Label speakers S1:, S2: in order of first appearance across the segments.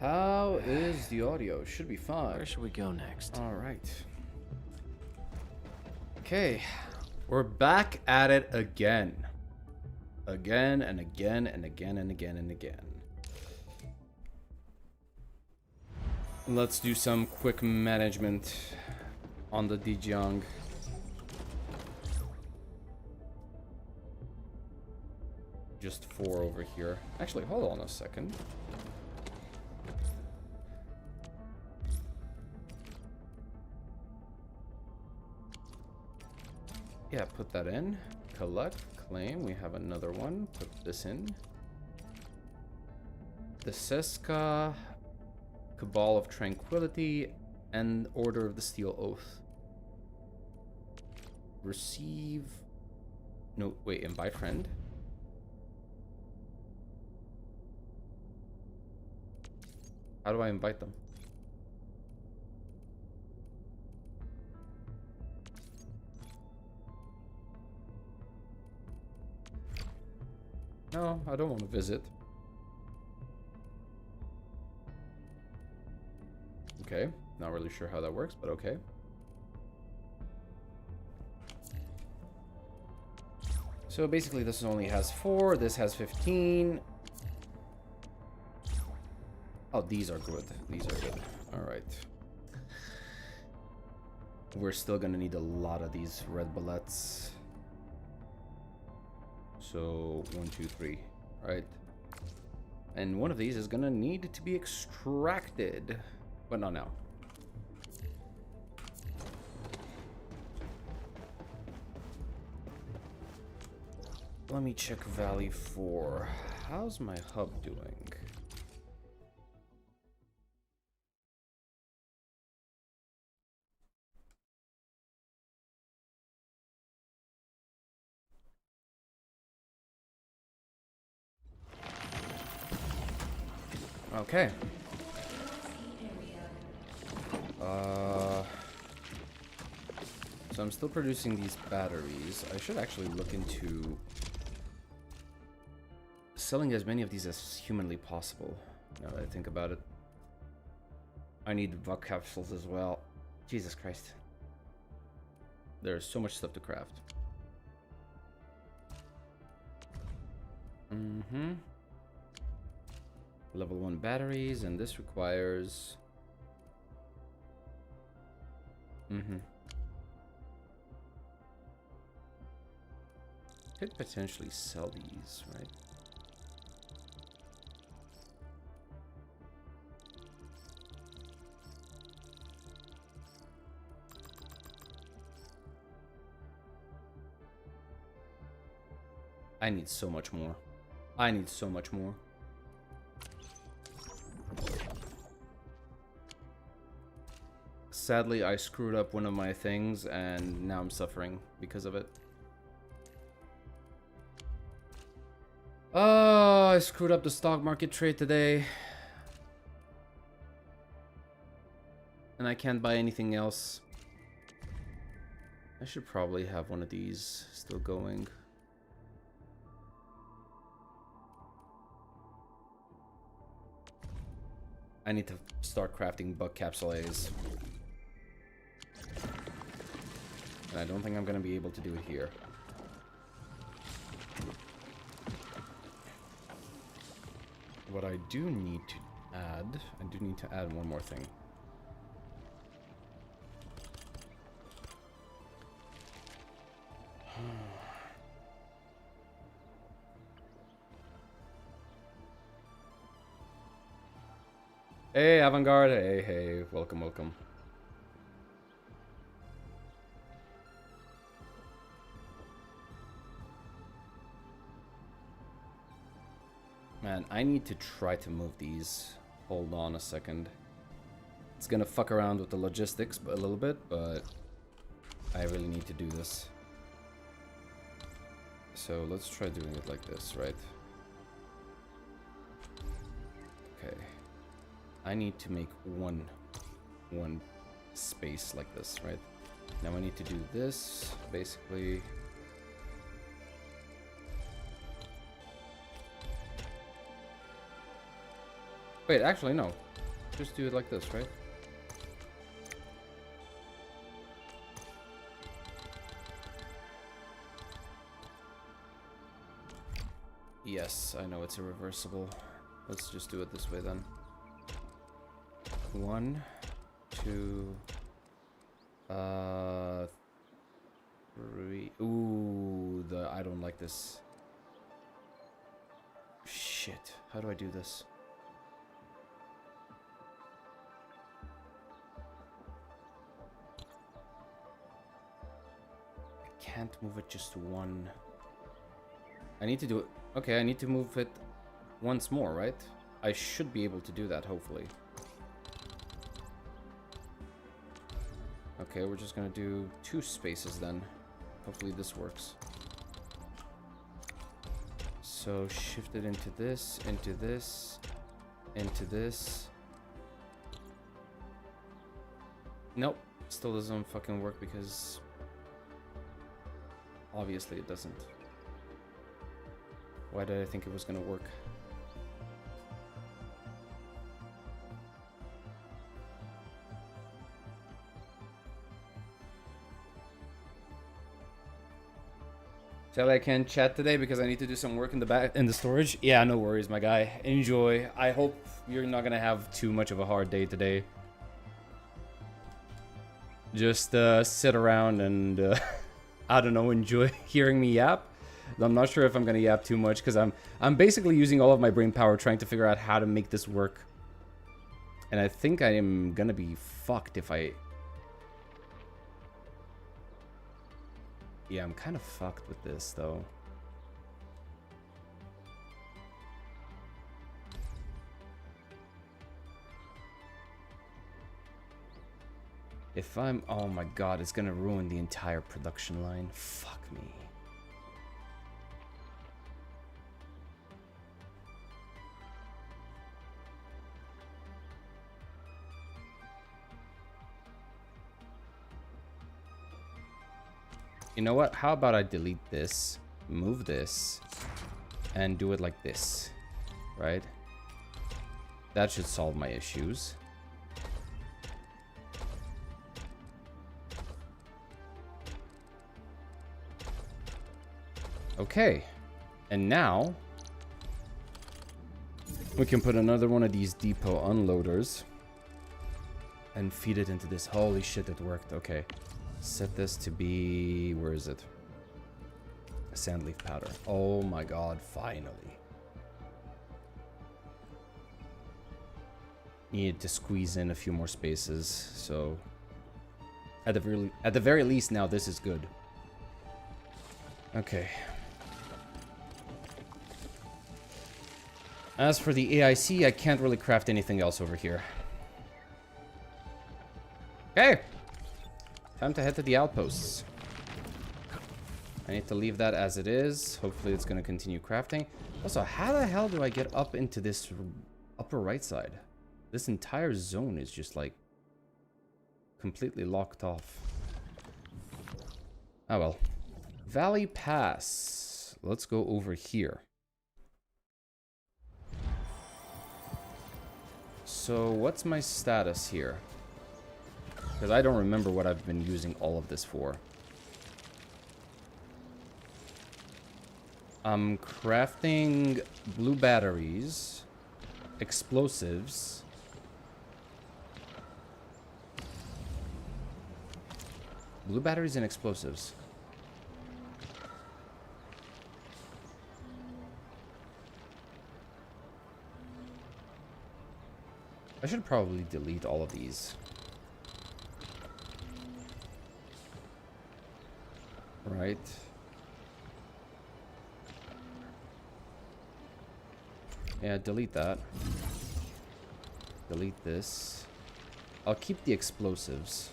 S1: How is the audio? Should be fine.
S2: Where should we go next?
S1: All right. Okay. We're back at it again. Again and again and again and again and again. Let's do some quick management on the Dijiang. Just 4 over here. Actually, hold on a second. Yeah, put that in. Collect, claim. We have another one. Put this in. The Seska, Cabal of Tranquility, and Order of the Steel Oath. Receive. No, wait, invite friend. How do I invite them? No, I don't want to visit. Okay, not really sure how that works, but okay. So basically this only has 4, this has 15. Oh, these are good. These are good. Alright. We're still gonna need a lot of these red bullets. So 1, 2, 3, right? And one of these is gonna need to be extracted, but not now. Let me check Valley 4. How's my hub doing? Okay. So I'm still producing these batteries. I should actually look into selling as many of these as humanly possible, now that I think about it. I need buck capsules as well. Jesus Christ. There's so much stuff to craft. Level 1 batteries, and this requires... Could potentially sell these, right? I need so much more. I need so much more. Sadly, I screwed up one of my things, and now I'm suffering because of it. Oh, I screwed up the stock market trade today. And I can't buy anything else. I should probably have one of these still going. I need to start crafting buck capsule A's. And I don't think I'm going to be able to do it here. What I do need to add, I do need to add one more thing. Hey, Avant-Garde. Hey, welcome, welcome. Man, I need to try to move these. Hold on a second. It's gonna fuck around with the logistics a little bit, but I really need to do this. So let's try doing it like this, right? Okay. I need to make one space like this, right? Now I need to do this, basically. Wait, actually, no. Just do it like this, right? Yes, I know it's irreversible. Let's just do it this way then. 1, 2, 3. Ooh, I don't like this. Shit. How do I do this? I can't move it just one. I need to do it. Okay, I need to move it once more, right? I should be able to do that, hopefully. Okay, we're just gonna do 2 spaces then. Hopefully this works. So shift it into this, into this, into this. Nope, still doesn't fucking work because obviously it doesn't. Why did I think it was gonna work? Tell I can't chat today because I need to do some work in the storage. Yeah, no worries, my guy. Enjoy. I hope you're not gonna have too much of a hard day today. Just sit around and I don't know, enjoy hearing me yap. I'm not sure if I'm gonna yap too much because I'm basically using all of my brain power trying to figure out how to make this work. And I think I am gonna be fucked if I... Yeah, I'm kind of fucked with this, though. If I'm... Oh my god, it's gonna ruin the entire production line. Fuck me. You know what? How about I delete this, move this, and do it like this, right? That should solve my issues. Okay, and now we can put another one of these depot unloaders and feed it into this. Holy shit, it worked. Okay. Set this to be... Where is it? A sandleaf powder. Oh my god, finally. Needed to squeeze in a few more spaces, so... At the very least now, this is good. Okay. As for the AIC, I can't really craft anything else over here. Okay! Time to head to the outposts. I need to leave that as it is. Hopefully it's going to continue crafting. Also, how the hell do I get up into this upper right side? This entire zone is just like completely locked off. Oh well. Valley Pass. Let's go over here. So what's my status here? Because I don't remember what I've been using all of this for. I'm crafting blue batteries, explosives. Blue batteries and explosives. I should probably delete all of these. Right. Yeah, delete that. Delete this. I'll keep the explosives.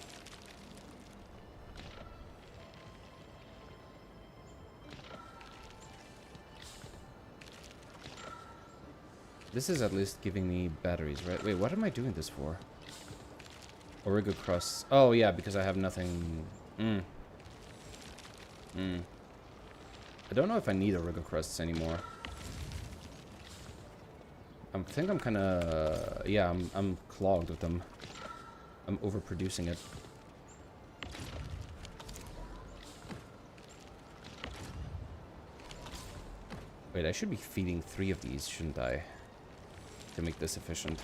S1: This is at least giving me batteries, right? Wait, what am I doing this for? Origo crusts. Oh, yeah, because I have nothing... I don't know if I need Origo crusts anymore. I think I'm kind of... Yeah, I'm clogged with them. I'm overproducing it. Wait, I should be feeding 3 of these, shouldn't I? To make this efficient.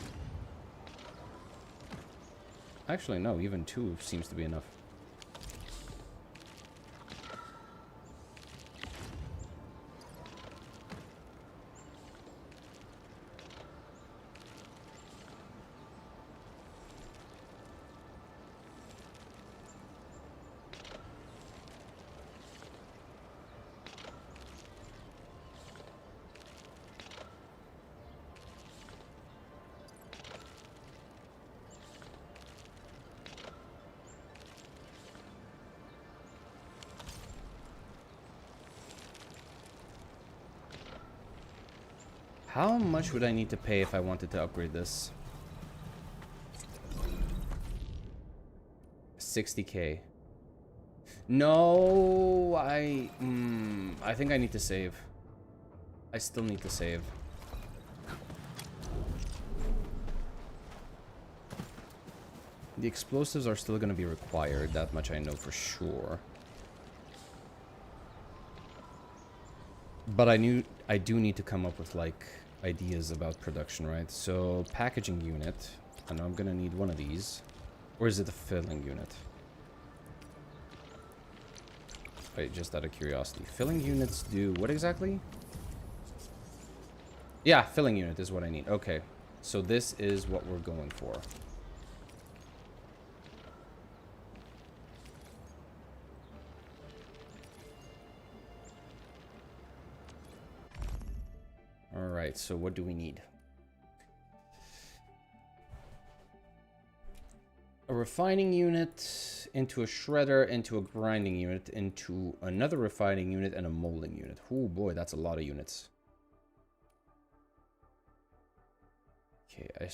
S1: Actually, no, even 2 seems to be enough. How much would I need to pay if I wanted to upgrade this? 60k. No, I think I need to save. I still need to save. The explosives are still going to be required, that much I know for sure. But I do need to come up with, like, ideas about production, right? So, packaging unit. I know I'm going to need one of these. Or is it the filling unit? Wait, just out of curiosity. Filling units do what exactly? Yeah, filling unit is what I need. Okay. So this is what we're going for. Alright, so what do we need? A refining unit, into a shredder, into a grinding unit, into another refining unit, and a molding unit. Oh boy, that's a lot of units. Okay, I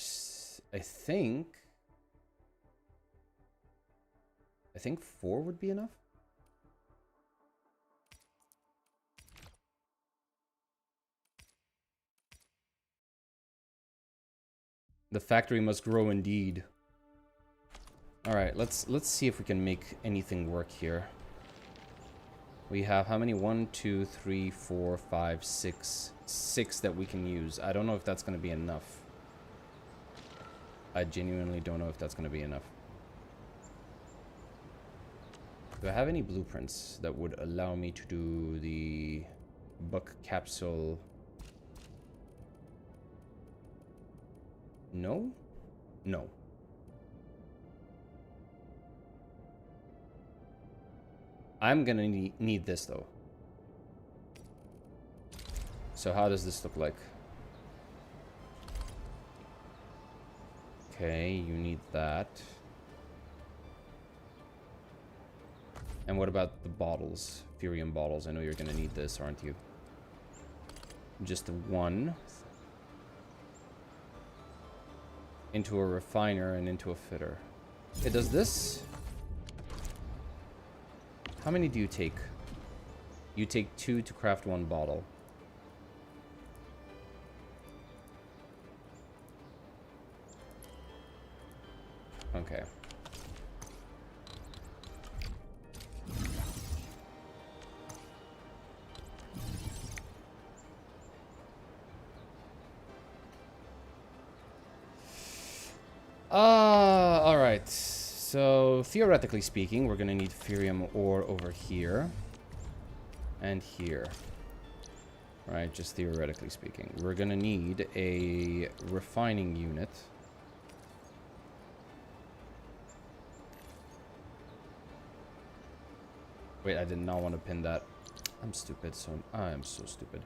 S1: think 4 would be enough. The factory must grow indeed. All right, let's see if we can make anything work here. We have how many? 1, 2, 3, 4, 5, 6. 6 that we can use. I don't know if that's going to be enough. I genuinely don't know if that's going to be enough. Do I have any blueprints that would allow me to do the buck capsule? No? No. I'm gonna need this though. So how does this look like? Okay, you need that. And what about the bottles? Furium bottles. I know you're gonna need this, aren't you? Just one. Into a refiner and into a fitter. It does this. How many do you take? You take 2 to craft 1 bottle. Okay. All right. So, theoretically speaking, we're going to need Furium ore over here. And here. Right, just theoretically speaking. We're going to need a refining unit. Wait, I did not want to pin that. I'm stupid, so I'm so stupid.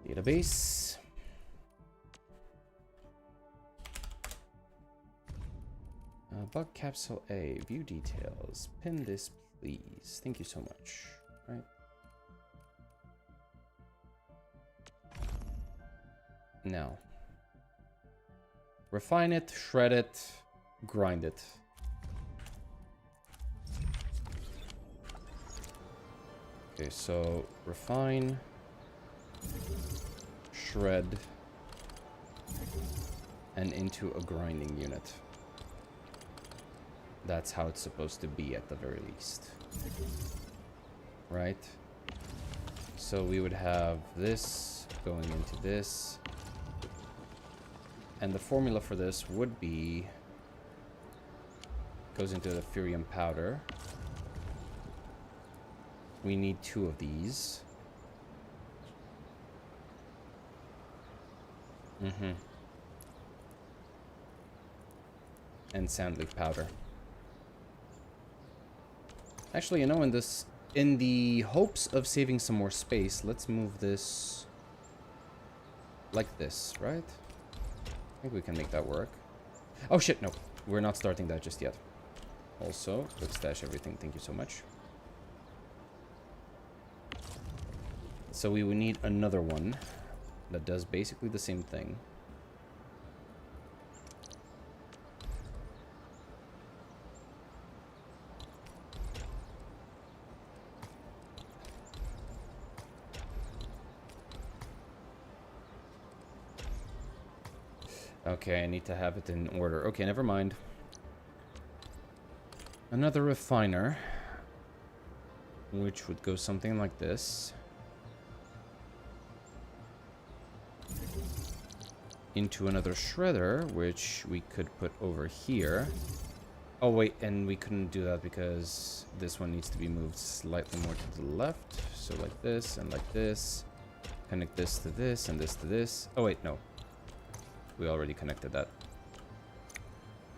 S1: Database. Bug capsule A. View details. Pin this, please. Thank you so much. Right. Now. Refine it, shred it, grind it. Okay, so refine, shred and into a grinding unit. That's how it's supposed to be at the very least. Right? So we would have this going into this. And the formula for this would be... goes into the Furium powder. We need 2 of these. And sandleaf powder. Actually, you know, in the hopes of saving some more space, let's move this like this, right? I think we can make that work. Oh shit, no. We're not starting that just yet. Also, quick stash everything. Thank you so much. So we would need another one that does basically the same thing. Okay, I need to have it in order. Okay, never mind. Another refiner, which would go something like this. Into another shredder, which we could put over here. Oh wait, and we couldn't do that because this one needs to be moved slightly more to the left. So like this and like this. Connect this to this and this to this. Oh wait, no. We already connected that.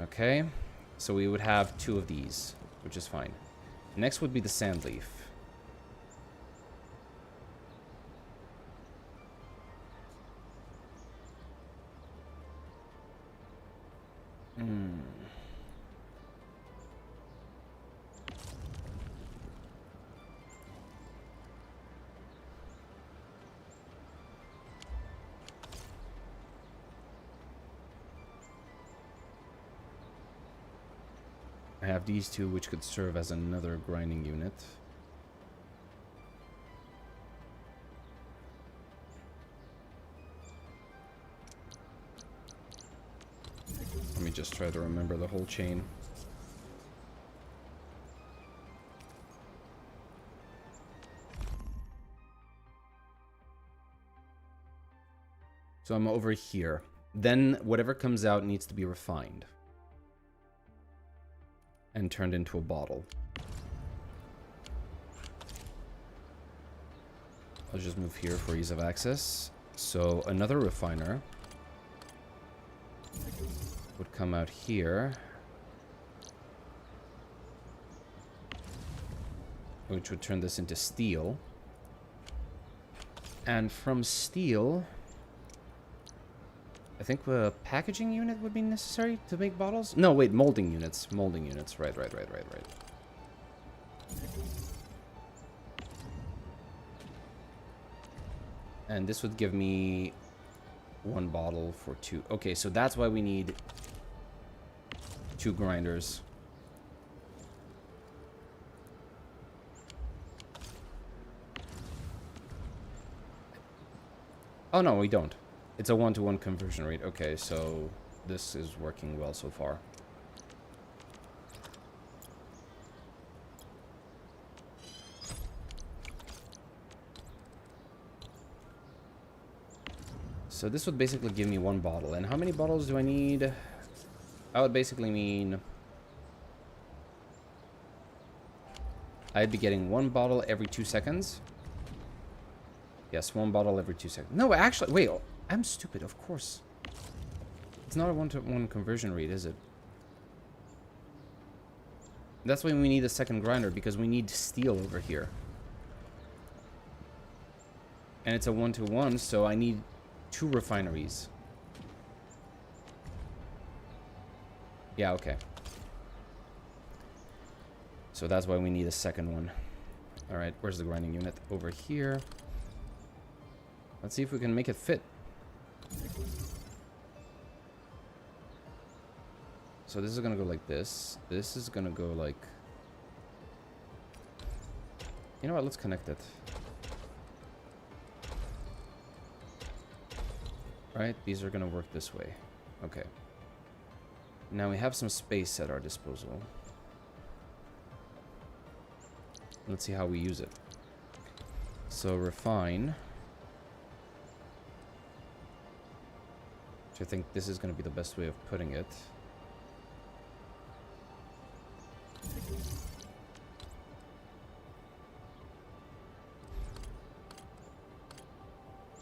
S1: Okay, so we would have 2 of these, which is fine. Next would be the sand leaf. I have these 2, which could serve as another grinding unit. Let me just try to remember the whole chain. So I'm over here. Then whatever comes out needs to be refined. And turned into a bottle. I'll just move here for ease of access. So another refiner would come out here, which would turn this into steel. And from steel, I think a packaging unit would be necessary to make bottles? No, wait, molding units. Molding units. Right. And this would give me 1 bottle for 2. Okay, so that's why we need 2 grinders. Oh, no, we don't. It's a 1-to-1 conversion rate. Okay, so this is working well so far. So this would basically give me 1 bottle. And how many bottles do I need? That would basically mean I'd be getting 1 bottle every 2 seconds. Yes, 1 bottle every 2 seconds. No, actually, wait. I'm stupid, of course. It's not a 1-to-1 conversion rate, is it? That's why we need a second grinder, because we need steel over here. And it's a 1-to-1, so I need 2 refineries. Yeah, okay. So that's why we need a second one. Alright, where's the grinding unit? Over here. Let's see if we can make it fit. So this is gonna go like this. This is gonna go like... You know what? Let's connect it. Right? These are gonna work this way. Okay. Now we have some space at our disposal. Let's see how we use it. So refine. Which I think this is gonna be the best way of putting it.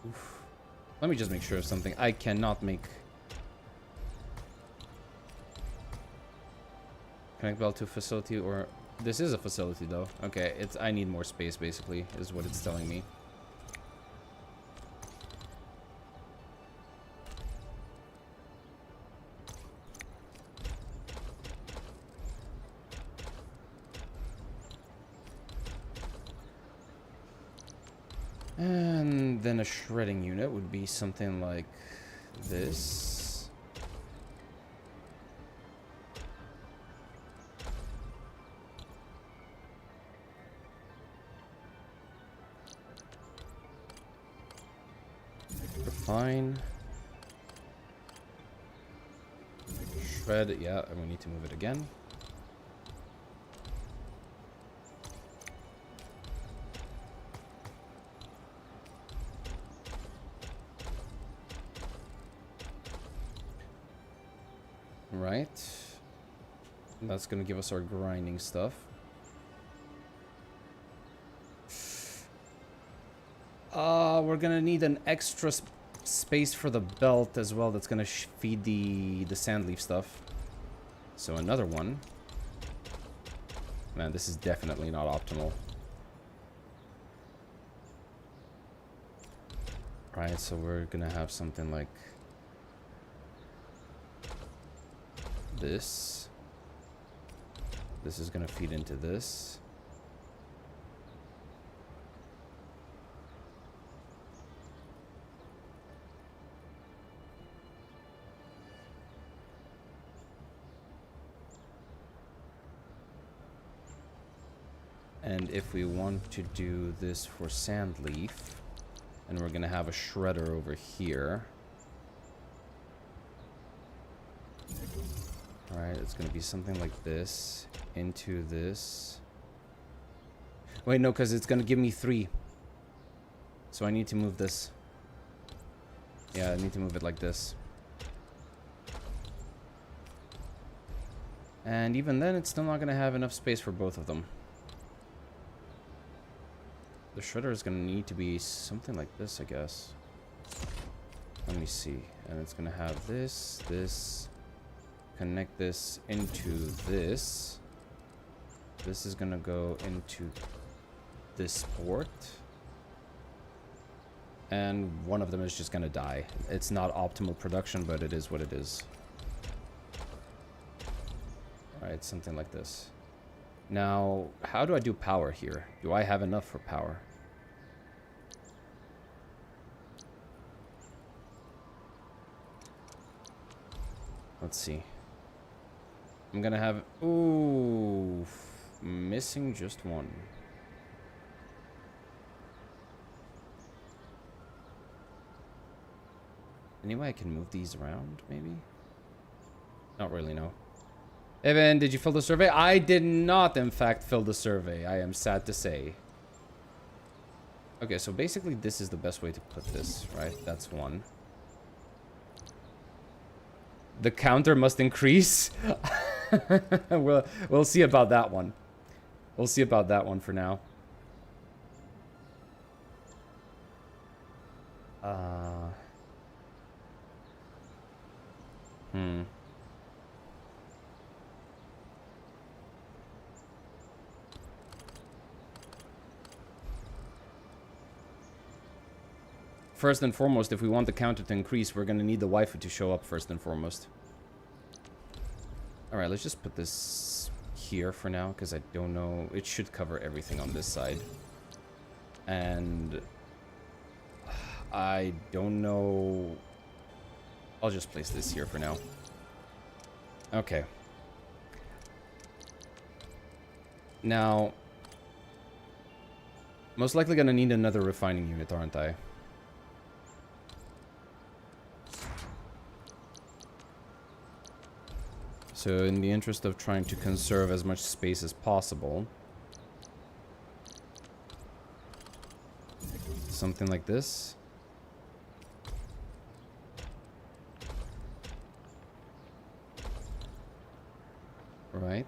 S1: Oof. Let me just make sure of something. I cannot make... Connect bell to facility or... This is a facility though. Okay, it's... I need more space basically, is what it's telling me. And then a shredding unit would be something like this. Refine. Shred, yeah, and we need to move it again. Right. That's gonna give us our grinding stuff. We're gonna need an extra space for the belt as well. That's gonna feed the sand leaf stuff. So another one. Man, this is definitely not optimal. Right, so we're gonna have something like this. This is gonna feed into this. And if we want to do this for sand leaf, and we're gonna have a shredder over here. Alright, it's gonna be something like this. Into this. Wait, no, because it's gonna give me 3. So I need to move this. Yeah, I need to move it like this. And even then, it's still not gonna have enough space for both of them. The shredder is gonna need to be something like this, I guess. Let me see. And it's gonna have this, this. Connect this into this. This is gonna go into this port. And one of them is just gonna die. It's not optimal production, but it is what it is. Alright, something like this. Now, how do I do power here? Do I have enough for power? Let's see. I'm gonna have... Ooh, missing just one. Any way I can move these around, maybe? Not really, no. Evan, did you fill the survey? I did not, in fact, fill the survey. I am sad to say. Okay, so basically this is the best way to put this, right? That's one. The counter must increase. We'll see about that one. We'll see about that one for now. First and foremost, if we want the counter to increase, we're going to need the waifu to show up first and foremost. Alright, let's just put this here for now, because I don't know. It should cover everything on this side. And I don't know. I'll just place this here for now. Okay. Now, most likely going to need another refining unit, aren't I? So in the interest of trying to conserve as much space as possible, something like this. Right.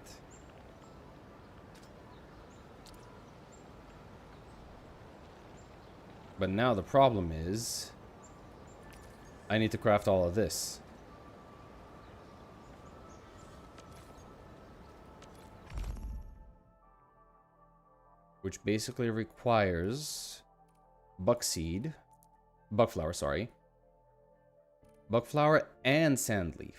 S1: But now the problem is I need to craft all of this. Which basically requires buckseed, buckflower, sorry. Buckflower and sandleaf.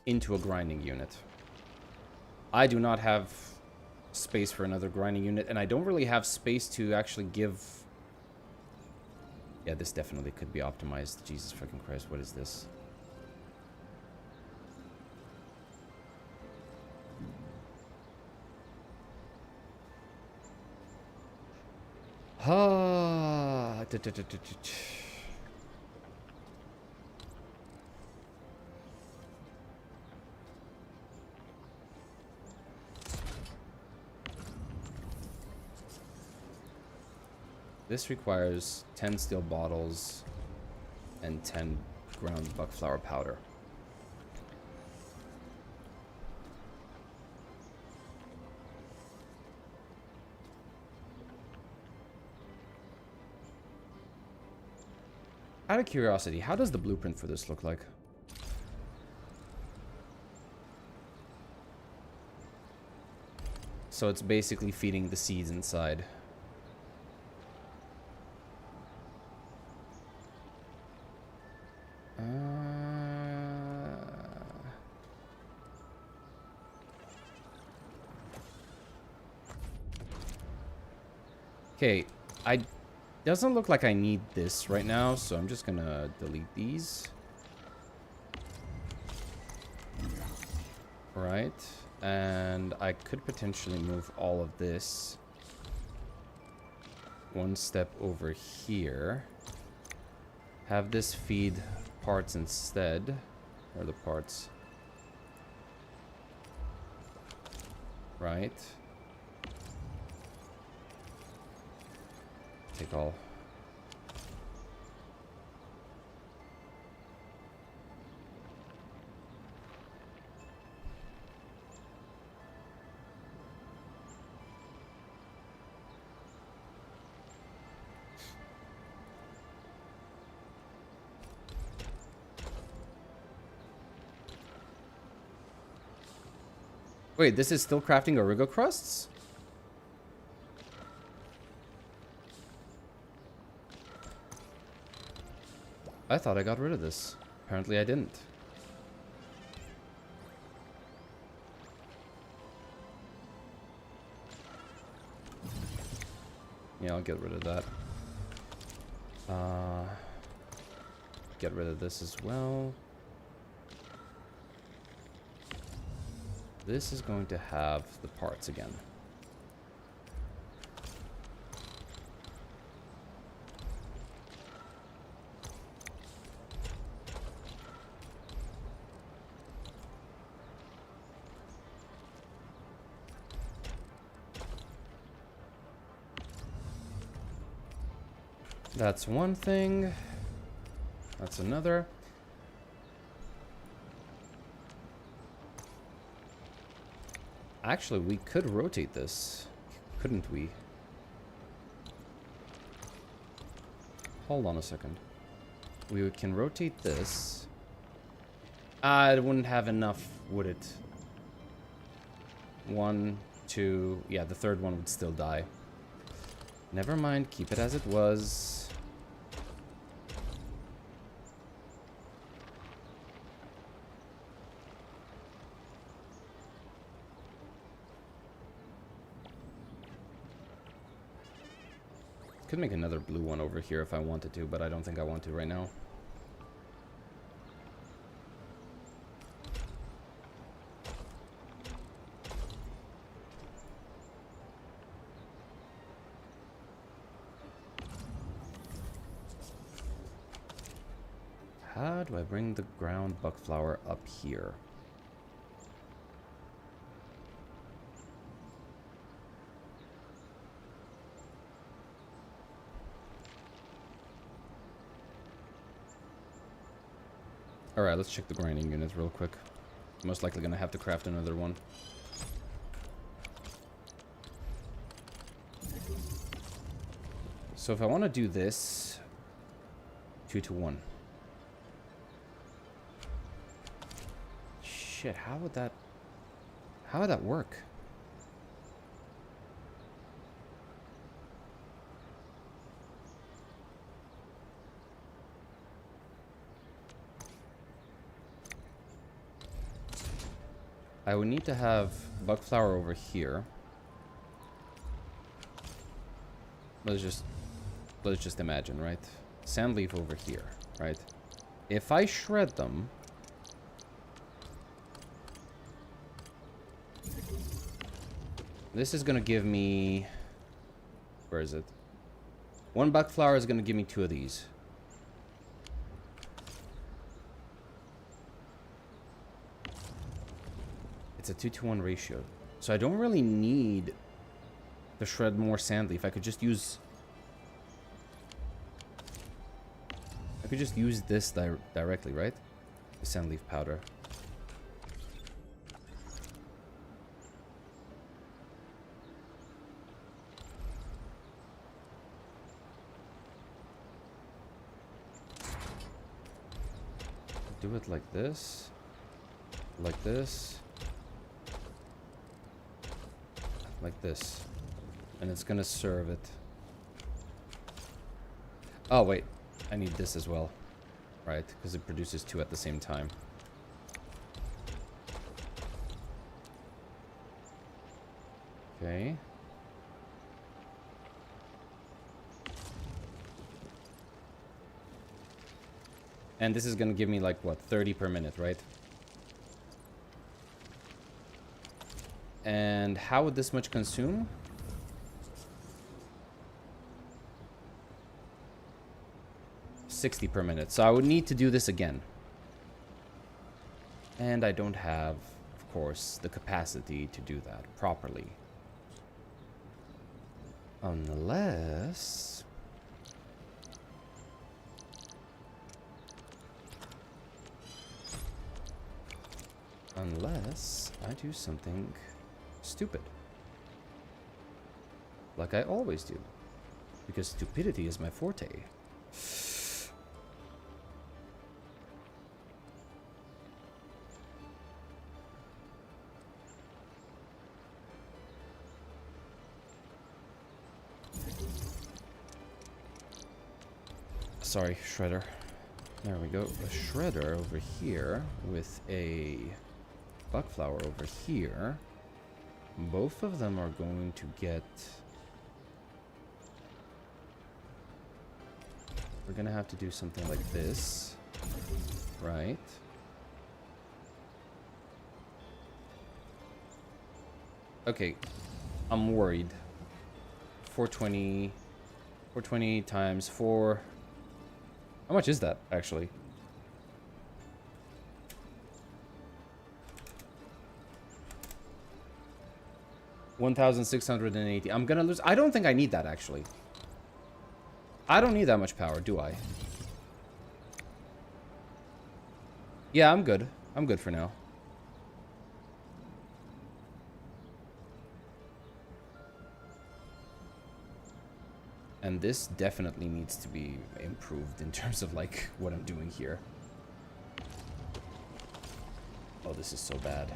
S1: Into a grinding unit. I do not have space for another grinding unit, and I don't really have space to actually give... Yeah, this definitely could be optimized. Jesus fucking Christ, what is this? Ah, this requires 10 steel bottles and 10 ground buckflower powder. Out of curiosity, how does the blueprint for this look like? So it's basically feeding the seeds inside. Okay, doesn't look like I need this right now, so I'm just gonna delete these. Right, and I could potentially move all of this one step over here. Have this feed parts instead, or the parts. Right. Take all. Wait, this is still crafting origo crusts? I thought I got rid of this. Apparently I didn't. Yeah, I'll get rid of that. Get rid of this as well. This is going to have the parts again. That's one thing. That's another. Actually, we could rotate this, couldn't we? Hold on a second. We can rotate this. It wouldn't have enough, would it? 1, 2... Yeah, the third one would still die. Never mind, keep it as it was. Could make another blue one over here if I wanted to, but I don't think I want to right now. how do I bring the ground buckflower up here? Alright, let's check the grinding unit real quick. Most likely gonna have to craft another one. So if I want to do this, 2 to 1. Shit, how would that work? I would need to have buckflower over here. Let's just imagine, right? Sandleaf over here, right? If I shred them, this is gonna give me, where is it? 1 buckflower is gonna give me 2 of these. It's a 2 to 1 ratio. So I don't really need to shred more sandleaf. I could just use this directly, right? The sandleaf powder. Do it like this. Like this. Like this. And it's gonna serve it. Oh, wait. I need this as well. Right? Because it produces 2 at the same time. Okay. And this is gonna give me like, what, 30 per minute, right? And how would this much consume? 60 per minute. So I would need to do this again. And I don't have, of course, the capacity to do that properly. Unless I do something stupid. Like I always do. Because stupidity is my forte. Sorry, shredder. There we go. A shredder over here with a buckflower over here. Both of them are going to get... We're gonna have to do something like this. Right? Okay. I'm worried. 420 times 4... How much is that, actually? $1,680. I'm gonna lose. I don't think I need that, actually. I don't need that much power, do I? Yeah, I'm good. I'm good for now. And this definitely needs to be improved in terms of, like, what I'm doing here. Oh, this is so bad.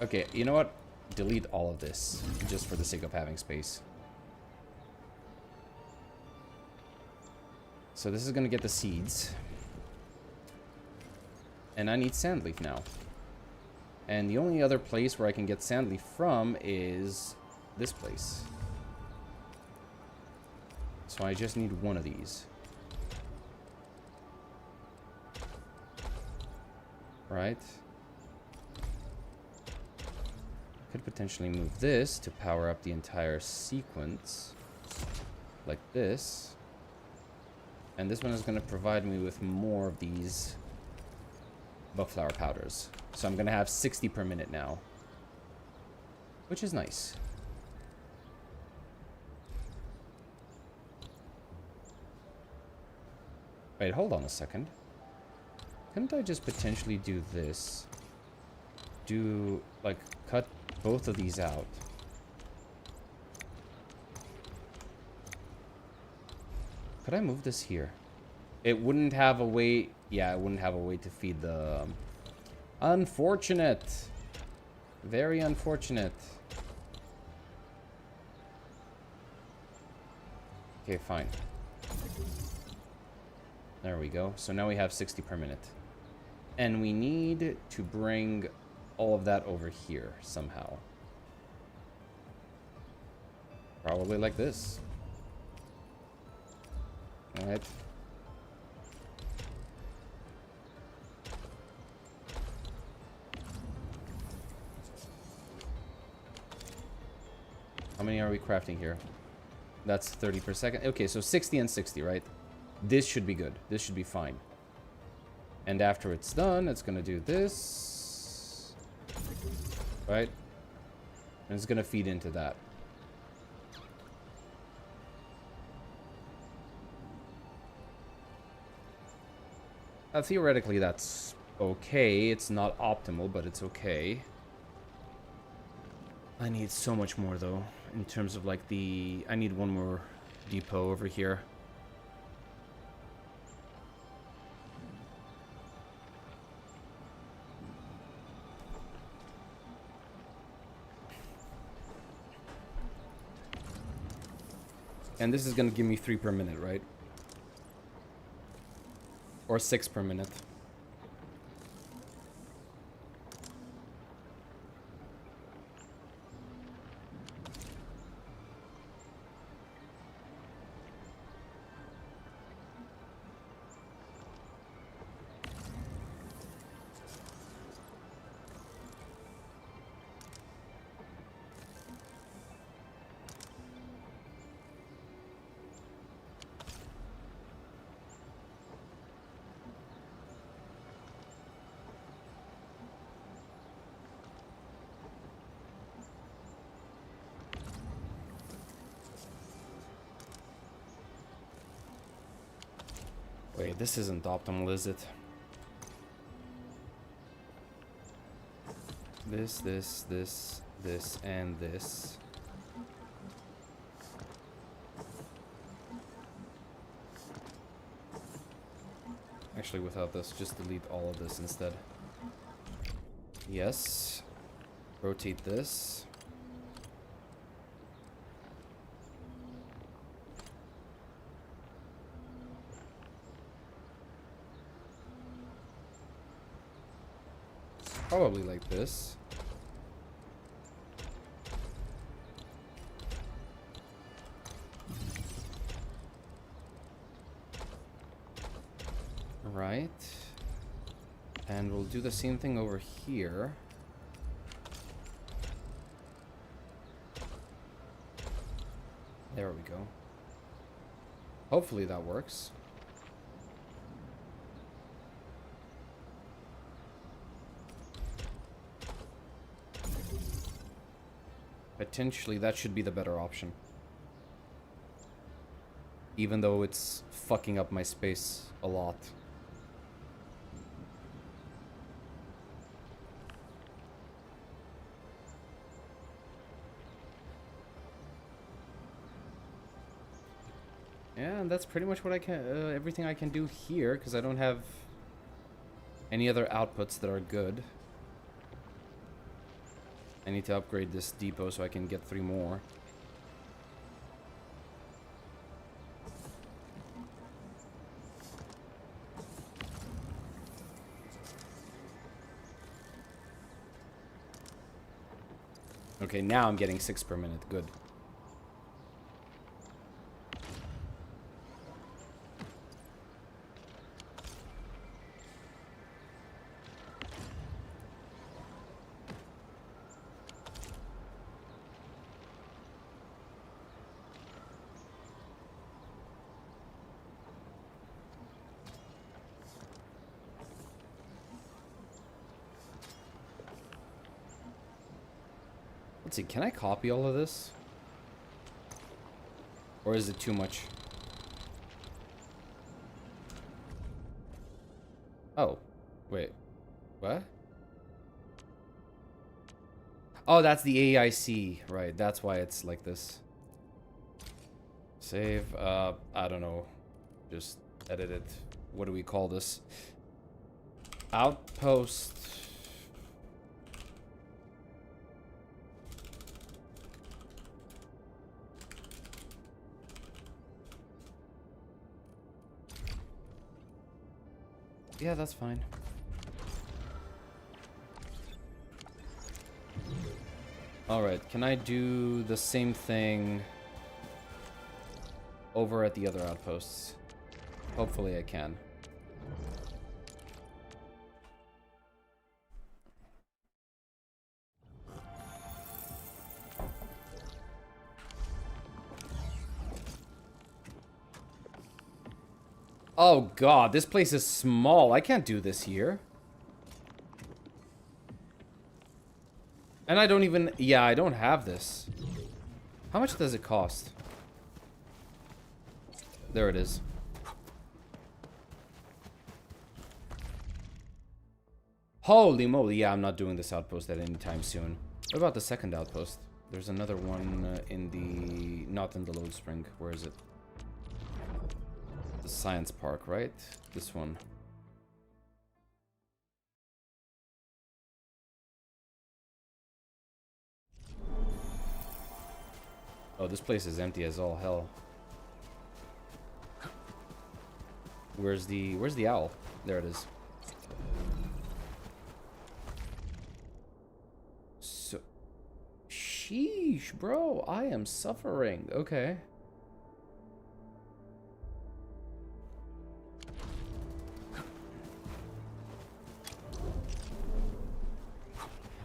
S1: Okay, you know what? Delete all of this, just for the sake of having space. So this is gonna get the seeds. And I need sandleaf now. And the only other place where I can get sandleaf from is this place. So I just need one of these. Right? Could potentially move this to power up the entire sequence. like this. And this one is going to provide me with more of these bugflower powders. So I'm going to have 60 per minute now, which is nice. Wait, hold on a second. Couldn't I just potentially do this? Do, like, cut both of these out. Could I move this here? It wouldn't have a way... Yeah, it wouldn't have a way to feed the... Unfortunate. Very unfortunate. Okay, fine. There we go. So now we have 60 per minute. And we need to bring all of that over here somehow. Probably like this. Alright. How many are we crafting here? That's 30 per second. Okay, so 60 and 60, right? This should be good. This should be fine. And after it's done, it's going to do this. Right? And it's going to feed into that. Theoretically, that's okay. It's not optimal, but it's okay. I need so much more, though, in terms of, like, the... I need one more depot over here. And this is going to give me 3 per minute, right? Or 6 per minute. Wait, this isn't optimal, is it? This, and this. Actually, without this, just delete all of this instead. Yes. Rotate this. Probably like this. Right. And we'll do the same thing over here. There we go. Hopefully that works. Potentially, that should be the better option. Even though it's fucking up my space a lot. Yeah, and that's pretty much what I can, everything I can do here, because I don't have any other outputs that are good. I need to upgrade this depot so I can get 3 more. Okay, now I'm getting 6 per minute. Good. Let's see, can I copy all of this? Or is it too much? Oh, wait. What? Oh, that's the AIC. Right, that's why it's like this. Save. I don't know. Just edit it. What do we call this? Outpost. Yeah, that's fine. Alright, can I do the same thing over at the other outposts? Hopefully I can. Oh god, this place is small. I can't do this here. And I don't even... Yeah, I don't have this. How much does it cost? There it is. Holy moly, yeah, I'm not doing this outpost at any time soon. What about the second outpost? There's another one in the... Not in the load spring. Where is it? The science park, right? This one. Oh, this place is empty as all hell. Where's the owl? There it is. So, sheesh, bro, I am suffering. Okay.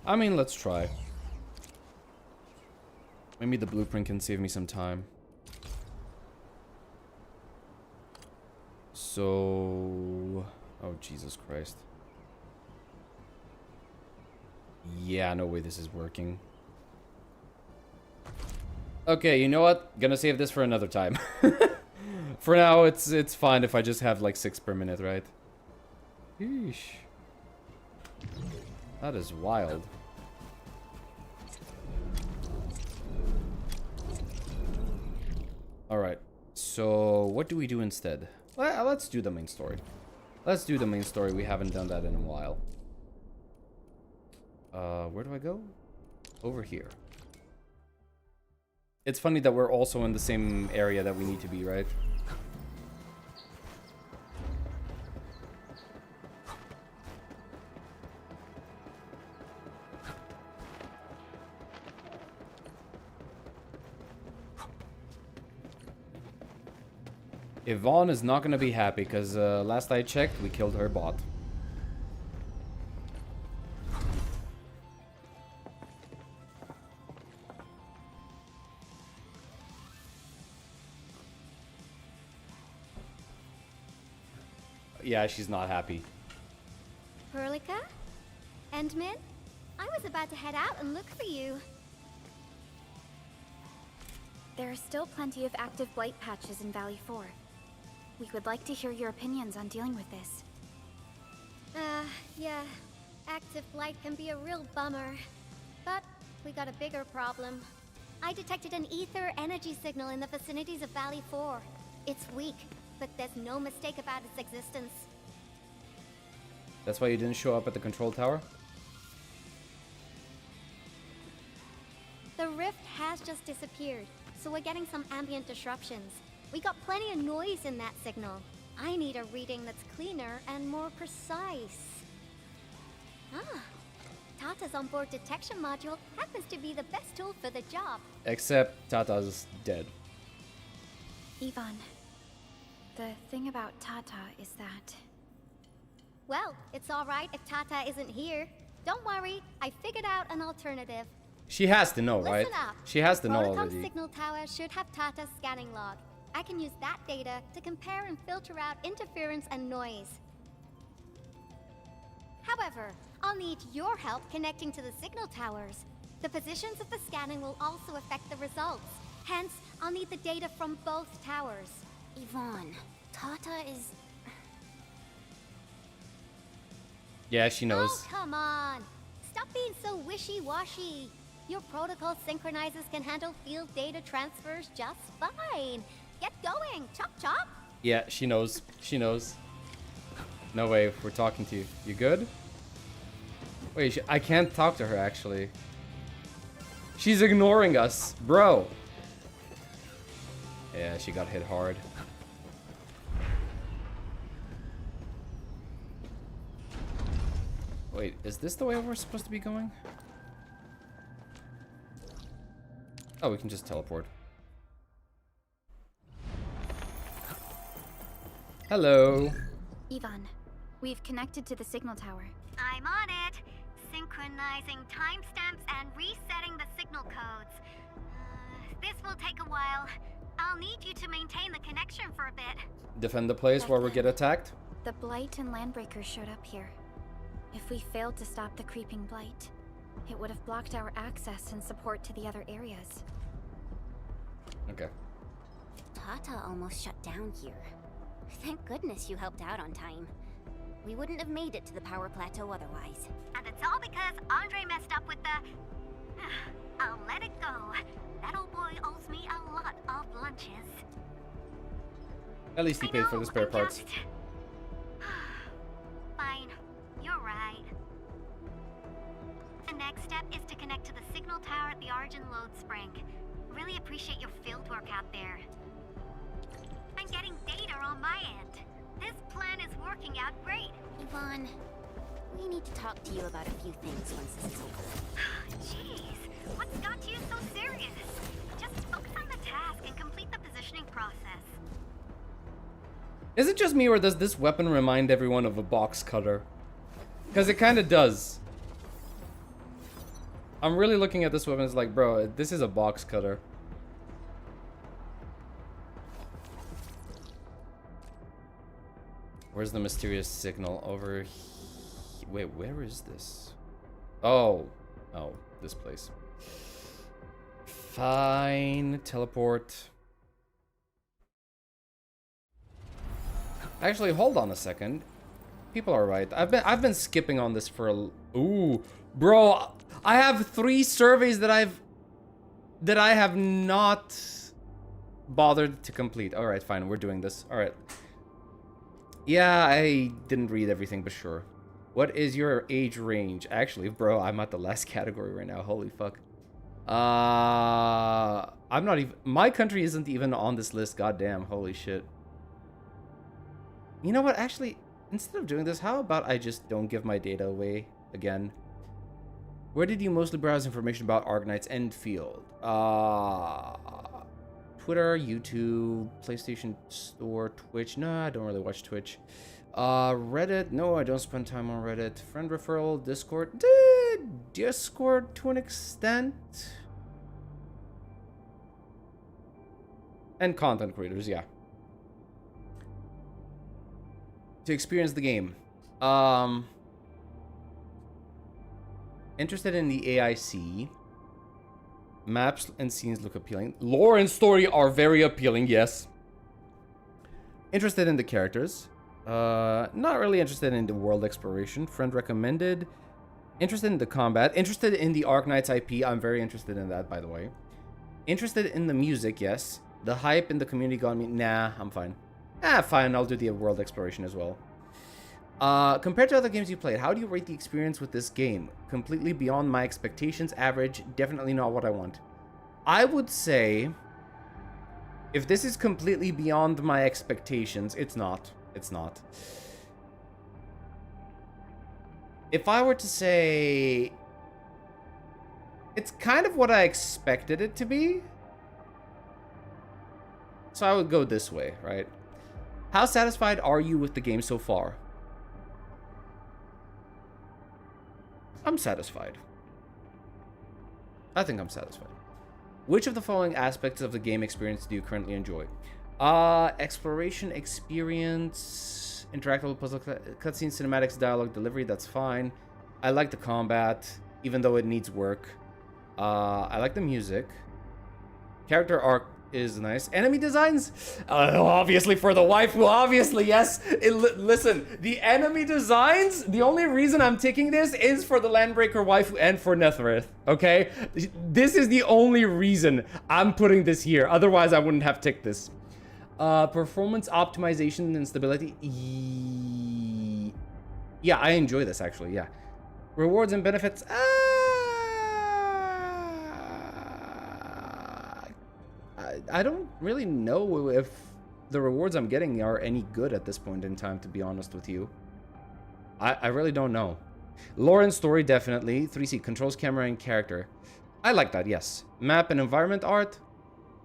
S1: I mean, let's try. Maybe the blueprint can save me some time. So... Oh, Jesus Christ. Yeah, no way this is working. Okay, you know what? Gonna save this for another time. For now, it's fine if I just have like 6 per minute, right? Yeesh. That is wild. Alright, so what do we do instead? Well, let's do the main story. Let's do the main story. We haven't done that in a while. Where do I go? Over here. It's funny that we're also in the same area that we need to be, right? Yvonne is not gonna be happy because last I checked, we killed her bot. Yeah, she's not happy.
S2: Perlica? Endmin? I was about to head out and look for you. There are still plenty of active blight patches in Valley 4. We would like to hear your opinions on dealing with this. Yeah. Active blight can be a real bummer. But we got a bigger problem. I detected an ether energy signal in the vicinities of Valley 4. It's weak, but there's no mistake about its existence.
S1: That's why you didn't show up at the control tower?
S2: The rift has just disappeared, so we're getting some ambient disruptions. We got plenty of noise in that signal. I need a reading that's cleaner and more precise. Ah, Tata's onboard detection module happens to be the best tool for the job.
S1: Except Tata's dead.
S3: Yvonne, the thing about Tata is that...
S2: Well, it's alright if Tata isn't here. Don't worry, I figured out an alternative.
S1: She has to know, right?
S2: Listen up.
S1: She has to know
S2: Protocol
S1: already.
S2: signal tower should have Tata's scanning log. I can use that data to compare and filter out interference and noise. However, I'll need your help connecting to the signal towers. The positions of the scanning will also affect the results. Hence, I'll need the data from both towers.
S4: Yvonne, Tata is...
S1: Yeah, she knows.
S2: Oh, come on! Stop being so wishy-washy. Your protocol synchronizers can handle field data transfers just fine. Get going, chop chop!
S1: Yeah, she knows. She knows. No way, we're talking to you. You good? Wait, I can't talk to her, actually. She's ignoring us. Bro! Yeah, she got hit hard. Wait, is this the way we're supposed to be going? Oh, we can just teleport. Hello.
S3: Ivan, we've connected to the signal tower.
S2: I'm on it. Synchronizing timestamps and resetting the signal codes. This will take a while. I'll need you to maintain the connection for a bit.
S1: Defend the place while we get attacked?
S3: The Blight and Landbreakers showed up here. If we failed to stop the creeping Blight, it would have blocked our access and support to the other areas.
S1: Okay.
S4: Tata almost shut down here. Thank goodness you helped out on time. We wouldn't have made it to the power plateau otherwise.
S2: And it's all because Andre messed up with the... I'll let it go. That old boy owes me a lot of lunches.
S1: At least he paid for the spare parts.
S2: Fine. You're right. The next step is to connect to the signal tower at the Origin Load Spring. Really appreciate your field work out there. I'm getting data on my end. This plan is working out great.
S4: Yvonne, we need to talk to you about a few things once this is over.
S2: Jeez, what's got you so serious? Just focus on the task and complete the positioning process.
S1: Is it just me, or does this weapon remind everyone of a box cutter? Because it kind of does. I'm really looking at this weapon, it's like, bro, this is a box cutter. Where's the mysterious signal? Over wait, where is this? Oh, this place. Fine, teleport. Actually, hold on a second. People are right. I've been skipping on this for a... Ooh, bro, I have 3 surveys that I have not bothered to complete. All right, fine, we're doing this. All right. Yeah, I didn't read everything, but sure. What is your age range? Actually, bro, I'm at the last category right now. Holy fuck. I'm not even... My country isn't even on this list. Goddamn, holy shit. You know what? Actually, instead of doing this, how about I just don't give my data away again? Where did you mostly browse information about Arknights Endfield? Twitter, YouTube, PlayStation Store, Twitch. No, I don't really watch Twitch. Reddit. No, I don't spend time on Reddit. Friend referral, Discord. Discord to an extent. And content creators, yeah. To experience the game. Interested in the AIC. Maps and scenes look appealing. Lore and story are very appealing, yes. Interested in the characters. Not really interested in the world exploration. Friend recommended. Interested in the combat. Interested in the Arknights IP. I'm very interested in that, by the way. Interested in the music, yes. The hype in the community got me. Nah, I'm fine. Fine, I'll do the world exploration as well. Compared to other games you played, how do you rate the experience with this game? Completely beyond my expectations, average, definitely not what I want. I would say, if this is completely beyond my expectations, it's not. It's not. If I were to say, it's kind of what I expected it to be. So I would go this way, right? How satisfied are you with the game so far? I'm satisfied. I think I'm satisfied. Which of the following aspects of the game experience do you currently enjoy? Exploration experience, interactable puzzle cutscenes, cinematics, dialogue, delivery, that's fine. I like the combat, even though it needs work. I like the music. Character arc is nice. Enemy designs? Obviously for the waifu, obviously, yes. Listen, the enemy designs, the only reason I'm ticking this is for the Landbreaker waifu and for Netherith, okay? This is the only reason I'm putting this here. Otherwise, I wouldn't have ticked this. Performance optimization and stability. Yeah, I enjoy this, actually, yeah. Rewards and benefits. I don't really know if the rewards I'm getting are any good at this point in time, to be honest with you. I really don't know. Lore and story, definitely. 3C, controls, camera, and character. I like that, yes. Map and environment art.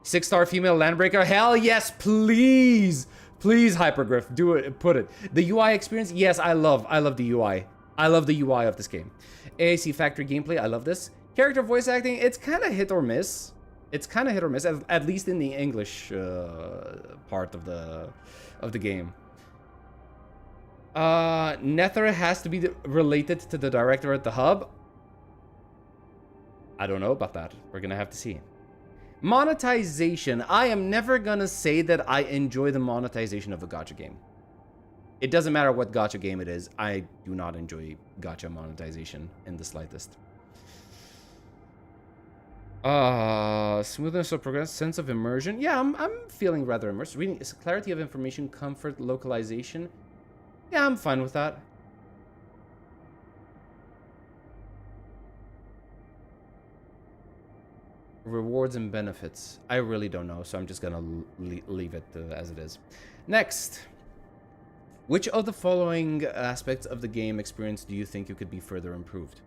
S1: 6-star female Landbreaker. Hell yes, please! Please, Hypergriff, do it, put it. The UI experience, yes, I love the UI. I love the UI of this game. AAC factory gameplay, I love this. Character voice acting, it's kind of hit or miss. It's kind of hit or miss, at least in the English part of the game. Nether has to be related to the director at the hub. I don't know about that. We're gonna have to see. Monetization. I am never gonna say that I enjoy the monetization of a gacha game. It doesn't matter what gacha game it is. I do not enjoy gacha monetization in the slightest. Smoothness of progress, sense of immersion. Yeah, I'm feeling rather immersed. Reading is clarity of information, comfort, localization. Yeah, I'm fine with that. Rewards and benefits. I really don't know, so I'm just gonna leave it as it is. Next. Which of the following aspects of the game experience do you think you could be further improved?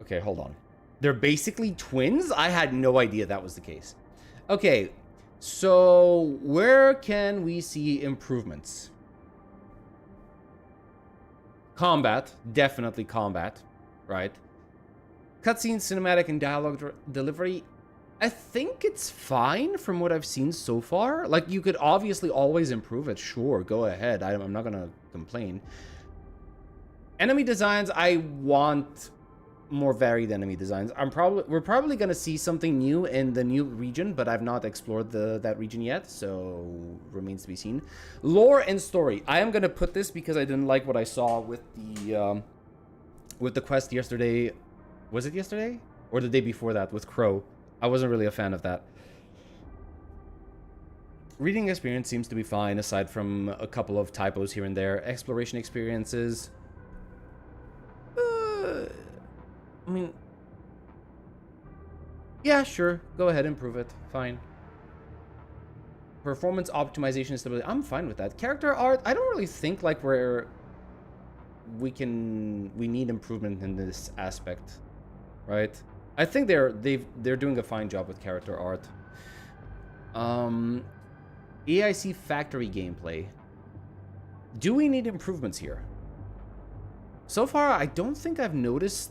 S1: Okay, hold on. They're basically twins? I had no idea that was the case. Okay, so where can we see improvements? Combat, definitely combat, right? Cutscenes, cinematic, and dialogue delivery. I think it's fine from what I've seen so far. Like, you could obviously always improve it. Sure, go ahead. I'm not gonna complain. Enemy designs, I want more varied enemy designs. We're probably gonna see something new in the new region, but I've not explored that region yet, so remains to be seen. Lore and story. I am gonna put this because I didn't like what I saw with the quest yesterday. Was it yesterday or the day before that with Crow? I wasn't really a fan of that. Reading experience seems to be fine, aside from a couple of typos here and there. Exploration experiences. I mean, yeah, sure. Go ahead, improve it. Fine. Performance optimization and stability. I'm fine with that. Character art. I don't really think like we need improvement in this aspect, right? I think they're doing a fine job with character art. AIC factory gameplay. Do we need improvements here? So far, I don't think I've noticed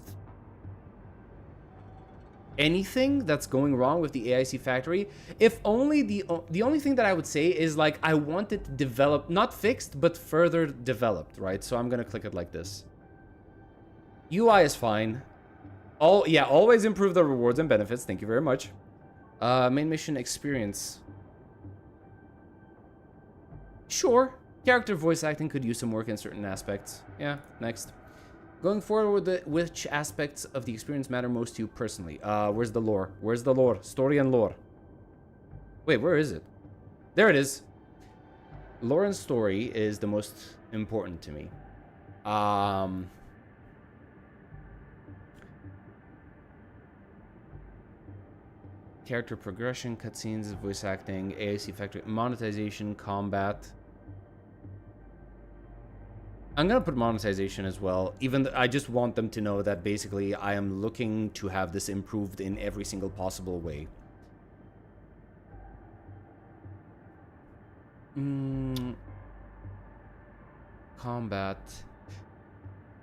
S1: anything that's going wrong with the AIC factory. If only the only thing that I would say is like I want it developed, not fixed, but further developed, right? So I'm gonna click it like this. UI is fine. Always improve the rewards and benefits. Thank you very much. Main mission experience. Sure. Character voice acting could use some work in certain aspects. Yeah, next. Going forward, which aspects of the experience matter most to you personally? Where's the lore? Where's the lore? Story and lore. Wait, where is it? There it is. Lore and story is the most important to me. Character progression, cutscenes, voice acting, AIC factory, monetization, combat. I'm gonna put monetization as well. Even I just want them to know that basically I am looking to have this improved in every single possible way. Combat.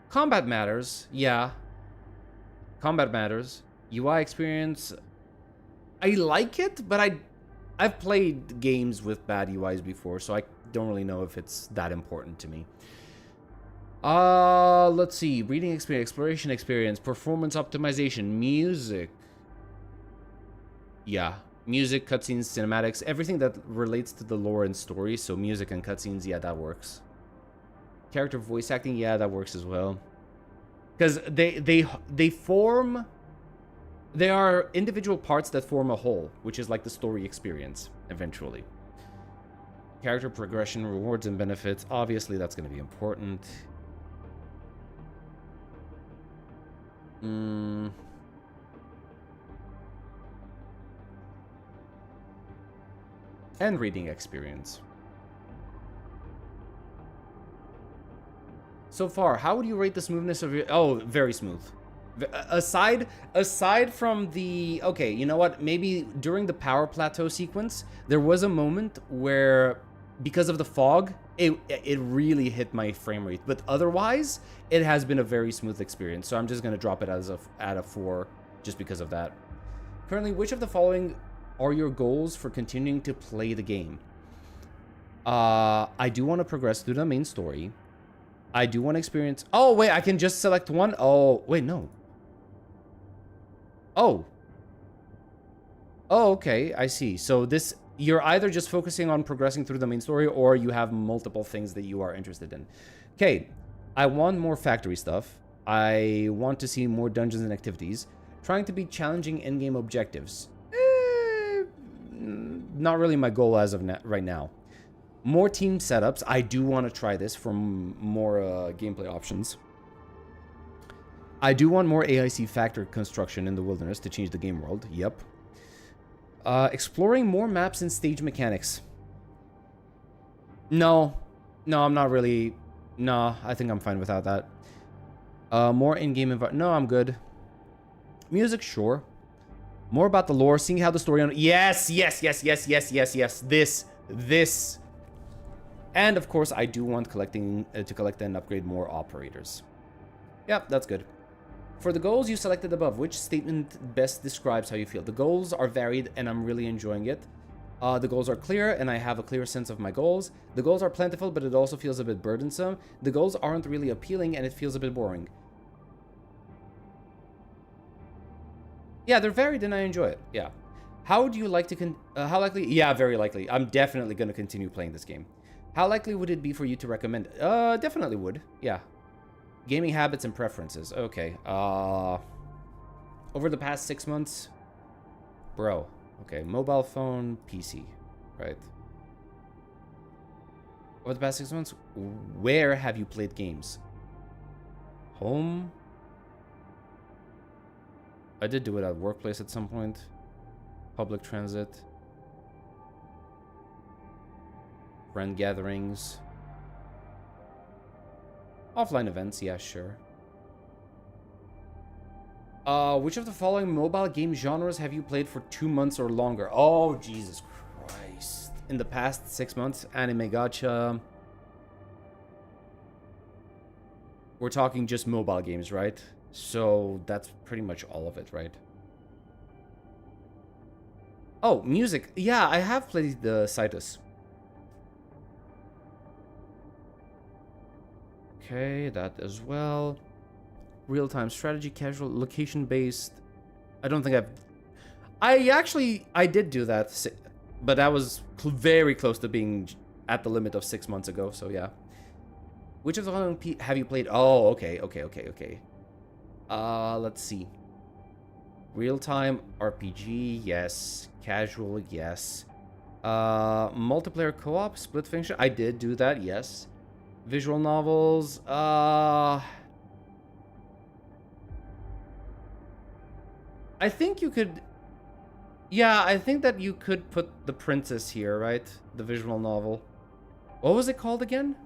S1: Combat matters. Yeah. Combat matters. UI experience. I like it, but I've played games with bad UIs before, so I don't really know if it's that important to me. Let's see. Reading experience, exploration experience, performance optimization, music. Yeah. Music, cutscenes, cinematics, everything that relates to the lore and story. So music and cutscenes, yeah, that works. Character voice acting, yeah, that works as well. Because they form... They are individual parts that form a whole, which is like the story experience, eventually. Character progression, rewards and benefits. Obviously, that's going to be important. And reading experience. So far, how would you rate the smoothness of your... Oh, very smooth. Aside from the... Okay, you know what? Maybe during the power plateau sequence, there was a moment where, because of the fog, it really hit my frame rate. But otherwise, it has been a very smooth experience. So I'm just going to drop it as at a 4 just because of that. Currently, which of the following are your goals for continuing to play the game? I do want to progress through the main story. I do want to experience... Oh, wait, I can just select one? Oh, wait, no. Oh. Oh, okay, I see. So this... You're either just focusing on progressing through the main story, or you have multiple things that you are interested in. Okay, I want more factory stuff. I want to see more dungeons and activities. Trying to be challenging endgame objectives. Not really my goal as of right now. More team setups. I do want to try this for more gameplay options. I do want more AIC factory construction in the wilderness to change the game world. Yep. Exploring more maps and stage mechanics. No, I'm not really... No, I think I'm fine without that. More in-game environment. No, I'm good. Music, sure. More about the lore, seeing how the story... Yes. This. And, of course, I do want to collect and upgrade more operators. Yep, that's good. For the goals you selected above, which statement best describes how you feel? The goals are varied, and I'm really enjoying it. The goals are clear, and I have a clear sense of my goals. The goals are plentiful, but it also feels a bit burdensome. The goals aren't really appealing, and it feels a bit boring. Yeah, they're varied, and I enjoy it. Yeah. How would you like to... how likely... Yeah, very likely. I'm definitely going to continue playing this game. How likely would it be for you to recommend it? Definitely would. Yeah. Gaming habits and preferences. Okay. Over the past 6 months... Bro. Okay. Mobile phone, PC. Right. Over the past 6 months, where have you played games? Home? I did do it at workplace at some point. Public transit. Friend gatherings. Offline events, yeah, sure. Which of the following mobile game genres have you played for 2 months or longer? Oh, Jesus Christ. In the past 6 months, anime gacha. We're talking just mobile games, right? So that's pretty much all of it, right? Oh, music. Yeah, I have played the Citus. Okay, that as well. Real-time strategy, casual, location-based. I don't think I did do that, but that was very close to being at the limit of 6 months ago, so yeah. Which of the following have you played? Oh, okay. Let's see. Real-time RPG, yes. Casual, yes. Multiplayer co-op, split function. I did do that, yes. Visual novels, I think you could... Yeah, I think that you could put The Princess here, right? The visual novel. What was it called again?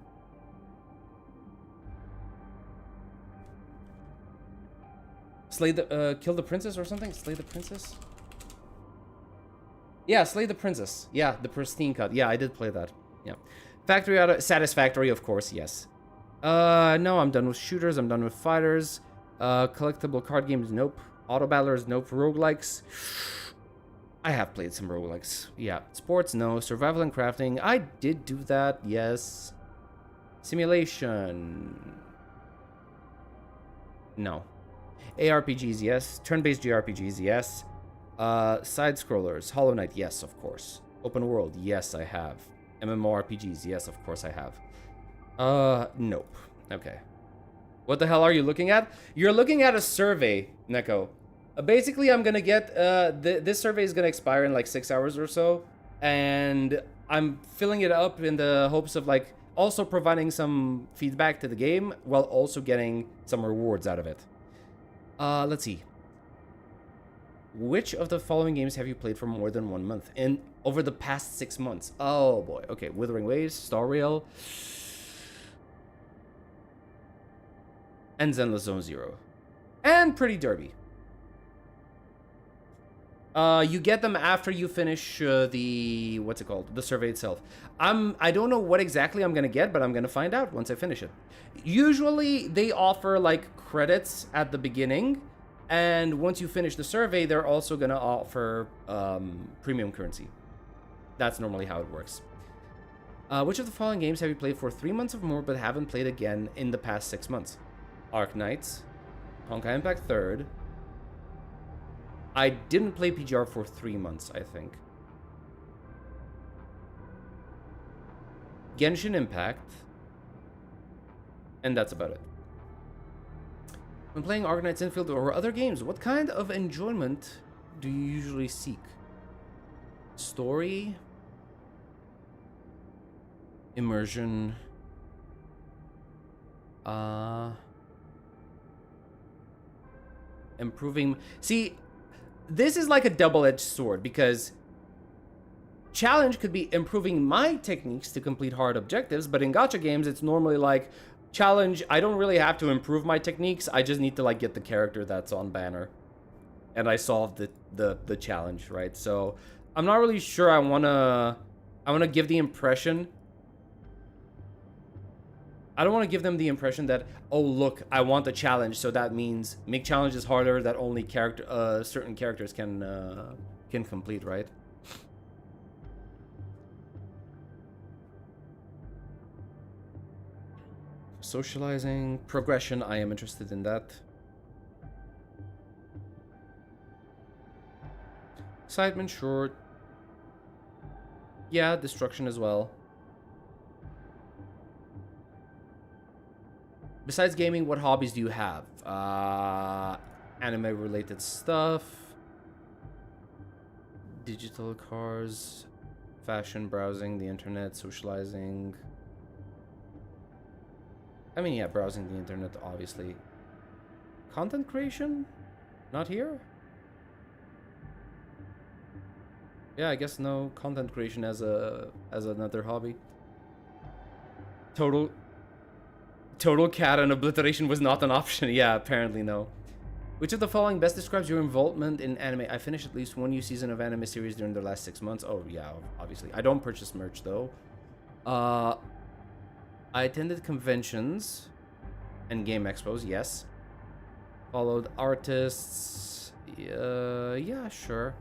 S1: Kill the Princess or something? Slay the Princess? Yeah, Slay the Princess. Yeah, the pristine cut. Yeah, I did play that. Yeah. Factory Auto... Satisfactory, of course, yes. No, I'm done with shooters. I'm done with fighters. Collectible card games, nope. Auto battlers, nope. Roguelikes. I have played some roguelikes. Yeah. Sports, no. Survival and crafting. I did do that, yes. Simulation. No. ARPGs, yes. Turn-based JRPGs, yes. Side-scrollers. Hollow Knight, yes, of course. Open world, yes, I have. MMORPGs, yes, of course I have. Nope. Okay. What the hell are you looking at? You're looking at a survey, Neko. Basically, I'm gonna get, this survey is gonna expire in like 6 hours or so. And I'm filling it up in the hopes of like also providing some feedback to the game while also getting some rewards out of it. Let's see. Which of the following games have you played for more than 1 month? And over the past 6 months. Oh boy. Okay, Withering Waves, Star Rail, and Zenless Zone Zero. And Pretty Derby. You get them after you finish the, what's it called? The survey itself. I don't know what exactly I'm gonna get, but I'm gonna find out once I finish it. Usually they offer like credits at the beginning, and once you finish the survey, they're also gonna offer premium currency. That's normally how it works. Which of the following games have you played for 3 months or more but haven't played again in the past 6 months? Arknights, Honkai Impact 3rd. I didn't play PGR for 3 months, I think. Genshin Impact. And that's about it. When playing Arknights Endfield or other games, what kind of enjoyment do you usually seek? Story? Immersion? Improving... See... This is like a double-edged sword, because challenge could be improving my techniques to complete hard objectives, but in gacha games, it's normally like, challenge, I don't really have to improve my techniques, I just need to like get the character that's on banner. And I solved the challenge, right? So, I'm not really sure I wanna give the impression... I don't want to give them the impression that, oh look, I want a challenge, so that means make challenges harder that only certain characters can complete, right? Socializing, progression, I am interested in that. Excitement, short. Yeah, destruction as well. Besides gaming, what hobbies do you have? Anime-related stuff. Digital cars. Fashion, browsing, the internet, socializing. I mean, yeah, browsing the internet, obviously. Content creation? Not here? Yeah, I guess no content creation as another hobby. Total cat and obliteration was not an option. Yeah, apparently no. Which of the following best describes your involvement in anime? I finished at least one new season of anime series during the last 6 months. Oh, yeah, obviously. I don't purchase merch, though. I attended conventions and game expos, yes. Followed artists. Yeah, sure.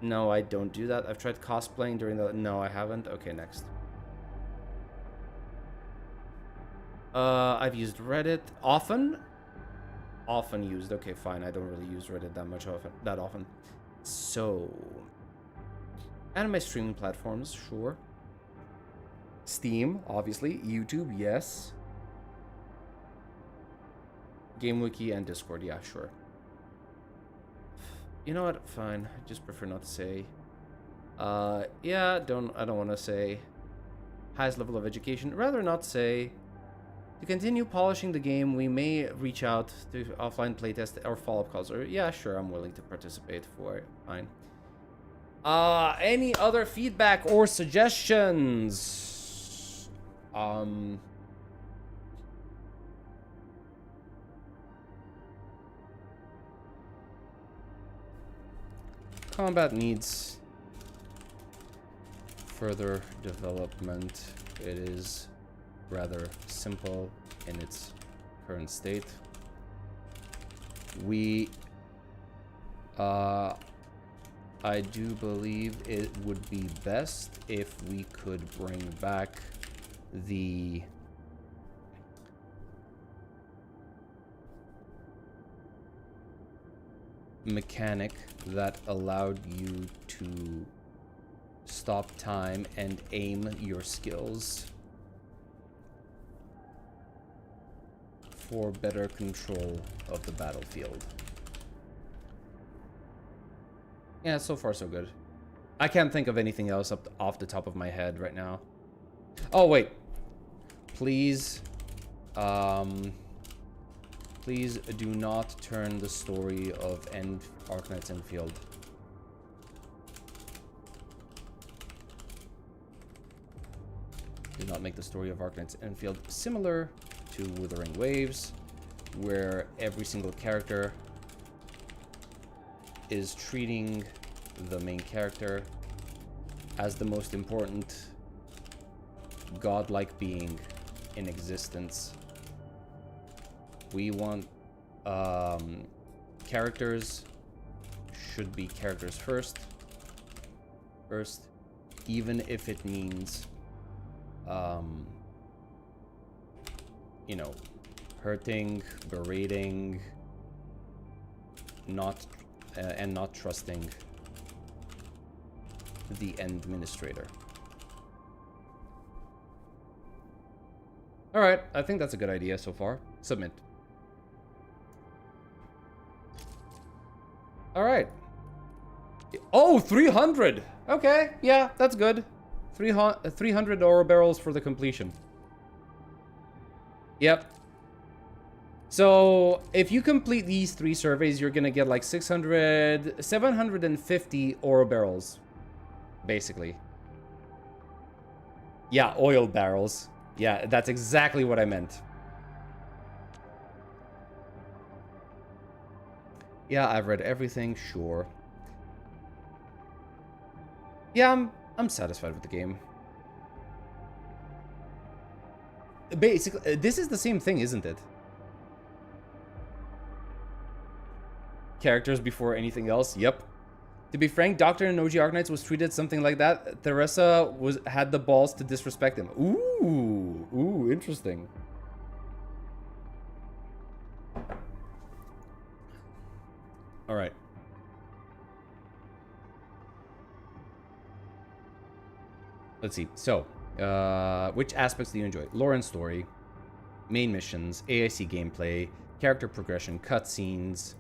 S1: No, I don't do that. I've tried cosplaying during the... No, I haven't. Okay, next. I've used Reddit often. Often used. Okay, fine. I don't really use Reddit that often. So, anime streaming platforms, sure. Steam, obviously. YouTube, yes. GameWiki and Discord, yeah, sure. You know what? Fine. I just prefer not to say. Yeah, I don't want to say. Highest level of education. Rather not say. To continue polishing the game, we may reach out to offline playtest or follow-up calls. Or yeah, sure, I'm willing to participate for it. Fine. Any other feedback or suggestions? Combat needs further development. It is rather simple in its current state. I do believe it would be best if we could bring back the mechanic that allowed you to stop time and aim your skills for better control of the battlefield. Yeah, so far so good. I can't think of anything else off the top of my head right now. Oh, wait. Please, please do not turn the story of Arknights Endfield. Do not make the story of Arknights Endfield similar to Withering Waves, where every single character is treating the main character as the most important godlike being in existence. We want characters should be characters first, even if it means you know, hurting, berating, not trusting the Endministrator. Alright, I think that's a good idea so far. Submit. Alright. Oh, 300! Okay, yeah, that's good. 300 ore barrels for the completion. Yep. So, if you complete these 3 surveys, you're gonna get like 750 ore barrels. Basically. Yeah, oil barrels. Yeah, that's exactly what I meant. Yeah, I've read everything, sure. Yeah, I'm satisfied with the game. Basically, this is the same thing, isn't it? Characters before anything else, yep. To be frank, Dr. Noji Arknights was treated something like that. Theresa had the balls to disrespect him. Ooh, interesting. All right. Let's see. So, which aspects do you enjoy? Lore and story, main missions, AIC gameplay, character progression, cutscenes,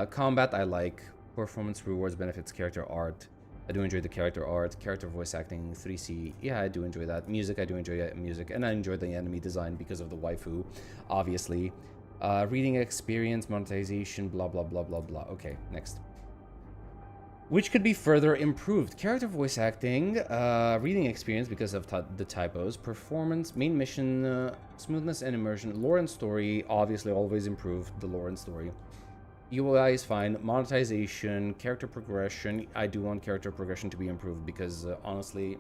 S1: combat I like, performance rewards, benefits, character art. I do enjoy the character art, character voice acting, 3C. Yeah, I do enjoy that. Music, I do enjoy music, and I enjoy the enemy design because of the waifu, obviously. Reading experience, monetization, blah, blah, blah, blah, blah. Okay, next. Which could be further improved? Character voice acting, reading experience because of the typos, performance, main mission, smoothness and immersion, lore and story, obviously always improve the lore and story. UI is fine. Monetization, character progression. I do want character progression to be improved because honestly,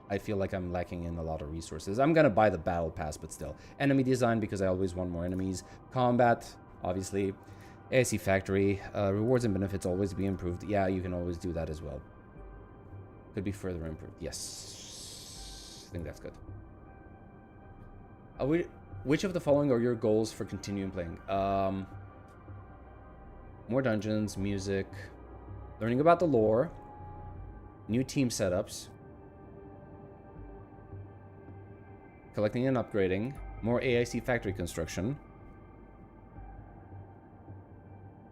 S1: I feel like I'm lacking in a lot of resources. I'm gonna buy the battle pass, but still. Enemy design because I always want more enemies. Combat, obviously. AIC factory, rewards and benefits always be improved. Yeah, you can always do that as well. Could be further improved. Yes, I think that's good. Which of the following are your goals for continuing playing? More dungeons, music, learning about the lore, new team setups, collecting and upgrading, more AIC factory construction.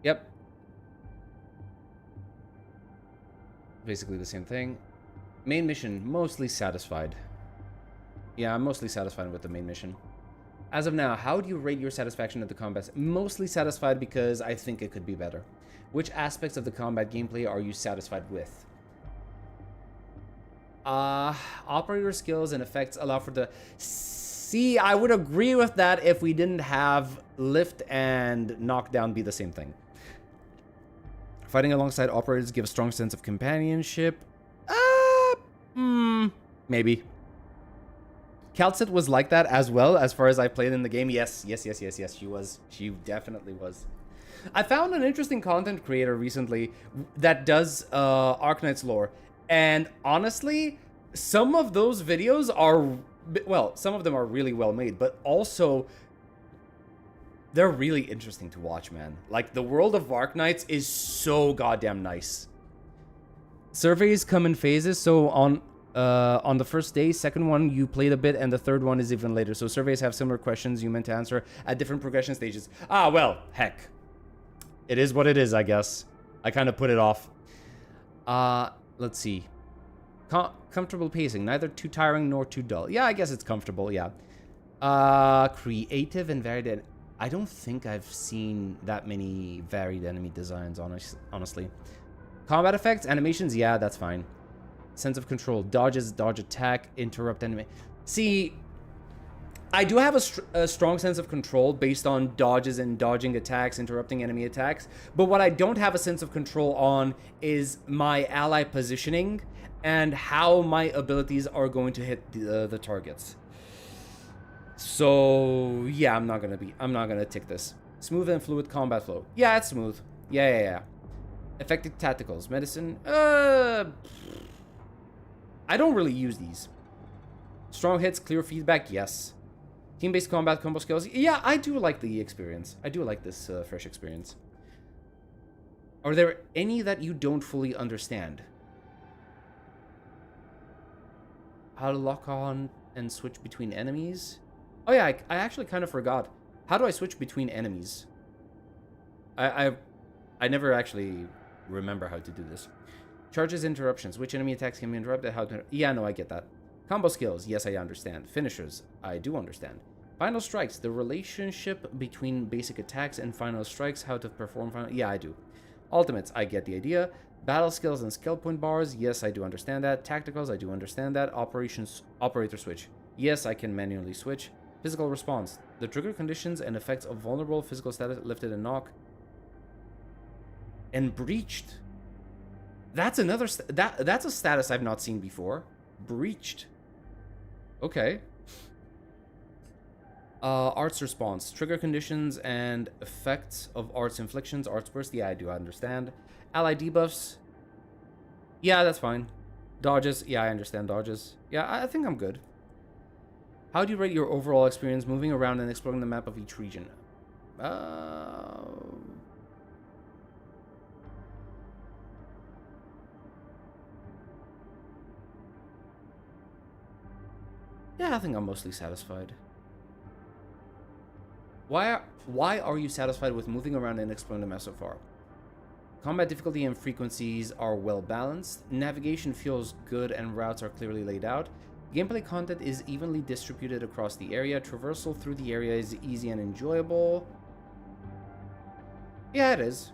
S1: Yep. Basically the same thing. Main mission, mostly satisfied. Yeah, I'm mostly satisfied with the main mission. As of now, how do you rate your satisfaction at the combat? Mostly satisfied because I think it could be better. Which aspects of the combat gameplay are you satisfied with? Operator skills and effects allow for the... See, I would agree with that if we didn't have lift and knockdown be the same thing. Fighting alongside operators give a strong sense of companionship. Maybe. Calcit was like that as well, as far as I played in the game. Yes, she was. She definitely was. I found an interesting content creator recently that does Arknights lore. And honestly, some of those videos are... Well, some of them are really well made, but also they're really interesting to watch, man. Like, the world of Arknights is so goddamn nice. Surveys come in phases, so on the first day, second one you played a bit, and the third one is even later. So surveys have similar questions you meant to answer at different progression stages. Ah, well, heck. It is what it is, I guess. I kind of put it off. Let's see. Comfortable pacing, neither too tiring nor too dull. Yeah, I guess it's comfortable, yeah. Creative and varied. I don't think I've seen that many varied enemy designs, honestly. Combat effects, animations, yeah, that's fine. Sense of control, dodges, dodge attack, interrupt enemy. See, I do have a strong sense of control based on dodges and dodging attacks, interrupting enemy attacks. But what I don't have a sense of control on is my ally positioning and how my abilities are going to hit the targets. So yeah, I'm not gonna tick this. Smooth and fluid combat flow. Yeah, it's smooth. Yeah. Effective tacticals, medicine. I don't really use these. Strong hits, clear feedback, yes. Team-based combat, combo skills. Yeah, I do like the experience. I do like this fresh experience. Are there any that you don't fully understand? How to lock on and switch between enemies? Oh yeah, I actually kind of forgot. How do I switch between enemies? I never actually remember how to do this. Charges, interruptions. Which enemy attacks can be interrupted? How to... Yeah, no, I get that. Combo skills. Yes, I understand. Finishers. I do understand. Final strikes. The relationship between basic attacks and final strikes. How to perform final... Yeah, I do. Ultimates. I get the idea. Battle skills and skill point bars. Yes, I do understand that. Tacticals. I do understand that. Operator switch. Yes, I can manually switch. Physical response. The trigger conditions and effects of vulnerable physical status lifted and knock. And breached. That's another... That's a status I've not seen before. Breached. Okay. Arts response. Trigger conditions and effects of arts inflictions. Arts burst. Yeah, I do understand. Ally debuffs. Yeah, that's fine. Dodges. Yeah, I understand dodges. Yeah, I think I'm good. How do you rate your overall experience moving around and exploring the map of each region? Yeah, I think I'm mostly satisfied. Why are you satisfied with moving around and exploring the map so far? Combat difficulty and frequencies are well balanced. Navigation feels good and routes are clearly laid out. Gameplay content is evenly distributed across the area. Traversal through the area is easy and enjoyable. Yeah, it is.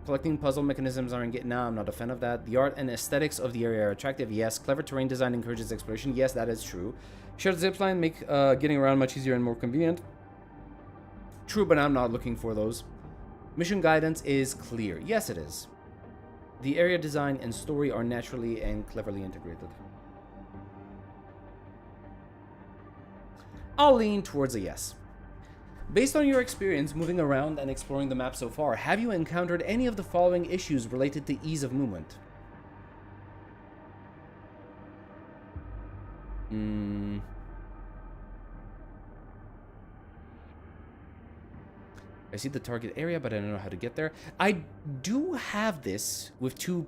S1: Collecting puzzle mechanisms aren't getting... Nah, I'm not a fan of that. The art and aesthetics of the area are attractive. Yes. Clever terrain design encourages exploration. Yes, that is true. Shared zipline make getting around much easier and more convenient. True, but I'm not looking for those. Mission guidance is clear. Yes, it is. The area design and story are naturally and cleverly integrated. I'll lean towards a yes. Based on your experience moving around and exploring the map so far, have you encountered any of the following issues related to ease of movement? I see the target area, but I don't know how to get there. I do have this with two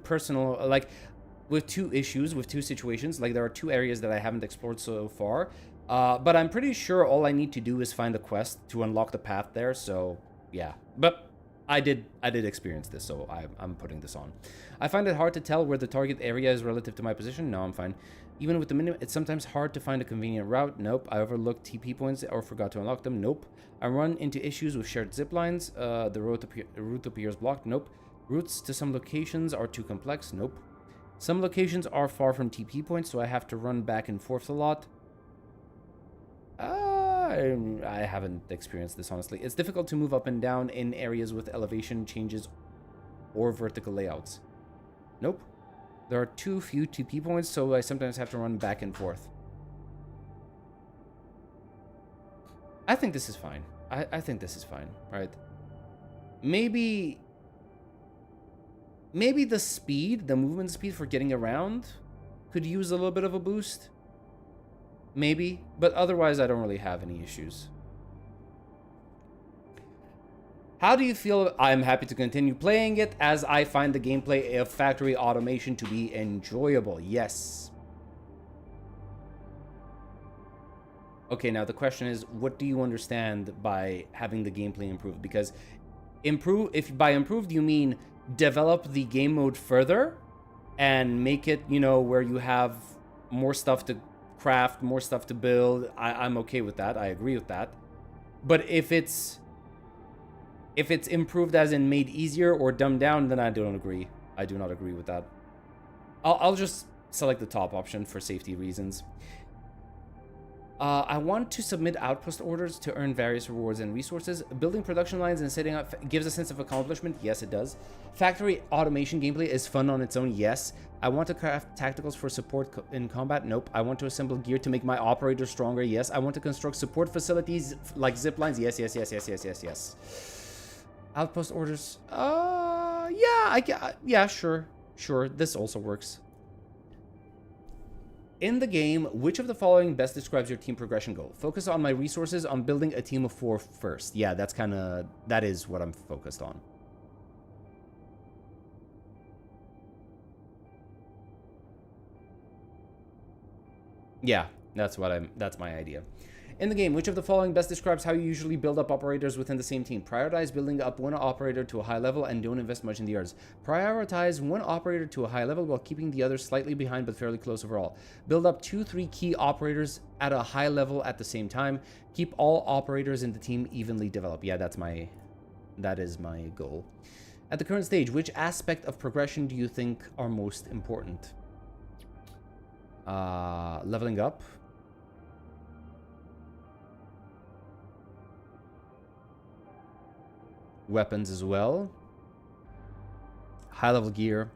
S1: issues, with two situations. Like, there are two areas that I haven't explored so far. But I'm pretty sure all I need to do is find a quest to unlock the path there, so yeah. But I did experience this, so I'm putting this on. I find it hard to tell where the target area is relative to my position. No, I'm fine. Even with the minimum, it's sometimes hard to find a convenient route. Nope. I overlooked TP points or forgot to unlock them. Nope. I run into issues with shared zip lines. The route appears blocked. Nope. Routes to some locations are too complex. Nope. Some locations are far from TP points, so I have to run back and forth a lot. I haven't experienced this, honestly. It's difficult to move up and down in areas with elevation changes or vertical layouts. Nope. There are too few TP points, so I sometimes have to run back and forth. I think this is fine. I think this is fine, right? Maybe the speed, the movement speed for getting around could use a little bit of a boost. Maybe, but otherwise I don't really have any issues. How do you feel? I'm happy to continue playing it as I find the gameplay of factory automation to be enjoyable. Yes. Okay, now the question is, what do you understand by having the gameplay improved? Because if by improved you mean develop the game mode further and make it, you know, where you have more stuff to craft, more stuff to build, I'm okay with that. I agree with that. But if it's improved as in made easier or dumbed down, then I don't agree. I do not agree with that. I'll just select the top option for safety reasons. I want to submit outpost orders to earn various rewards and resources. Building production lines and setting up gives a sense of accomplishment. Yes, it does. Factory automation gameplay is fun on its own. Yes. I want to craft tacticals for support in combat. Nope. I want to assemble gear to make my operators stronger. Yes. I want to construct support facilities like zip lines. Yes, yes, yes, yes, yes, yes, yes. Outpost orders. Yeah, sure. Sure, this also works. In the game, which of the following best describes your team progression goal? Focus on my resources on building a team of 4 first. Yeah, that is what I'm focused on. Yeah, that's my idea. In the game, which of the following best describes how you usually build up operators within the same team? Prioritize building up one operator to a high level and don't invest much in the others. Prioritize one operator to a high level while keeping the others slightly behind but fairly close overall. Build up 2-3 key operators at a high level at the same time. Keep all operators in the team evenly developed. Yeah, that is my goal. At the current stage, which aspect of progression do you think are most important? Leveling up. Weapons as well. High level gear.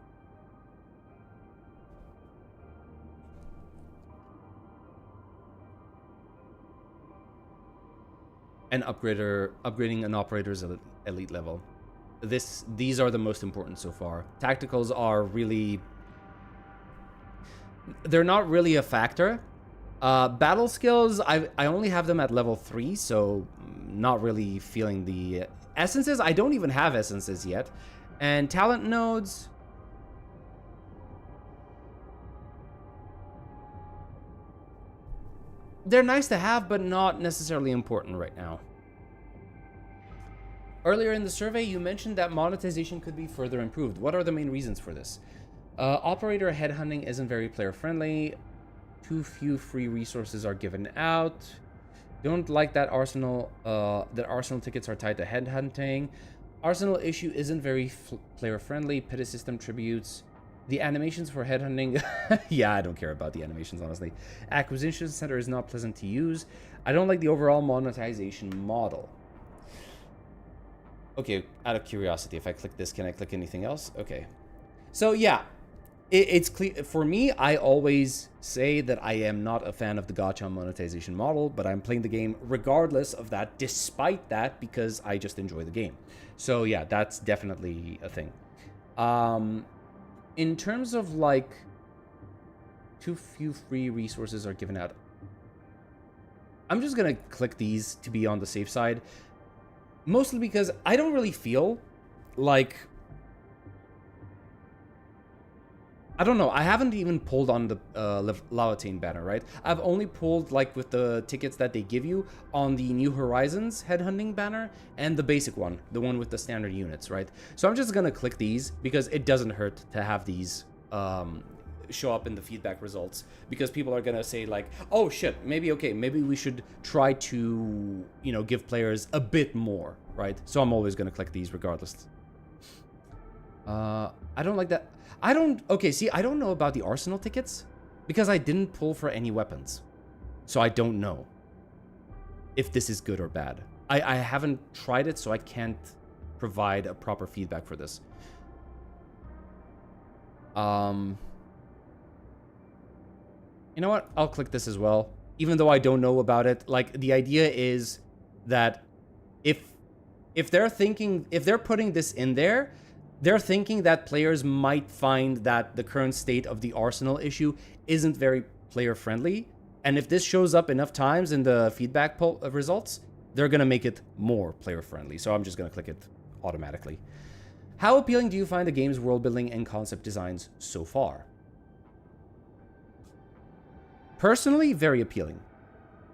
S1: And upgrading an operator's elite level. These are the most important so far. Tacticals are really... they're not really a factor. Battle skills, I only have them at level 3, so not really feeling the... essences, I don't even have essences yet. And talent nodes... they're nice to have, but not necessarily important right now. Earlier in the survey, you mentioned that monetization could be further improved. What are the main reasons for this? Operator headhunting isn't very player-friendly. Too few free resources are given out. Don't like that arsenal tickets are tied to headhunting. Arsenal issue isn't very player-friendly. Pity system tributes. The animations for headhunting... yeah, I don't care about the animations, honestly. Acquisition center is not pleasant to use. I don't like the overall monetization model. Okay, out of curiosity, if I click this, can I click anything else? Okay. So, yeah. It's clear. For me, I always say that I am not a fan of the gacha monetization model, but I'm playing the game regardless of that, despite that, because I just enjoy the game. So yeah, that's definitely a thing. In terms of like, too few free resources are given out. I'm just gonna click these to be on the safe side, mostly because I don't really feel like... I don't know, I haven't even pulled on the Laotain banner, right? I've only pulled, like, with the tickets that they give you on the New Horizons headhunting banner and the basic one, the one with the standard units, right? So I'm just gonna click these because it doesn't hurt to have these show up in the feedback results, because people are gonna say, like, oh shit, maybe we should try to, you know, give players a bit more, right? So I'm always gonna click these regardless. I don't like that. Okay, see, I don't know about the arsenal tickets because I didn't pull for any weapons. So I don't know if this is good or bad. I haven't tried it, so I can't provide a proper feedback for this. You know what? I'll click this as well. Even though I don't know about it, like, the idea is that if they're putting this in there, they're thinking that players might find that the current state of the arsenal issue isn't very player-friendly. And if this shows up enough times in the feedback poll results, they're going to make it more player-friendly. So I'm just going to click it automatically. How appealing do you find the game's world building and concept designs so far? Personally, very appealing.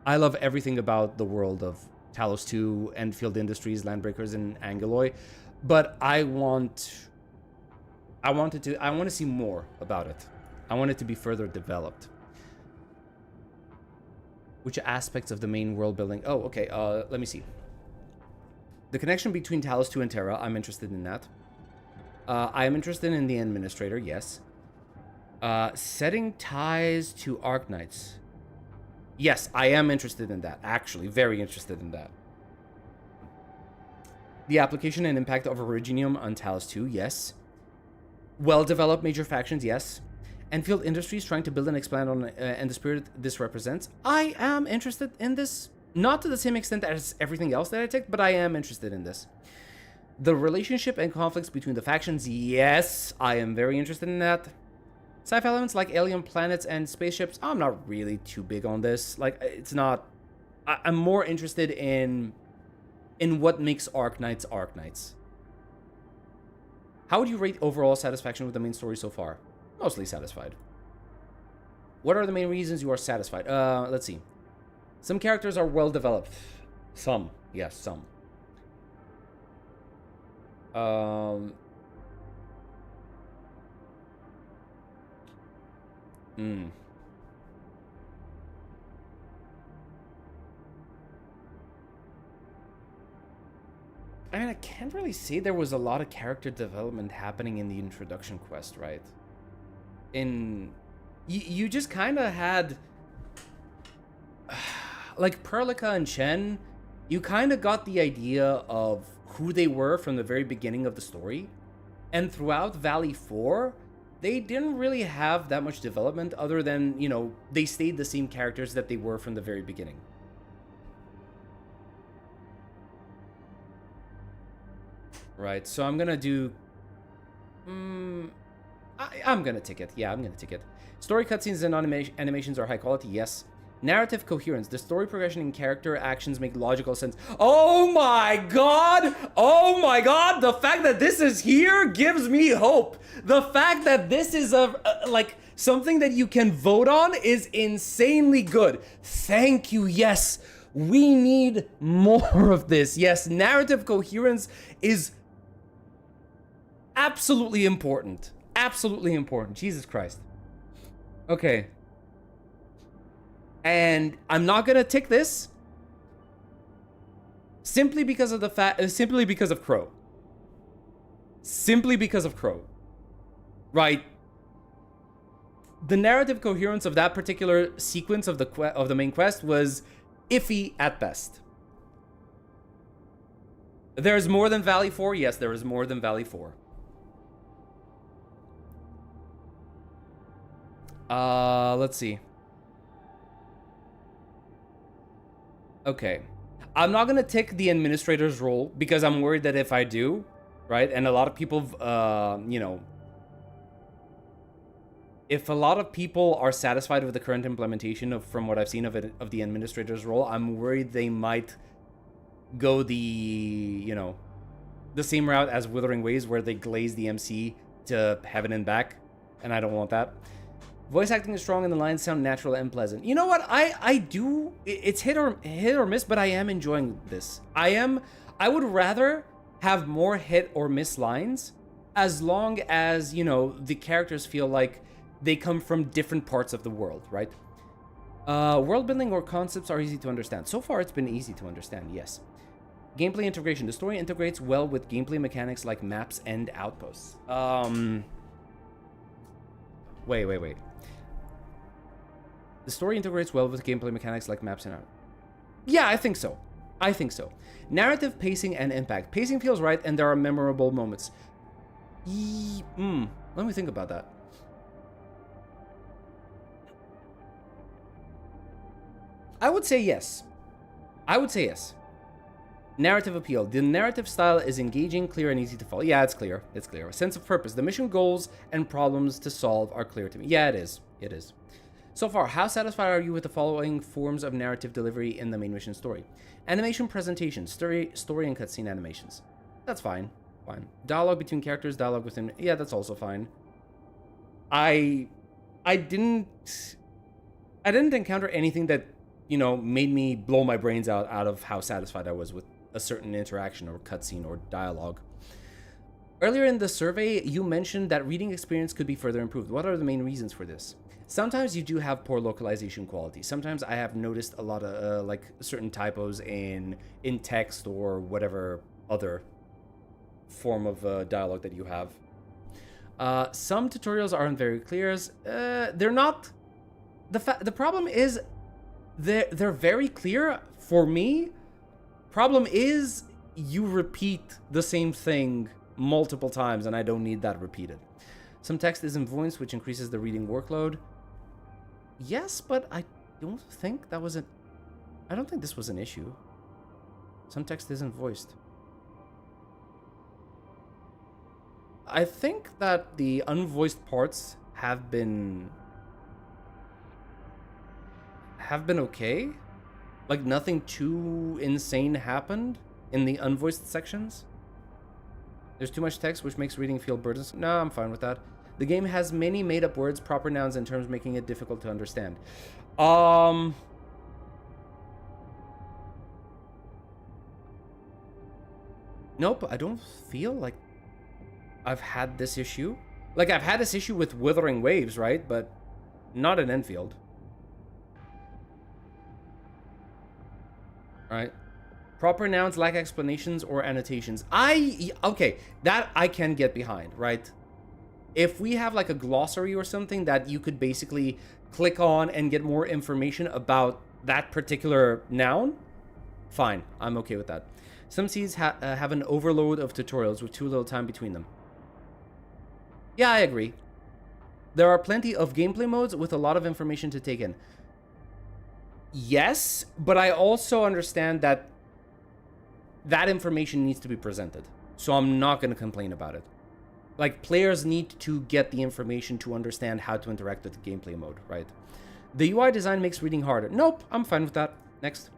S1: I love everything about the world of Talos 2, Endfield Industries, Landbreakers, and Angeloy, but I want to see more about it. I want it to be further developed. Which aspects of the main world building? Oh, okay. Let me see. The connection between Talos 2 and Terra, I'm interested in that. I am interested in the Administrator, yes. Setting ties to Arknights. Yes, I am interested in that. Actually, very interested in that. The application and impact of Originium on Talos 2, yes. Well-developed major factions, yes. Endfield Industries trying to build and expand on and the spirit this represents. I am interested in this. Not to the same extent as everything else that I take, but I am interested in this. The relationship and conflicts between the factions, yes, I am very interested in that. Sci-fi elements like alien planets and spaceships, I'm not really too big on this. Like, it's not... I'm more interested in what makes Arknights Arknights. How would you rate overall satisfaction with the main story so far? Mostly satisfied. What are the main reasons you are satisfied? Let's see. Some characters are well developed. Some. Yes, some. I mean, I can't really say there was a lot of character development happening in the introduction quest, right? You just kind of had... like, Perlica and Chen, you kind of got the idea of who they were from the very beginning of the story. And throughout Valley 4, they didn't really have that much development other than, you know, they stayed the same characters that they were from the very beginning. Right, so I'm gonna do... I'm gonna tick it. Yeah, I'm gonna tick it. Story cutscenes and animations are high quality, yes. Narrative coherence. The story progression and character actions make logical sense. Oh my god! Oh my god! The fact that this is here gives me hope. The fact that this is like something that you can vote on is insanely good. Thank you, yes. We need more of this. Yes, narrative coherence is absolutely important. Absolutely important. Jesus Christ. Okay. And I'm not gonna tick this simply because of simply because of Crow. Simply because of Crow. Right. The narrative coherence of that particular sequence of the main quest was iffy at best. There's more than Valley 4? Yes, there is more than Valley 4. Let's see. Okay. I'm not gonna tick the administrator's role because I'm worried that if I do, right, and a lot of people, you know, if a lot of people are satisfied with the current implementation of, from what I've seen of it, of the administrator's role, I'm worried they might go the, you know, the same route as Withering Waves, where they glaze the MC to heaven and back, and I don't want that. Voice acting is strong and the lines sound natural and pleasant. You know what? I do. It's hit or miss, but I am enjoying this. I would rather have more hit or miss lines as long as, you know, the characters feel like they come from different parts of the world, right? World building or concepts are easy to understand. So far, it's been easy to understand, yes. Gameplay integration. The story integrates well with gameplay mechanics like maps and outposts. Wait. The story integrates well with gameplay mechanics like maps and outposts. Yeah, I think so. Narrative, pacing, and impact. Pacing feels right, and there are memorable moments. Let me think about that. I would say yes. Narrative appeal. The narrative style is engaging, clear, and easy to follow. Yeah, it's clear. Sense of purpose. The mission goals and problems to solve are clear to me. Yeah, it is. So far, how satisfied are you with the following forms of narrative delivery in the main mission story? Animation presentation, story and cutscene animations. That's fine. Fine. Dialogue between characters, dialogue within... Yeah, that's also fine. I didn't encounter anything that, you know, made me blow my brains out of how satisfied I was with a certain interaction or cutscene or dialogue. Earlier in the survey, you mentioned that reading experience could be further improved. What are the main reasons for this? Sometimes you do have poor localization quality. Sometimes I have noticed a lot of like certain typos in text or whatever other form of dialogue that you have. Some tutorials aren't very clear. They're not. The problem is they're very clear for me. Problem is you repeat the same thing multiple times, and I don't need that repeated. Some text isn't voiced, which increases the reading workload. Yes, but I don't think that was I don't think this was an issue. Some text isn't voiced. I think that the unvoiced parts have been okay. Like nothing too insane happened in the unvoiced sections. There's too much text, which makes reading feel burdensome. No, I'm fine with that. The game has many made-up words, proper nouns, and terms, making it difficult to understand. Nope, I don't feel like I've had this issue. Like, I've had this issue with Withering Waves, right? But not in Enfield. Right? Proper nouns lack explanations or annotations. Okay, that I can get behind, right? If we have like a glossary or something that you could basically click on and get more information about that particular noun, fine, I'm okay with that. Some seeds have an overload of tutorials with too little time between them. Yeah, I agree. There are plenty of gameplay modes with a lot of information to take in. Yes, but I also understand that that information needs to be presented. So I'm not going to complain about it. Like, players need to get the information to understand how to interact with the gameplay mode, right? The UI design makes reading harder. Nope, I'm fine with that. Next.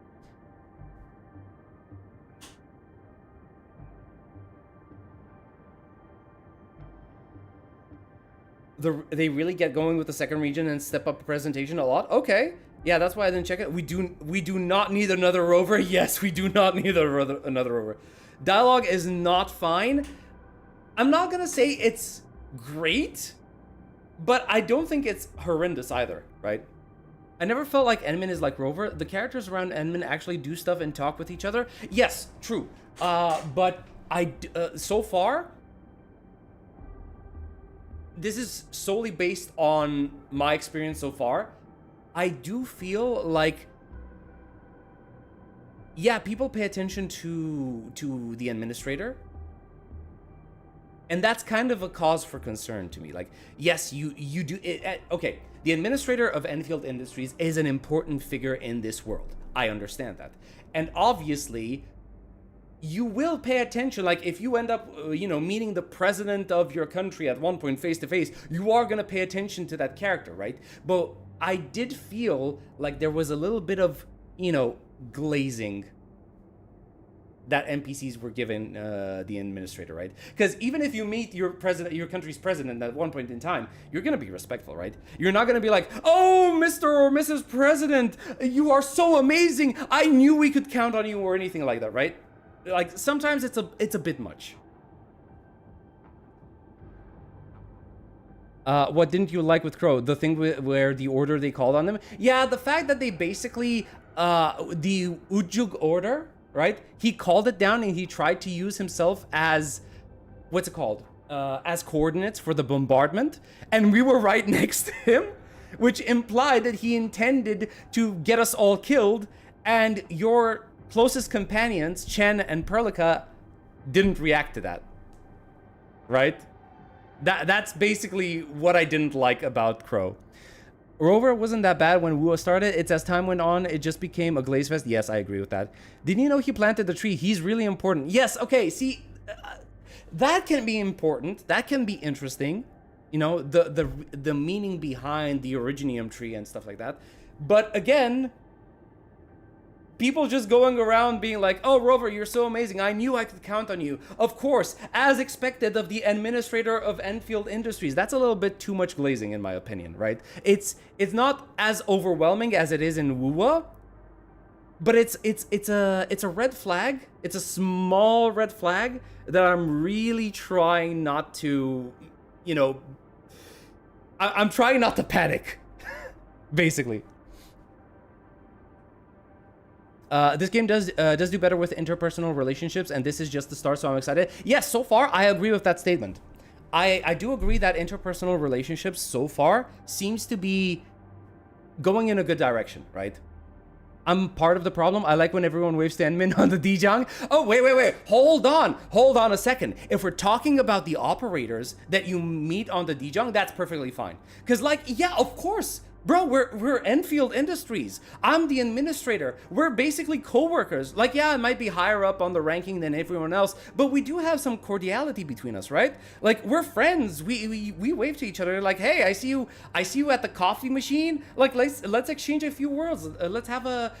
S1: They really get going with the second region and step up the presentation a lot? Okay. Yeah, that's why I didn't check it. We do not need another rover. Yes, we do not need another rover. Dialogue is not fine. I'm not gonna say it's great, but I don't think it's horrendous either, right? I never felt like Endmin is like Rover. The characters around Endmin actually do stuff and talk with each other. Yes, true. But so far, this is solely based on my experience so far. I do feel like, yeah, people pay attention to the administrator. And that's kind of a cause for concern to me. Like, yes, you do it. Okay, the administrator of Enfield Industries is an important figure in this world. I understand that. And obviously, you will pay attention. Like, if you end up, meeting the president of your country at one point face to face, you are going to pay attention to that character, right? But I did feel like there was a little bit of, glazing that NPCs were given the administrator, right? Because even if you meet your country's president at one point in time, you're gonna be respectful, right? You're not gonna be like, "Oh, Mr. or Mrs. President, you are so amazing. I knew we could count on you," or anything like that, right? Like, sometimes it's a bit much. What didn't you like with Crow? The thing where the order they called on them? Yeah, the fact that they basically, the Ujug order, right? He called it down and he tried to use himself as, what's it called? As coordinates for the bombardment. And we were right next to him, which implied that he intended to get us all killed. And your closest companions, Chen and Perlica, didn't react to that, right? That's basically what I didn't like about Crow. Rover wasn't that bad when Wuo started. It's as time went on, it just became a glaze fest. Yes, I agree with that. Didn't you know he planted the tree? He's really important. Yes, okay, see, that can be important. That can be interesting. You know, the meaning behind the Originium tree and stuff like that. But again, people just going around being like, oh, Rover, you're so amazing. I knew I could count on you. Of course, as expected of the administrator of Enfield Industries. That's a little bit too much glazing, in my opinion, right? It's not as overwhelming as it is in Wuwa, but it's a red flag. It's a small red flag that I'm really trying not to, you know, I'm trying not to panic, basically. This game does do better with interpersonal relationships, and this is just the start, so I'm excited. Yes, so far, I agree with that statement. I do agree that interpersonal relationships so far seems to be going in a good direction, right? I'm part of the problem. I like when everyone waves to Enmin on the Dijang. Oh, wait. Hold on a second. If we're talking about the operators that you meet on the Dijang, that's perfectly fine. Because, like, yeah, of course. Bro, we're Enfield Industries. I'm the administrator. We're basically co-workers. Like, yeah, I might be higher up on the ranking than everyone else, but we do have some cordiality between us, right? Like, we're friends. We wave to each other like, hey, I see you at the coffee machine. Like, let's exchange a few words. Let's have a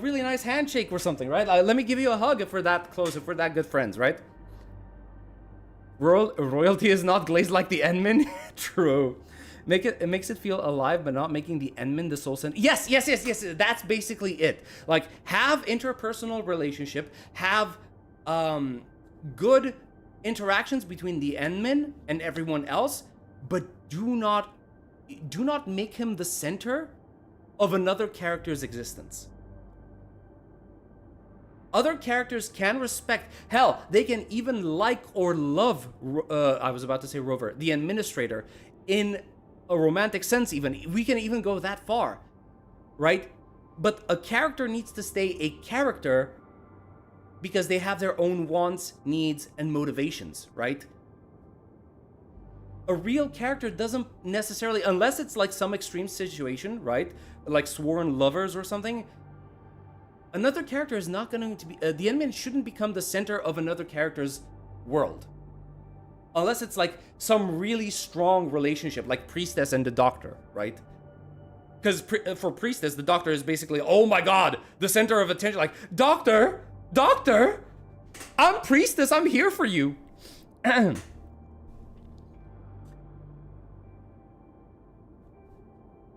S1: really nice handshake or something, right? Let me give you a hug if we're that close, if we're that good friends, right? Royalty is not glazed like the Enmin. True. It makes it feel alive, but not making the Enmin the soul center. Yes. That's basically it. Like, have interpersonal relationship, have good interactions between the Enmin and everyone else, but do not make him the center of another character's existence. Other characters can respect, hell, they can even like or love, I was about to say Rover, the administrator, in a romantic sense even. We can even go that far, right? But a character needs to stay a character because they have their own wants, needs, and motivations, right? A real character doesn't necessarily, unless it's like some extreme situation, right? Like sworn lovers or something. Another character is not going to be, the Enmin shouldn't become the center of another character's world. Unless it's like some really strong relationship, like Priestess and the Doctor, right? Because for Priestess, the Doctor is basically, oh my god, the center of attention. Like, Doctor, I'm Priestess, I'm here for you.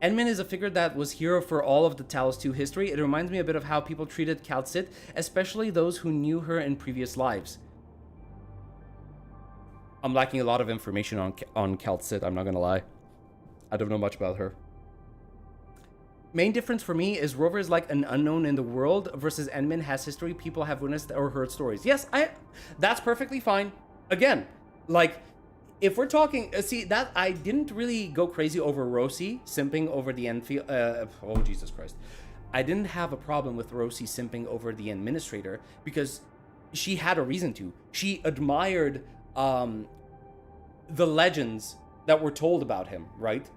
S1: Enmin is a figure that was here for all of the Talos 2 history. It reminds me a bit of how people treated Kal'tsit, especially those who knew her in previous lives. I'm lacking a lot of information on Kal'tsit, I'm not gonna lie. I don't know much about her. Main difference for me is Rover is like an unknown in the world versus Enmin has history people have witnessed or heard stories. Yes, that's perfectly fine. Again, like, if we're talking, see, that I didn't really go crazy over Rosie simping over the Enfield, oh Jesus Christ. I didn't have a problem with Rosie simping over the administrator because she had a reason to. She admired the legends that were told about him, right?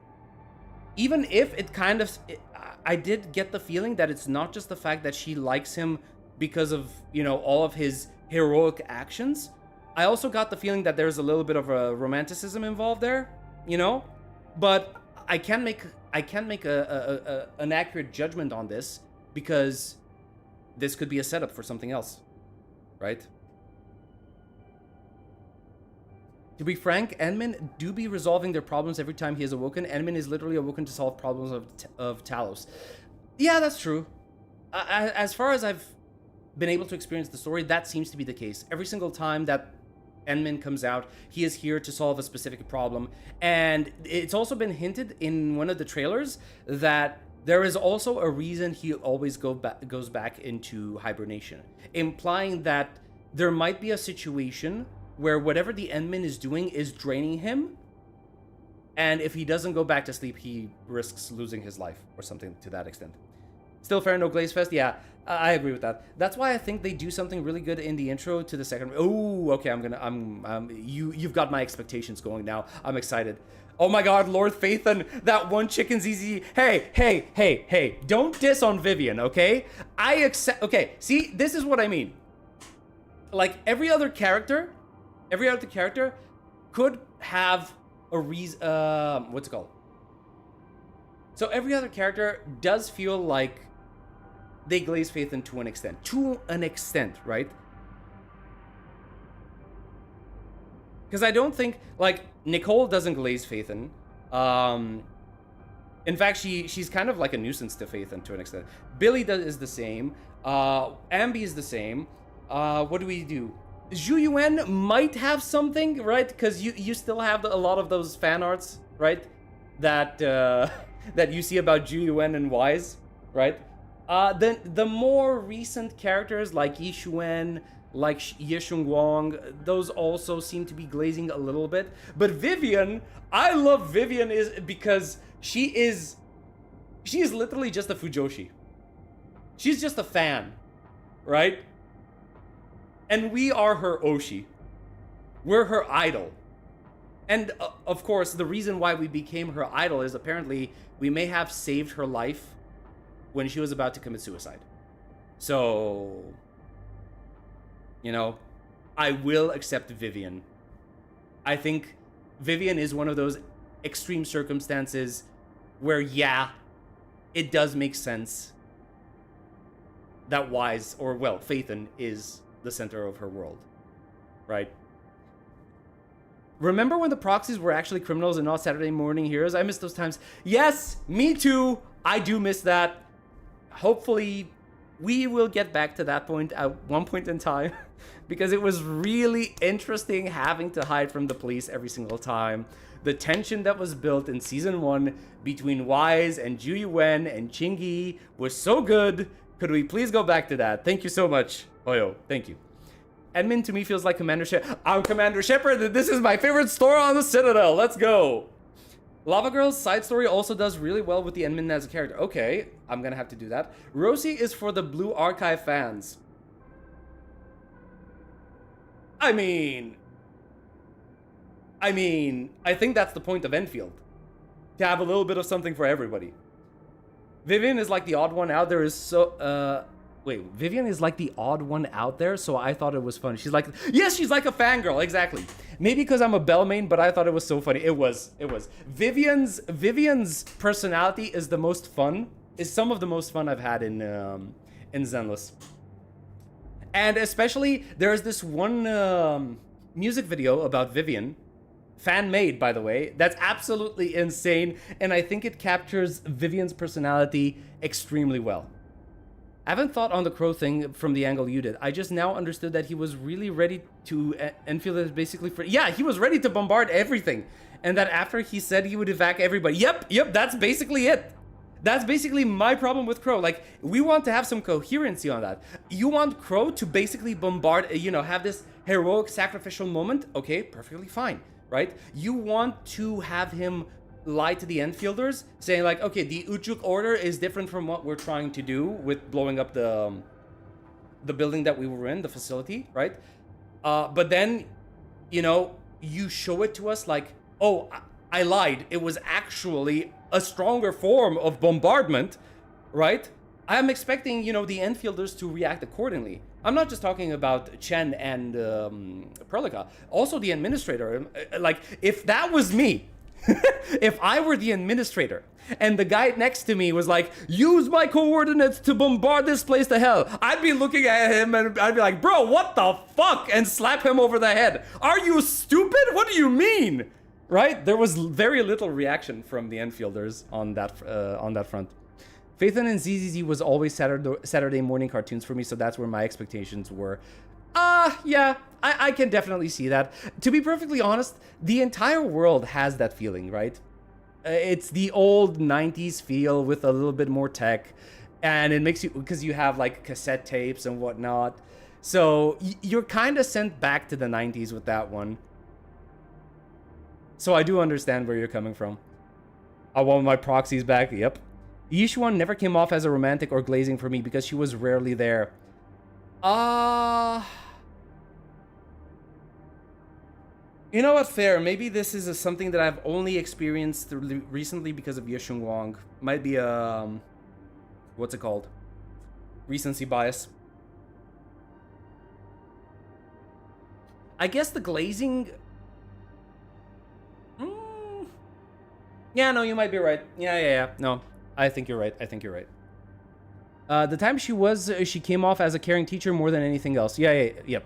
S1: Even if it kind of, I did get the feeling that it's not just the fact that she likes him because of, you know, all of his heroic actions. I also got the feeling that there's a little bit of a romanticism involved there, you know? But I can't make an accurate judgment on this because this could be a setup for something else, right? To be frank, Enmin do be resolving their problems every time he is awoken. Enmin is literally awoken to solve problems of Talos. Yeah, that's true. As far as I've been able to experience the story, that seems to be the case. Every single time that Enmin comes out, he is here to solve a specific problem. And it's also been hinted in one of the trailers that there is also a reason he always goes back into hibernation, implying that there might be a situation where whatever the Enmin is doing is draining him, and if he doesn't go back to sleep, he risks losing his life or something to that extent. Still fair, no Glaze Fest? Yeah, I agree with that. That's why I think they do something really good in the intro to the second. Oh, okay, you've got my expectations going now. I'm excited. Oh my god, Lord Phaethon, that one chicken's easy. Hey, don't diss on Vivian, okay? Okay, see, this is what I mean. Like, every other character could have a reason. What's it called? So every other character does feel like they glaze Phaethon to an extent. To an extent, right? Because I don't think, like, Nicole doesn't glaze Phaethon. In fact, she's kind of like a nuisance to Phaethon to an extent. Billy is the same. Ambi is the same. What do we do? Zhu Yuan might have something, right? Because you still have a lot of those fan arts, right? That that you see about Zhu Yuan and Wise, right? Then the more recent characters like Yi Xuan, like Yeshung Wang, those also seem to be glazing a little bit. But Vivian, I love Vivian is because she is literally just a Fujoshi. She's just a fan, right? And we are her Oshi. We're her idol. And of course, the reason why we became her idol is apparently we may have saved her life when she was about to commit suicide. So, you know, I will accept Vivian. I think Vivian is one of those extreme circumstances where, yeah, it does make sense that Wise, or well, Phaethon is the center of her world, right? Remember when the proxies were actually criminals and not Saturday morning heroes? I miss those times. Yes, me too. I do miss that. Hopefully, we will get back to that point at one point in time because it was really interesting having to hide from the police every single time. The tension that was built in Season 1 between Wise and Zhu Yuan and Chingy was so good. Could we please go back to that? Thank you so much, Oyo. Thank you. Edmund to me feels like Commander Shepard. I'm Commander Shepard, and this is my favorite store on the Citadel. Let's go. Lava Girl's side story also does really well with the Edmund as a character. Okay, I'm gonna have to do that. Rosie is for the Blue Archive fans. I mean, I think that's the point of Endfield. To have a little bit of something for everybody. Vivian is like the odd one out there Wait, Vivian is like the odd one out there, so I thought it was fun. She's like, yes, she's like a fangirl, exactly. Maybe because I'm a Bell main, but I thought it was so funny. It was. Vivian's personality is some of the most fun I've had in Zenless. And especially, there's this one music video about Vivian, fan-made, by the way, that's absolutely insane, and I think it captures Vivian's personality extremely well. I haven't thought on the Crow thing from the angle you did. I just now understood that he was really ready to Enfield is basically for. Yeah, he was ready to bombard everything. And that after he said he would evac everybody. Yep, that's basically it. That's basically my problem with Crow. Like, we want to have some coherency on that. You want Crow to basically bombard, have this heroic sacrificial moment. Okay, perfectly fine, right? You want to have him lie to the Enfielders, saying like, okay, the Ujuk order is different from what we're trying to do with blowing up the building that we were in, the facility, right? But then, you show it to us like, oh, I lied. It was actually a stronger form of bombardment, right? I'm expecting, the Enfielders to react accordingly. I'm not just talking about Chen and Perlica, also the Administrator. Like, if that was me, if I were the Administrator and the guy next to me was like, use my coordinates to bombard this place to hell, I'd be looking at him and I'd be like, bro, what the fuck? And slap him over the head. Are you stupid? What do you mean? Right? There was very little reaction from the Enfielders on that front. Phaethon and ZZZ was always Saturday morning cartoons for me, so that's where my expectations were. Yeah, I can definitely see that. To be perfectly honest, the entire world has that feeling, right? It's the old 90s feel with a little bit more tech, and it makes you, because you have like cassette tapes and whatnot. So you're kind of sent back to the 90s with that one. So I do understand where you're coming from. I want my proxies back, yep. Yishuan never came off as a romantic or glazing for me because she was rarely there. You know what, fair. Maybe this is something that I've only experienced recently because of Yeshung Wang. Might be what's it called? Recency bias. I guess the glazing... Yeah, no, you might be right. Yeah. No, I think you're right. The time she came off as a caring teacher more than anything else. Yep.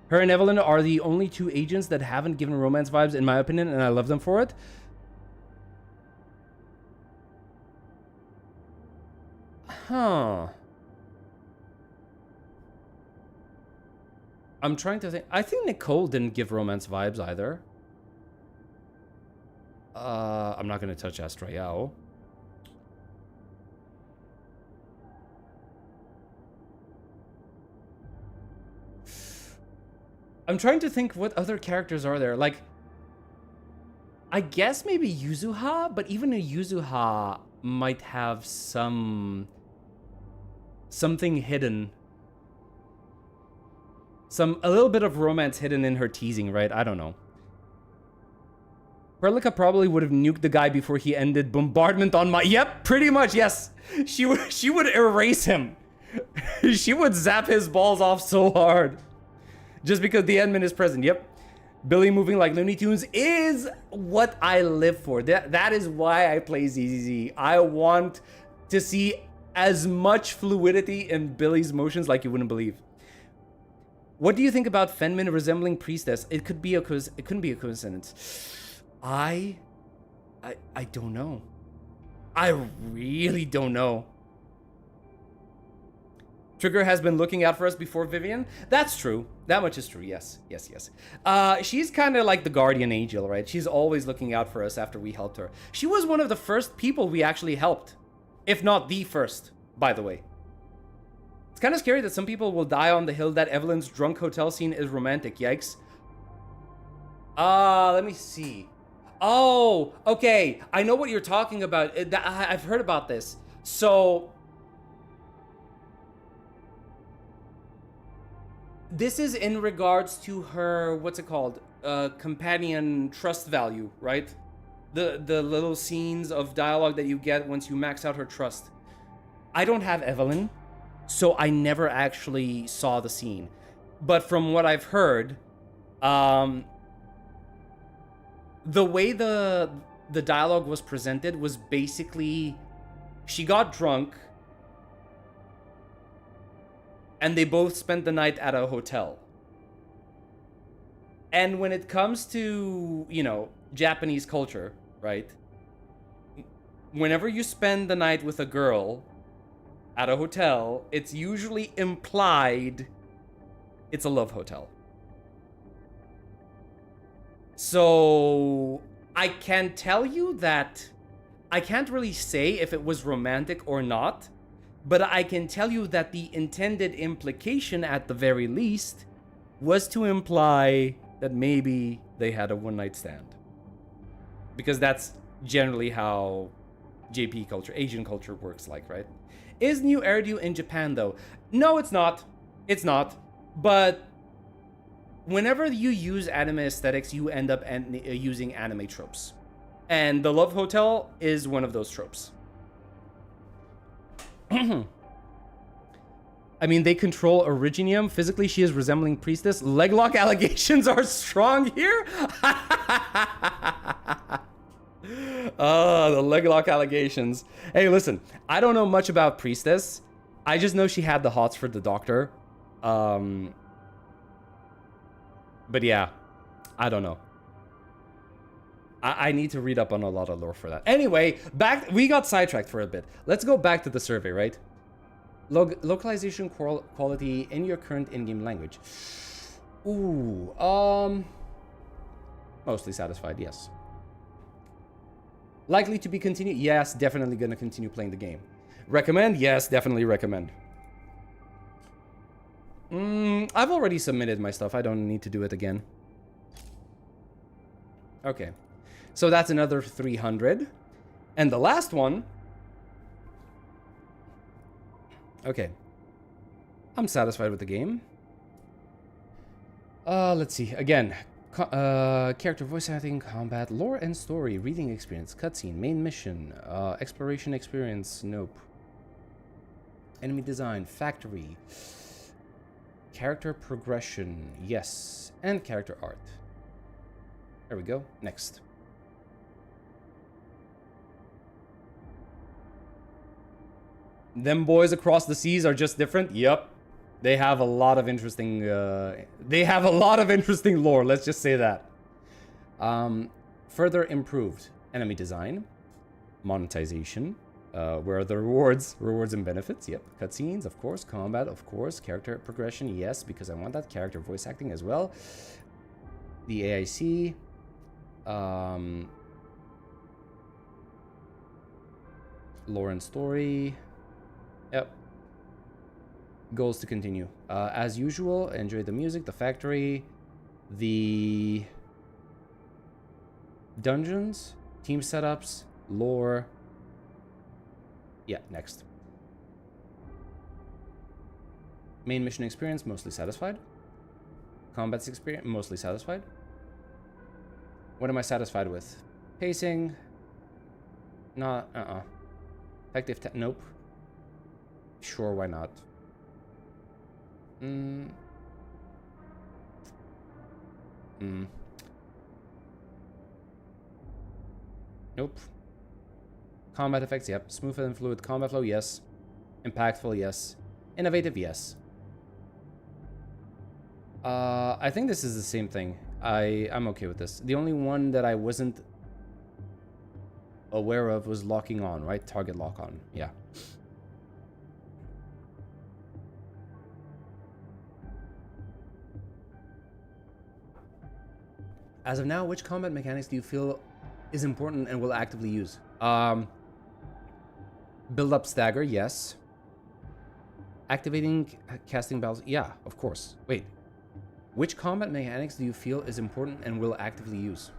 S1: Her and Evelyn are the only two agents that haven't given romance vibes, in my opinion, and I love them for it. Huh. I'm trying to think. I think Nicole didn't give romance vibes either. I'm not gonna touch Astrael. I'm trying to think what other characters are there. Like, I guess maybe Yuzuha, but even a Yuzuha might have something hidden. A little bit of romance hidden in her teasing, right? I don't know. Perlica probably would have nuked the guy before he ended bombardment on my... Yep, pretty much, yes. She would erase him. She would zap his balls off so hard. Just because the admin is present, yep. Billy moving like Looney Tunes is what I live for. That is why I play ZZZ. I want to see as much fluidity in Billy's motions like you wouldn't believe. What do you think about Fenmin resembling Priestess? It couldn't be a coincidence. I don't know. I really don't know. Trigger has been looking out for us before Vivian. That's true. That much is true. Yes. She's kind of like the guardian angel, right? She's always looking out for us after we helped her. She was one of the first people we actually helped. If not the first, by the way. It's kind of scary that some people will die on the hill that Evelyn's drunk hotel scene is romantic. Yikes. Let me see. Oh, okay. I know what you're talking about. I've heard about this. So... this is in regards to her, what's it called? Companion trust value, right? The little scenes of dialogue that you get once you max out her trust. I don't have Evelyn, so I never actually saw the scene. But from what I've heard, the way the dialogue was presented was basically she got drunk and they both spent the night at a hotel. And when it comes to, Japanese culture, right? Whenever you spend the night with a girl at a hotel, it's usually implied it's a love hotel. So I can tell you that I can't really say if it was romantic or not, but I can tell you that the intended implication at the very least was to imply that maybe they had a one-night stand. Because that's generally how JP culture, Asian culture works like, right? Is New Eridu in Japan though? No, it's not. It's not. But whenever you use anime aesthetics, you end up using anime tropes. And the Love Hotel is one of those tropes. I mean, they control Originium. Physically, she is resembling Priestess. Leglock allegations are strong here. The leglock allegations. Hey, listen, I don't know much about Priestess. I just know she had the hots for the doctor. But yeah, I don't know. I need to read up on a lot of lore for that. Anyway, we got sidetracked for a bit. Let's go back to the survey, right? Localization quality in your current in-game language. Ooh, mostly satisfied, yes. Likely to be continued? Yes, definitely gonna continue playing the game. Recommend? Yes, definitely recommend. I've already submitted my stuff. I don't need to do it again. Okay. So that's another 300. And the last one... okay. I'm satisfied with the game. Let's see. Again, character voice acting, combat, lore and story, reading experience, cutscene, main mission, exploration experience, nope. Enemy design, factory, character progression, yes, and character art. There we go. Next. Them boys across the seas are just different. Yep. They have a lot of interesting lore, let's just say that. Further improved enemy design, monetization, where are the rewards and benefits? Yep. Cutscenes, of course. Combat, of course. Character progression, yes, because I want that character voice acting as well. The AIC, lore and story. Yep. Goals to continue. As usual, enjoy the music, the factory, the dungeons, team setups, lore. Yeah, next. Main mission experience, mostly satisfied. Combat experience, mostly satisfied. What am I satisfied with? Pacing. Not, Effective, nope. Sure, why not? Nope. Combat effects, yep. Smooth and fluid combat flow, yes. Impactful, yes. Innovative, yes. I think this is the same thing. I'm okay with this. The only one that I wasn't aware of was locking on, right? Target lock on, yeah. As of now, which combat mechanics do you feel is important and will actively use? Build up stagger, yes. Activating casting battles, yeah, of course. Wait, which combat mechanics do you feel is important and will actively use?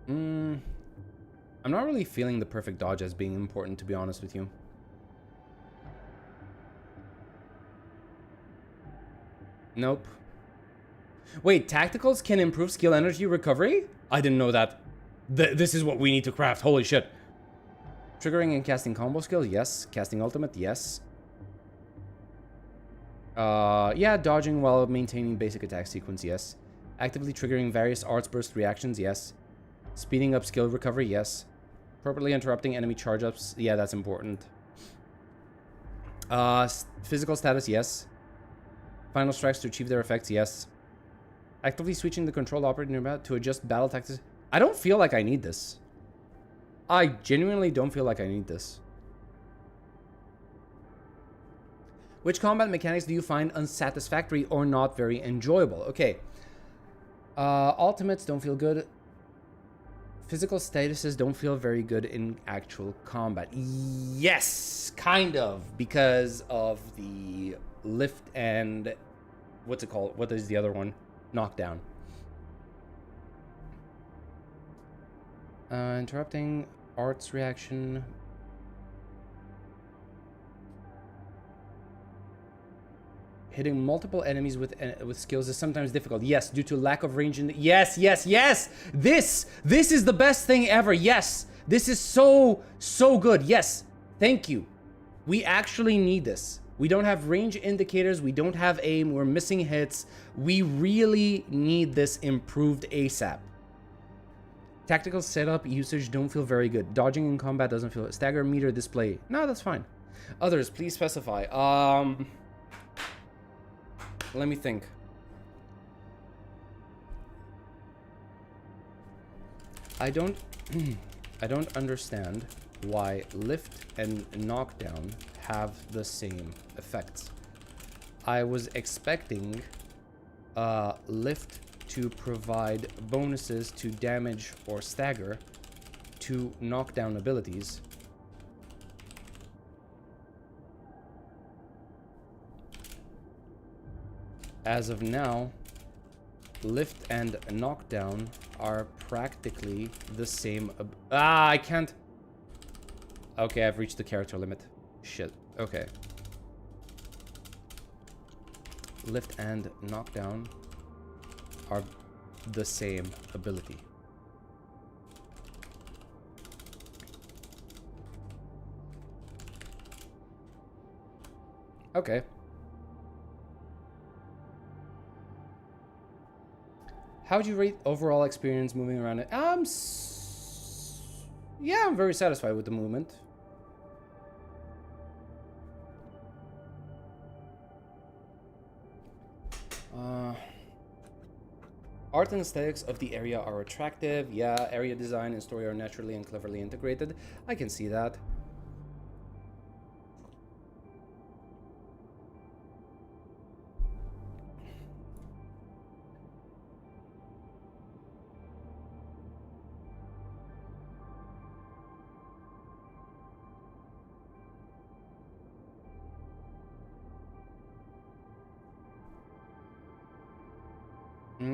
S1: I'm not really feeling the perfect dodge as being important, to be honest with you. Nope. Wait, tacticals can improve skill energy recovery? I didn't know that. This is what we need to craft. Holy shit. Triggering and casting combo skill? Yes. Casting ultimate? Yes. Yeah, dodging while maintaining basic attack sequence? Yes. Actively triggering various arts burst reactions? Yes. Speeding up skill recovery? Yes. Appropriately interrupting enemy charge ups? Yeah, that's important. Physical status? Yes. Final strikes to achieve their effects? Yes. Actively switching the control operator to adjust battle tactics? I don't feel like I need this. I genuinely don't feel like I need this. Which combat mechanics do you find unsatisfactory or not very enjoyable? Okay. Ultimates don't feel good. Physical statuses don't feel very good in actual combat. Yes, kind of, because of the lift and what's it called? What is the other one? Knockdown. Interrupting arts reaction. Hitting multiple enemies with skills is sometimes difficult. Yes, due to lack of range. Yes, yes, yes. This is the best thing ever. Yes, this is so good. Yes, thank you. We actually need this. We don't have range indicators. We don't have aim. We're missing hits. We really need this improved ASAP. Tactical setup usage don't feel very good. Dodging in combat doesn't feel. Stagger meter display. No, that's fine. Others, please specify. Let me think. I don't understand why lift and knockdown have the same effects. I was expecting lift to provide bonuses to damage or stagger to knockdown abilities. As of now, lift and knockdown are practically the same. I can't. Okay, I've reached the character limit. Shit. Okay. Lift and knockdown are the same ability. Okay. How would you rate overall experience moving around it? Yeah, I'm very satisfied with the movement. Art and aesthetics of the area are attractive. Yeah, area design and story are naturally and cleverly integrated. I can see that.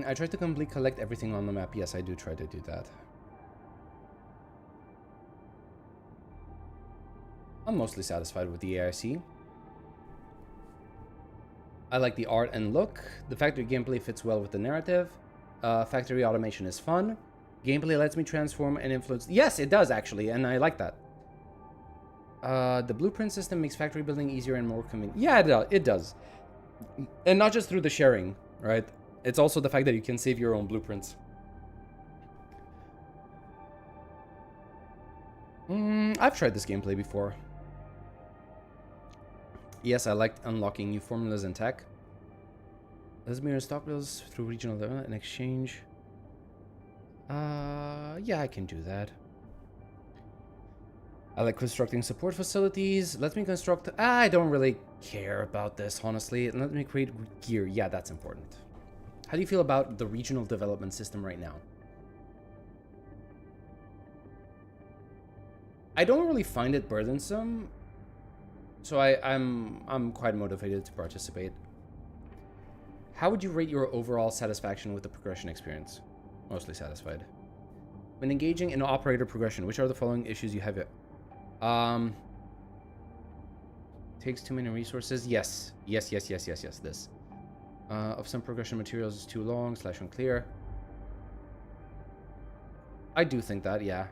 S1: I try to completely collect everything on the map. Yes, I do try to do that. I'm mostly satisfied with the AIC. I like the art and look. The factory gameplay fits well with the narrative. Factory automation is fun. Gameplay lets me transform and influence. Yes, it does actually, and I like that. The blueprint system makes factory building easier and more convenient. Yeah, it does. And not just through the sharing, right? It's also the fact that you can save your own blueprints. I've tried this gameplay before. Yes, I liked unlocking new formulas and tech. Let's mirror stock bills through regional development and exchange. Yeah, I can do that. I like constructing support facilities. Let me construct... I don't really care about this, honestly. Let me create gear. Yeah, that's important. How do you feel about the regional development system right now? I don't really find it burdensome, so I'm quite motivated to participate. How would you rate your overall satisfaction with the progression experience? Mostly satisfied. When engaging in operator progression, which are the following issues you have? Takes too many resources. Yes. This. Of some progression materials is too long / unclear. I do think that, yeah.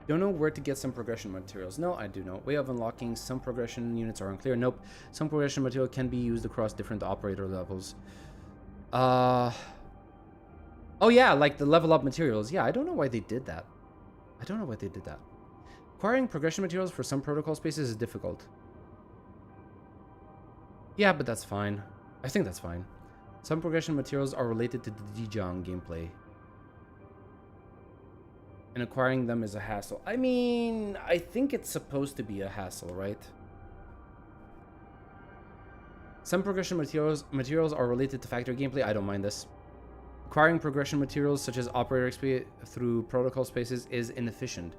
S1: Don't know where to get some progression materials. No, I do know. Way of unlocking some progression units are unclear. Nope. Some progression material can be used across different operator levels. Oh yeah, like the level up materials. Yeah, I don't know why they did that. Acquiring progression materials for some protocol spaces is difficult. Yeah, but that's fine. I think that's fine. Some progression materials are related to the Dijang gameplay. And acquiring them is a hassle. I mean, I think it's supposed to be a hassle, right? Some progression materials are related to factory gameplay. I don't mind this. Acquiring progression materials such as operator XP through protocol spaces is inefficient.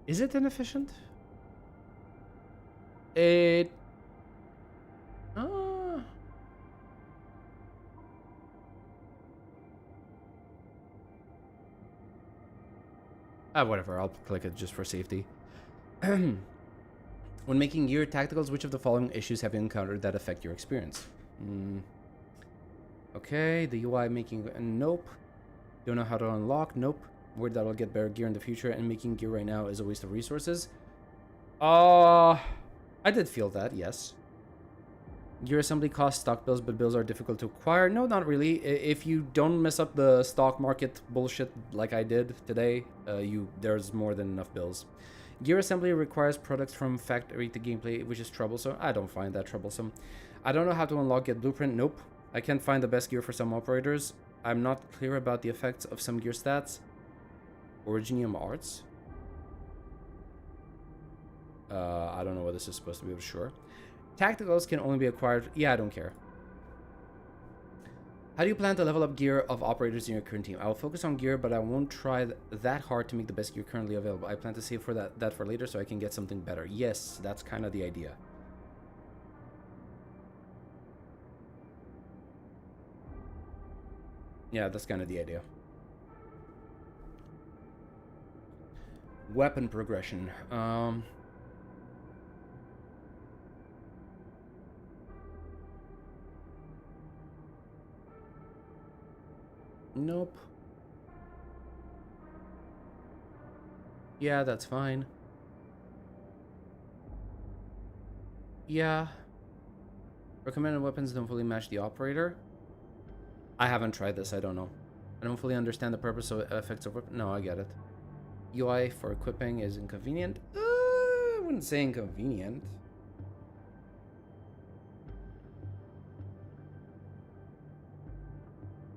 S1: Is it inefficient? It... whatever, I'll click it just for safety. When making gear tacticals, which of the following issues have you encountered that affect your experience? Okay, the UI making... nope. Don't know how to unlock? Nope. Worried that I'll get better gear in the future, and making gear right now is a waste of resources? I did feel that, yes. Gear assembly costs stock bills, but bills are difficult to acquire. No, not really. If you don't mess up the stock market bullshit like I did today, there's more than enough bills. Gear assembly requires products from factory to gameplay, which is troublesome. I don't find that troublesome. I don't know how to unlock get blueprint. Nope. I can't find the best gear for some operators. I'm not clear about the effects of some gear stats. Originium arts? I don't know what this is supposed to be, but sure. Tacticals can only be acquired... Yeah, I don't care. How do you plan to level up gear of operators in your current team? I will focus on gear, but I won't try that hard to make the best gear currently available. I plan to save for that for later so I can get something better. Yes, that's kind of the idea. Yeah, that's kind of the idea. Weapon progression. Nope. Yeah, that's fine. Yeah. Recommended weapons don't fully match the operator. I haven't tried this, I don't know. I don't fully understand the purpose of effects of weapon. No, I get it. UI for equipping is inconvenient. I wouldn't say inconvenient.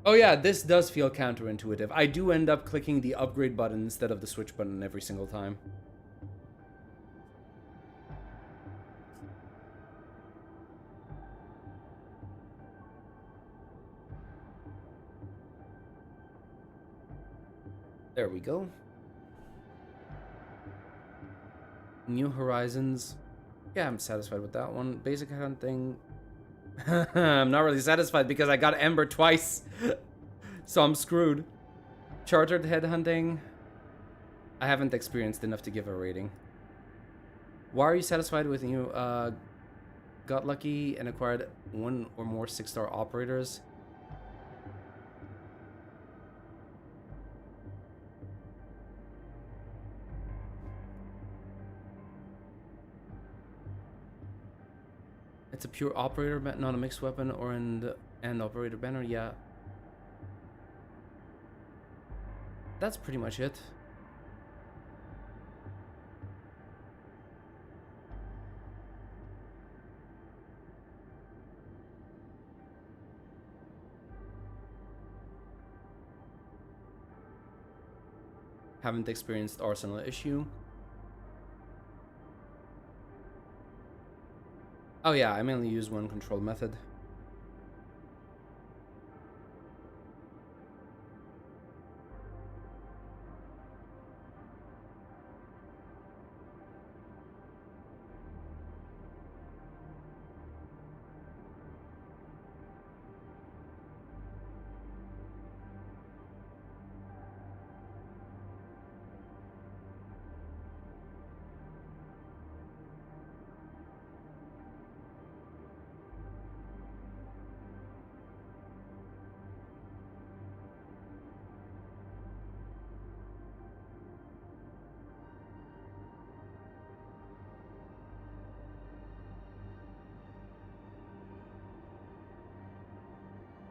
S1: Oh yeah, this does feel counterintuitive. I do end up clicking the upgrade button instead of the switch button every single time. There we go. New Horizons. Yeah, I'm satisfied with that one. Basic hunting. I'm not really satisfied because I got Ember twice. So I'm screwed. Chartered headhunting. I haven't experienced enough to give a rating. Why are you satisfied with you got lucky and acquired 1 or more 6-star operators? It's a pure operator, not a mixed weapon or and operator banner. Yeah, that's pretty much it. Haven't experienced arsenal issue. Oh yeah, I mainly use one control method.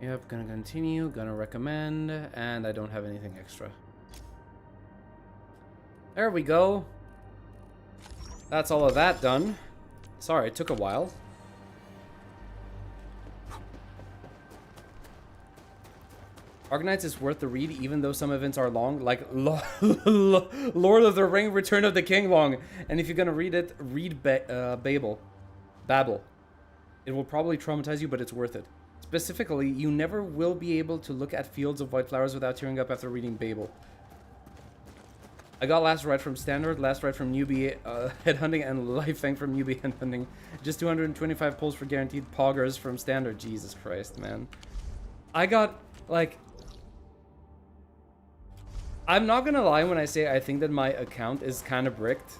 S1: Yep, gonna continue, gonna recommend, and I don't have anything extra. There we go. That's all of that done. Sorry, it took a while. Arknights is worth the read, even though some events are long, like Lord of the Ring, Return of the King long. And if you're gonna read it, read Babel. It will probably traumatize you, but it's worth it. Specifically, you never will be able to look at fields of white flowers without tearing up after reading Babel. I got last right from standard, last right from newbie headhunting, and life fang from newbie headhunting. Just 225 pulls for guaranteed poggers from standard. Jesus Christ, man. I got, like... I'm not gonna lie when I say I think that my account is kind of bricked.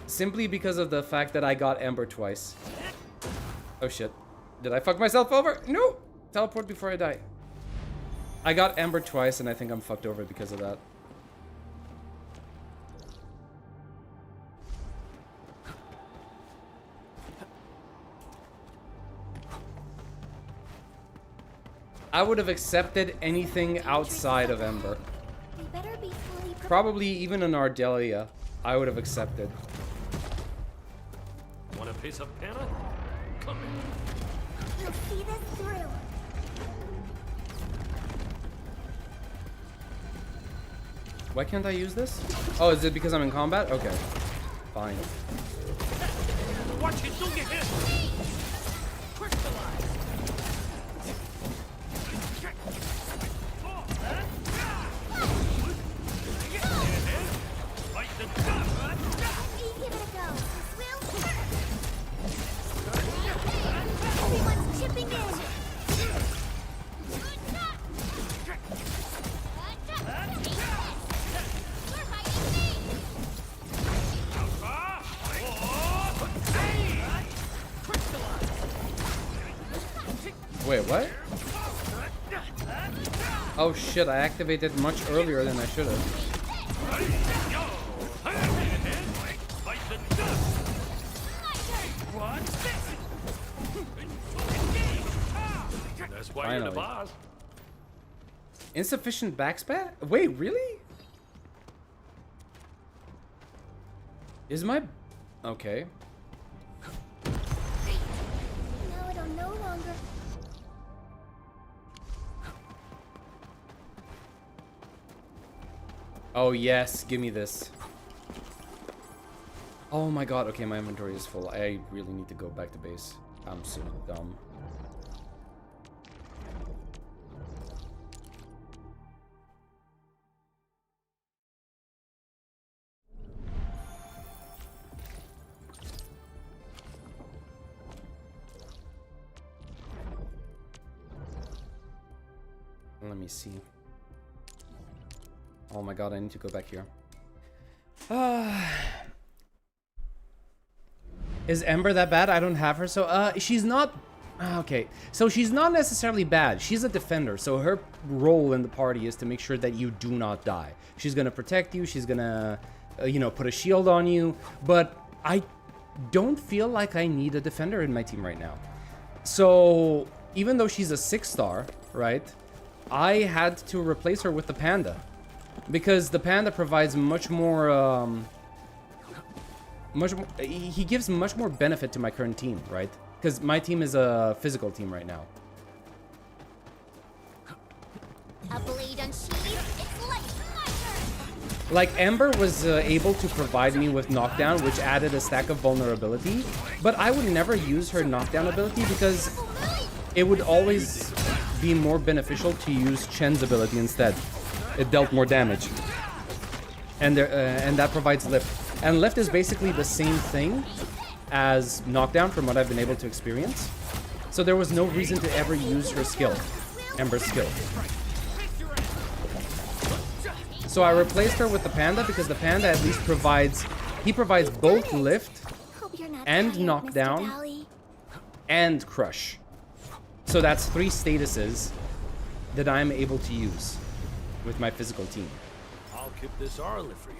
S1: Simply because of the fact that I got Ember twice. Oh shit. Did I fuck myself over? No! Teleport before I die. I got Ember twice and I think I'm fucked over because of that. I would have accepted anything outside of Ember. Probably even an Ardelia, I would have accepted.
S5: Want a piece of panna? Come in.
S2: You'll see this through.
S1: Why can't I use this? Oh, is it because I'm in combat? Okay. Fine.
S5: Watch it, don't get hit! Crystallize!
S2: Give it a go. Everyone's chipping in.
S1: Wait, what? Oh shit, I activated much earlier than I should have.
S5: What?
S1: Insufficient backspat? Wait, really? Is my... Okay.
S2: Now I don't no longer.
S1: Oh yes, give me this. Oh my god, okay, my inventory is full. I really need to go back to base. I'm so dumb. Let me see. Oh my god, I need to go back here. Is Ember that bad? I don't have her, so she's not... Okay, so she's not necessarily bad. She's a defender, so her role in the party is to make sure that you do not die. She's gonna protect you, she's gonna, you know, put a shield on you, but I don't feel like I need a defender in my team right now. So, even though she's a 6-star, right, I had to replace her with the Panda. Because the Panda provides much more, he gives much more benefit to my current team, right? Because my team is a physical team right now.
S2: A blade unsheathed. It's like my turn.
S1: Like, Ember was able to provide me with knockdown, which added a stack of vulnerability. But I would never use her knockdown ability because it would always be more beneficial to use Chen's ability instead. It dealt more damage. And that provides lift. And lift is basically the same thing as knockdown from what I've been able to experience. So there was no reason to ever use her skill, Ember's skill. So I replaced her with the Panda because the Panda at least provides both lift and knockdown and crush. So that's 3 statuses that I'm able to use with my physical team.
S5: I'll keep this Arla for you.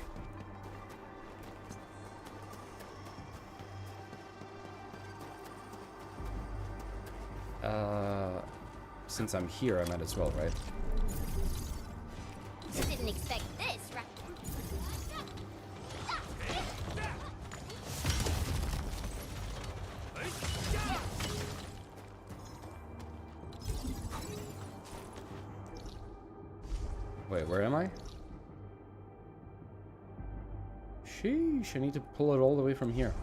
S1: Since I'm here, I might as well, right?
S2: You didn't expect this, right?
S1: Wait, where am I? Sheesh, I need to pull it all the way from here.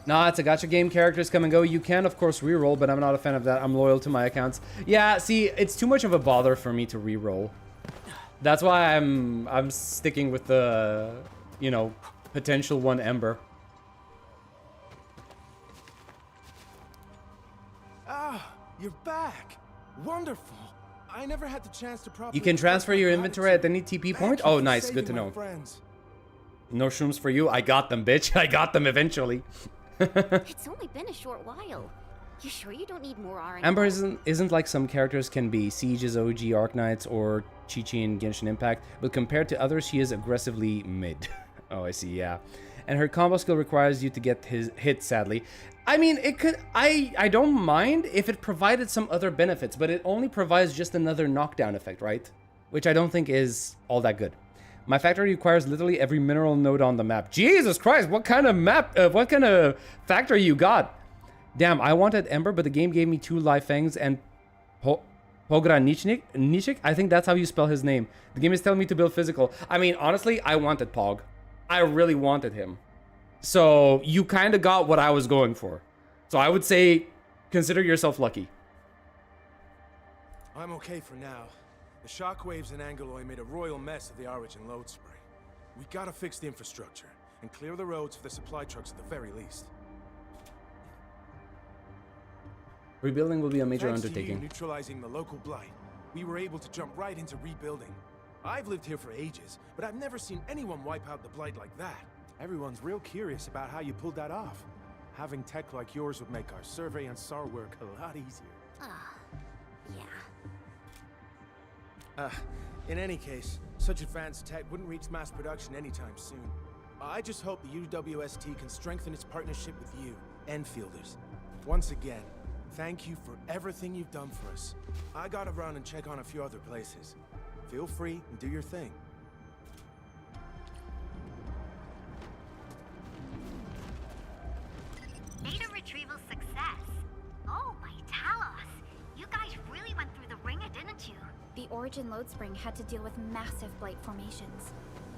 S1: Nah, it's a gacha game. Characters come and go. You can, of course, reroll, but I'm not a fan of that. I'm loyal to my accounts. Yeah, see, it's too much of a bother for me to reroll. That's why I'm sticking with the, you know, potential 1 Ember.
S6: Ah, you're back. Wonderful. I never had the chance to properly...
S1: You can transfer your inventory at any TP point? Oh, nice. Good to know. No shrooms for you. I got them, bitch. I got them eventually.
S4: It's only been a short while. You sure you don't need more RNG?
S1: Ember isn't like some characters can be. Siege is OG Arknights or Chi-Chi in Genshin Impact, but compared to others, she is aggressively mid. Oh, I see, yeah. And her combo skill requires you to get his hit, sadly. I mean, it could... I don't mind if it provided some other benefits, but it only provides just another knockdown effect, right? Which I don't think is all that good. My factory requires literally every mineral node on the map. Jesus Christ, what kind of map, what kind of factory you got? Damn, I wanted Ember, but the game gave me 2 live fangs and Pogranichnik? I think that's how you spell his name. The game is telling me to build physical. I mean, honestly, I wanted Pog. I really wanted him. So you kind of got what I was going for. So I would say, consider yourself lucky.
S6: I'm okay for now. The shockwaves in Angeloy made a royal mess of the Origin load spring. We gotta fix the infrastructure and clear the roads for the supply trucks at the very least.
S1: Rebuilding will be a major
S6: Thanks
S1: undertaking.
S6: to you neutralizing the local blight, we were able to jump right into rebuilding. I've lived here for ages, but I've never seen anyone wipe out the blight like that. Everyone's real curious about how you pulled that off. Having tech like yours would make our survey and SAR work a lot easier.
S4: Yeah.
S6: In any case, such advanced tech wouldn't reach mass production anytime soon. I just hope the UWST can strengthen its partnership with you, Enfielders. Once again, Thank you for everything you've done for us. I gotta run and check on a few other places. Feel free and do your thing.
S2: Data retrieval success. Oh, my Talos. You guys really went through the ringer, didn't you?
S3: The Origin load spring had to deal with massive blight formations.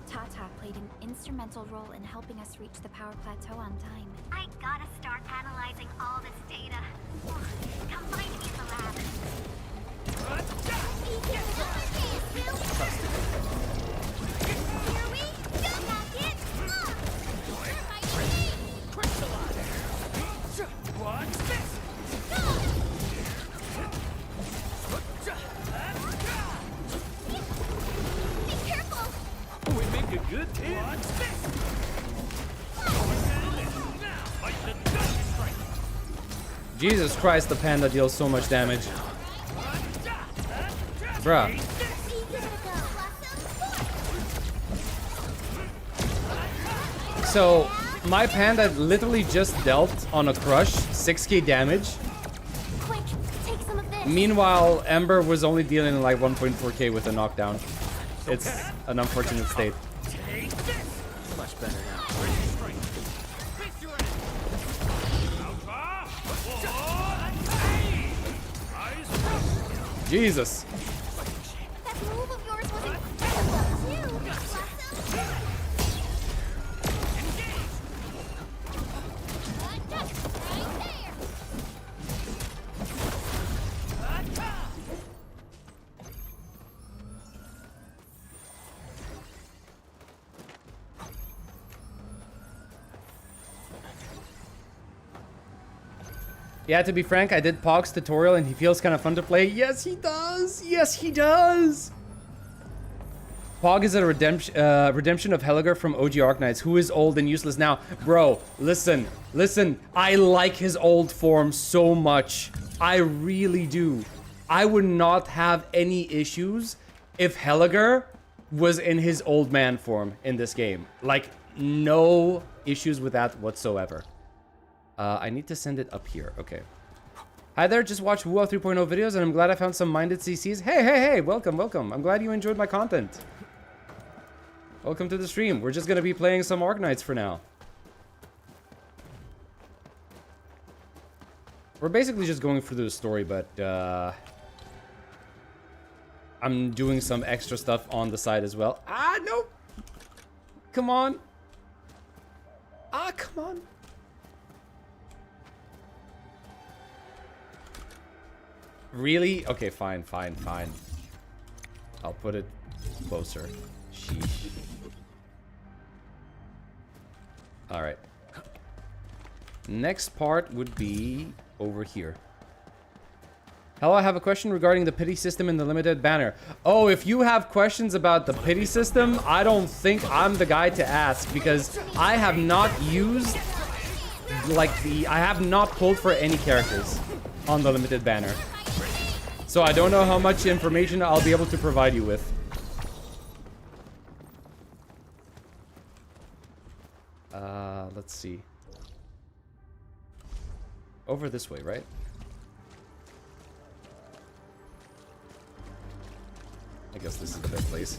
S3: Tata played an instrumental role in helping us reach the power plateau on time.
S2: I gotta start analyzing all this data. Come find me in the lab. Here we go! Back it! You're fighting me!
S5: What's this?
S2: Be careful!
S5: We make a good team. What's this? Now, fight the Dust Strike.
S1: Jesus Christ, the panda deals so much damage. Bruh. So, my panda literally just dealt on a crush 6k damage.
S2: Quick, take some of this.
S1: Meanwhile, Ember was only dealing like 1.4k with a knockdown. It's an unfortunate state.
S5: Take this. Much better now.
S1: Jesus.
S2: That move of yours was incredible, too. Blossom. Right there.
S1: Yeah, to be frank, I did Pog's tutorial and he feels kind of fun to play. Yes, he does. Yes, he does. Pog is a redemption of Helliger from OG Arknights, who is old and useless now. Bro, listen. I like his old form so much. I really do. I would not have any issues if Helliger was in his old man form in this game. Like, no issues with that whatsoever. I need to send it up here. Okay. Hi there, just watched WoW 3.0 videos and I'm glad I found some minded CCs. Hey, welcome. I'm glad you enjoyed my content. Welcome to the stream. We're just gonna be playing some Arknights for now. We're basically just going through the story, but I'm doing some extra stuff on the side as well. Ah, no! Come on. Ah, come on. Really? Okay, fine. I'll put it closer. Sheesh. Alright. Next part would be over here. Hello, I have a question regarding the pity system in the limited banner. Oh, if you have questions about the pity system, I don't think I'm the guy to ask because I have not used I have not pulled for any characters on the limited banner. So I don't know how much information I'll be able to provide you with. Let's see. Over this way, right? I guess this is the best place.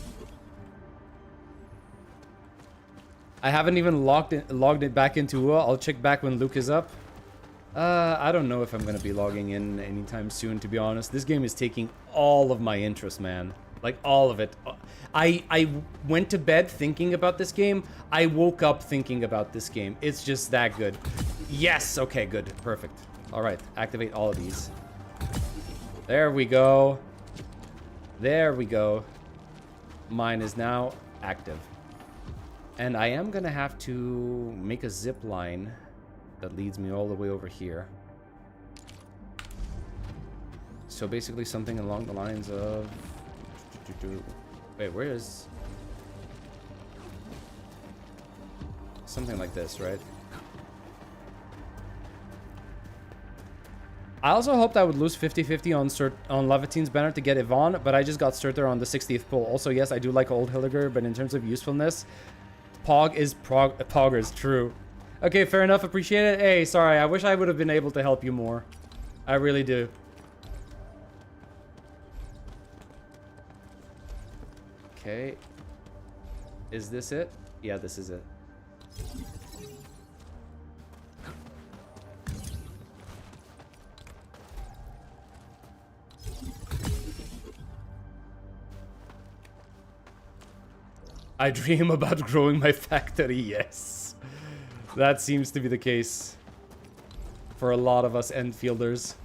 S1: I haven't even logged it back into WoW. I'll check back when Luke is up. I don't know if I'm gonna be logging in anytime soon, to be honest. This game is taking all of my interest, man. Like, all of it. I went to bed thinking about this game. I woke up thinking about this game. It's just that good. Yes! Okay, good. Perfect. Alright, activate all of these. There we go. There we go. Mine is now active. And I am gonna have to make a zip line that leads me all the way over here. So basically something along the lines of... Wait, where is... Something like this, right? I also hoped I would lose 50-50 on Levitine's banner to get Yvonne, but I just got Surtur on the 60th pull. Also, yes, I do like old Hilliger, but in terms of usefulness, Pog is Poggers, true. Okay, fair enough, appreciate it. Hey, sorry, I wish I would have been able to help you more. I really do. Okay. Is this it? Yeah, this is it. I dream about growing my factory, yes. That seems to be the case for a lot of us Endfielders.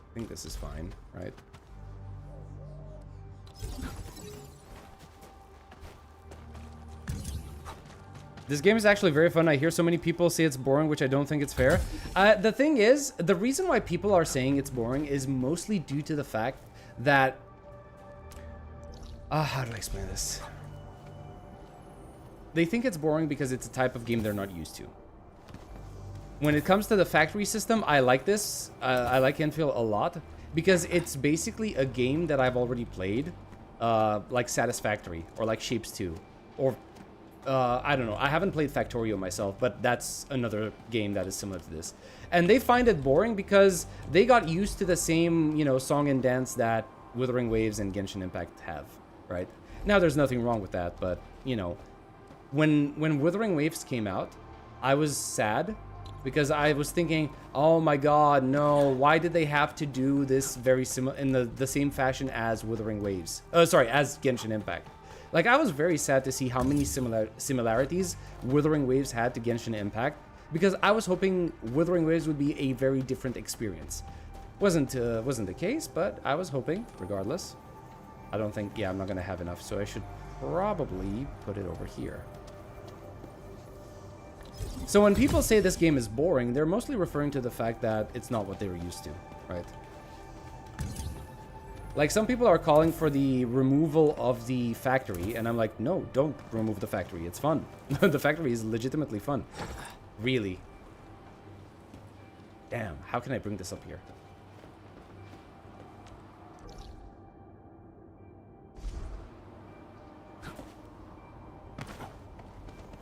S1: I think this is fine, right? This game is actually very fun. I hear so many people say it's boring, which I don't think it's fair. The thing is, the reason why people are saying it's boring is mostly due to the fact that... how do I explain this? They think it's boring because it's a type of game they're not used to. When it comes to the factory system, I like this. I like Endfield a lot because it's basically a game that I've already played, like Satisfactory or like Shapes 2 or... I don't know. I haven't played Factorio myself, but that's another game that is similar to this. And they find it boring because they got used to the same, you know, song and dance that Wuthering Waves and Genshin Impact have, right? Now, there's nothing wrong with that, but, you know, when Wuthering Waves came out, I was sad because I was thinking, oh my god, no, why did they have to do this very similar in the same fashion as Wuthering Waves? Sorry, as Genshin Impact. Like, I was very sad to see how many similarities Wuthering Waves had to Genshin Impact, because I was hoping Wuthering Waves would be a very different experience. Wasn't the case, but I was hoping, regardless. I don't think, yeah, I'm not going to have enough, so I should probably put it over here. So when people say this game is boring, they're mostly referring to the fact that it's not what they were used to, right? Like, some people are calling for the removal of the factory, and I'm like, no, don't remove the factory. It's fun. The factory is legitimately fun. Really. Damn, how can I bring this up here?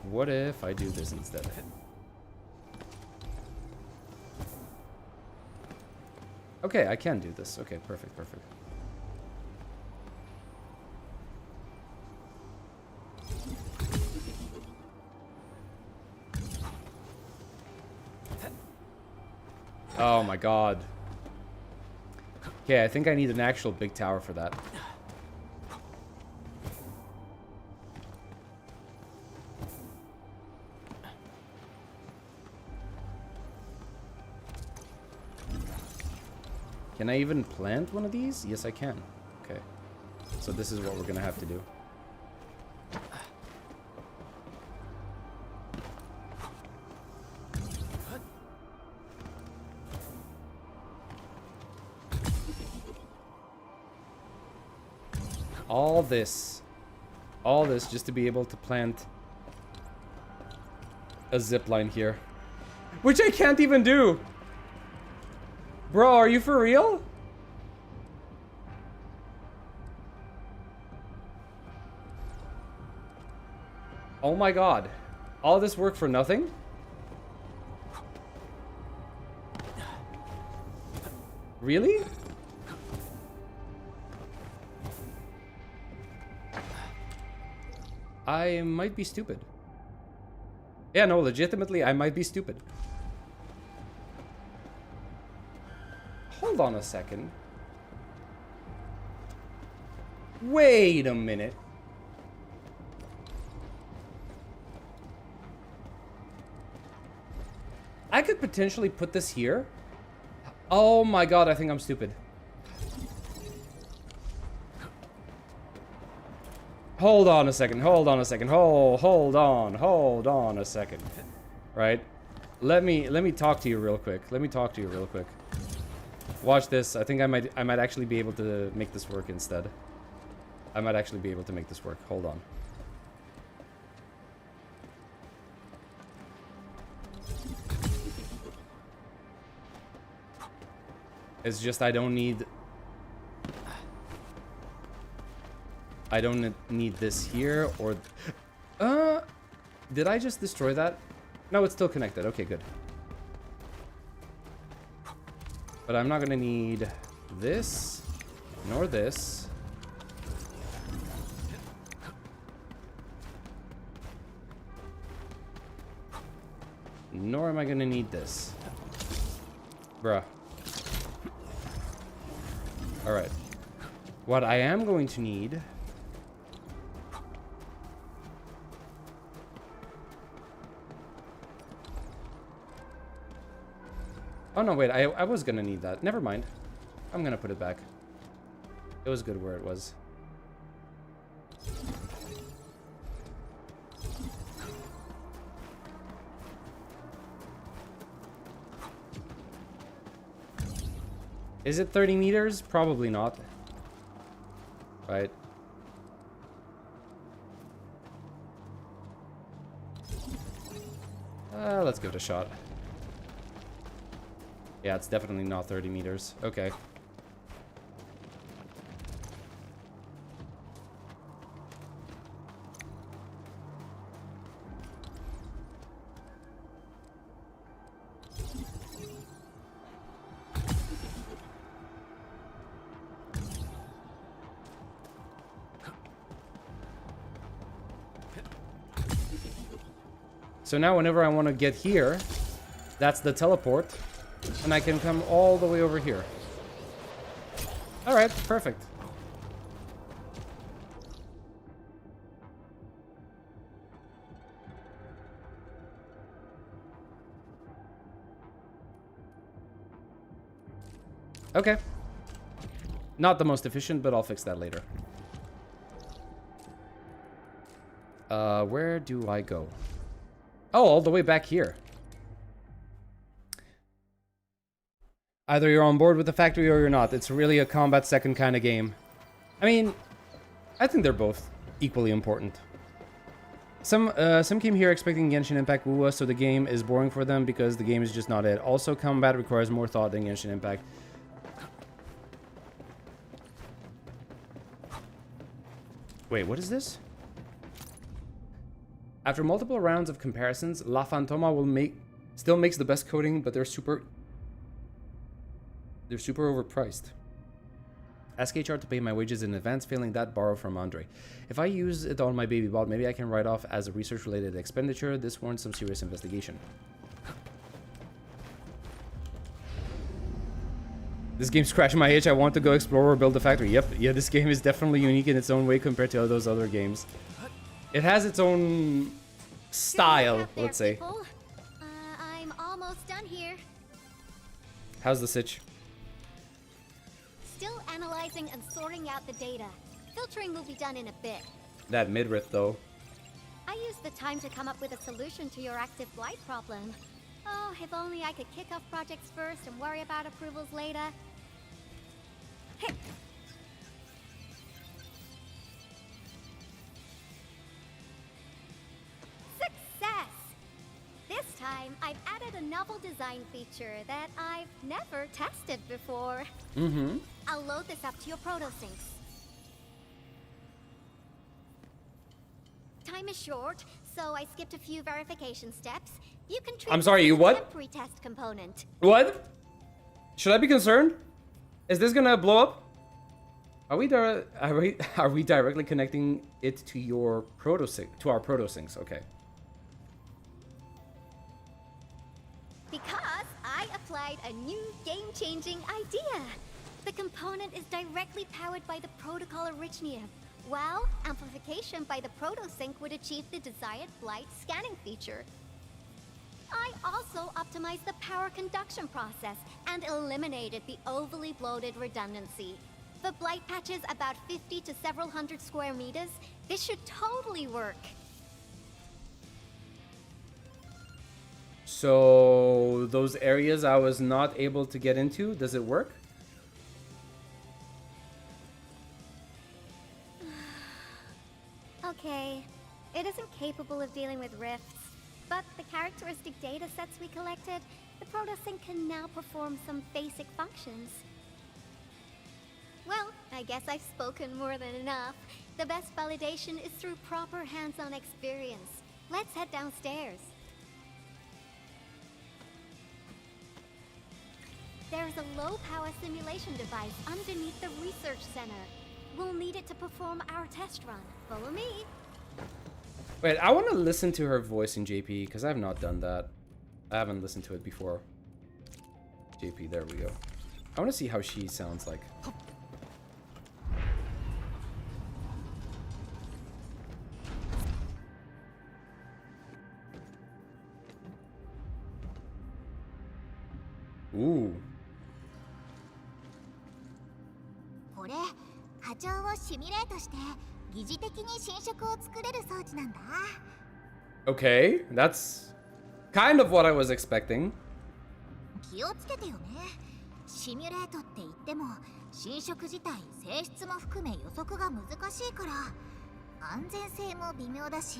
S1: What if I do this instead? Okay, I can do this. Okay, perfect, perfect. Oh my god. Okay, I think I need an actual big tower for that. Can I even plant one of these? Yes, I can. Okay. So this is what we're gonna have to do. All this just to be able to plant a zip line here, which I can't even do. Bro, are you for real? Oh my god. All this work for nothing? Really? I might be stupid. Yeah, no, legitimately, I might be stupid. Hold on a second. Wait a minute. I could potentially put this here. Oh my god, I think I'm stupid. Hold on a second, hold on a second, hold on a second. Right? Let me talk to you real quick. Watch this. I think I might actually be able to make this work instead. I might actually be able to make this work. Hold on. It's just I don't need I don't need this here or... Did I just destroy that? No, it's still connected. Okay, good. But I'm not gonna need this, nor this. Nor am I gonna need this. Bruh. Alright. What I am going to need... Oh no, wait, I was gonna need that. Never mind. I'm gonna put it back. It was good where it was. Is it 30 meters? Probably not. Right. Let's give it a shot. Yeah, it's definitely not 30 meters. Okay. So now whenever I want to get here, that's the teleport, and I can come all the way over here. All right, perfect. Okay. Not the most efficient, but I'll fix that later. Where do I go? Oh, all the way back here. Either you're on board with the factory or you're not. It's really a combat second kind of game. I mean, I think they're both equally important. Some came here expecting Genshin Impact Wuwa, so the game is boring for them because the game is just not it. Also, combat requires more thought than Genshin Impact. Wait, what is this? After multiple rounds of comparisons, La Fantoma still makes the best coding, but they're super overpriced. Ask HR to pay my wages in advance, failing that, borrow from Andre. If I use it on my baby bot, maybe I can write off as a research-related expenditure. This warrants some serious investigation. This game's scratching my itch. I want to go explore or build a factory. Yep, yeah, this game is definitely unique in its own way compared to all those other games. It has its own style, let's say.
S2: I'm almost done here.
S1: How's the sitch?
S2: Still analyzing and sorting out the data. Filtering will be done in a bit.
S1: That midriff, though.
S2: I used the time to come up with a solution to your active blight problem. Oh, if only I could kick off projects first and worry about approvals later. Hey. Success! This time, I've added a novel design feature that I've never tested before.
S1: Mm-hmm.
S2: I'll load this up to your protosyncs. Time is short, so I skipped a few verification steps. You can treat
S1: I'm sorry, you what?
S2: temporary test component.
S1: What? Should I be concerned? Is this gonna blow up? Are we directly connecting it to your our protosyncs? Okay.
S2: Because I applied a new game-changing idea. The component is directly powered by the protocol Arichnium, while amplification by the protosync would achieve the desired blight scanning feature. I also optimized the power conduction process and eliminated the overly bloated redundancy. For blight patches about 50 to several hundred square meters, this should totally work.
S1: So those areas I was not able to get into, does it work?
S2: Okay, it isn't capable of dealing with rifts, but the characteristic data sets we collected, the protosync can now perform some basic functions. Well, I guess I've spoken more than enough. The best validation is through proper hands-on experience. Let's head downstairs. There's a low-power simulation device underneath the research center. We'll need it to perform our test run. Follow me.
S1: Wait, I want to listen to her voice in JP, because I have not done that. I haven't listened to it before. JP, there we go. I want to see how she sounds like. Ooh.
S7: これ波長をシミュレートして疑似的に侵食を作れる装置なんだ。
S1: Okay, that's kind of what I was expecting.
S7: 気をつけてよね。シミュレートって言っても侵食自体性質も含め予測が難しいから安全性も微妙だし、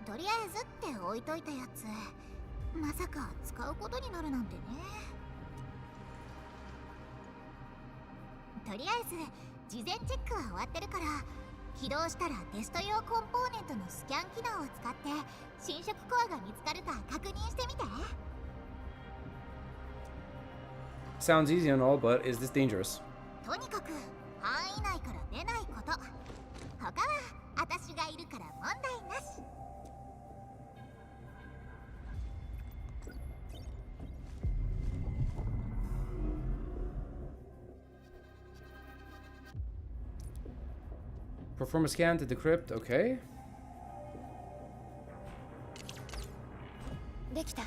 S7: とりあえずって置いといたやつまさか使うことになるなんてね。とりあえず事前チェックは終わってるから起動したらテスト用コンポーネントのスキャン機能を使って侵食コアが見つかるか確認してみて。
S1: Sounds easy and all, but is this dangerous?
S7: とにかく範囲内から出ないこと。他は私がいるから問題なし。
S1: Perform a scan to decrypt, okay.
S3: できた。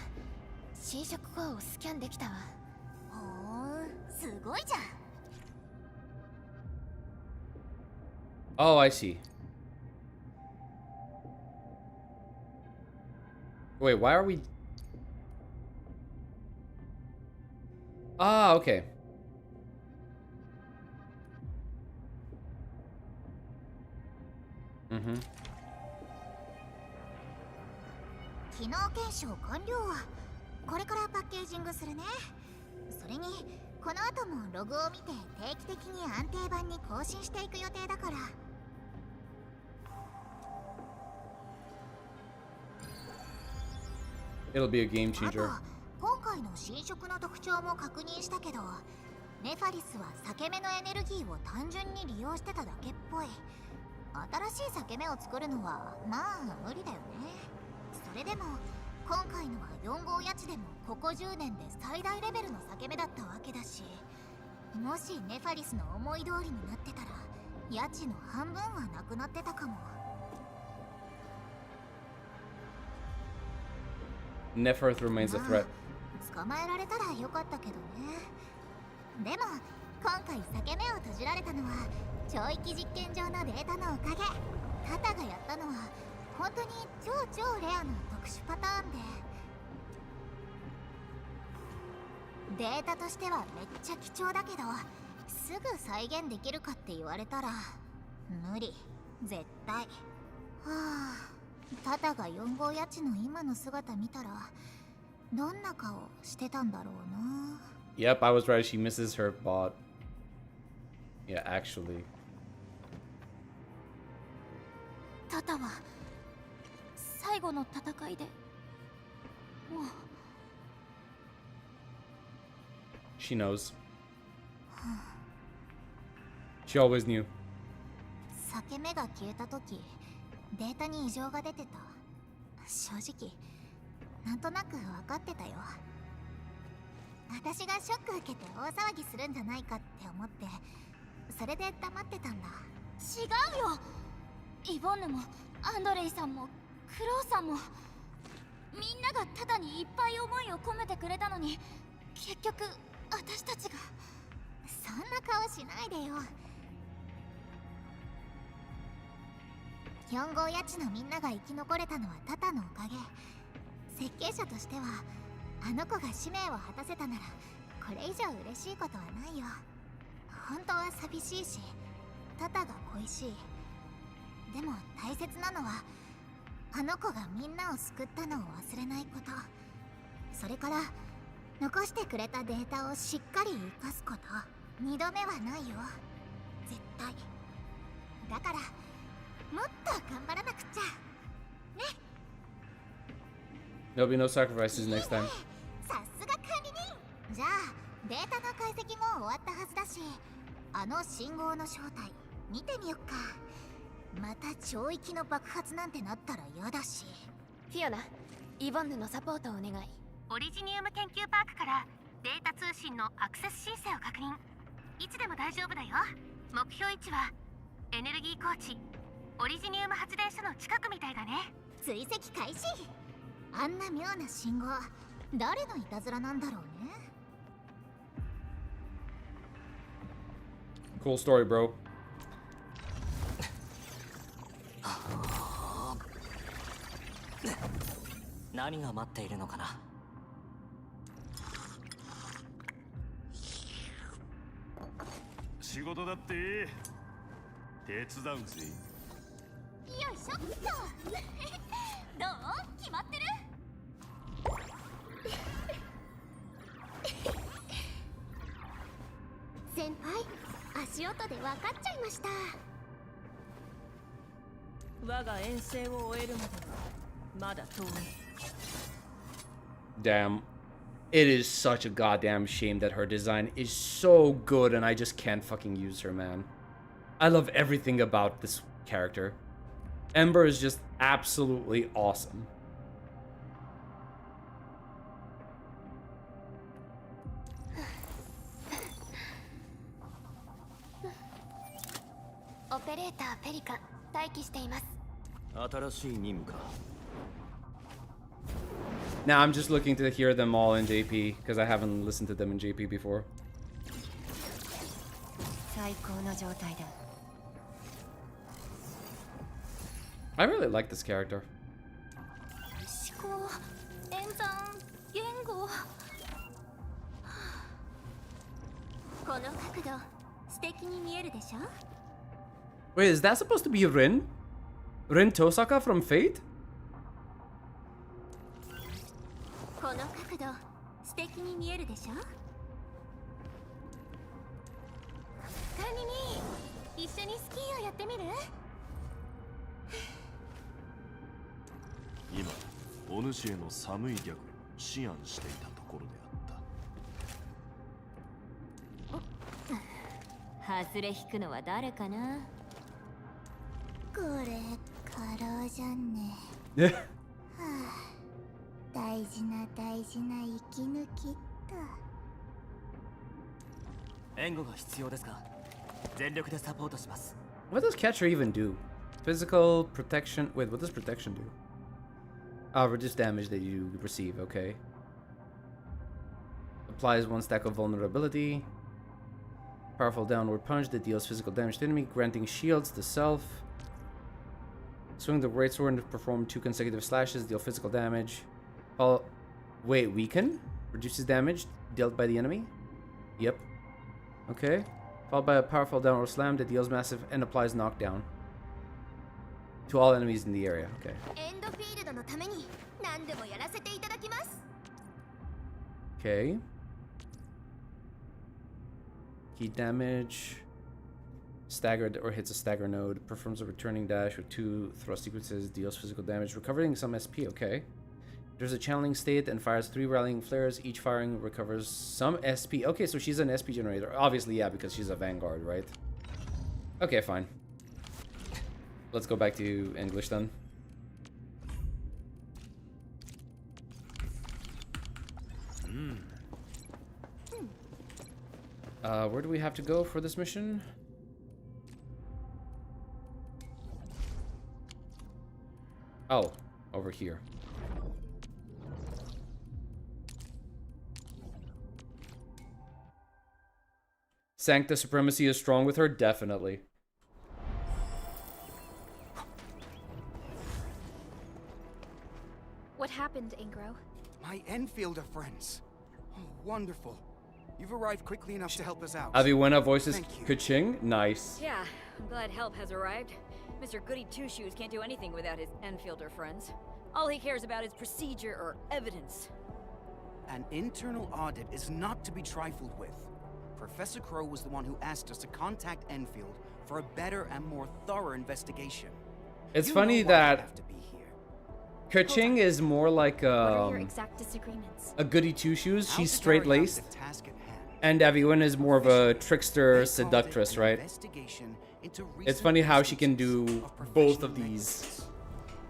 S3: 侵食コアをスキャンできたわ。
S7: ほー、すごいじゃん。
S1: Oh, I see. Wait, why are we... Ah, okay. Mm-hmm.
S7: 機能検証完了。これからパッケージングするね。それにこの後もログを見て定期的に安定版に更新していく予定だから。
S1: It'll be a game
S7: あと
S1: changer.
S7: 今回の侵食の特徴も確認したけど、ネファリスは裂け目のエネルギーを単純に利用してただけっぽい。新しい裂け目を作るのはまあ無理だよね。それでも今回のは4号ヤチでもここ10年で最大レベルの裂け目だったわけだし、もしネファリスの思い通りになってたらヤチの半分はなくなってたかも。
S1: Neferth remains a threat.
S7: 捕まえられたらよかったけどね。でも今回裂け目を閉じられたのは超域実験上のデータのおかげ。タタがやったのは本当に超レアな特殊パターンで、データとしてはめっちゃ貴重だけどすぐ再現できるかって言われたら無理、絶対。はあ、タタが4号ヤチの今の姿見たらどんな顔してたんだろうな。
S1: Yep, I was right. She misses her bot. Yeah, actually.
S3: タタは最後の戦いでもう
S1: She knows. She always knew.
S7: 裂け目が消えた時データに異常が出てた。正直なんとなく分かってたよ。私がショック受けて大騒ぎするんじゃないかって思ってそれで黙ってたんだ。
S3: 違うよ。イボンヌもアンドレイさんもクロウさんもみんながタタにいっぱい思いを込めてくれたのに結局私たちが。
S7: そんな顔しないでよ。4号ヤチのみんなが生き残れたのはタタのおかげ。設計者としてはあの子が使命を果たせたならこれ以上嬉しいことはないよ。本当は寂しいしタタが恋しい。でも大切なのはあの子がみんなを救ったのを忘れないこと。それから残してくれたデータをしっかり生かすこと。2度目はないよ。絶対だからもっと頑張らなくちゃね。
S1: There'll be no sacrifices next time.
S7: さすが管理人。じゃあデータの解析も終わったはずだし、あの信号の正体見てみよっか。また超域の爆発なんてなったら嫌だし。
S3: フィオナ、イボンヌのサポートをお願い。
S8: オリジニウム研究パークからデータ通信のアクセス申請を確認。いつでも大丈夫だよ。目標位置はエネルギー高地オリジニウム発電所の近くみたいだね。
S7: 追跡開始。あんな妙な信号、誰のいたずらなんだろうね。
S1: Cool story, bro.
S5: 何が待っているのかな。
S9: 仕事だって手伝うぜ。
S3: よいしょっとどう決まってる？
S2: 先輩、足音で分かっちゃいました。
S10: 我が遠征を終えるまではまだ遠い。
S1: Damn. It is such a goddamn shame that her design is so good and I just can't fucking use her, man. I love everything about this character. Ember is just absolutely awesome.
S3: オペレーターペリカン待機しています。
S5: 新しい任務か。
S1: Now I'm just looking to hear them all in JP because I haven't listened to them in JP before.
S3: 最高の状態だ。
S1: I really like this character.
S3: 思考、演算、言語。この角度、素敵に見えるでしょ？
S1: Wait, is that supposed to be Rin? Rin Tosaka from Fate?
S3: この角度、素敵に見えるでしょ？管理人、一緒にスキーをやってみる？
S9: 今お主への寒いギャグを思案していたところであった。
S3: 外れ引くのは誰かな？
S7: これからじゃね。
S1: Yeah.
S7: 大事な息抜きっと。
S5: 援護が必要ですか？全力でサポートします。
S1: What does Catcher even do? Physical protection. Wait, what does protection do? Reduce damage that you receive, okay. Applies 1 stack of vulnerability. Powerful downward punch that deals physical damage to enemy, granting shields to self. Swing the great sword and perform 2 consecutive slashes, deal physical damage. Wait, weaken? Reduces damage dealt by the enemy? Yep. Okay. Followed by a powerful downward slam that deals massive and applies knockdown to all enemies in the area. Okay.
S3: エンドフィールドのために何でもやらせていただきます。
S1: Okay. Heat damage. Staggered or hits a stagger node. Performs a returning dash with 2 thrust sequences. Deals physical damage. Recovering some SP. Okay. There's a channeling state and fires 3 rallying flares. Each firing recovers some SP. Okay, so she's an SP generator. Obviously, yeah, because she's a vanguard, right? Okay, fine. Let's go back to English then. Where do we have to go for this mission? Oh, over here. Sancta Supremacy is strong with her? Definitely.
S3: What happened, Ingro?
S11: My Enfielder friends. Oh, wonderful. You've arrived quickly enough to help us out.
S1: Aviwena voices
S11: Thank you.
S1: Kuching. Nice.
S10: Yeah, I'm glad help has arrived. Mr. Goody Two-Shoes can't do anything without his Enfielder friends. All he cares about is procedure or evidence.
S11: An internal audit is not to be trifled with. Professor Crow was the one who asked us to contact Enfield for a better and more thorough investigation.
S1: It's
S11: You
S1: funny
S11: know why I
S1: that
S11: have to be here.
S1: Kerching is more like
S3: What are your exact disagreements?
S1: a goody two-shoes.
S11: How
S1: She's
S11: to carry out
S1: straight-laced.
S11: the task at hand.
S1: And Evelyn is more of a trickster,
S11: They called it
S1: seductress,
S11: an
S1: right?
S11: investigation into
S1: It's
S11: recent
S1: funny how she can
S11: instances
S1: do
S11: of
S1: both
S11: professional
S1: of these.
S11: negligence.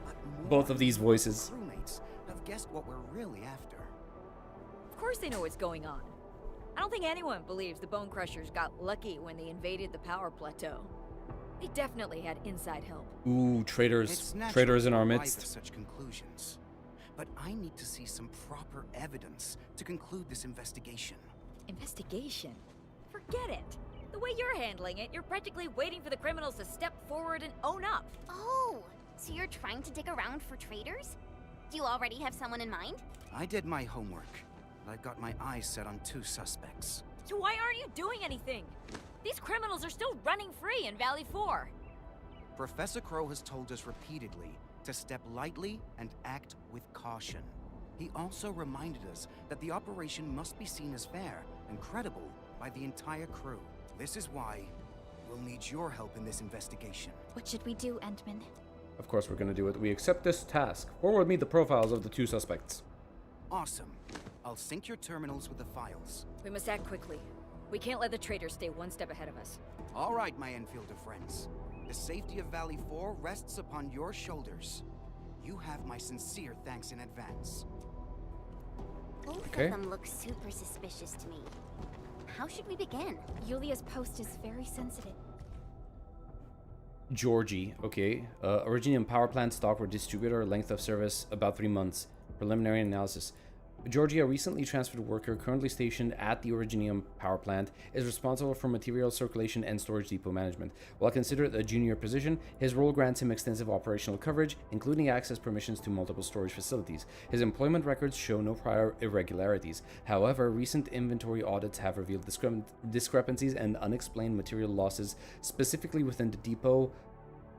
S11: But
S1: Both
S11: more
S1: of these voices.
S11: crewmates have guessed what we're really after.
S10: Of course they know what's going on. I don't think anyone believes the Bone Crushers got lucky when they invaded the power plateau. They definitely had inside help.
S1: Ooh,
S11: It's
S1: traitors.
S11: natural
S1: Traitors in
S11: to
S1: our
S11: arrive
S1: midst.
S11: at such conclusions, but I need to see some proper evidence to conclude this investigation.
S10: Investigation? Forget it. The way you're handling it, you're practically waiting for the criminals to step forward and own up.
S4: Oh, so you're trying to dig around for traitors? Do you already have someone in mind?
S11: I did my homework. I've got my eyes set on 2 suspects.
S10: So why aren't you doing anything? These criminals are still running free in Valley 4.
S11: Professor Crow has told us repeatedly to step lightly and act with caution. He also reminded us that the operation must be seen as fair and credible by the entire crew. This is why we'll need your help in this investigation.
S3: What should we do, Endman?
S1: Of course we're gonna do it. We accept this task. Forward me the profiles of the 2 suspects.
S11: Awesome. I'll sync your terminals with the files.
S10: We must act quickly. We can't let the traitors stay one step ahead of us.
S11: All right, my Enfielder friends. The safety of Valley 4 rests upon your shoulders. You have my sincere thanks in advance.
S4: Both
S1: Okay.
S4: of them look super suspicious to me. How should we begin?
S3: Yulia's post is very sensitive.
S1: Georgie, okay. Originium power plant stock or distributor, length of service about 3 months. Preliminary analysis. Georgie, a recently transferred worker currently stationed at the Originium power plant, is responsible for material circulation and storage depot management. While considered a junior position, his role grants him extensive operational coverage, including access permissions to multiple storage facilities. His employment records show no prior irregularities. However, recent inventory audits have revealed discrepancies and unexplained material losses, specifically within the depot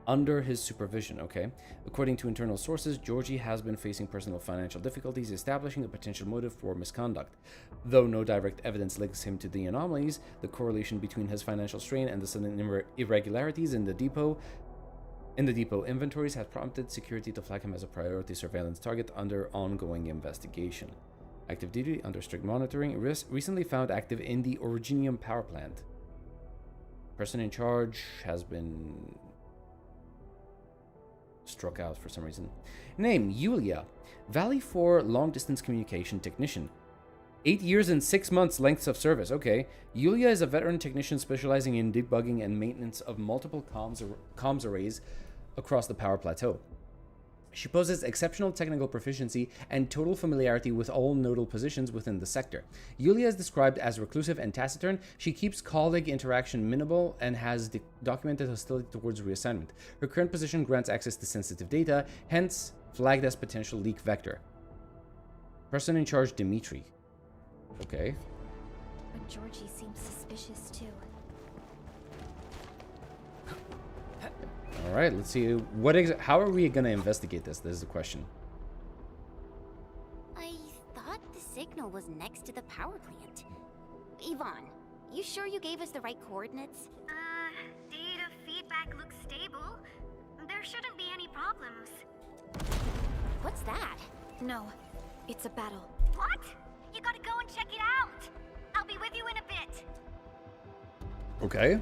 S1: under his supervision, okay? According to internal sources, Georgie has been facing personal financial difficulties, establishing a potential motive for misconduct. Though no direct evidence links him to the anomalies, the correlation between his financial strain and the sudden irregularities in the depot inventories has prompted security to flag him as a priority surveillance target under ongoing investigation. Active duty under strict monitoring, recently found active in the Originium power plant. Person in charge has been struck out for some reason. Name, Yulia. Valley 4 long-distance communication technician. 8 years and 6 months lengths of service. Okay. Yulia is a veteran technician specializing in debugging and maintenance of multiple comms arrays across the power plateau. She possesses exceptional technical proficiency and total familiarity with all nodal positions within the sector. Yulia is described as reclusive and taciturn. She keeps colleague interaction minimal and has documented hostility towards reassignment. Her current position grants access to sensitive data, hence flagged as potential leak vector. Person in charge, Dimitri. Okay.
S3: But Georgie seems suspicious too.
S1: All right, let's see. How are we going to investigate this? This is the question.
S4: I thought the signal was next to the power plant. Yvonne, you sure you gave us the right coordinates?
S8: Data feedback looks stable. There shouldn't be any problems.
S4: What's that?
S3: No, it's a battle.
S8: What? You gotta go and check it out. I'll be with you in a bit.
S1: Okay.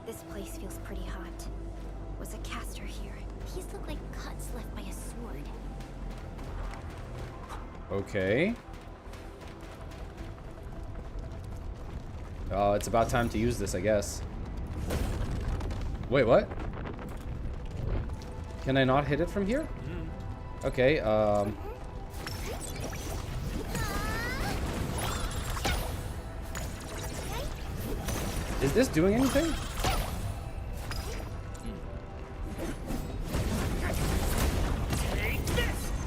S3: This place feels pretty hot. Was a caster here?
S4: These look like cuts left by a sword.
S1: Okay. Oh, it's about time to use this, I guess. Wait, what? Can I not hit it from here? Okay, is this doing anything?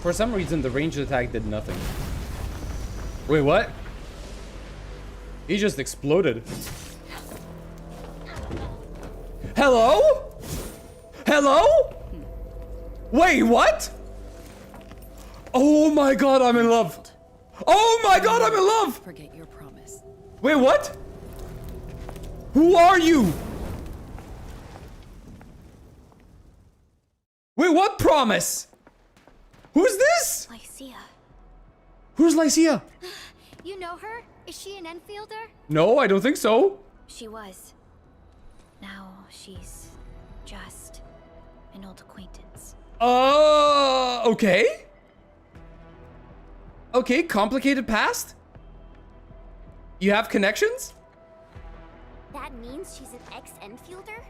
S1: For some reason, the ranged attack did nothing. Wait, what? He just exploded. Hello? Hello? Wait, what? Oh my god, I'm in love. Oh my god, I'm in love.
S10: Forget your promise.
S1: Wait, what? Who are you? Wait, what promise? Who's this?
S4: Lycia.
S1: Who's Lycia?
S2: You know her? Is she an Enfielder?
S1: No, I don't think so.
S4: She was. Now she's just an old acquaintance.
S1: Okay. Okay, complicated past? You have connections?
S4: That means she's an ex-Enfielder?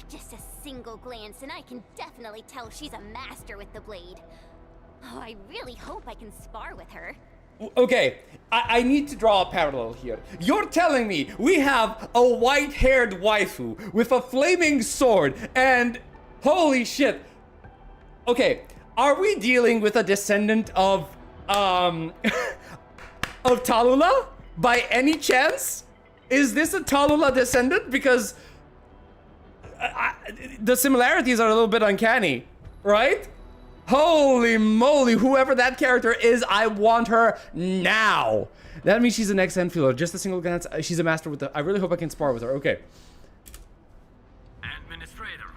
S4: Just a single glance and I can definitely tell she's a master with the blade. Oh, I really hope I can spar with her.
S1: Okay, I need to draw a parallel here. You're telling me we have a white-haired waifu with a flaming sword and... Holy shit. Okay, are we dealing with a descendant of Talula? By any chance? Is this a Talula descendant? Because the similarities are a little bit uncanny, right? Holy moly, whoever that character is, I want her now. That means she's an ex-Enfielder. Just a single glance, she's a master with the... I really hope I can spar with her. Okay.
S9: Administrator,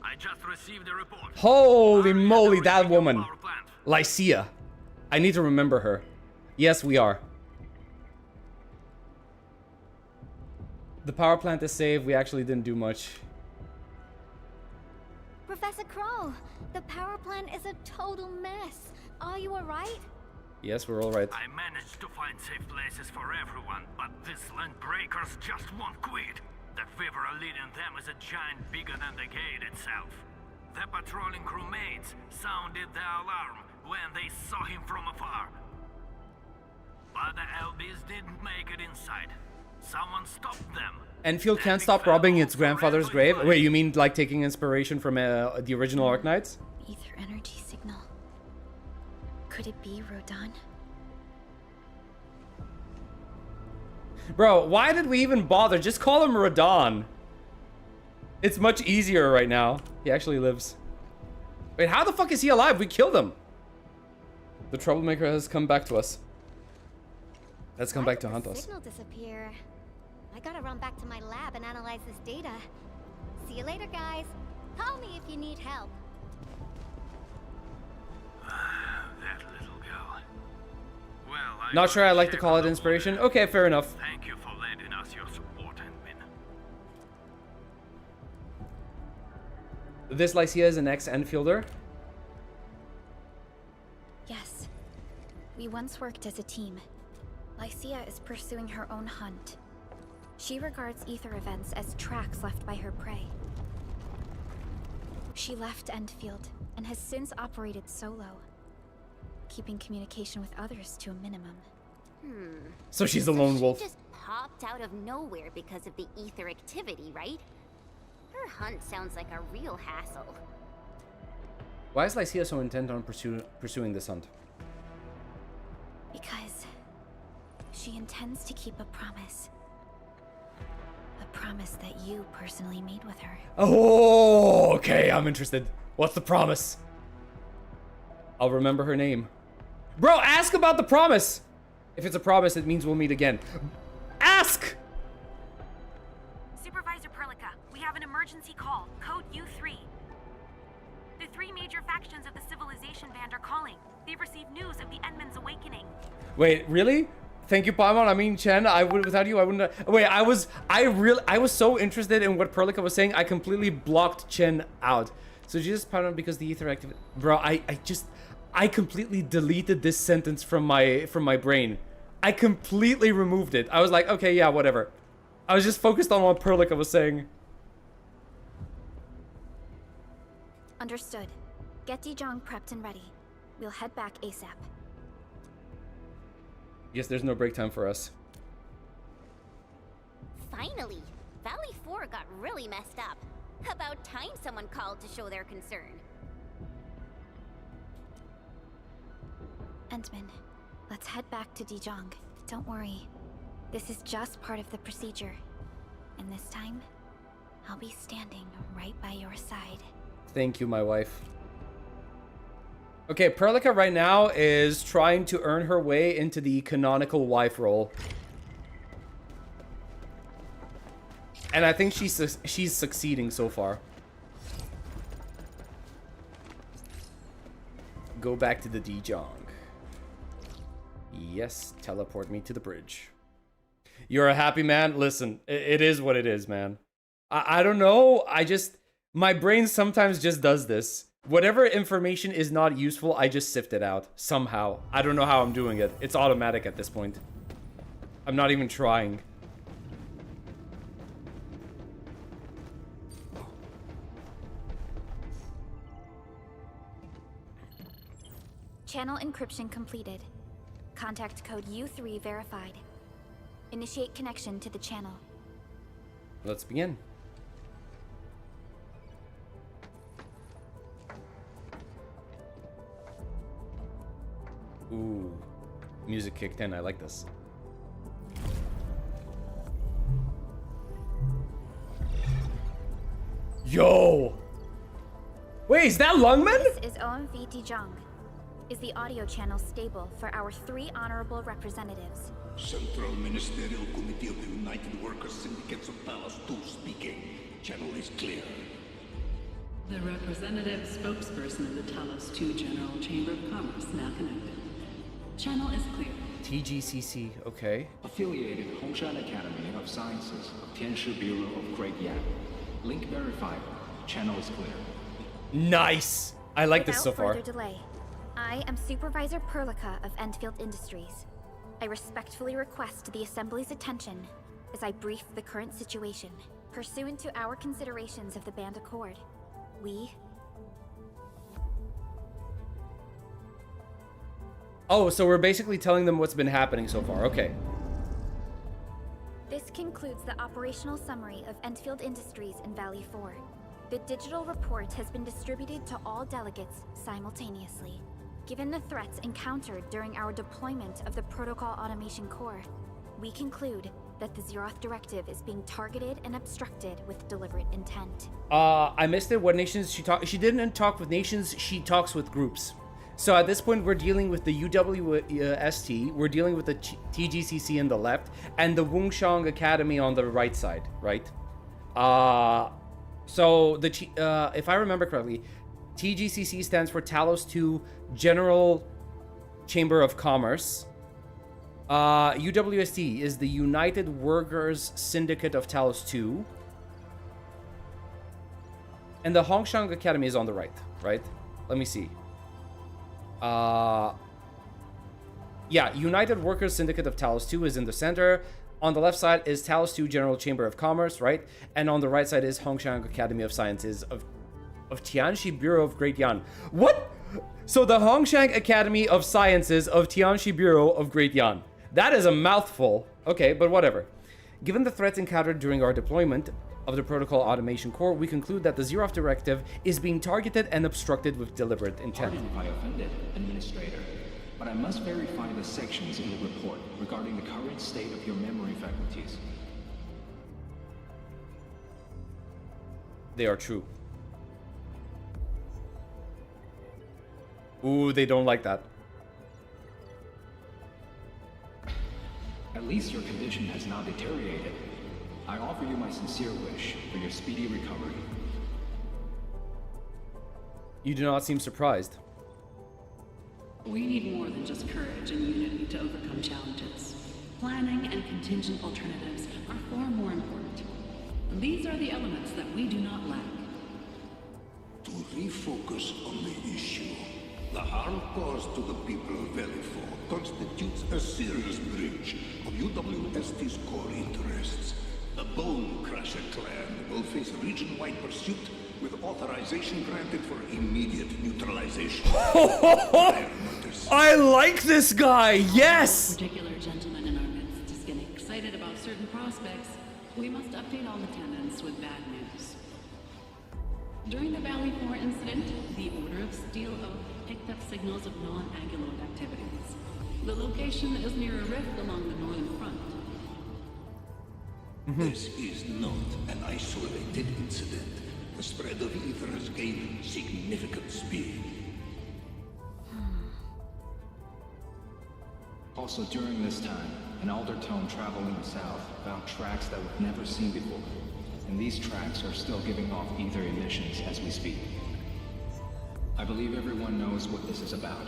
S9: I just received a report.
S1: Holy moly, that woman. Lycia. I need to remember her. Yes, we are. The power plant is saved. We actually didn't do much.
S2: Professor Crow, the power plant is a total mess. Are you alright?
S1: Yes, we're all right.
S9: I managed to find safe places for everyone, but these land breakers just won't quit. The fever leading them is a giant bigger than the gate itself. The patrolling crewmates sounded the alarm when they saw him from afar. But the LBs didn't make it inside. Someone stopped them.
S1: Enfield can't stop robbing its grandfather's grave? Wait, you mean like taking inspiration from the original Arknights?
S4: Ether energy signal. Could it be Rodan?
S1: Bro, why did we even bother? Just call him Rodan. It's much easier right now. He actually lives. Wait, how the fuck is he alive? We killed him. The troublemaker has come back to us. Let's come back to hunt us.
S2: Signal disappear. I gotta run back to my lab and analyze this data. See you later, guys. Call me if you need help.
S9: That little girl. Well,
S1: Not sure I like to call it inspiration. Okay, fair enough.
S9: Thank you for lending us your support, Endmin.
S1: This Lycia is an ex-Enfielder.
S4: Yes. We once worked as a team. Lycia is pursuing her own hunt. She regards ether events as tracks left by her prey. She left Endfield and has since operated solo, keeping communication with others to a minimum.
S1: So she's a lone wolf.
S4: She just popped out of nowhere because of the ether activity, right? Her hunt sounds like a real hassle.
S1: Why is Lycia so intent on pursuing this hunt?
S4: Because she intends to keep a promise. A promise that you personally made with her.
S1: Oh, okay, I'm interested. What's the promise? I'll remember her name. Bro, ask about the promise. If it's a promise, it means we'll meet again. Ask!
S8: Supervisor Perlica, we have an emergency call, code U3. The three major factions of the Civilization Band are calling. They've received news of the Endman's awakening.
S1: Wait, really? Thank you, Paimon. I mean, Chen, without you, I wouldn't. Wait, I was so interested in what Perlica was saying, I completely blocked Chen out. So just Paimon because the ether activity. Bro, I completely deleted this sentence from my brain. I completely removed it. I was like, okay, yeah, whatever. I was just focused on what Perlica was saying.
S4: Understood. Get Dijong prepped and ready. We'll head back ASAP.
S1: Yes, there's no break time for us.
S4: Finally! Valley 4 got really messed up. About time someone called to show their concern. Endman, let's head back to Dijong. Don't worry. This is just part of the procedure. And this time, I'll be standing right by your side.
S1: Thank you, my wife. Okay, Perlica right now is trying to earn her way into the canonical wife role. And I think she's succeeding so far. Go back to the Dijong. Yes, teleport me to the bridge. You're a happy man? Listen, it is what it is, man. I don't know. My brain sometimes just does this. Whatever information is not useful, I just sift it out. Somehow. I don't know how I'm doing it. It's automatic at this point. I'm not even trying.
S3: Channel encryption completed. Contact code U3 verified. Initiate connection to the channel.
S1: Let's begin. Ooh, music kicked in. I like this. Yo! Wait, is that Lungman?
S3: This is OMV Dijong. Is the audio channel stable for our 3 honorable representatives?
S12: Central Ministerial Committee of the United Workers Syndicates of Talos 2 speaking. Channel is clear.
S13: The representative spokesperson of the Talos 2 General Chamber of Commerce now connected. Channel is clear.
S1: TGCC, okay.
S14: Affiliated Hongshan Academy of Sciences of Tianshi Bureau of Great Yan. Link verified. Channel is clear.
S1: Nice! I like this so far.
S3: Without further delay, I am Supervisor Perlica of Endfield Industries. I respectfully request the Assembly's attention as I brief the current situation. Pursuant to our considerations of the Band Accord, we...
S1: Oh, so we're basically telling them what's been happening so far. Okay.
S3: This concludes the operational summary of Endfield Industries in Valley 4. The digital report has been distributed to all delegates simultaneously. Given the threats encountered during our deployment of the Protocol Automation Core, we conclude that the Zeroth Directive is being targeted and obstructed with deliberate intent.
S1: I missed it. What nations she talked? She didn't talk with nations, she talks with groups. So at this point, we're dealing with the UWST, we're dealing with the TGCC on the left, and the Wungshang Academy on the right side, right? So if I remember correctly, TGCC stands for Talos 2 General Chamber of Commerce. UWST is the United Workers Syndicate of Talos 2. And the Hongshan Academy is on the right, right? Let me see. Yeah, United Workers Syndicate of Talos 2 is in the center. On the left side is Talos 2 General Chamber of Commerce, right? And on the right side is Hongshan Academy of Sciences of Tianshi Bureau of Great Yan. What? So the Hongshan Academy of Sciences of Tianshi Bureau of Great Yan. That is a mouthful. Okay, but whatever. Given the threats encountered during our deployment of the Protocol Automation Core, we conclude that the Zeroth Directive is being targeted and obstructed with deliberate intent.
S14: Pardon if I offended, Administrator, but I must verify the sections in the report regarding the current state of your memory faculties.
S1: They are true. Ooh, they don't like that.
S14: At least your condition has not deteriorated. I offer you my sincere wish for your speedy recovery.
S13: You do not seem surprised. We need more than just courage and unity to overcome challenges. Planning and contingent alternatives are far more important. These are the elements that we do not lack.
S12: To refocus on the issue, the harm caused to the people of Valley 4 constitutes a serious breach of UWST's core interests. The Bone Crusher clan will face region-wide pursuit with authorization granted for immediate neutralization.
S1: I like this guy, yes!
S13: A particular gentleman in our midst is getting excited about certain prospects. We must update all attendants with bad news. During the Valley 4 incident, the Order of Steel Oak picked up signals of non-Anguloid activities. The location is near a rift along the northern front.
S12: This is not an isolated incident. the spread of ether has gained significant speed.
S14: Also, during this time, an Aldertone traveling south found tracks that we've never seen before. And these tracks are still giving off ether emissions as we speak. I believe everyone knows what this is about.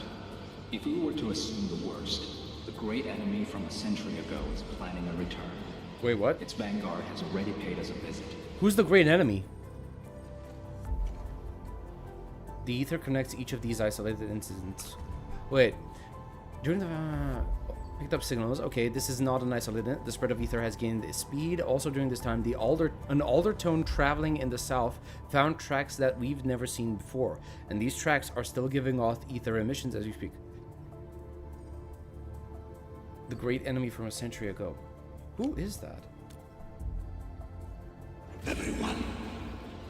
S14: If we were to assume the worst, the great enemy from a century ago is planning a return.
S1: Wait, what?
S14: Its vanguard has already paid us a visit.
S1: Who's the great enemy? The ether connects each of these isolated incidents. Wait. During the... picked up signals. Okay, this is not an isolated. The spread of ether has gained speed. Also during this time, an Aldertone traveling in the south found tracks that we've never seen before. And these tracks are still giving off ether emissions as we speak. The great enemy from a century ago. Who is that?
S12: Everyone,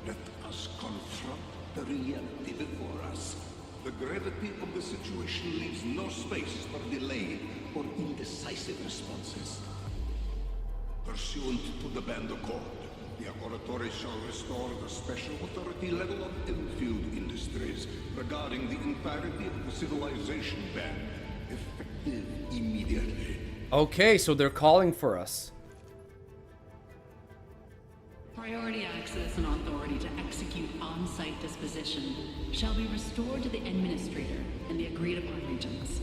S12: let us confront the reality before us. The gravity of the situation leaves no space for delayed or indecisive responses. Pursuant to the Band Accord, the Authority shall restore the special authority level of Endfield Industries regarding the entirety of the civilization band, effective immediately.
S1: Okay, so they're calling for us.
S13: Priority access and authority to execute on-site disposition shall be restored to the Endministrator in the agreed-upon regions.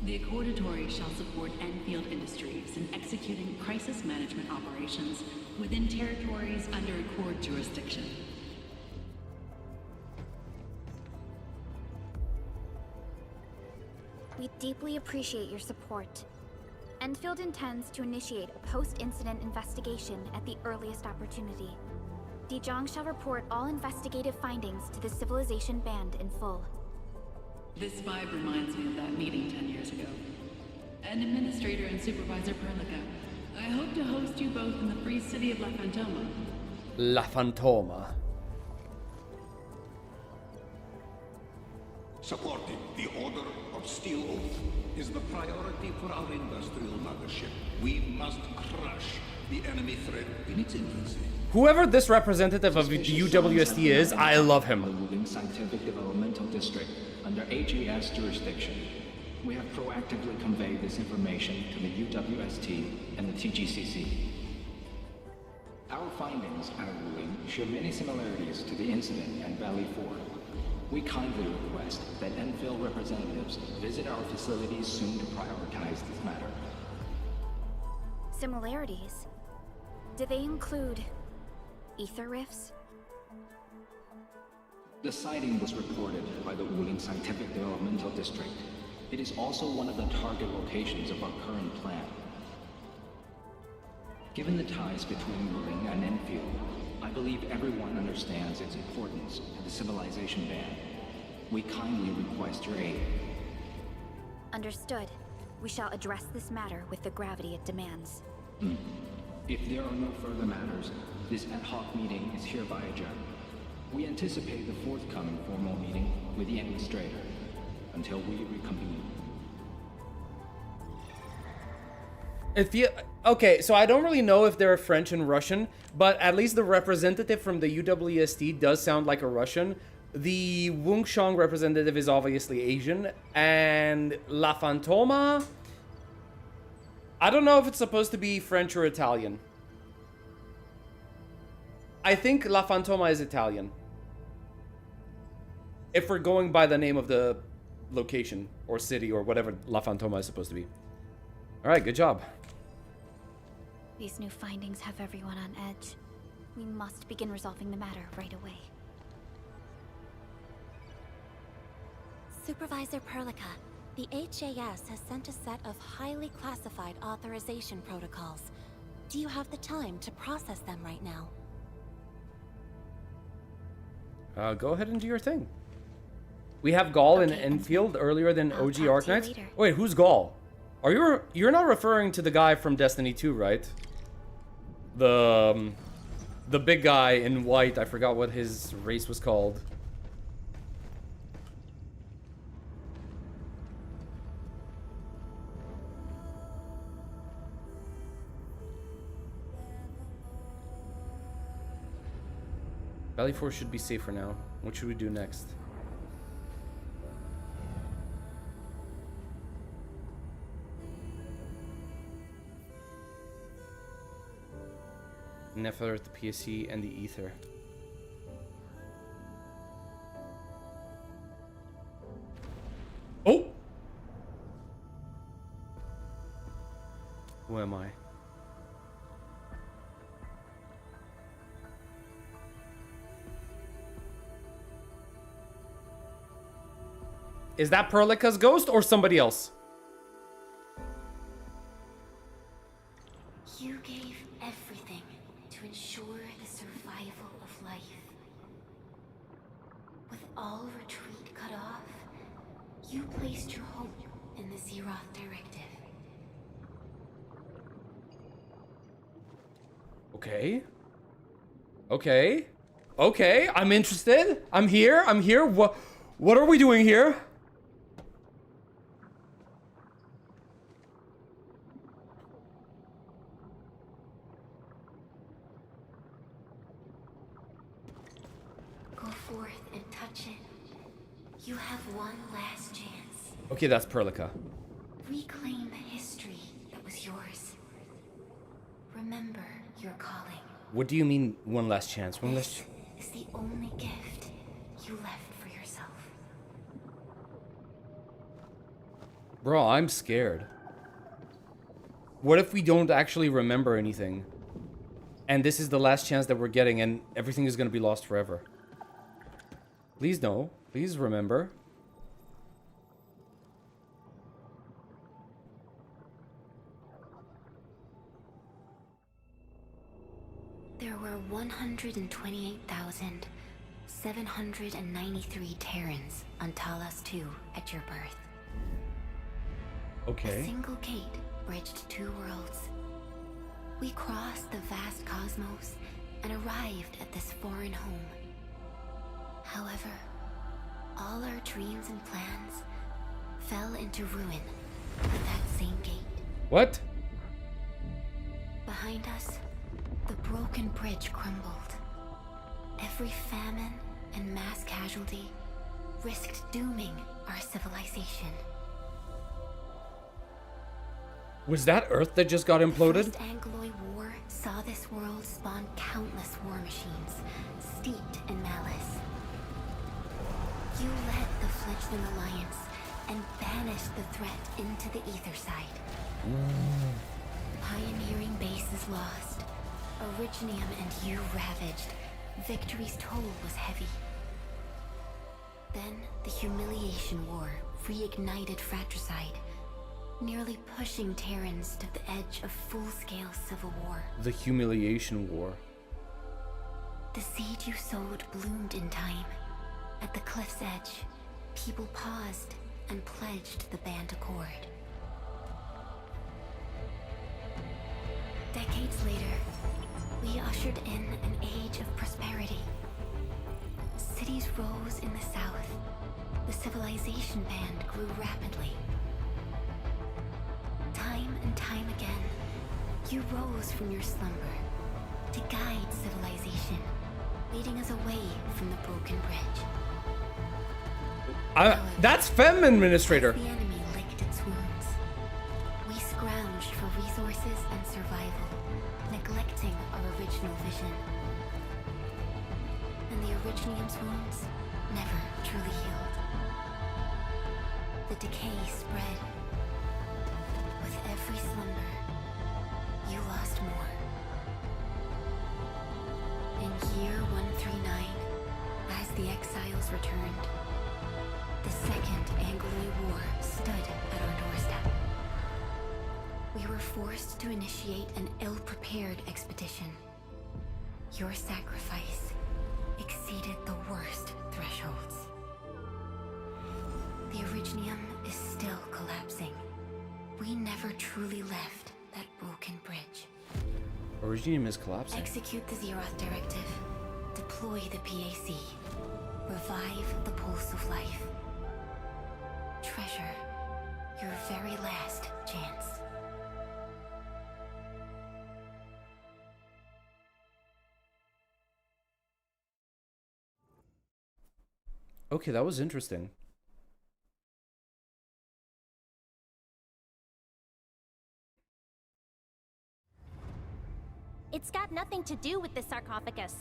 S13: The Accordatory shall support Endfield Industries in executing crisis management operations within territories under Accord jurisdiction.
S3: We deeply appreciate your support. Endfield intends to initiate a post-incident investigation at the earliest opportunity. Dijong shall report all investigative findings to the Civilization Band in full.
S13: This vibe reminds me of that meeting 10 years ago. And Administrator and Supervisor Perlica, I hope to host you both in the free city of La Fantoma.
S1: La Fantoma.
S12: Supporting the Order of Steel Oath is the priority for our industrial mothership. We must crush the enemy threat in its infancy.
S1: Whoever this representative of UWSD is, I love him.
S14: The Wuling Scientific Developmental District under HAS jurisdiction. We have proactively conveyed this information to the UWST and the TGCC. Our findings at Wuling show many similarities to the incident at Valley 4. We kindly request that Endfield representatives visit our facilities soon to prioritize this matter.
S3: Similarities? Do they include ether rifts?
S14: The sighting was reported by the Wuling Scientific Developmental District. It is also one of the target locations of our current plan. Given the ties between Wuling and Endfield, I believe everyone understands its importance to the Civilization Band. We kindly request your aid.
S3: Understood. We shall address this matter with the gravity it demands.
S14: If there are no further matters, this ad hoc meeting is hereby adjourned. We anticipate the forthcoming formal meeting with the Administrator until we reconvene.
S1: Okay, so I don't really know if they're French and Russian, but at least the representative from the UWST does sound like a Russian. The Wungshang representative is obviously Asian, and La Fantoma, I don't know if it's supposed to be French or Italian. I think La Fantoma is Italian. If we're going by the name of the location or city or whatever La Fantoma is supposed to be. Alright, good job.
S3: These new findings have everyone on edge. We must begin resolving the matter right away.
S4: Supervisor Perlica, the HAS has sent a set of highly classified authorization protocols. Do you have the time to process them right now?
S1: Go ahead and do your thing. We have Gaul in Enfield earlier than OG Arknights. Wait, who's Gaul? You're not referring to the guy from Destiny 2, right? The big guy in white. I forgot what his race was called. Valley 4 should be safe for now. What should we do next? Nephilim at the PSC and the Ether. Oh! Who am I? Is that Perlica's ghost or somebody else?
S15: You gave everything to ensure the survival of life. With all retreat cut off, you placed your hope in the Zeroth Directive.
S1: Okay. Okay. Okay, I'm interested. I'm here. What are we doing here?
S15: Go forth and touch it. You have one last chance.
S1: Okay, that's Perlica.
S15: Reclaim the history that was yours. Remember your calling.
S1: What do you mean, one last chance? One last...
S15: Is the only gift you left for yourself.
S1: Bro, I'm scared. What if we don't actually remember anything? And this is the last chance that we're getting and everything is gonna be lost forever. Please no. Please remember.
S15: There were 128,793 Terrans on Talos 2 at your birth.
S1: Okay.
S15: A single gate bridged two worlds. We crossed the vast cosmos and arrived at this foreign home. However, all our dreams and plans fell into ruin at that same gate.
S1: What?
S15: Behind us, the broken bridge crumbled. Every famine and mass casualty risked dooming our civilization.
S1: Was that Earth that just got imploded?
S15: The First Angloid War saw this world spawn countless war machines, steeped in malice. You led the fledgling alliance and banished the threat into the ether side. Pioneering bases lost, Originium and you ravaged. Victory's toll was heavy. Then the Humiliation War reignited fratricide, nearly pushing Terrans to the edge of full-scale civil war.
S1: The Humiliation War.
S15: The seed you sowed bloomed in time. At the cliff's edge, people paused and pledged the Band Accord. Decades later, we ushered in an age of prosperity. Cities rose in the south. The civilization band grew rapidly. Time and time again, you rose from your slumber to guide civilization, leading us away from the broken bridge.
S1: That's Fem Administrator.
S15: The enemy licked its wounds. We scrounged for resources and survival, neglecting our original vision. And the Originium's wounds never truly healed. The decay spread. With every slumber, you lost more. In year 139, as the exiles returned, the Second Angloid War stood at our doorstep. We were forced to initiate an ill-prepared expedition. Your sacrifice exceeded the worst thresholds. The Originium is still collapsing. We never truly left that broken bridge.
S1: Originium is collapsing.
S15: Execute the Zeroth Directive. Deploy the PAC. Revive the pulse of life. Treasure your very last chance.
S1: Okay, that was interesting.
S8: It's got nothing to do with the sarcophagus.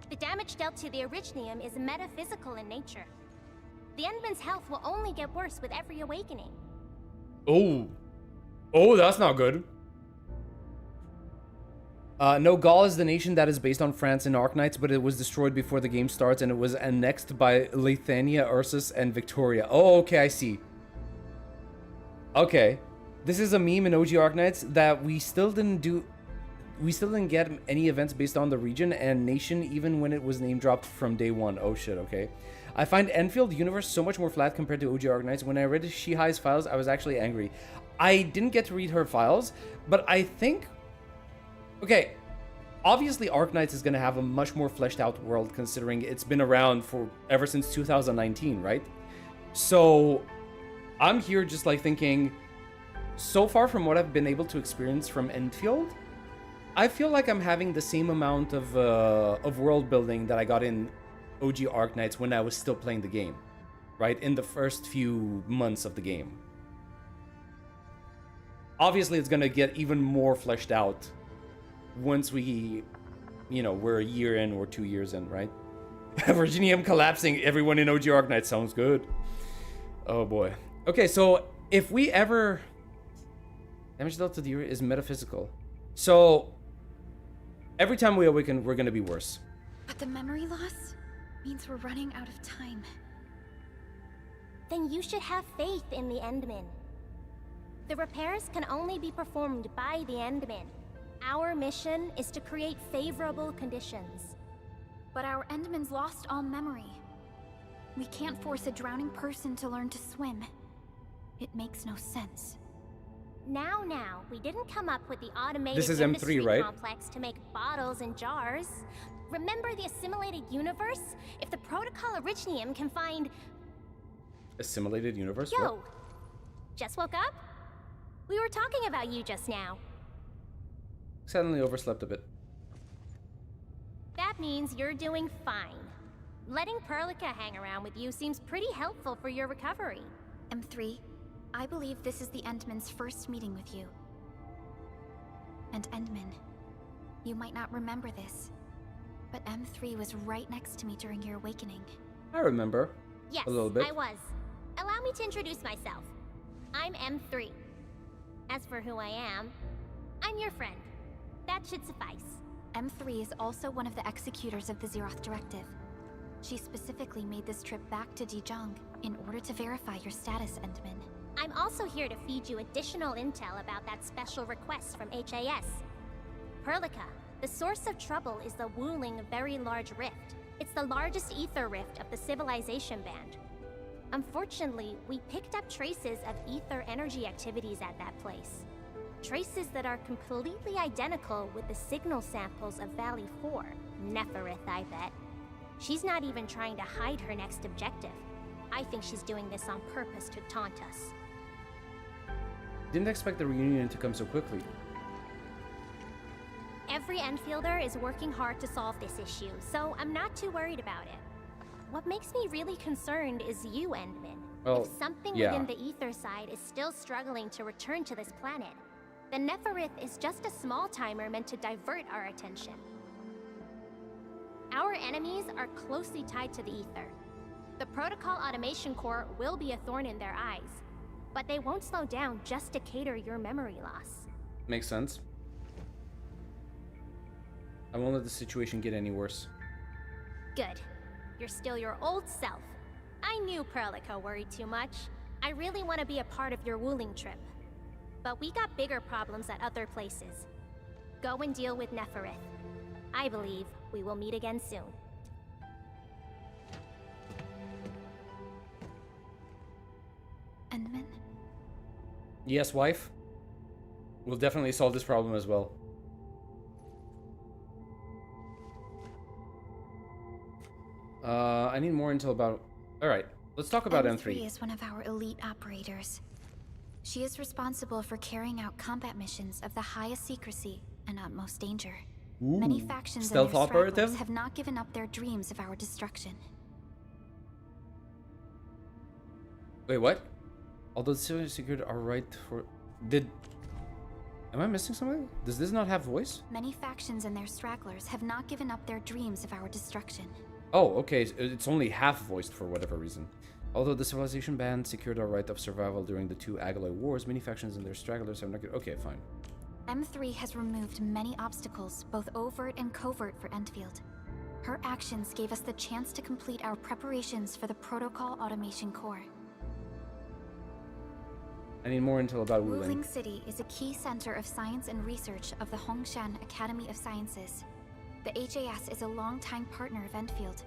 S8: The damage dealt to the Originium is metaphysical in nature. The Endman's health will only get worse with every awakening.
S1: Oh. Oh, that's not good. No, Gaul is the nation that is based on France and Arknights, but it was destroyed before the game starts, and it was annexed by Lithuania, Ursus, and Victoria. Oh, okay, I see. Okay. This is a meme in OG Arknights that we still didn't get any events based on the region and nation, even when it was name dropped from day one. Oh shit, okay. I find Enfield universe so much more flat compared to OG Arknights. When I read Shihai's files, I was actually angry. I didn't get to read her files, but I think... Okay, obviously Arknights is going to have a much more fleshed out world considering it's been around for ever since 2019, right? So I'm here just like thinking, so far from what I've been able to experience from Enfield, I feel like I'm having the same amount of world building that I got in OG Arknights when I was still playing the game, right? In the first few months of the game. Obviously, it's going to get even more fleshed out once we, you know, we're a year in or 2 years in, right? Virginium collapsing, everyone in OG Arknights sounds good. Oh boy. Okay, so if we ever... Damage dealt to the area is metaphysical. So, every time we awaken, we're gonna be worse.
S15: But the memory loss means we're running out of time.
S8: Then you should have faith in the Endman. The repairs can only be performed by the Endman. Our mission is to create favorable conditions.
S15: But our Endman's lost all memory. We can't force a drowning person to learn to swim. It makes no sense.
S8: Now, we didn't come up with the automated
S1: This is
S8: industry
S1: M3, right?
S8: complex to make bottles and jars. Remember the assimilated universe? If the Protocol Originium can find...
S1: Assimilated universe?
S8: Yo!
S1: What?
S8: Just woke up? We were talking about you just now.
S1: Suddenly overslept a bit.
S8: That means you're doing fine. Letting Perlica hang around with you seems pretty helpful for your recovery.
S15: M3, I believe this is the Endman's first meeting with you. And Endman, you might not remember this, but M3 was right next to me during your awakening.
S1: I remember.
S8: Yes,
S1: a little bit.
S8: I was. Allow me to introduce myself. I'm M3. As for who I am, I'm your friend. That should suffice.
S15: M3 is also one of the executors of the Zeroth Directive. She specifically made this trip back to Dijiang in order to verify your status, Endman.
S8: I'm also here to feed you additional intel about that special request from HAS. Perlica, the source of trouble is the Wuling Very Large Rift. It's the largest ether rift of the Civilization Band. Unfortunately, we picked up traces of ether energy activities at that place. Traces that are completely identical with the signal samples of Valley 4. Neferith, I bet. She's not even trying to hide her next objective. I think she's doing this on purpose to taunt us.
S1: Didn't expect the reunion to come so quickly.
S8: Every Enfielder is working hard to solve this issue, so I'm not too worried about it. What makes me really concerned is you, Endman.
S1: Well,
S8: if something
S1: yeah.
S8: within the ether side is still struggling to return to this planet, then Neferith is just a small timer meant to divert our attention. Our enemies are closely tied to the ether. The Protocol Automation Core will be a thorn in their eyes, but they won't slow down just to cater your memory loss.
S1: Makes sense. I won't let the situation get any worse.
S8: Good. You're still your old self. I knew Perlica worried too much. I really want to be a part of your Wuling trip. But we got bigger problems at other places. Go and deal with Neferith. I believe we will meet again soon.
S15: Endman?
S1: Yes, wife? We'll definitely solve this problem as well. I need more intel about... Alright, let's talk about M3.
S15: is one of our elite operators. She is responsible for carrying out combat missions of the highest secrecy and utmost danger.
S1: Ooh,
S15: Many factions
S1: stealth
S15: and their stragglers
S1: operative?
S15: have not given up their dreams of our destruction.
S1: Wait, what? Although the civilians secured our right for... Am I missing something? Does this not have voice?
S16: Many factions and their stragglers have not given up their dreams of our destruction.
S1: Oh, okay. It's only half voiced for whatever reason. Although the civilization band secured our right of survival during the 2 Agaloy wars, many factions and their stragglers have not... Okay, fine.
S16: M3 has removed many obstacles, both overt and covert, for Endfield. Her actions gave us the chance to complete our preparations for the Protocol Automation Core.
S1: I need more intel about Wuling.
S16: Wuling City is a key center of science and research of the Hongshan Academy of Sciences. The HAS is a longtime partner of Endfield.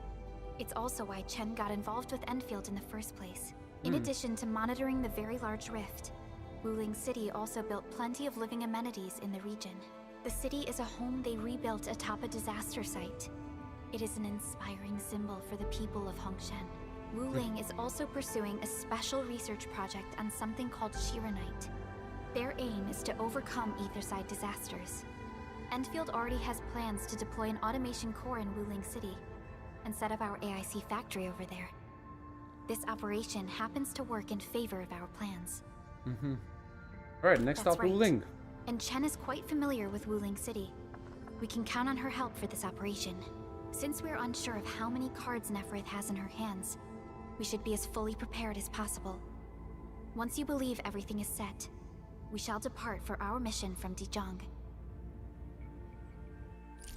S16: It's also why Chen got involved with Endfield in the first place. In addition to monitoring the very large rift, Wuling City also built plenty of living amenities in the region. The city is a home they rebuilt atop a disaster site. It is an inspiring symbol for the people of Hongshan. Wuling is also pursuing a special research project on something called Shiranite. Their aim is to overcome Aetherside disasters. Endfield already has plans to deploy an automation core in Wuling City and set up our AIC factory over there. This operation happens to work in favor of our plans.
S1: Alright, next
S16: That's
S1: stop,
S16: right.
S1: Wuling.
S16: And Chen is quite familiar with Wuling City. We can count on her help for this operation. Since we're unsure of how many cards Neferith has in her hands, we should be as fully prepared as possible. Once you believe everything is set, we shall depart for our mission from Dijiang.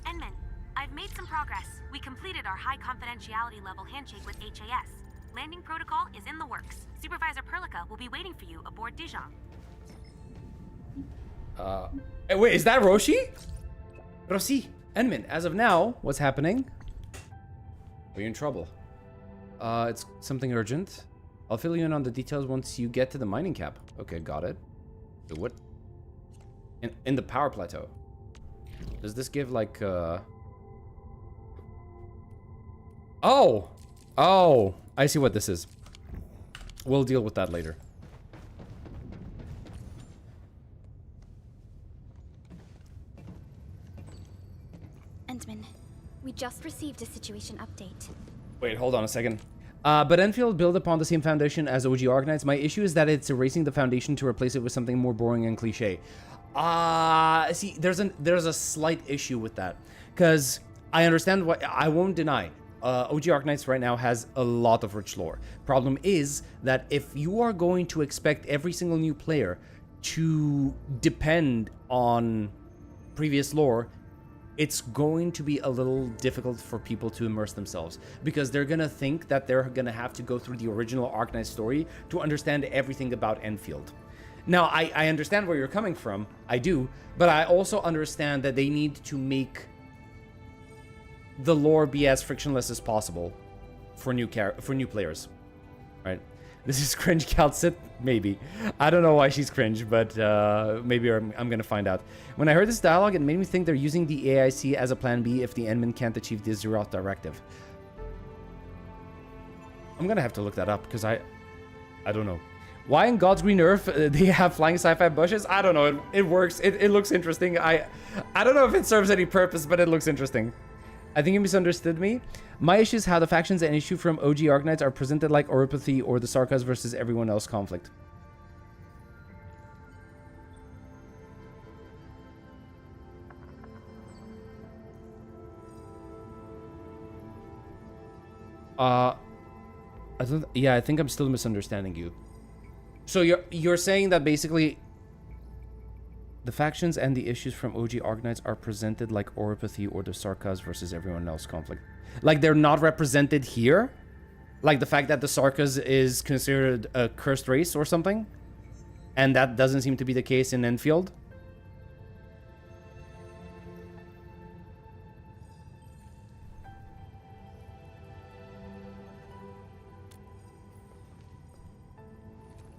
S8: Enman, I've made some progress. We completed our high confidentiality level handshake with HAS. Landing protocol is in the works. Supervisor Perlica will be waiting for you aboard Dijiang.
S1: Hey, wait, is that Roshi? Roshi, Enman, as of now, what's happening? Are you in trouble? It's something urgent. I'll fill you in on the details once you get to the mining cap. Okay, got it. Wait, what? In the power plateau. Does this give like Oh! Oh! I see what this is. We'll deal with that later.
S16: Endman, we just received a situation update.
S1: Wait, hold on a second. But Enfield built upon the same foundation as OG Arknights. My issue is that it's erasing the foundation to replace it with something more boring and cliche. See, there's a slight issue with that. Because I understand what... I won't deny. OG Arknights right now has a lot of rich lore. Problem is that if you are going to expect every single new player to depend on previous lore, it's going to be a little difficult for people to immerse themselves, because they're gonna think that they're gonna have to go through the original Arknight story to understand everything about Enfield. Now, I understand where you're coming from, I do, but I also understand that they need to make the lore be as frictionless as possible for new players, right? This is cringe Calcit? Maybe. I don't know why she's cringe, but maybe I'm gonna find out. When I heard this dialogue, it made me think they're using the AIC as a plan B if the Endman can't achieve the Zeroth directive. I'm gonna have to look that up, because I don't know. Why in God's green earth they have flying sci-fi bushes? I don't know. It works. It looks interesting. I don't know if it serves any purpose, but it looks interesting. I think you misunderstood me. My issue is how the factions and issue from OG Arknights are presented like Oropathy or the Sarkas versus everyone else conflict. I think I'm still misunderstanding you. So you're saying that basically the factions and the issues from OG Arknights are presented like Oropathy or the Sarkas versus everyone else conflict. Like they're not represented here? Like the fact that the Sarkas is considered a cursed race or something? And that doesn't seem to be the case in Enfield?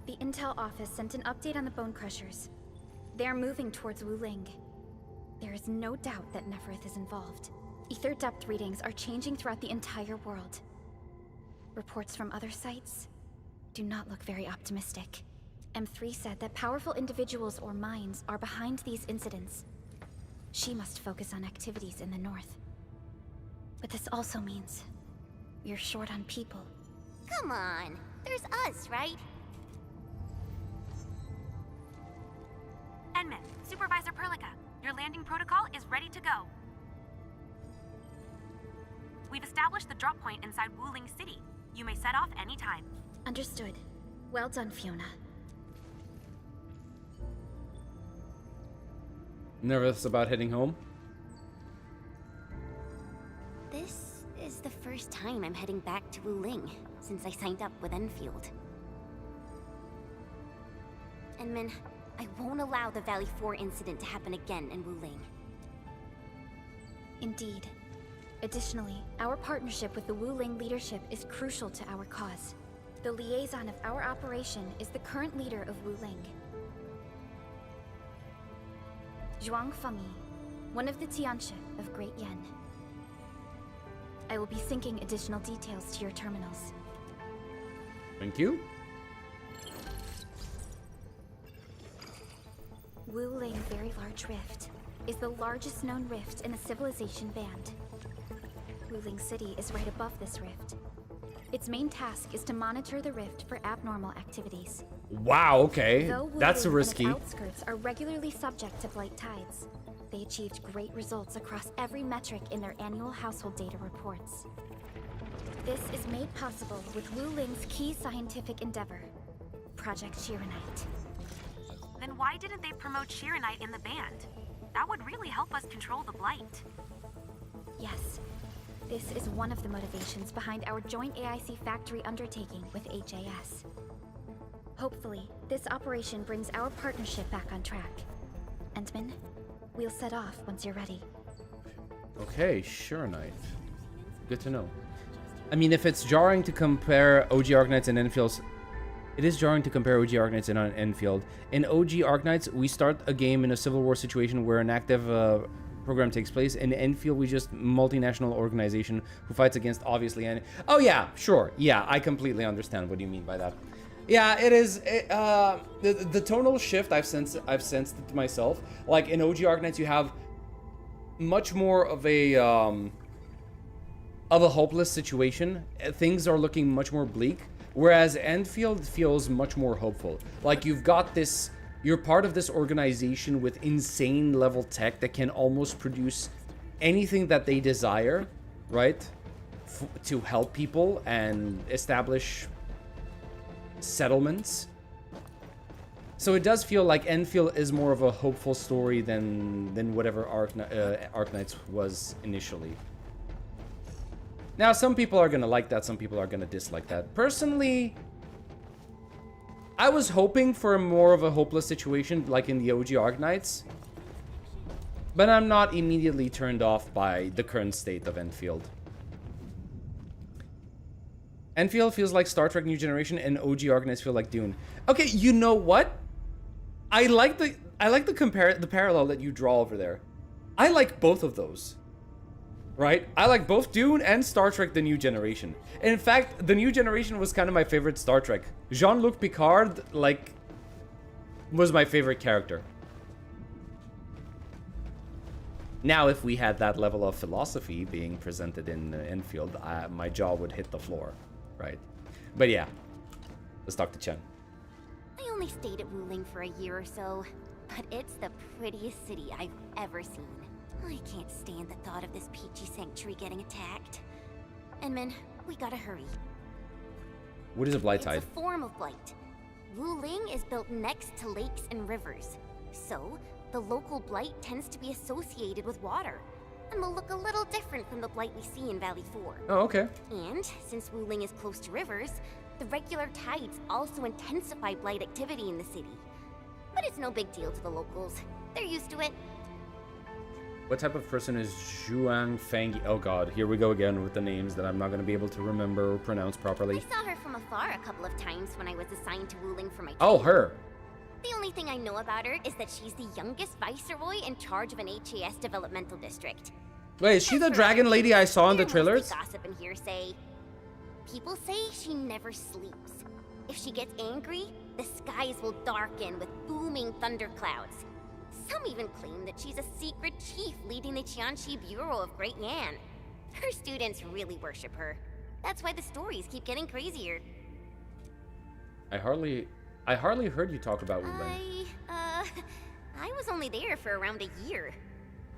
S16: The Intel office sent an update on the Bone Crushers. They are moving towards Wuling. There is no doubt that Neferith is involved. Ether depth readings are changing throughout the entire world. Reports from other sites do not look very optimistic. M3 said that powerful individuals or minds are behind these incidents. She must focus on activities in the north. But this also means we're short on people.
S4: Come on, there's us, right?
S8: Supervisor Perlica, your landing protocol is ready to go. We've established the drop point inside Wuling City. You may set off anytime.
S16: Understood. Well done, Fiona.
S1: Nervous about heading home?
S4: This is the first time I'm heading back to Wuling since I signed up with Enfield. Enmin, I won't allow the Valley 4 incident to happen again in Wuling.
S16: Indeed. Additionally, our partnership with the Wuling leadership is crucial to our cause. The liaison of our operation is the current leader of Wuling, Zhuang Fengyi, one of the Tianxia of Great Yan. I will be syncing additional details to your terminals.
S1: Thank you.
S16: Wuling Very Large Rift is the largest known rift in the civilization band. Wuling City is right above this rift. Its main task is to monitor the rift for abnormal activities.
S1: Wow, okay.
S16: Though
S1: That's
S16: Wuling
S1: risky.
S16: and its outskirts are regularly subject to blight tides, they achieved great results across every metric in their annual household data reports. This is made possible with Wuling's key scientific endeavor, Project Shiranite.
S8: Then why didn't they promote Shiranite in the band? That would really help us control the blight.
S16: Yes, this is one of the motivations behind our joint AIC factory undertaking with HAS. Hopefully, this operation brings our partnership back on track. Endman, we'll set off once you're ready.
S1: Okay, sure, Knight. Good to know. I mean, if it's jarring to compare OG Arknights and Enfield, it is jarring to compare OG Arknights and Enfield. In OG Arknights, we start a game in a civil war situation where an active program takes place. In Enfield, we just multinational organization who fights against obviously. Oh yeah, sure, yeah, I completely understand what you mean by that. Yeah, it is. The tonal shift I've sensed it to myself. Like in OG Arknights, you have much more of a hopeless situation. Things are looking much more bleak. Whereas Endfield feels much more hopeful. Like you've got this, you're part of this organization with insane level tech that can almost produce anything that they desire, right? To help people and establish settlements. So it does feel like Endfield is more of a hopeful story than whatever Arknights was initially. Now, some people are going to like that, some people are going to dislike that. Personally, I was hoping for more of a hopeless situation like in the OG Arknights. But I'm not immediately turned off by the current state of Enfield. Enfield feels like Star Trek New Generation and OG Arknights feel like Dune. Okay, you know what? I like the parallel that you draw over there. I like both of those. Right? I like both Dune and Star Trek The New Generation. And in fact, The New Generation was kind of my favorite Star Trek. Jean-Luc Picard, like, was my favorite character. Now, if we had that level of philosophy being presented in Enfield, my jaw would hit the floor, right? But yeah, let's talk to Chen.
S4: I only stayed at Wuling for a year or so, but it's the prettiest city I've ever seen. I can't stand the thought of this peachy sanctuary getting attacked. Enman, we gotta hurry.
S1: What is a blight tide?
S4: It's a form of blight. Wuling is built next to lakes and rivers, so the local blight tends to be associated with water, and will look a little different from the blight we see in Valley 4.
S1: Oh, okay.
S4: And since Wuling is close to rivers, the regular tides also intensify blight activity in the city. But it's no big deal to the locals. They're used to it.
S1: What type of person is Zhuang Fengyi? Oh god, here we go again with the names that I'm not going to be able to remember or pronounce properly.
S4: I saw her from afar a couple of times when I was assigned to Wuling for my training.
S1: Oh, her.
S4: The only thing I know about her is that she's the youngest viceroy in charge of an HAS developmental district.
S1: Wait, is she the dragon lady I saw in the trailers?
S4: Gossip and hearsay. People say she never sleeps. If she gets angry, the skies will darken with booming thunderclouds. Some even claim that she's a secret chief leading the Qianxi Bureau of Great Yan. Her students really worship her. That's why the stories keep getting crazier.
S1: I hardly heard you talk about Wuling.
S4: I was only there for around a year.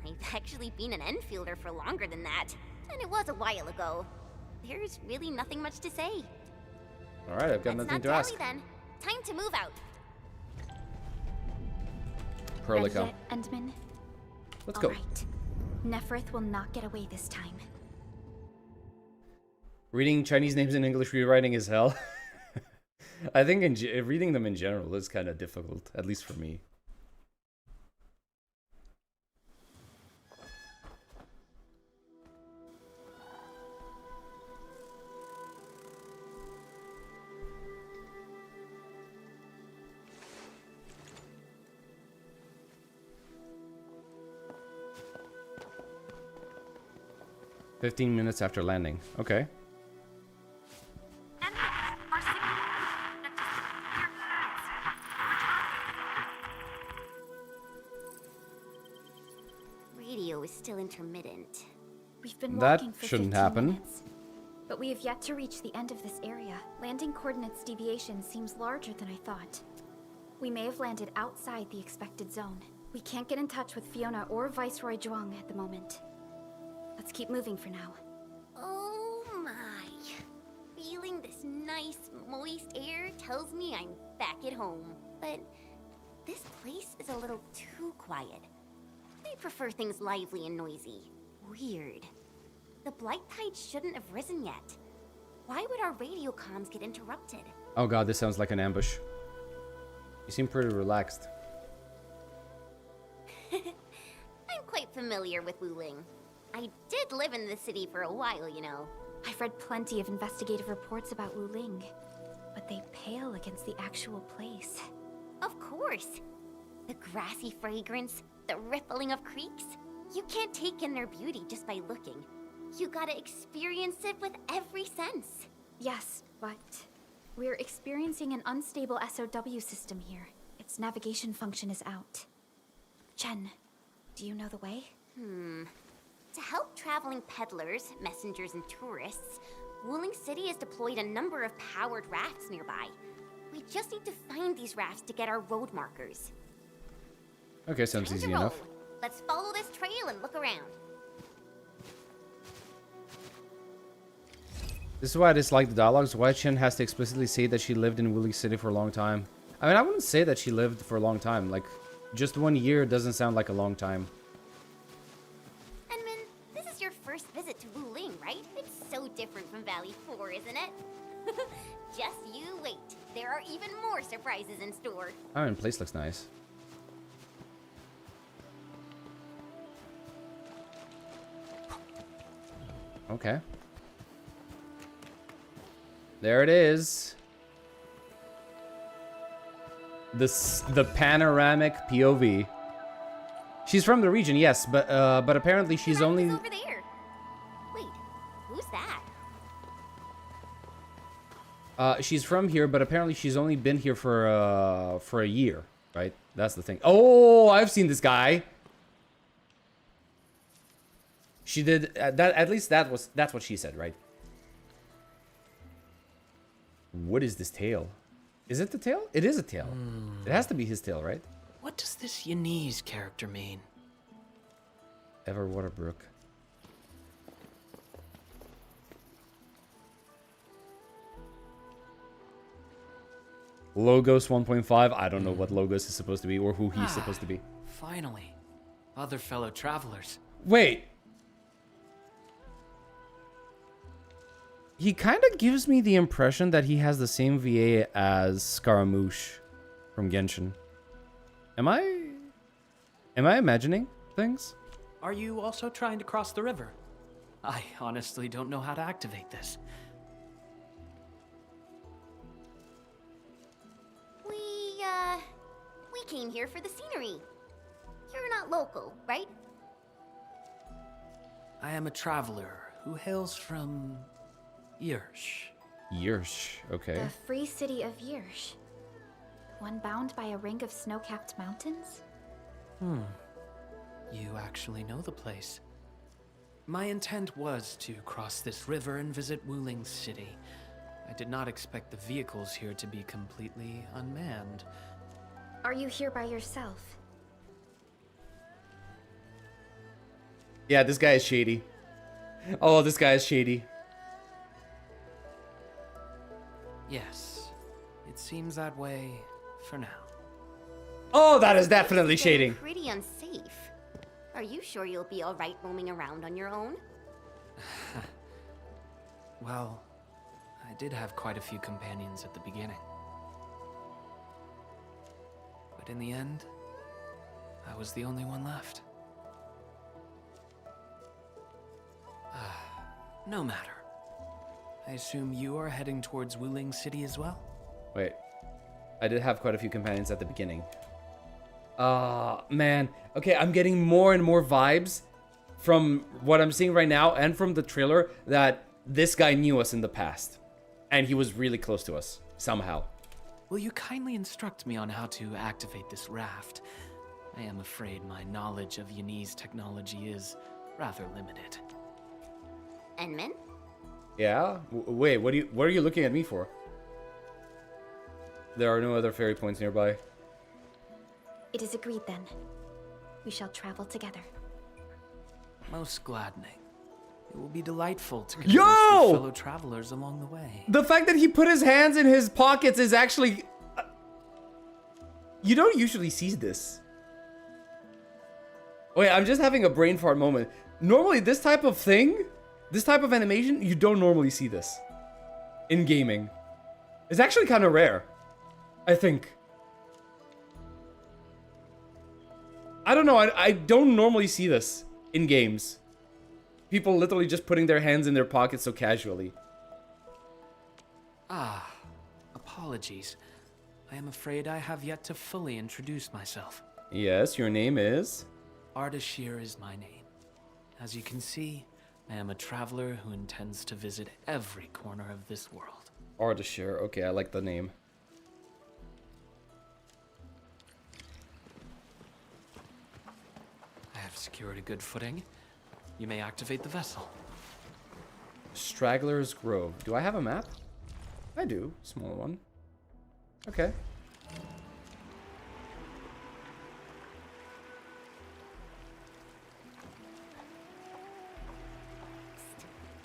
S4: I've actually been an Enfielder for longer than that, and it was a while ago. There's really nothing much to say.
S1: Alright, I've got nothing to ask.
S4: Then. Time to move out.
S1: Perlico.
S16: Endman?
S1: Let's go.
S16: Alright. Neferth will not get away this time.
S1: Reading Chinese names in English rewriting is hell. I think reading them in general is kind of difficult, at least for me. "15 minutes after landing." Okay.
S4: Radio is still intermittent.
S16: We've been
S1: That
S16: walking for
S1: shouldn't
S16: 15
S1: happen.
S16: minutes, but we have yet to reach the end of this area. Landing coordinates deviation seems larger than I thought. We may have landed outside the expected zone. We can't get in touch with Fiona or Viceroy Zhuang at the moment. Let's keep moving for now.
S4: Oh my. Feeling this nice, moist air tells me I'm back at home. But this place is a little too quiet. I prefer things lively and noisy. Weird. The Blight Tide shouldn't have risen yet. Why would our radio comms get interrupted?
S1: Oh god, this sounds like an ambush. You seem pretty relaxed.
S4: I'm quite familiar with Wuling. I did live in the city for a while, you know.
S16: I've read plenty of investigative reports about Wuling, but they pale against the actual place.
S4: Of course. The grassy fragrance, the rippling of creeks. You can't take in their beauty just by looking. You gotta experience it with every sense.
S16: Yes, but we're experiencing an unstable SOW system here. Its navigation function is out. Chen, do you know the way?
S4: To help traveling peddlers, messengers, and tourists, Wuling City has deployed a number of powered rafts nearby. We just need to find these rafts to get our road markers.
S1: Okay, sounds easy enough.
S4: Let's follow this trail and look around.
S1: This is why I dislike the dialogues. Why Chen has to explicitly say that she lived in Wuling City for a long time. I mean, I wouldn't say that she lived for a long time. Like, just 1 year doesn't sound like a long time.
S4: Enman, this is your first visit to Wuling, right? It's so different from Valley 4, isn't it? Just you wait. There are even more surprises in store.
S1: Oh, and the place looks nice. Okay. There it is. The panoramic POV. She's from the region, yes, but apparently she's only
S4: over there. Wait, who's that?
S1: she's from here, but apparently she's only been here for a year, right? That's the thing. Oh, I've seen this guy. She did that. At least that's what she said, right? What is this tail? Is it the tail? It is a tail. It has to be his tail, right?
S5: What does this Yanese character mean?
S1: Everwater Brook. Logos 1.5. I don't know what Logos is supposed to be or who he's supposed to be.
S5: Finally. Other fellow travelers.
S1: Wait. He kind of gives me the impression that he has the same VA as Scaramouche from Genshin. Am I imagining things?
S5: Are you also trying to cross the river? I honestly don't know how to activate this.
S4: We came here for the scenery. You're not local, right?
S5: I am a traveler who hails from Yersh.
S1: Yersh, okay.
S16: The free city of Yersh. One bound by a ring of snow-capped mountains?
S5: You actually know the place. My intent was to cross this river and visit Wuling City. I did not expect the vehicles here to be completely unmanned.
S16: Are you here by yourself?
S1: Yeah, this guy is shady. Oh, this guy is shady.
S5: Yes, it seems that way for now.
S1: Oh, that is definitely shading.
S4: Pretty unsafe. Are you sure you'll be all right roaming around on your own?
S5: Well, I did have quite a few companions at the beginning. But in the end, I was the only one left. No matter. I assume you are heading towards Wuling City as well?
S1: Wait. I did have quite a few companions at the beginning. Man. Okay, I'm getting more and more vibes from what I'm seeing right now and from the trailer that this guy knew us in the past. And he was really close to us, somehow.
S5: Will you kindly instruct me on how to activate this raft? I am afraid my knowledge of Yanese technology is rather limited.
S4: Enman?
S1: Yeah? Wait, what are you looking at me for? There are no other ferry points nearby.
S16: It is agreed then. We shall travel together.
S5: Most gladdening. It will be delightful to converse
S1: Yo!
S5: with fellow travelers along the way.
S1: The fact that he put his hands in his pockets is actually... You don't usually see this. Wait, I'm just having a brain fart moment. Normally, this type of thing, this type of animation, you don't normally see this in gaming. It's actually kind of rare, I think. I don't know, I don't normally see this in games. People literally just putting their hands in their pockets so casually.
S5: Ah, apologies. I am afraid I have yet to fully introduce myself.
S1: Yes, your name is?
S5: Ardashir is my name. As you can see, I am a traveler who intends to visit every corner of this world.
S1: Ardashir, okay, I like the name.
S5: I have secured a good footing. You may activate the vessel.
S1: Straggler's Grove. Do I have a map? I do. Small one. Okay.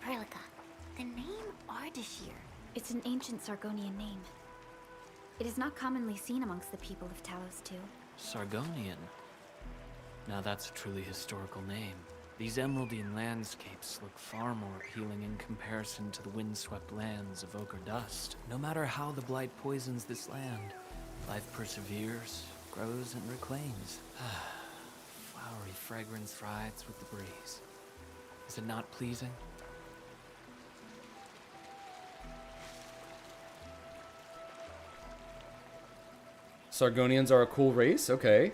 S4: Perlica, the name Ardashir.
S16: It's an ancient Sargonian name. It is not commonly seen amongst the people of Talos too.
S5: Sargonian. Now that's a truly historical name. These Emeraldian landscapes look far more appealing in comparison to the windswept lands of Ochre Dust. No matter how the blight poisons this land, life perseveres, grows, and reclaims. Flowery fragrance rides with the breeze. Is it not pleasing?
S1: Sargonians are a cool race? Okay.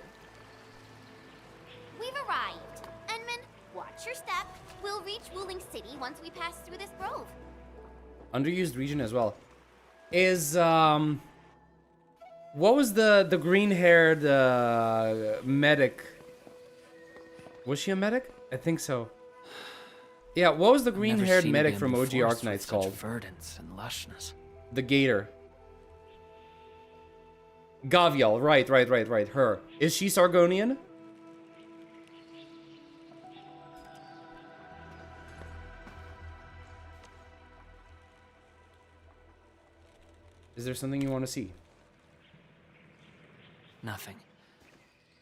S4: We've arrived. Enman, watch your step. We'll reach Wuling City once we pass through this grove.
S1: Underused region as well. Is, what was the green-haired, medic? Was she a medic? I think so. Yeah, what was the green-haired medic from OG Arknights called?
S5: Verdance and lushness.
S1: The gator. Gavial, right, her. Is she Sargonian? Is there something you want to see?
S5: Nothing.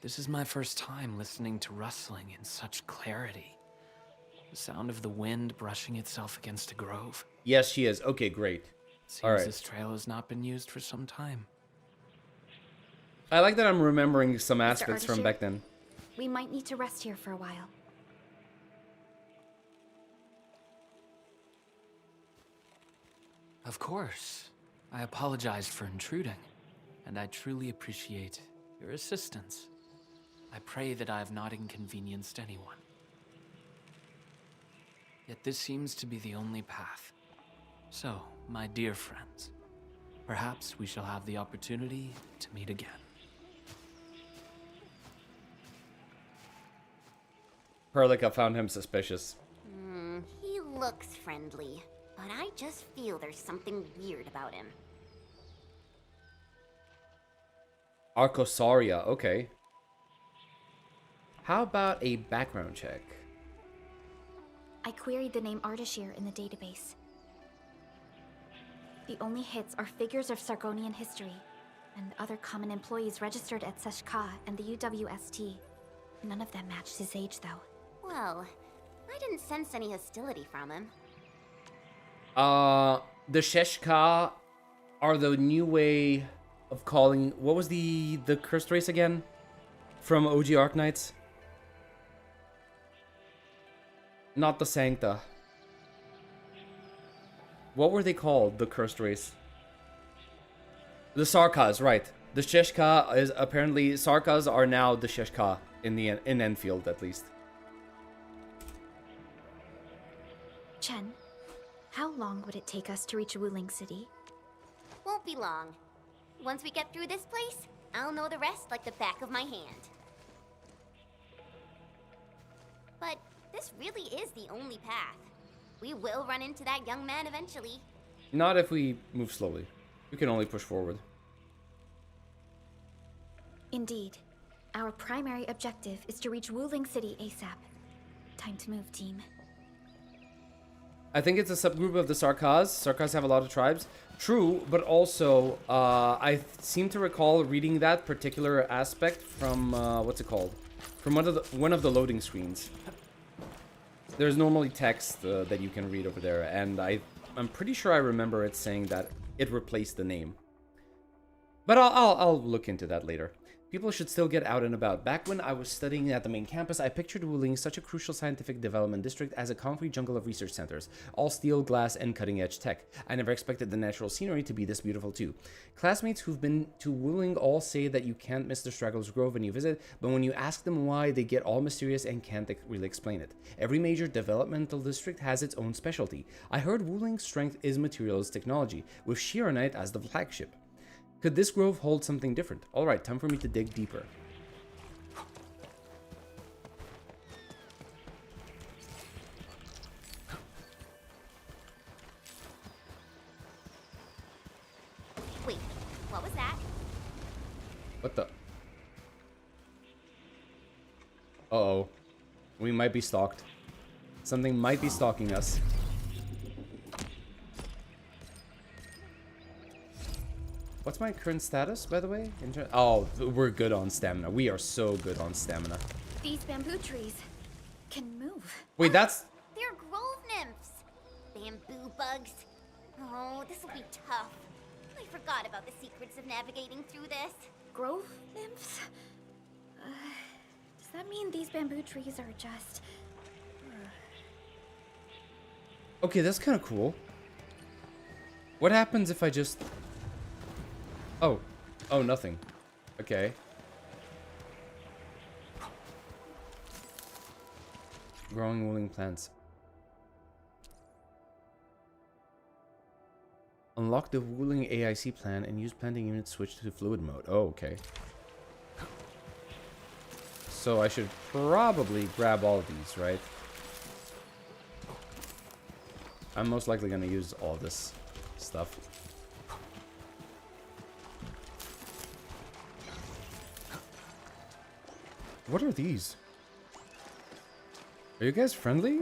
S5: This is my first time listening to rustling in such clarity. The sound of the wind brushing itself against a grove.
S1: Yes, she is. Okay, great.
S5: Seems
S1: All right.
S5: this trail has not been used for some time.
S1: I like that I'm remembering some aspects from
S16: Ardashir?
S1: back then.
S16: We might need to rest here for a while.
S5: Of course. I apologize for intruding, and I truly appreciate your assistance. I pray that I have not inconvenienced anyone. Yet this seems to be the only path. So, my dear friends, perhaps we shall have the opportunity to meet again.
S1: Perlica found him suspicious.
S4: He looks friendly, but I just feel there's something weird about him.
S1: Arcosaria, okay. How about a background check?
S16: I queried the name Ardashir in the database. The only hits are figures of Sargonian history, and other common employees registered at Seshka and the UWST. None of them matched his age, though.
S4: Well, I didn't sense any hostility from him.
S1: The Sheshka are the new way of calling... What was the cursed race again? From OG Arknights? Not the Sancta. What were they called, the cursed race? The Sarkas, right. The Sheshka is apparently... Sarkas are now the Sheshka in Enfield, at least.
S16: Chen, how long would it take us to reach Wuling City?
S4: Won't be long. Once we get through this place, I'll know the rest like the back of my hand. But this really is the only path. We will run into that young man eventually.
S1: Not if we move slowly. We can only push forward.
S16: Indeed. Our primary objective is to reach Wuling City ASAP. Time to move, team.
S1: I think it's a subgroup of the Sarkas. Sarkas have a lot of tribes. True, but also, I seem to recall reading that particular aspect from, what's it called? From one of the loading screens. There's normally text that you can read over there, and I'm pretty sure I remember it saying that it replaced the name. But I'll look into that later. People should still get out and about. Back when I was studying at the main campus, I pictured Wuling, such a crucial scientific development district, as a concrete jungle of research centers, all steel, glass, and cutting-edge tech. I never expected the natural scenery to be this beautiful too. Classmates who've been to Wuling all say that you can't miss the Straggler's Grove when you visit, but when you ask them why, they get all mysterious and can't really explain it. Every major developmental district has its own specialty. I heard Wuling's strength is materials technology, with Shironite as the flagship. Could this grove hold something different? Alright, time for me to dig deeper.
S4: Wait, what was that?
S1: What the? Uh-oh. We might be stalked. Something might be stalking us. What's my current status, by the way? Oh, we're good on stamina. We are so good on stamina.
S16: These bamboo trees can move.
S1: Wait, that's...
S4: They're grove nymphs. Bamboo bugs. Oh, this will be tough. I forgot about the secrets of navigating through this.
S16: Grove nymphs? Does that mean these bamboo trees are just...
S1: Okay, that's kind of cool. What happens if I just... Oh. Oh, nothing. Okay. Growing Wuling plants. Unlock the Wuling AIC plan and use planting unit switch to fluid mode. Oh, okay. So I should probably grab all of these, right? I'm most likely going to use all of this stuff. What are these? Are you guys friendly?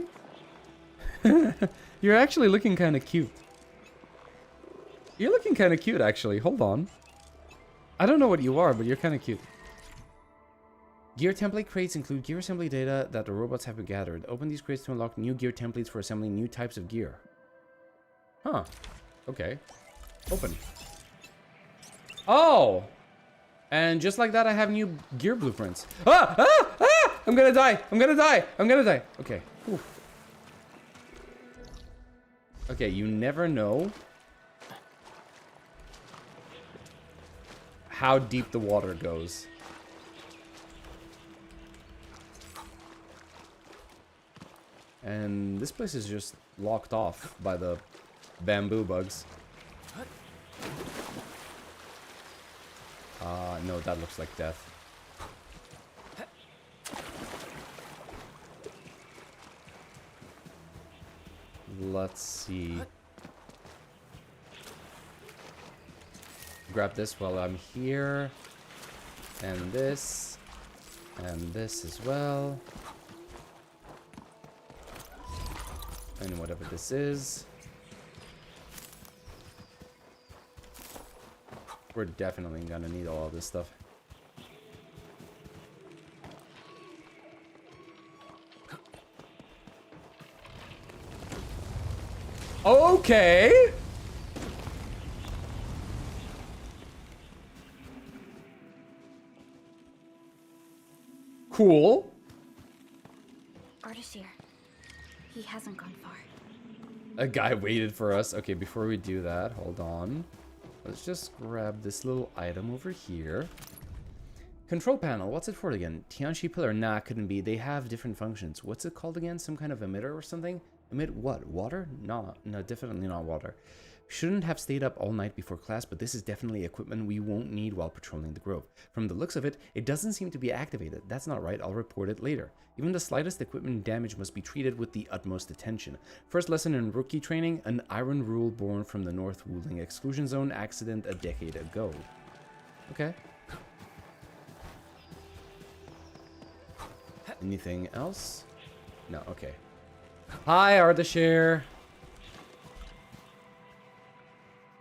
S1: You're actually looking kind of cute. You're looking kind of cute, actually. Hold on. I don't know what you are, but you're kind of cute. Gear template crates include gear assembly data that the robots have gathered. Open these crates to unlock new gear templates for assembling new types of gear. Huh. Okay. Open. Oh! And just like that, I have new gear blueprints. Ah! Ah! Ah! I'm gonna die! I'm gonna die! I'm gonna die! Okay. Whew. Okay, you never know how deep the water goes. And this place is just locked off by the bamboo bugs. No, that looks like death. Let's see. Grab this while I'm here. And this. And this as well. And whatever this is. We're definitely gonna need all of this stuff. Okay. Cool.
S16: Ardashir. He hasn't gone far.
S1: A guy waited for us. Okay, before we do that, hold on. Let's just grab this little item over here. Control panel, what's it for again? Tianchi pillar? Nah, couldn't be. They have different functions. What's it called again? Some kind of emitter or something? Emit what? Water? No, definitely not water. Shouldn't have stayed up all night before class, but this is definitely equipment we won't need while patrolling the grove. From the looks of it, it doesn't seem to be activated. That's not right, I'll report it later. Even the slightest equipment damage must be treated with the utmost attention. First lesson in rookie training, an iron rule born from the North Wuling exclusion zone accident a decade ago. Okay. Anything else? No, okay. Hi, Ardashir.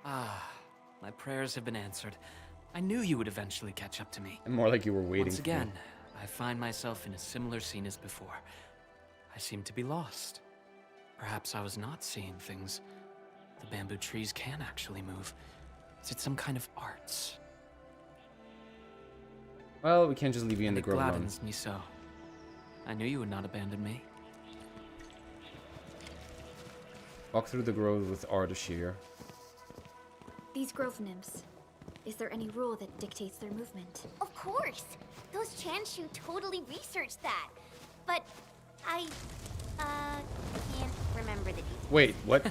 S5: Ah, my prayers have been answered. I knew you would eventually catch up to me.
S1: And more like you were waiting.
S5: Once again, I find myself in a similar scene as before. I seem to be lost. Perhaps I was not seeing things. The bamboo trees can actually move. Is it some kind of arts?
S1: Well, we can't just leave you in the
S5: It
S1: grove alone.
S5: gladdens me so. I knew you would not abandon me.
S1: Walk through the grove with Ardashir.
S16: These grove nymphs. Is there any rule that dictates their movement?
S4: Of course! Those Chanshu totally researched that. But I, can't remember the details.
S1: Wait, what?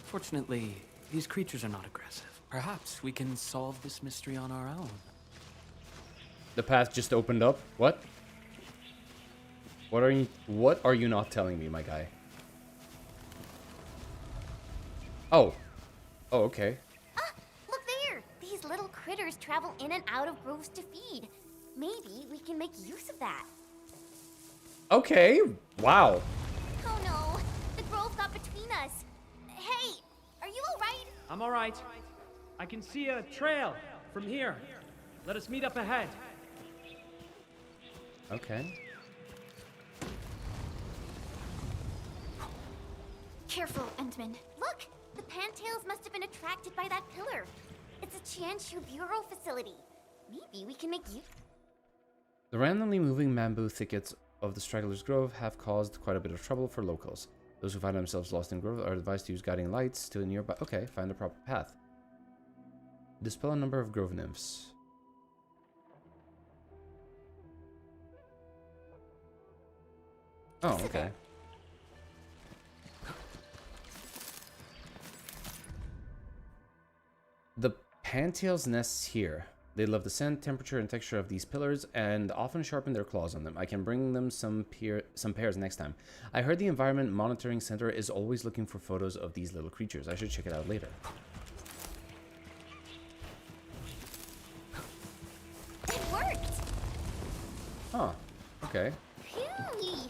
S5: Fortunately, these creatures are not aggressive. Perhaps we can solve this mystery on our own.
S1: The path just opened up? What? What are you not telling me, my guy? Oh. Oh, okay.
S4: Ah, look there! These little critters travel in and out of groves to feed. Maybe we can make use of that.
S1: Okay. Wow.
S4: Oh no! The grove got between us. Hey, are you alright?
S17: I'm alright. I can see a trail from here. Let us meet up ahead.
S1: Okay.
S16: Careful, Endman.
S4: Look! The Pantails must have been attracted by that pillar. It's a Chanshu Bureau facility. Maybe we can make use.
S1: The randomly moving bamboo thickets of the Straggler's Grove have caused quite a bit of trouble for locals. Those who find themselves lost in grove are advised to use guiding lights to a nearby... Okay, find the proper path. Dispel a number of grove nymphs. Oh, okay. The Pantails nests here. They love the scent, temperature, and texture of these pillars, and often sharpen their claws on them. I can bring them some pairs next time. I heard the Environment Monitoring Center is always looking for photos of these little creatures. I should check it out later.
S4: It worked!
S1: Huh. Okay.
S4: Phew!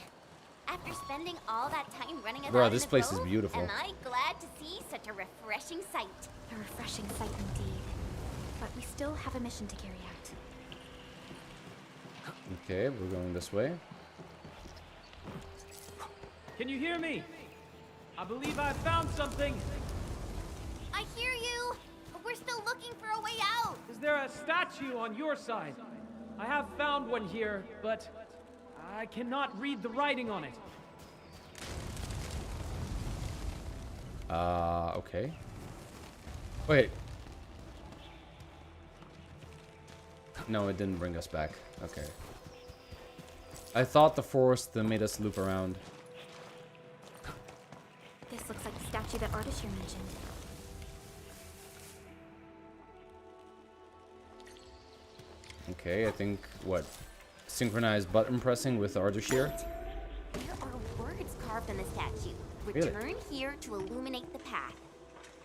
S4: After spending all that time running about
S1: Bro,
S4: in
S1: this
S4: the
S1: place is
S4: grove,
S1: beautiful.
S4: am I glad to see such a refreshing sight.
S16: A refreshing sight indeed. But we still have a mission to carry out.
S1: Okay, we're going this way.
S17: Can you hear me? I believe I found something.
S4: I hear you! But we're still looking for a way out!
S17: Is there a statue on your side? I have found one here, but I cannot read the writing on it.
S1: Okay. Wait. No, it didn't bring us back. Okay. I thought the forest made us loop around.
S16: This looks like the statue that Ardashir mentioned.
S1: Okay, I think, what? Synchronized button pressing with Ardashir?
S4: There are words carved on the statue.
S1: Really?
S4: Return here to illuminate the path.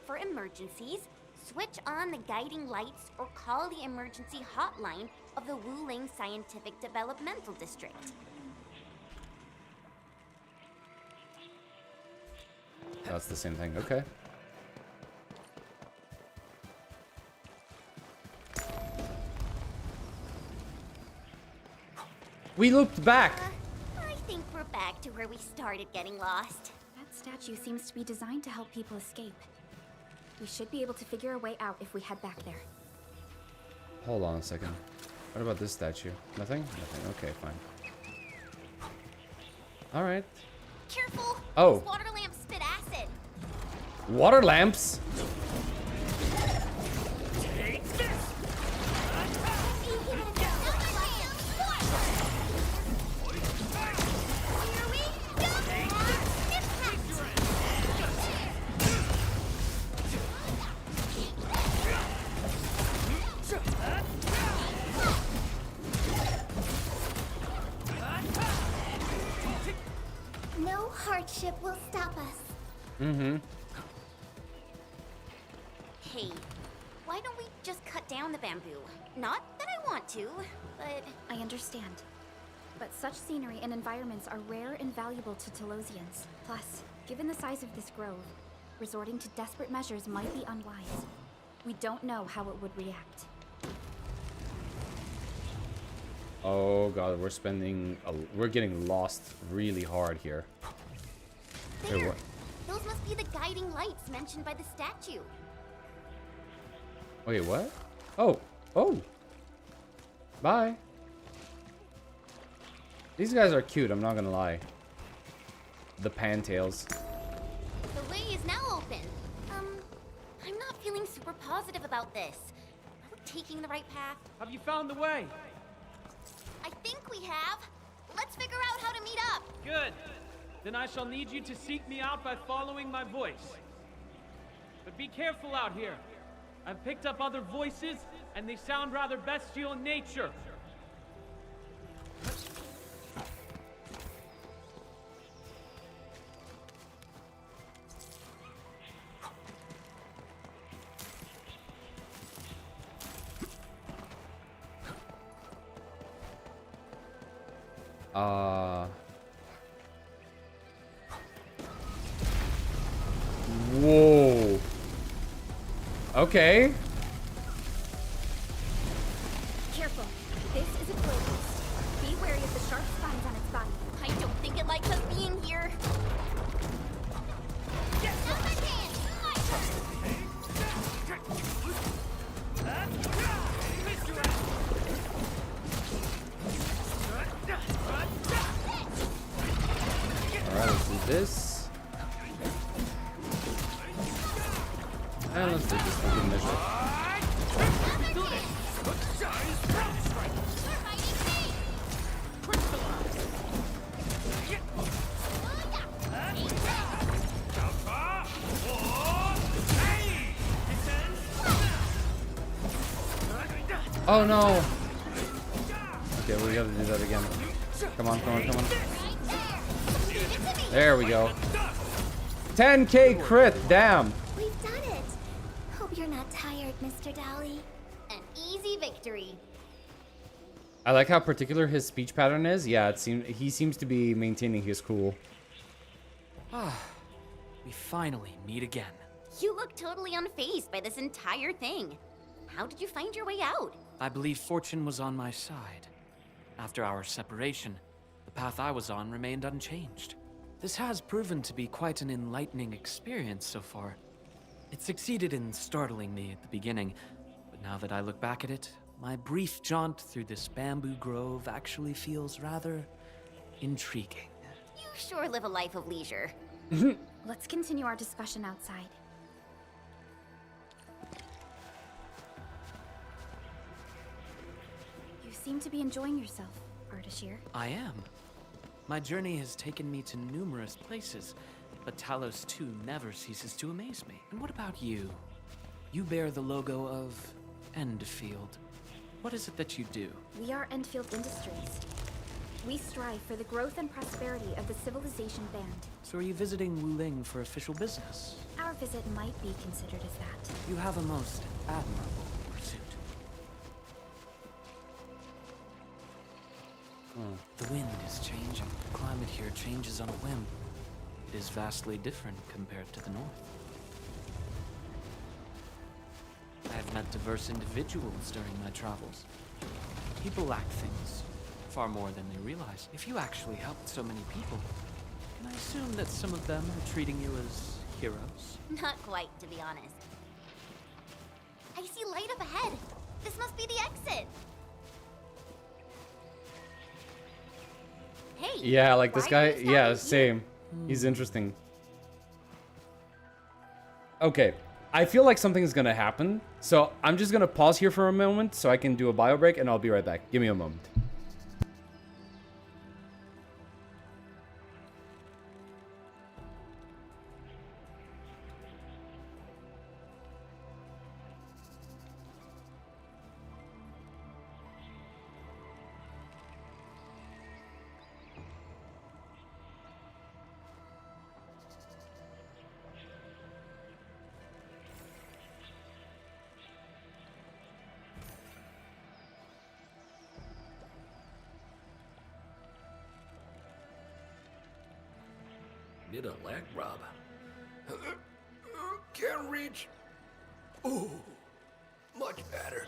S4: For emergencies, switch on the guiding lights or call the emergency hotline of the Wuling Scientific Developmental District.
S1: it's the same thing. Okay. We looped back!
S4: I think we're back to where we started getting lost.
S16: That statue seems to be designed to help people escape. We should be able to figure a way out if we head back there.
S1: Hold on a second. What about this statue? Nothing? Nothing. Okay, fine. Alright.
S4: Careful!
S1: Oh.
S4: These water lamps spit acid.
S1: Water lamps?
S2: No hardship will stop us.
S1: Mm-hmm.
S4: Hey, why don't we just cut down the bamboo? Not that I want to, but...
S16: I understand. But such scenery and environments are rare and valuable to Telosians. Plus, given the size of this grove, resorting to desperate measures might be unwise. We don't know how it would react.
S1: Oh god, we're getting lost really hard here. Wait,
S4: There!
S1: what?
S4: Those must be the guiding lights mentioned by the statue.
S1: Wait, what? Oh! Oh! Bye! These guys are cute, I'm not gonna lie. The pantails.
S4: The way is now open. I'm not feeling super positive about this. Are we taking the right path?
S17: Have you found the way?
S4: I think we have. Let's figure out how to meet up.
S17: Good. Then I shall need you to seek me out by following my voice. But be careful out here. I've picked up other voices, and they sound rather bestial in nature.
S1: Whoa. Okay.
S16: Careful. This is a blade beast. Be wary of the sharp spines on its body.
S4: I don't think it likes us being here.
S1: Alright, let's do this. And let's do this for good measure. Oh no! Okay, we gotta do that again. Come on, come on, come on. There we go. 10k crit, damn!
S2: We've done it. Hope you're not tired, Mr. Dolly.
S4: An easy victory.
S1: I like how particular his speech pattern is. Yeah, he seems to be maintaining his cool.
S5: We finally meet again.
S4: You look totally unfazed by this entire thing. How did you find your way out?
S5: I believe fortune was on my side. After our separation, the path I was on remained unchanged. This has proven to be quite an enlightening experience so far. It succeeded in startling me at the beginning, but now that I look back at it, my brief jaunt through this bamboo grove actually feels rather intriguing.
S4: You sure live a life of leisure.
S16: Let's continue our discussion outside. You seem to be enjoying yourself, Ardashir.
S5: I am. My journey has taken me to numerous places, but Talos 2 never ceases to amaze me. And what about you? You bear the logo of Endfield. What is it that you do?
S16: We are Endfield Industries. We strive for the growth and prosperity of the Civilization Band.
S5: So are you visiting Wuling for official business?
S16: Our visit might be considered as that.
S5: You have a most admirable pursuit. The wind is changing. The climate here changes on a whim. it is vastly different compared to the north. I have met diverse individuals during my travels. People lack things far more than they realize. If you actually helped so many people, can I assume that some of them are treating you as heroes?
S4: Not quite, to be honest. I see light up ahead. This must be the exit. Hey.
S1: Yeah, like this
S4: why
S1: guy.
S4: is that
S1: Yeah,
S4: you?
S1: same. He's interesting. Okay, I feel like something is gonna happen, so I'm just gonna pause here for a moment so I can do a bio break, and I'll be right back. Give me a moment.
S12: Need a leg rub. Can't reach. Ooh, much better.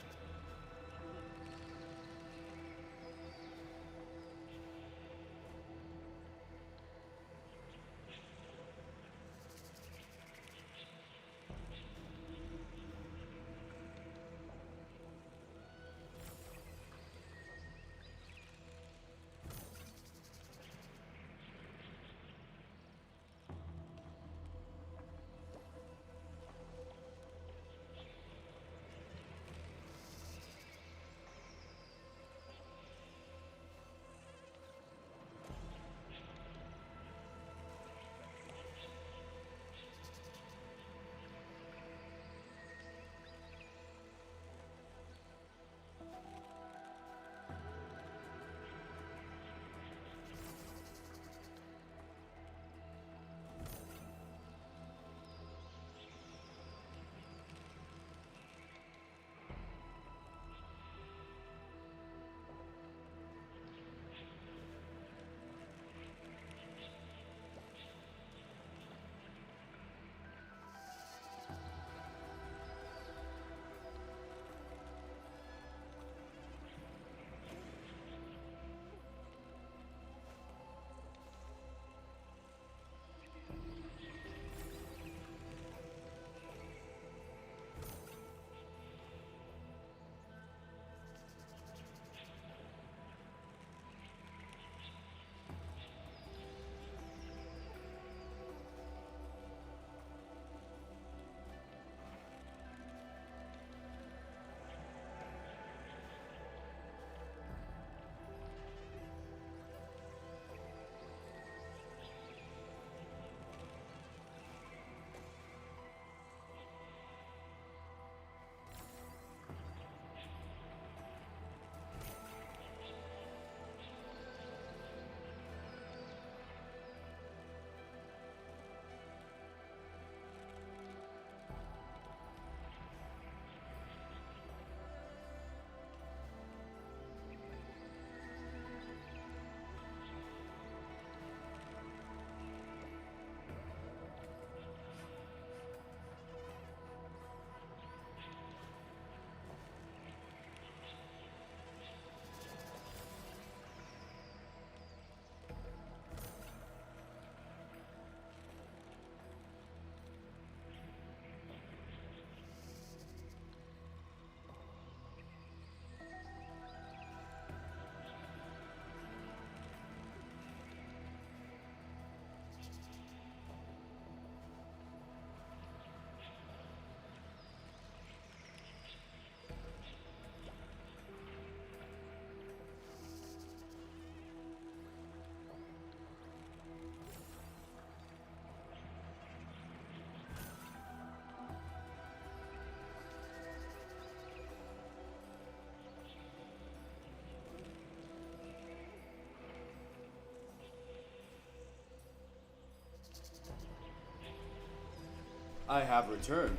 S1: I have returned.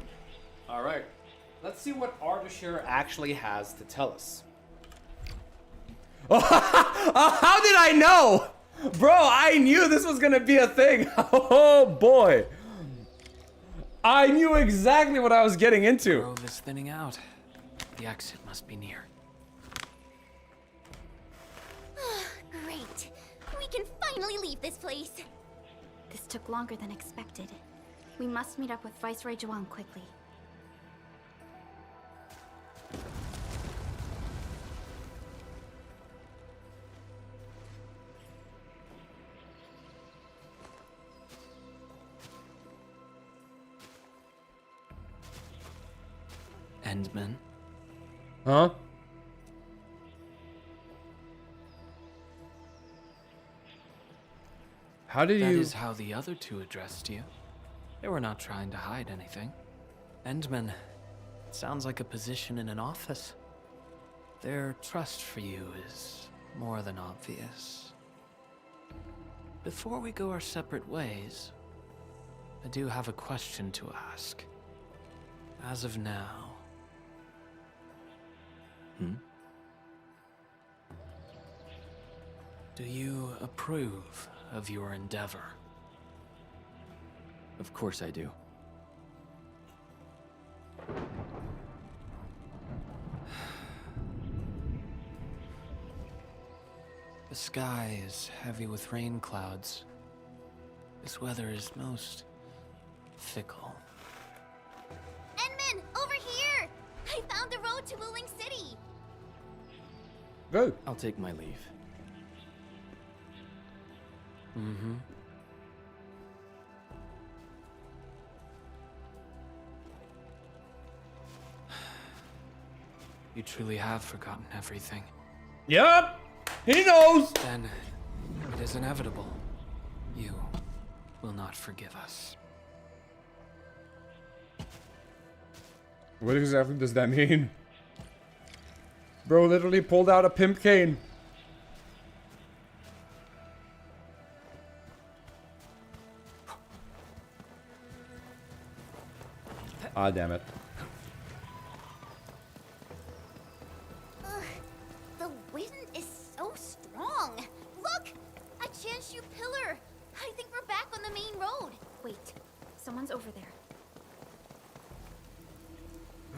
S1: Alright, let's see what Ardashir actually has to tell us. Oh, how did I know? Bro, I knew this was gonna be a thing. Oh boy. I knew exactly what I was getting into.
S5: The grove is thinning out. The exit must be near.
S4: Great. We can finally leave this place.
S16: This took longer than expected. We must meet up with Viceroy Zhuang quickly.
S5: Endman.
S1: Huh? How did you...
S5: That is how the other two addressed you. They were not trying to hide anything. Endman, it sounds like a position in an office. Their trust for you is more than obvious. Before we go our separate ways, I do have a question to ask. As of now... Do you approve of your endeavor?
S18: Of course I do.
S5: The sky is heavy with rain clouds. This weather is most fickle.
S4: Endman, over here! I found the road to Wuling City!
S1: Go.
S18: I'll take my leave.
S5: Mm-hmm. You truly have forgotten everything.
S1: Yup! He knows!
S5: Then it is inevitable. You will not forgive us.
S1: What exactly does that mean? Bro literally pulled out a pimp cane. Ah, damn it.
S4: The wind is so strong. Look! A Chanshu pillar. I think we're back on the main road.
S16: Wait, someone's over there.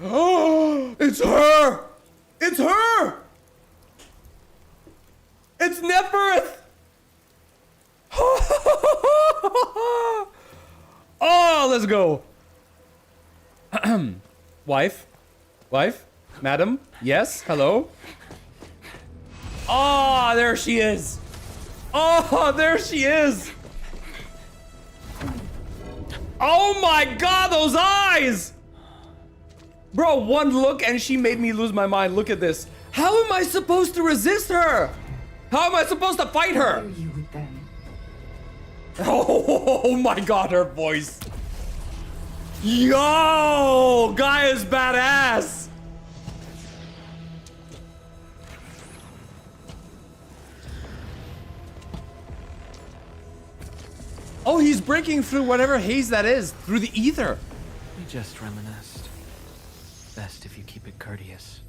S1: Oh, it's her! It's her! It's Nefereth! Oh, let's go. Wife? Wife? Madam? Yes? Hello? Oh, there she is! Oh, there she is! Oh my god, those eyes! Bro, one look and she made me lose my mind. Look at this. How am I supposed to resist her? How am I supposed to fight her? Oh my god, her voice. Yo, guy is badass. Oh, he's breaking through whatever haze that is, through the ether.
S5: We just reminisced. Best if you keep it courteous.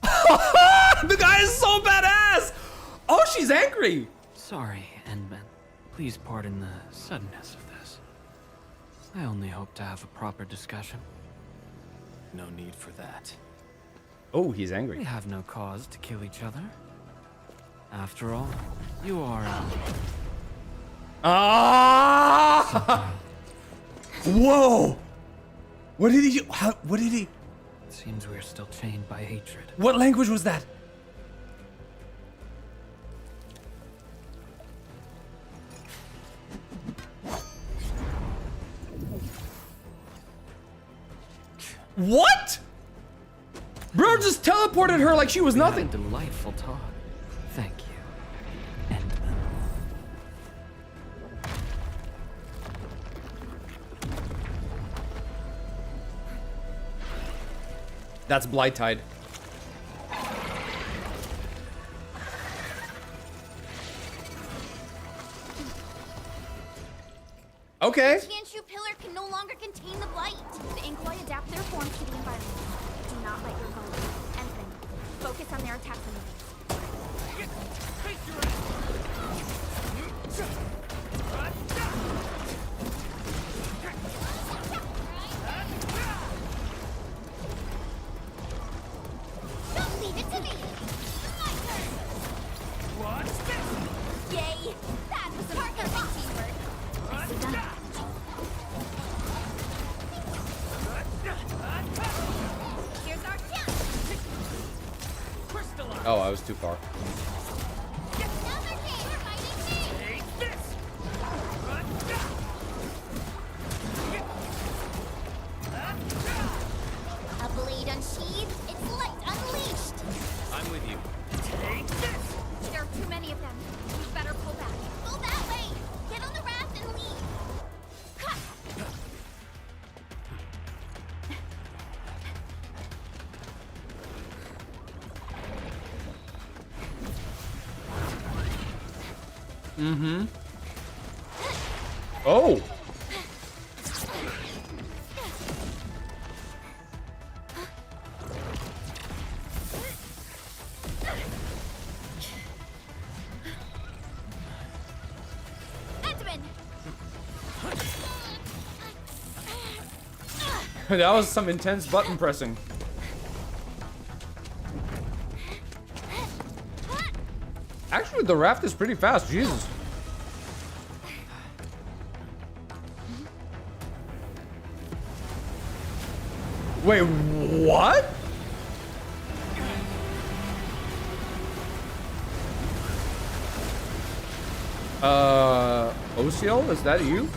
S1: The guy is so badass. Oh, she's angry.
S5: Sorry, Endman. Please pardon the suddenness of this. I only hope to have a proper discussion.
S18: No need for that.
S1: Oh, he's angry.
S5: We have no cause to kill each other. After all, you are...
S1: Ah! Whoa! What did he do? What did he...
S5: It seems we're still chained by hatred.
S1: What language was that? What? Bro just teleported her like she was nothing.
S5: Delightful talk. Thank you, Endman.
S1: That's Blight Tide. Okay.
S4: The Chanshu pillar can no longer contain the blight.
S16: The Inkwai adapt their forms to the environment. Do not let your guard down. Endman, focus on their attack limits.
S1: Oh, I was too far.
S4: A blade unsheathed, its light unleashed.
S5: I'm with you.
S4: Take this! There are too many of them. We better pull back. Go that way! Get on the raft and leave! Ha!
S1: Mm-hmm. Oh! That was some intense button pressing. Actually, the raft is pretty fast. Jesus. Wait, what? Osiel, is that you?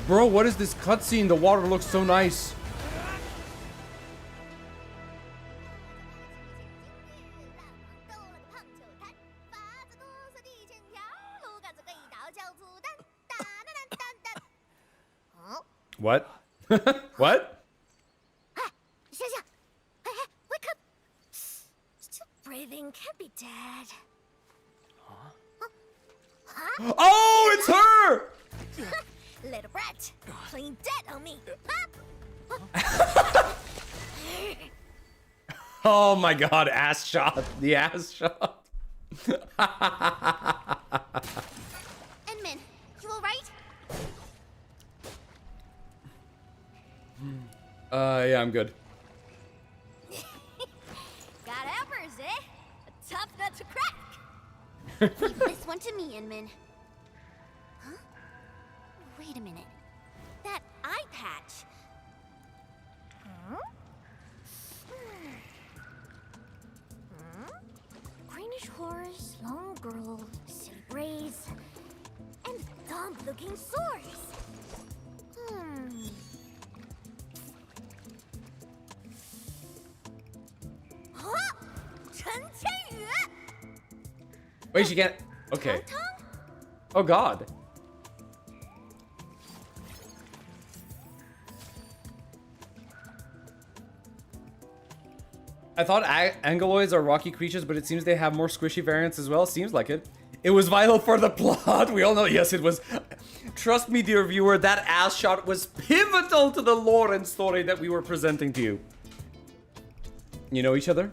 S1: Bro, what is this cutscene? The water looks so nice. What? What?
S4: Wake up! Still breathing, can't be dead. Huh?
S1: Oh, it's her!
S4: Little brat, playing dead on me.
S1: Oh my god, ass shot. The ass shot.
S4: Enmin, you alright?
S1: Yeah, I'm good.
S4: Got uppers, eh? A tough nut to crack. Leave this one to me, Inman. Huh? Wait a minute. That eye patch. Huh? Greenish horse, long girl, silly braids, and dumb-looking swords. Huh? Chen Qianyue!
S1: Wait, she can't. Okay. Oh god. I thought angeloids are rocky creatures, but it seems they have more squishy variants as well. Seems like it. It was vital for the plot. We all know, yes, it was. Trust me, dear viewer, that ass shot was pivotal to the lore and story that we were presenting to you. You know each other?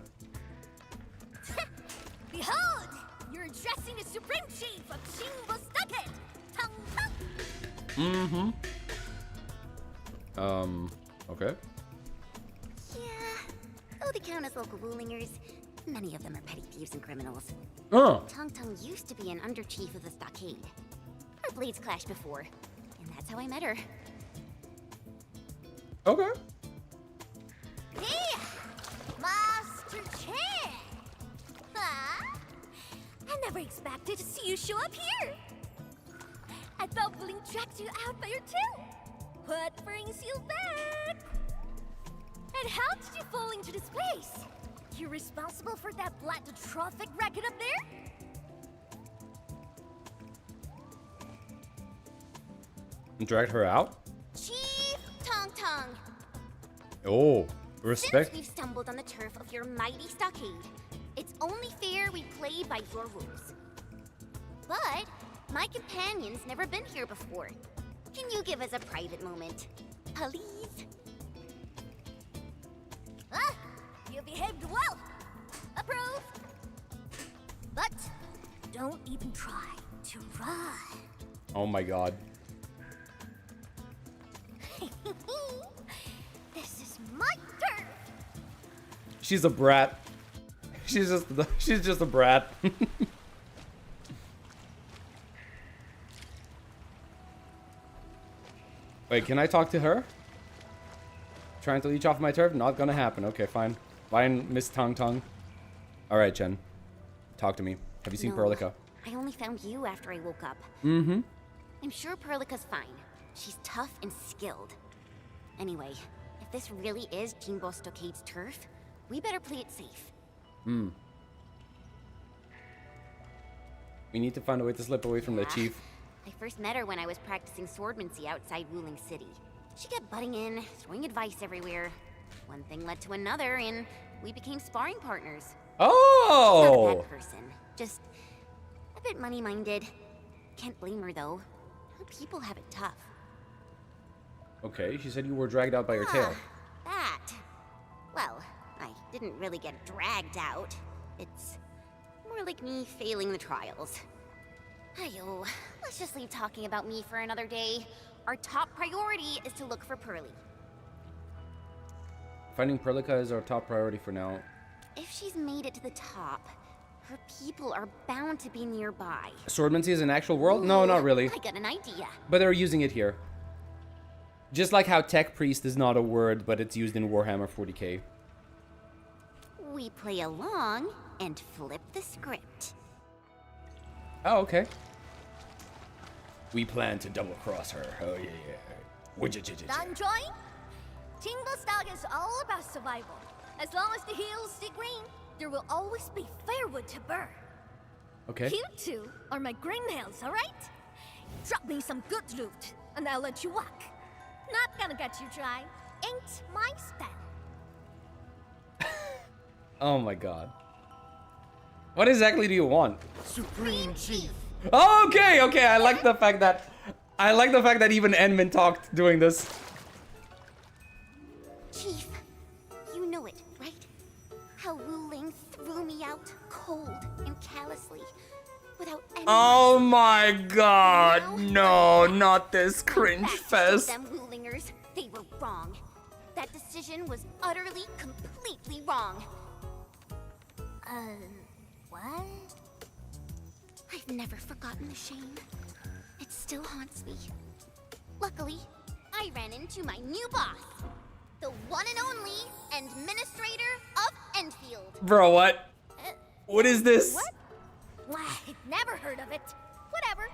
S4: Behold! You're addressing the Supreme Chief of Shinbo Stockade! Tong Tong!
S1: Mm-hmm. Okay.
S4: Though they count as local rulingers, many of them are petty thieves and criminals.
S1: Oh.
S4: Tong Tong used to be an under-chief of the stockade. Our blades clashed before, and that's how I met her.
S1: Okay.
S4: Hey! Master Chen! Huh? I never expected to see you show up here! I thought Bling tracked you out by your tail. What brings you back? And how did you fall into this place? You're responsible for that black traffic racket up there?
S1: Dragged her out?
S4: Chief Tong Tong!
S1: Oh, respect.
S4: Since we've stumbled on the turf of your mighty stockade, it's only fair we play by your rules. But my companion's never been here before. Can you give us a private moment? Please? Ah, you behaved well. Approve. But don't even try to run.
S1: Oh my god.
S4: This is my turf.
S1: She's a brat. She's just a brat. Wait, can I talk to her? Trying to leech off my turf? Not gonna happen. Okay, fine. Fine, Miss Tong Tong. Alright, Jen. Talk to me. Have you seen Perlica?
S4: I only found you after I woke up.
S1: Mm-hmm.
S4: I'm sure Perlica's fine. She's tough and skilled. Anyway, if this really is Jimbo Stockade's turf, we better play it safe.
S1: Hmm. We need to find a way to slip away from the chief.
S4: I first met her when I was practicing swordmancy outside Wuling City. She kept butting in, throwing advice everywhere. One thing led to another, and we became sparring partners.
S1: Oh!
S4: Not a bad person, just a bit money-minded. Can't blame her, though. Her people have it tough.
S1: Okay, she said you were dragged out by your tail.
S4: That. Well, I didn't really get dragged out. It's more like me failing the trials. Ayo, let's just leave talking about me for another day. Our top priority is to look for Pearly.
S1: Finding Perlica is our top priority for now.
S4: If she's made it to the top, her people are bound to be nearby.
S1: Swordmancy is an actual world? No, not really.
S4: I got an idea.
S1: But they're using it here. Just like how Tech Priest is not a word, but it's used in Warhammer 40k.
S4: We play along and flip the script.
S1: Oh, okay. We plan to double-cross her. Oh, yeah, yeah.
S3: Done, Troy? Jimbo Stock is all about survival. As long as the hills stay green, there will always be firewood to burn.
S1: Okay.
S3: You two are my greenhills, all right? Drop me some good loot, and I'll let you walk. Not gonna get you dry. Ain't my style.
S1: Oh my god. What exactly do you want?
S7: Supreme Chief.
S1: Oh, okay, okay. I like the fact that even Enman talked doing this.
S4: Chief, you know it, right? How Wu Ling threw me out cold and callously, without any.
S1: Oh my god, no, not this cringe fest.
S4: Them Wu-Lingers, they were wrong. That decision was utterly, completely wrong.
S3: What?
S4: I've never forgotten the shame. It still haunts me. Luckily, I ran into my new boss, the one and only Endministrator of Endfield.
S1: Bro, what? What is this?
S3: What? Why, never heard of it. Whatever.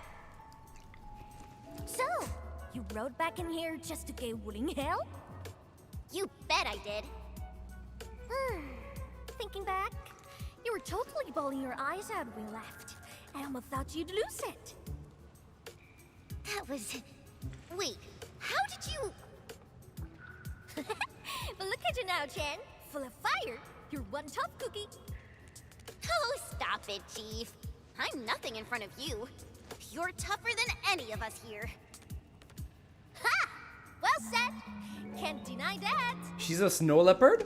S3: So, you rode back in here just to get Wuling hell?
S4: You bet I did.
S3: Thinking back, you were totally bawling your eyes out when we left. I almost thought you'd lose it.
S4: That was... Wait, how did you...
S3: But look at you now, Chen. Full of fire. You're one tough cookie.
S4: Oh, stop it, Chief. I'm nothing in front of you. You're tougher than any of us here.
S3: Ha! Well said. Can't deny that.
S1: She's a snow leopard?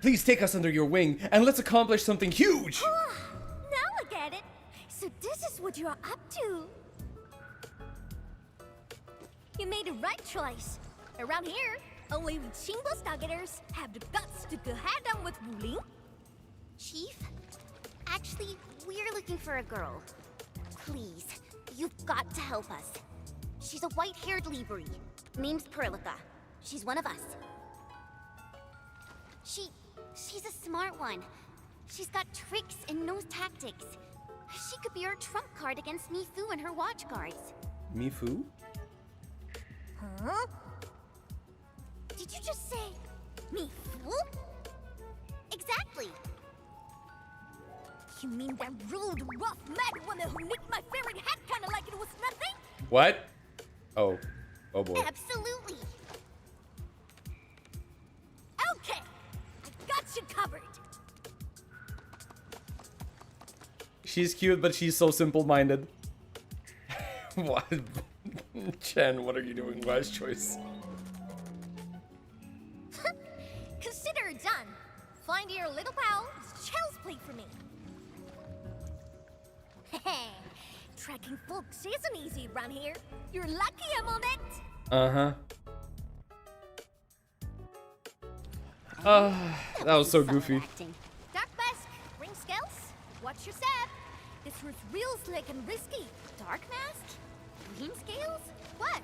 S1: Please take us under your wing and let's accomplish something huge!
S3: Now I get it. So this is what you're up to. You made the right choice. Around here, only we Jimbo Stargaters have the guts to go head-on with Wuling.
S4: Chief, actually, we're looking for a girl. Please, you've got to help us. She's a white-haired Libri. Name's Perlica. She's one of us. She's a smart one. She's got tricks and knows tactics. She could be our trump card against Mifu and her watch guards.
S1: Mifu?
S3: Huh? Did you just say Mifu?
S4: Exactly.
S3: You mean that rude, rough, mad woman who nicked my favorite hat kinda like it was nothing?
S1: What? Oh. Oh boy.
S4: Absolutely.
S3: Okay. I got you covered.
S1: She's cute, but she's so simple-minded. What? Chen, what are you doing? Wise choice.
S3: Consider it done. Find your little pal. Child's play for me. Tracking folks isn't easy around here. You're lucky I'm on it.
S1: Uh-huh. That was so goofy.
S3: Dark Mask, ring skills. Watch your step. This was real slick and risky.
S4: Dark Mask? Green scales?
S3: What?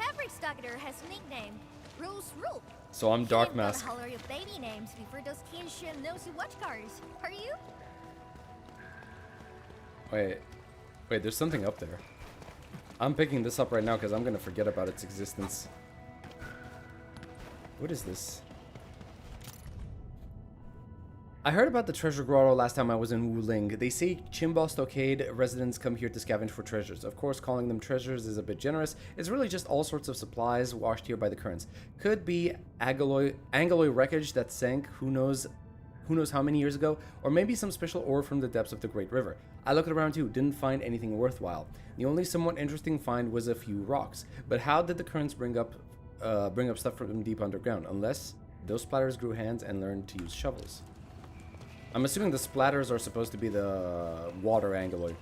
S3: Every Stagger has a nickname. Rules rule.
S1: So I'm Dark Mask.
S3: Holler your baby names before those kinship nosy watchguards. Are you?
S1: Wait, there's something up there. I'm picking this up right now because I'm gonna forget about its existence. What is this? I heard about the treasure grotto last time I was in Wuling. They say Chimbal Stockade residents come here to scavenge for treasures. Of course, calling them treasures is a bit generous. It's really just all sorts of supplies washed here by the currents. Could be Angaloy wreckage that sank, who knows how many years ago, or maybe some special ore from the depths of the Great River. I looked around too, didn't find anything worthwhile. The only somewhat interesting find was a few rocks. But how did the currents bring up stuff from deep underground? Unless those splatters grew hands and learned to use shovels. I'm assuming the splatters are supposed to be the water Angaloy.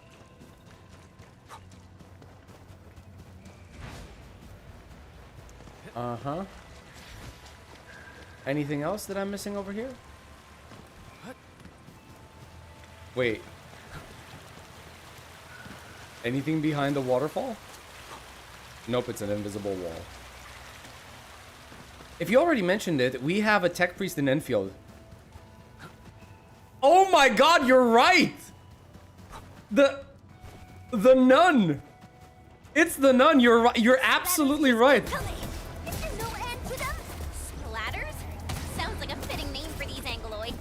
S1: Uh-huh. Anything else that I'm missing over here? Wait. Anything behind the waterfall? Nope, it's an invisible wall. If you already mentioned it, we have a tech priest in Enfield. Oh my god, you're right! The nun! It's the nun, you're right, you're absolutely right.
S4: Is there no end to them? Splatters? Sounds like a fitting name for these Angaloy.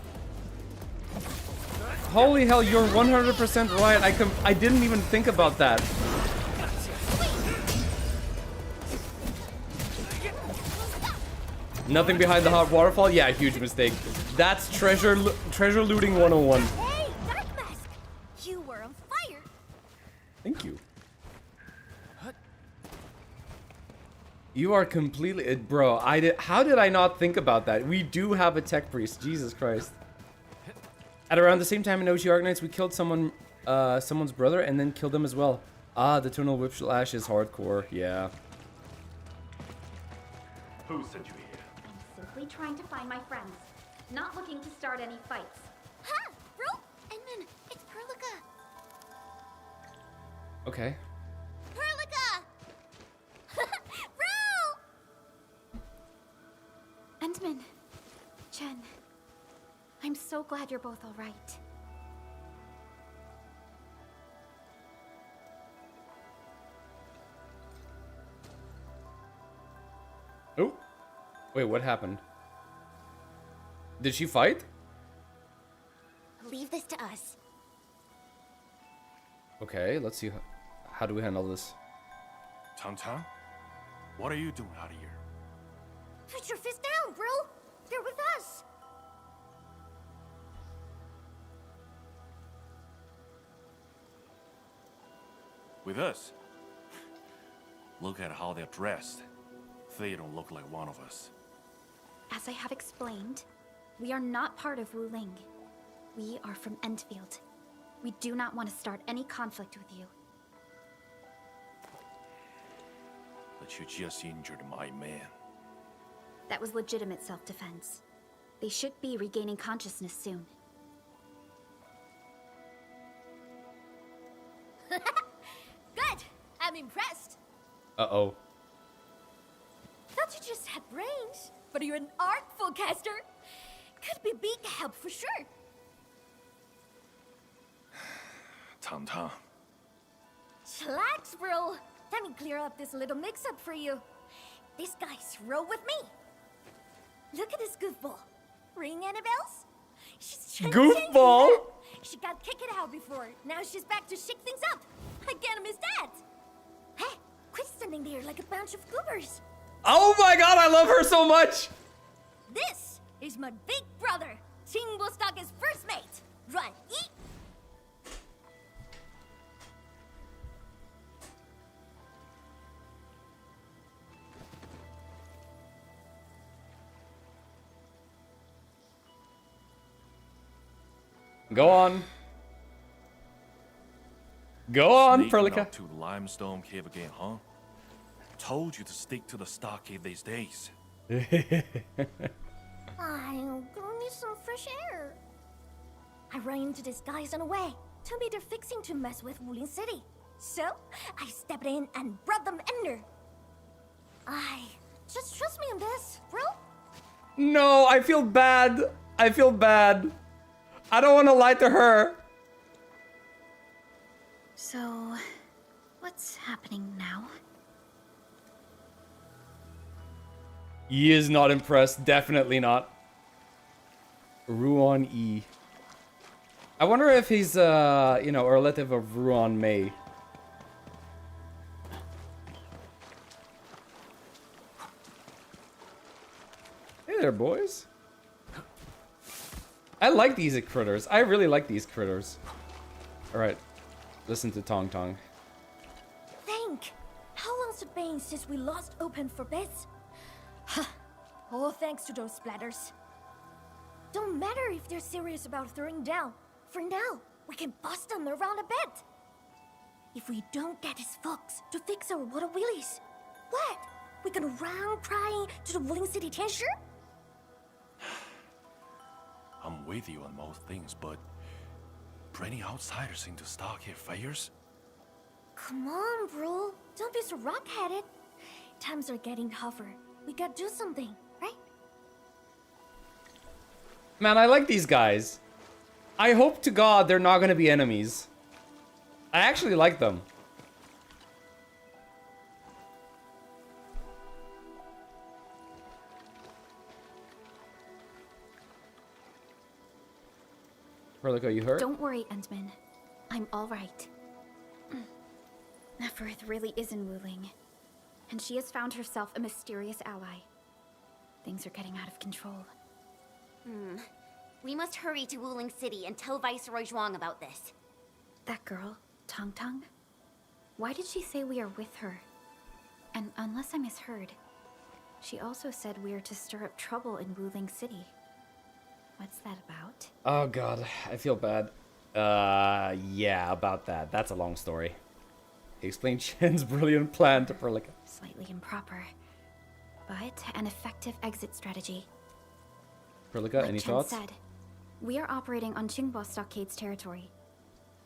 S1: Holy hell, you're 100% right. I didn't even think about that. Nothing behind the hot waterfall? Yeah, huge mistake. That's treasure looting 101.
S3: Hey, Dark Mask! You were on fire!
S1: Thank you. You are completely... Bro, how did I not think about that? We do have a tech priest. Jesus Christ. At around the same time in OG Arknights, we killed someone's brother and then killed him as well. Ah, the Tonal Whiplash is hardcore. Yeah.
S19: Who sent you here?
S16: Simply trying to find my friends. Not looking to start any fights.
S3: Ha! Bro! Endman, it's Perlica!
S1: Okay.
S3: Perlica! Bro!
S16: Endman. Chen. I'm so glad you're both all right.
S1: Oh. Wait, what happened? Did she fight?
S4: Leave this to us.
S1: Okay, let's see. How do we handle this?
S19: Tan-Tan? What are you doing out of here?
S3: Put your fist down, bro! They're with us!
S19: With us? Look at how they're dressed. They don't look like one of us.
S16: As I have explained, we are not part of Wuling. We are from Endfield. We do not want to start any conflict with you.
S19: But you just injured my man.
S16: That was legitimate self-defense. They should be regaining consciousness soon.
S3: Good! I'm impressed!
S1: Uh-oh.
S3: Thought you just had brains, but you're an artful caster. Could be big help for sure.
S19: Tan-Tan.
S3: Chillax, bro. Let me clear up this little mix-up for you. This guy's roll with me. Look at this goofball. Ring any bells? She's trying to change
S1: Goofball?
S3: me. She got kicked out before. Now she's back to shake things up. I can't miss that. Hey, quit standing there like a bunch of goobers.
S1: Oh my god, I love her so much!
S3: This is my big brother, Chingbostock's first mate. Run, eat.
S1: Go on. Go on,
S19: Sneaking
S1: Perlica.
S19: up to the limestone cave again, huh? Told you to stick to the stockade these days.
S3: I'm gonna need some fresh air. I ran into these guys on the way. Told me they're fixing to mess with Wuling City. So, I stepped in and brought them under. Just trust me on this, bro.
S1: No, I feel bad. I feel bad. I don't want to lie to her.
S16: So, what's happening now?
S1: He is not impressed. Definitely not. Ruan E. I wonder if he's, a relative of Ruan Mei. Hey there, boys. I like these critters. I really like these critters. Alright. Listen to Tong Tong.
S3: Think! How long's it been since we lost open for bids? All thanks to those splatters. Don't matter if they're serious about throwing down. For now, we can bust them around a bit. If we don't get his folks to fix our water wheelies, what? We gonna run crying to the Wooling City Tianshi?
S19: I'm with you on most things, but bringing outsiders into Stockade fires?
S3: Come on, bro. Don't be so rock-headed. Times are getting tougher. We gotta do something, right?
S1: Man, I like these guys. I hope to God they're not gonna be enemies. I actually like them. Perlico, you hurt?
S16: Don't worry, Endman. I'm all right. Neferth really is in Wuling, and she has found herself a mysterious ally. Things are getting out of control.
S4: We must hurry to Wuling City and tell Viceroy Zhuang about this.
S16: That girl, Tong Tong? Why did she say we are with her? And unless I misheard, she also said we are to stir up trouble in Wuling City. What's that about?
S1: Oh god, I feel bad. Yeah, about that. That's a long story. Explain Chen's brilliant plan to Perlica.
S16: Slightly improper, but an effective exit strategy.
S1: Perlica,
S16: Like
S1: any
S16: Chen
S1: thoughts?
S16: said, we are operating on Qingbo Stockade's territory.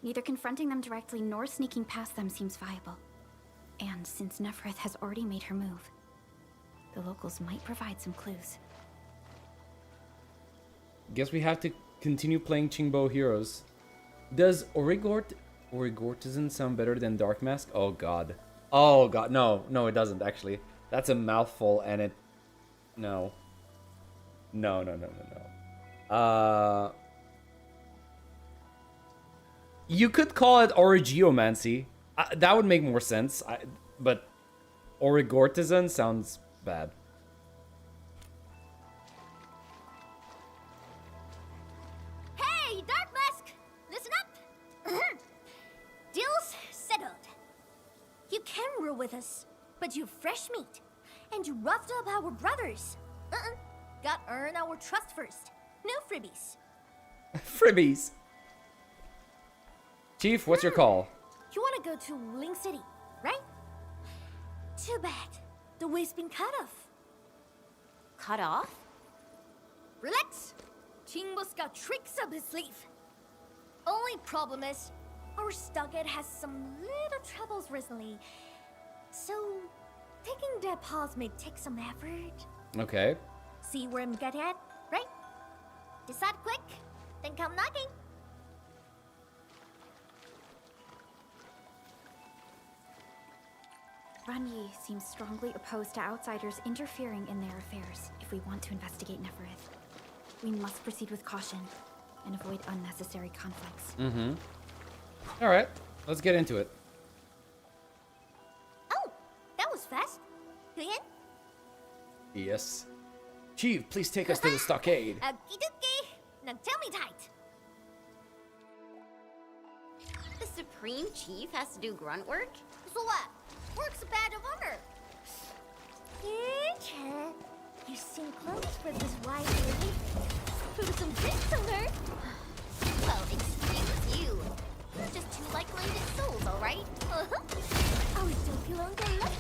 S16: Neither confronting them directly nor sneaking past them seems viable. And since Neferth has already made her move, the locals might provide some clues.
S1: Guess we have to continue playing Qingbo heroes. Does Origortisan sound better than Dark Mask? Oh god. Oh god, no, it doesn't actually. That's a mouthful and it... No. No. You could call it Origiomancy. That would make more sense. But Origortisan sounds bad.
S3: Hey, Dark Mask! Listen up! Deal's settled. You can rule with us, but you fresh meat. And you roughed up our brothers. Got earn our trust first. No freebies.
S1: Fribbies. Chief, what's your call?
S3: You wanna go to Wuling City, right? Too bad. The way's been cut off.
S4: Cut off?
S3: Relax. Qingbo's got tricks up his sleeve. Only problem is, our stockade has some little troubles recently. So, taking that pause may take some effort.
S1: Okay.
S3: See where I'm getting at, right? Decide quick, then come knocking.
S16: Ranyi seems strongly opposed to outsiders interfering in their affairs if we want to investigate Neferth. We must proceed with caution and avoid unnecessary conflicts.
S1: Mm-hmm. Alright, let's get into it.
S3: Oh, that was fast. You in?
S1: Yes. Chief, please take us to the stockade.
S3: Okie dokie. Now tell me tight.
S4: The Supreme Chief has to do grunt work?
S3: So what? Work's a badge of honor. Here, Chen. You seem close for this wide lady. Put some drinks on her.
S4: Well, excuse you. You're just two like-minded souls, all right?
S3: Oh, don't you longer lucky?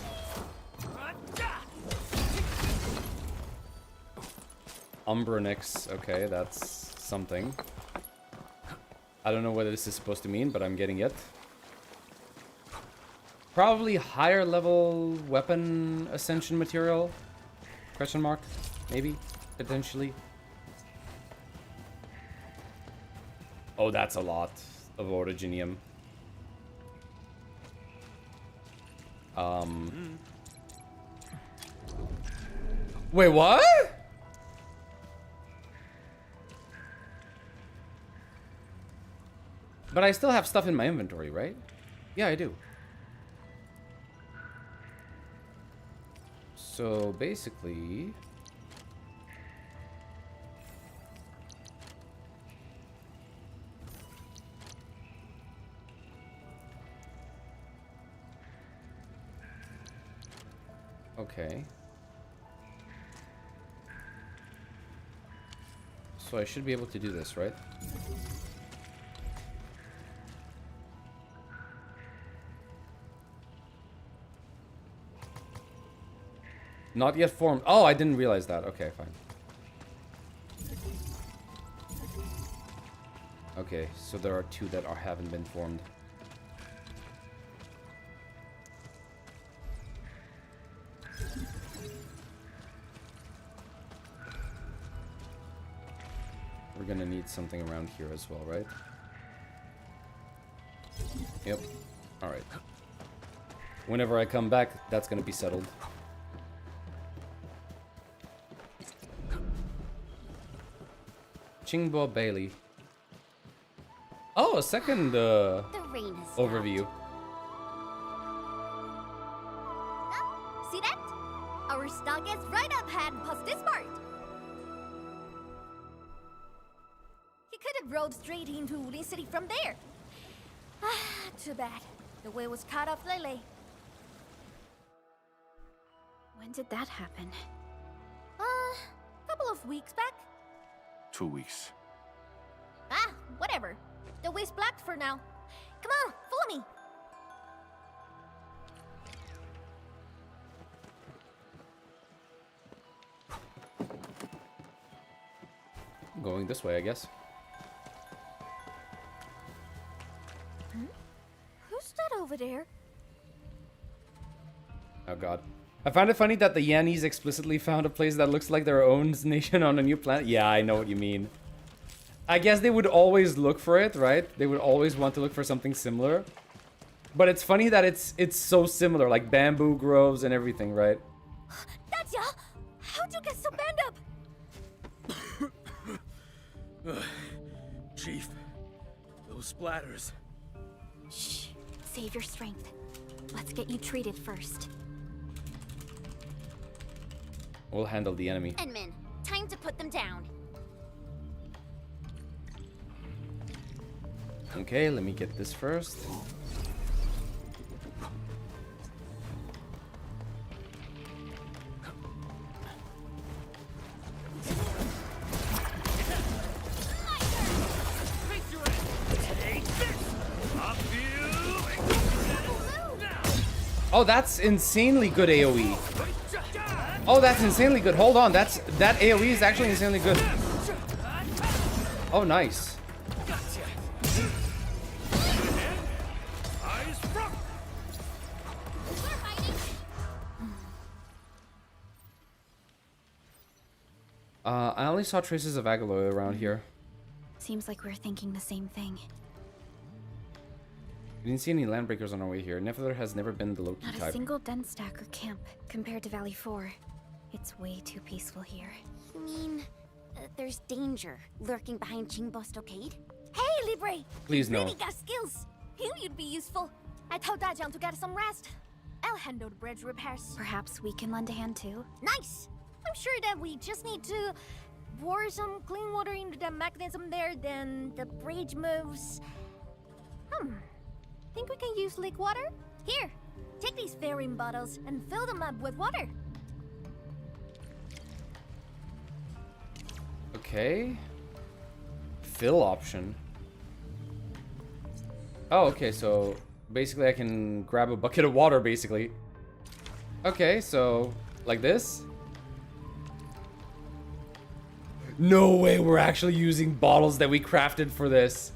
S1: Umbronix. Okay, that's something. I don't know what this is supposed to mean, but I'm getting it. Probably higher level weapon ascension material? Question mark? Maybe? Potentially? Oh, that's a lot of originium. Wait, what? But I still have stuff in my inventory, right? Yeah, I do. So basically... Okay. So I should be able to do this, right? Not yet formed. Oh, I didn't realize that. Okay, fine. Okay, so there are two that haven't been formed. We're gonna need something around here as well, right? Yep. Alright. Whenever I come back, that's gonna be settled. Chingbo Bailey. Oh, a second overview.
S2: See that? Our stock is right up ahead past this part. He could have rode straight into Udin City from there. Ah, too bad. The way was cut off lately.
S16: When did that happen?
S2: Couple of weeks back.
S19: 2 weeks.
S2: Ah, whatever. The way's blocked for now. Come on, follow me.
S1: Going this way, I guess.
S2: Who's that over there?
S1: Oh god. I find it funny that the Yannis explicitly found a place that looks like their own nation on a new planet. Yeah, I know what you mean. I guess they would always look for it, right? They would always want to look for something similar. But it's funny that it's so similar, like bamboo groves and everything, right?
S2: Datya! How'd you get so banged up?
S20: Chief, those splatters.
S16: Shh. Save your strength. Let's get you treated first.
S1: We'll handle the enemy.
S4: Enmin, time to put them down.
S1: Okay, let me get this first. Oh, that's insanely good AoE. Oh, that's insanely good. Hold on, that AoE is actually insanely good. Oh, nice. I only saw traces of Agaloy around here.
S16: Seems like we're thinking the same thing.
S1: We didn't see any landbreakers on our way here. Nephilor has never been the low-key type.
S16: Not a single den stack or camp compared to Valley 4. It's way too peaceful here.
S4: You mean there's danger lurking behind Chingbo Stockade?
S2: Hey, Libre!
S1: Please no.
S2: You really got skills. Here you'd be useful. I told Dajang to get some rest. I'll handle the bridge repairs.
S16: Perhaps we can lend a hand too?
S2: Nice! I'm sure that we just need to pour some clean water into the mechanism there, then the bridge moves. Think we can use leak water? Here, take these ferrying bottles and fill them up with water.
S1: Okay. Fill option. Oh, okay, so basically I can grab a bucket of water, basically. Okay, so like this. No way we're actually using bottles that we crafted for this.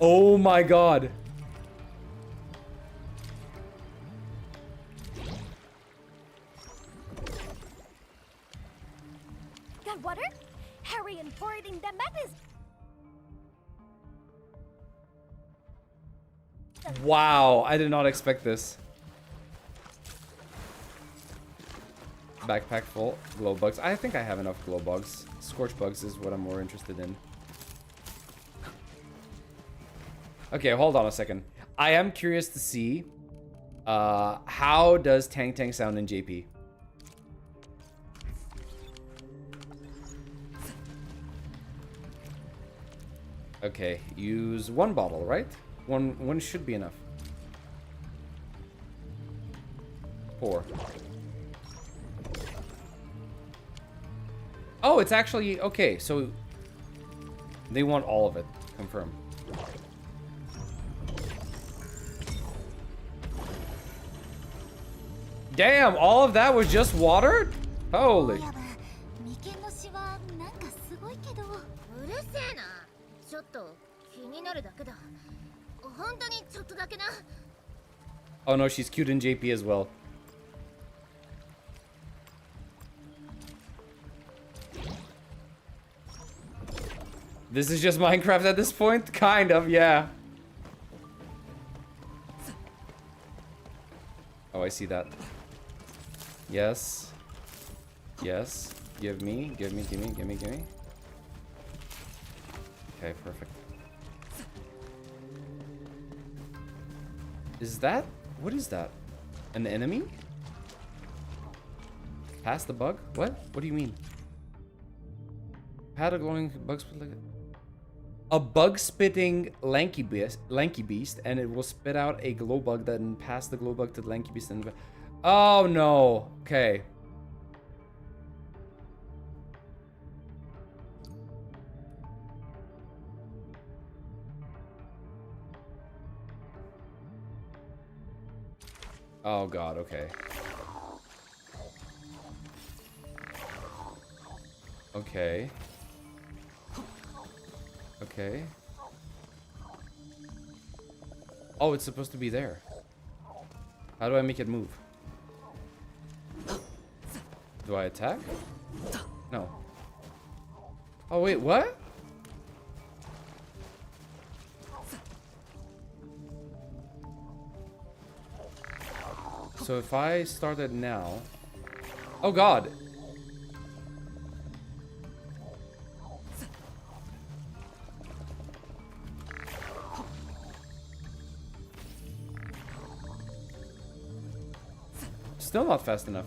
S1: Oh my god.
S4: avoiding the madness.
S1: Wow, I did not expect this. Backpack full. Glow bugs. I think I have enough glow bugs. Scorch bugs is what I'm more interested in. Okay, hold on a second. I am curious to see how does Tang Tang sound in JP? Okay, use one bottle, right? One should be enough. Pour. Oh, it's actually okay. So they want all of it. Confirm. Damn, all of that was just water? Holy.
S7: ちょっと気になるだけだ。本当にちょっとだけな。
S1: Oh no, she's cute in JP as well. This is just Minecraft at this point? Kind of, yeah. Oh, I see that. Yes. Yes. Give me. Okay, perfect. Is that... What is that? An enemy? Pass the bug? What? What do you mean? Had a glowing bug spit like a bug spitting lanky beast, and it will spit out a glow bug, then pass the glow bug to the lanky beast. And oh no! Okay. Oh god, okay. Okay. Okay. Oh, it's supposed to be there. How do I make it move? Do I attack? No. Oh wait, what? So if I started now... Oh god! Still not fast enough.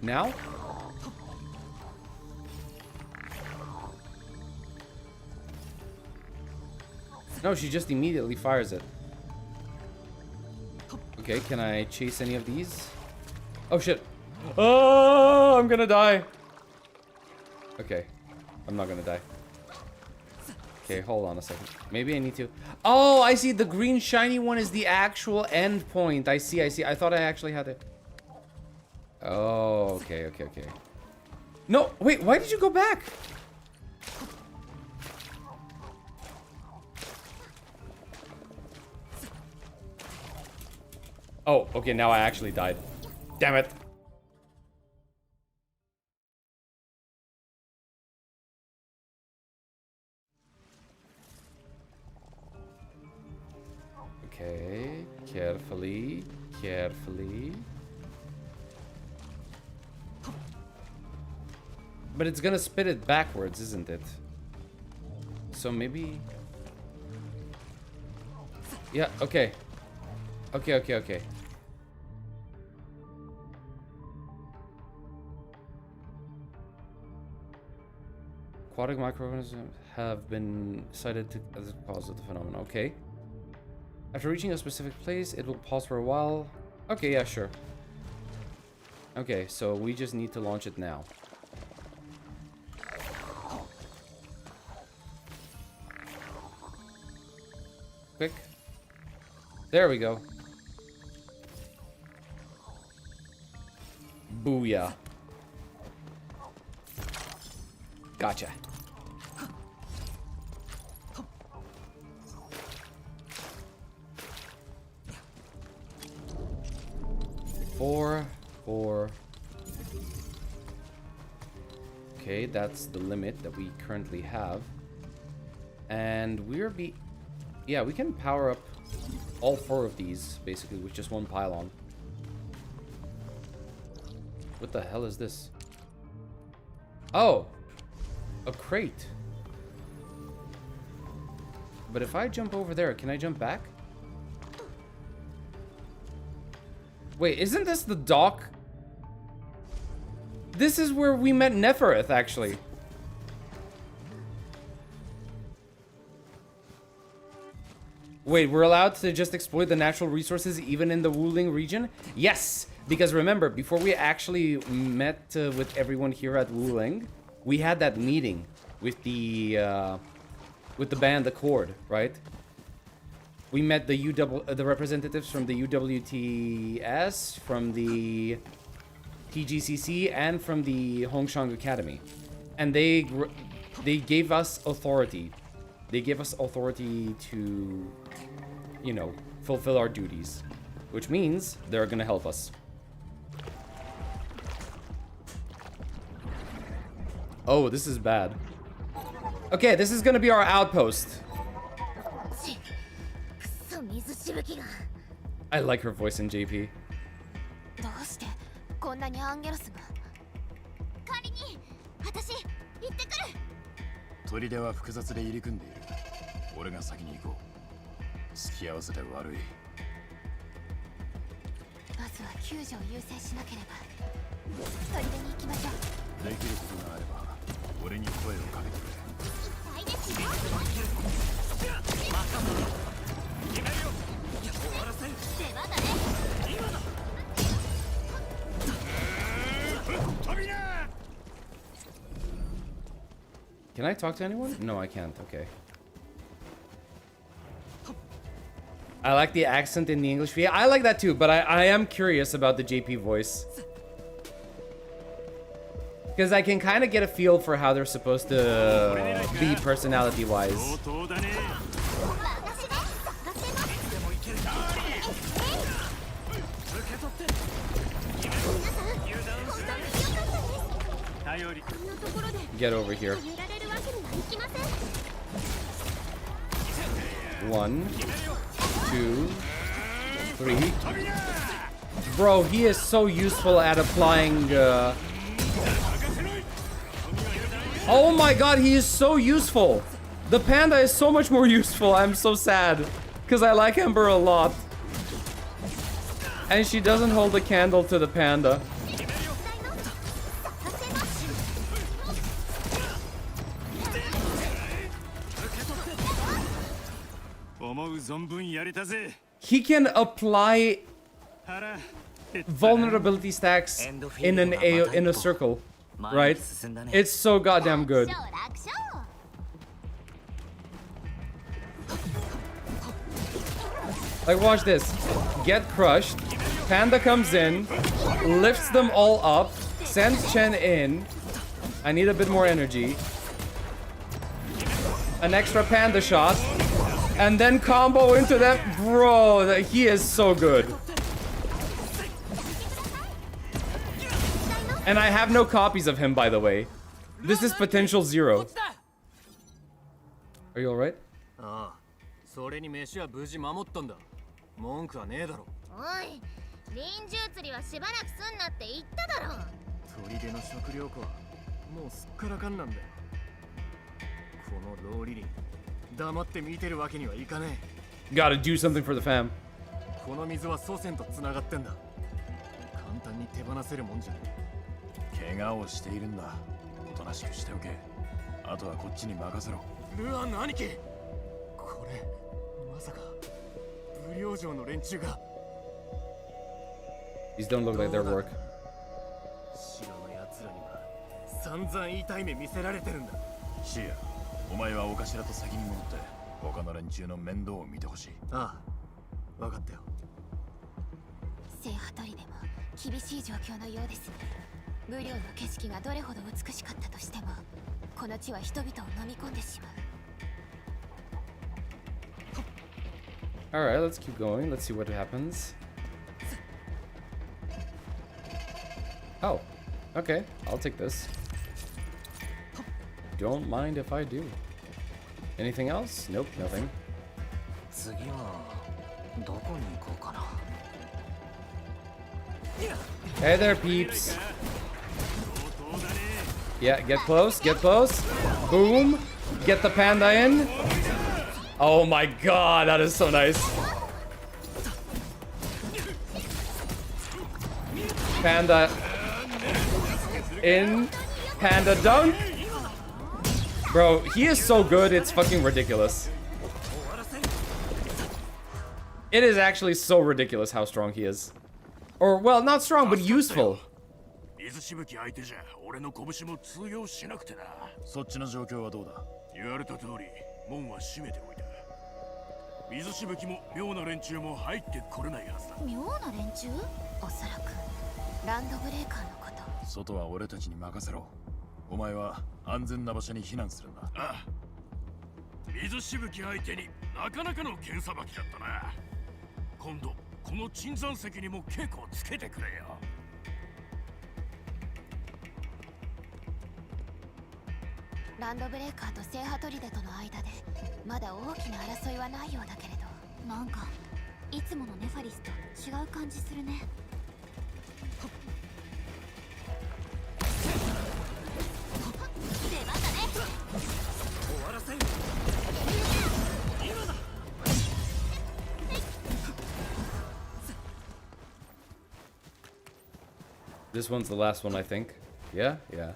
S1: Now? No, she just immediately fires it. Okay, can I chase any of these? Oh shit. Oh, I'm gonna die. Okay, I'm not gonna die. Okay, hold on a second. Maybe I need to... Oh, I see. The green shiny one is the actual end point. I see. I thought I actually had it. Oh, okay. No, wait, why did you go back? Oh, okay, now I actually died. Damn it. Okay, carefully. But it's gonna spit it backwards, isn't it? So maybe... Yeah, okay. Okay. Aquatic microorganisms have been cited as a cause of the phenomenon. Okay. After reaching a specific place, it will pause for a while. Okay, yeah, sure. Okay, so we just need to launch it now. Quick. There we go. Booyah. Gotcha. Four. Okay, that's the limit that we currently have. And yeah, we can power up all 4 of these, basically, with just one pylon. What the hell is this? Oh! A crate. But if I jump over there, can I jump back? Wait, isn't this the dock? This is where we met Nefereth, actually. Wait, we're allowed to just exploit the natural resources even in the Wuling region? Yes! Because remember, before we actually met with everyone here at Wuling, we had that meeting with the band Accord, right? We met the representatives from the UWTS, from the TGCC, and from the Hongshang Academy. And they gave us authority. They gave us authority to, you know, fulfill our duties. Which means they're gonna help us. Oh, this is bad. Okay, this is gonna be our outpost. I like her voice in JP.
S3: どうしてこんなにアンゲロスが仮に私行ってくる
S19: 砦は複雑で入り組んでいる俺が先に行こう付き合わせて悪い
S3: まずは救助を優先しなければ砦に行きましょう
S19: できることがあれば俺に声をかけてくれ
S3: 大ですよ決めるよ終わらせる出番だね今だ
S19: 飛びな
S1: Can I talk to anyone? No, I can't. Okay. I like the accent in the English. Yeah, I like that too, but I am curious about the JP voice. Because I can kind of get a feel for how they're supposed to be personality-wise. Get over here. 1, 2, 3. Bro, he is so useful at applying. Oh my god, he is so useful. The panda is so much more useful. I'm so sad because I like Ember a lot. And she doesn't hold a candle to the panda. He can apply vulnerability stacks in a circle, right? It's so goddamn good. Like, watch this. Get crushed. Panda comes in, lifts them all up, sends Chen in. I need a bit more energy. An extra panda shot. And then combo into that. Bro, he is so good. And I have no copies of him, by the way. This is potential 0. Are you alright?
S20: それに飯は無事守ったんだ。文句はねえだろ。
S3: おい、臨終釣りはしばらくすんなって言っただろ。
S20: 砦の食料庫はもうすっからかんなんだよ。このローリリン、黙って見てるわけにはいかね
S1: え。Gotta do something for the fam.
S20: この水は祖先と繋がってんだ。簡単に手放せるもんじゃねえ。怪我をしているんだ。おとなしくしておけ。あとはこっちに任せろ。ルアンの兄貴。これまさか武領城の連中が。
S1: These don't look like their work.
S20: 城の奴らには散々痛い目見せられてるんだ。シア、お前はお頭と先に戻って他の連中の面倒を見てほしい。ああ、分かったよ。
S3: 聖ハトリでも厳しい状況のようですね。武領の景色がどれほど美しかったとしても、この地は人々を飲み込んでしまう。
S1: Alright, let's keep going. Let's see what happens. Oh, okay. I'll take this. don't mind if I do. Anything else? Nope, nothing. Hey there, peeps. Yeah, get close, get close. Boom. Get the panda in. Oh my god, that is so nice. Panda in. Panda dunk. Bro, he is so good, it's fucking ridiculous. It is actually so ridiculous how strong he is. Or, well, not strong, but useful.
S20: 水しぶき相手じゃ俺の拳も通用しなくてな。そっちの状況はどうだ？言われた通り門は閉めておいた。水しぶきも妙な連中も入ってこれないはずだ。
S3: 妙な連中？おそらくランドブレーカーのこと。
S20: 外は俺たちに任せろ。お前は安全な場所に避難するんだ。ああ。水しぶき相手になかなかの剣さばきだったな。今度この鎮山石にも稽古をつけてくれよ。
S3: ランドブレーカーと聖波砦との間でまだ大きな争いはないようだけれど、なんかいつものネファリスと違う感じするね。出番だね。終わらせん。今だ。
S1: This one's the last one, I think. Yeah? Yeah.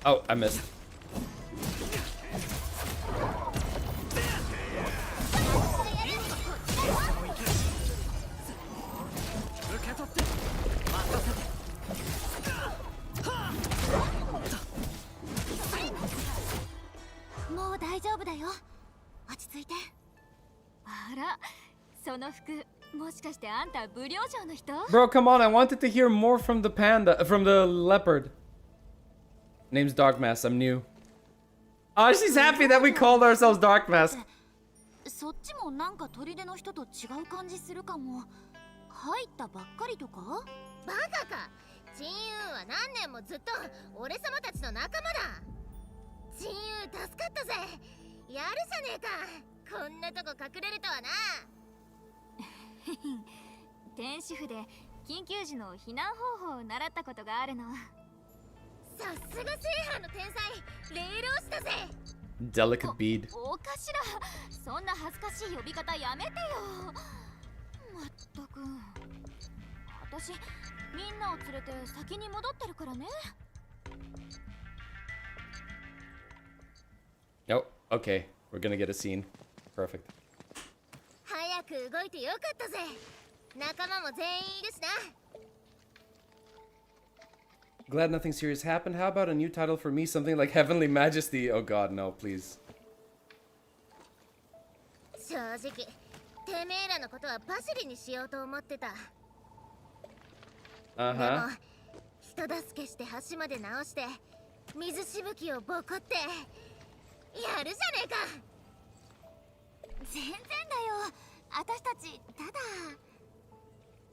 S1: Oh, I missed. Bro, come on, I wanted to hear more from the panda, from the leopard. Name's Dark Mask, I'm new. Oh, she's happy that we called ourselves Dark Mask.
S3: そっちもなんか砦の人と違う感じするかも。入ったばっかりとか？
S7: バカか。陳友は何年もずっと俺様たちの仲間だ。陳友助かったぜ。やるじゃねえか。こんなとこ隠れるとはな。
S3: 天使府で緊急時の避難方法を習ったことがあるの。
S7: さすが聖波の天才、霊浪したぜ。
S1: Delicate bead.
S3: おかしら、そんな恥ずかしい呼び方やめてよ。まったく。私、みんなを連れて先に戻ってるからね。
S1: Oh, okay. We're gonna get a scene. Perfect.
S7: 早く動いてよかったぜ。仲間も全員いるしな。
S1: Glad nothing serious happened. How about a new title for me? Something like Heavenly Majesty. Oh god, no, please.
S7: 正直、てめえらのことはパシリにしようと思ってた。でも、人助けして橋まで直して、水しぶきをボコって、やるじゃねえか。
S3: 全然だよ。私たち、ただ。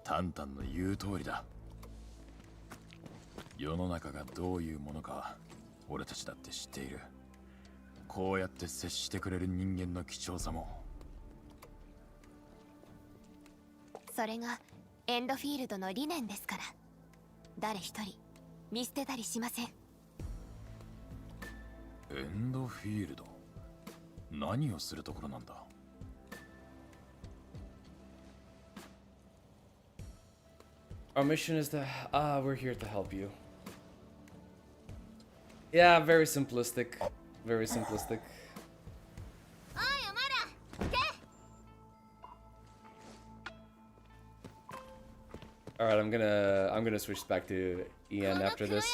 S20: タンタンの言う通りだ。世の中がどういうものか俺たちだって知っている。こうやって接してくれる人間の貴重さも。
S3: それがエンドフィールドの理念ですから。誰一人見捨てたりしません。
S20: エンドフィールド、何をするところなんだ。
S1: Our mission is to... we're here to help you. Yeah, very simplistic. Very simplistic. Alright, I'm gonna switch back to Ian after this.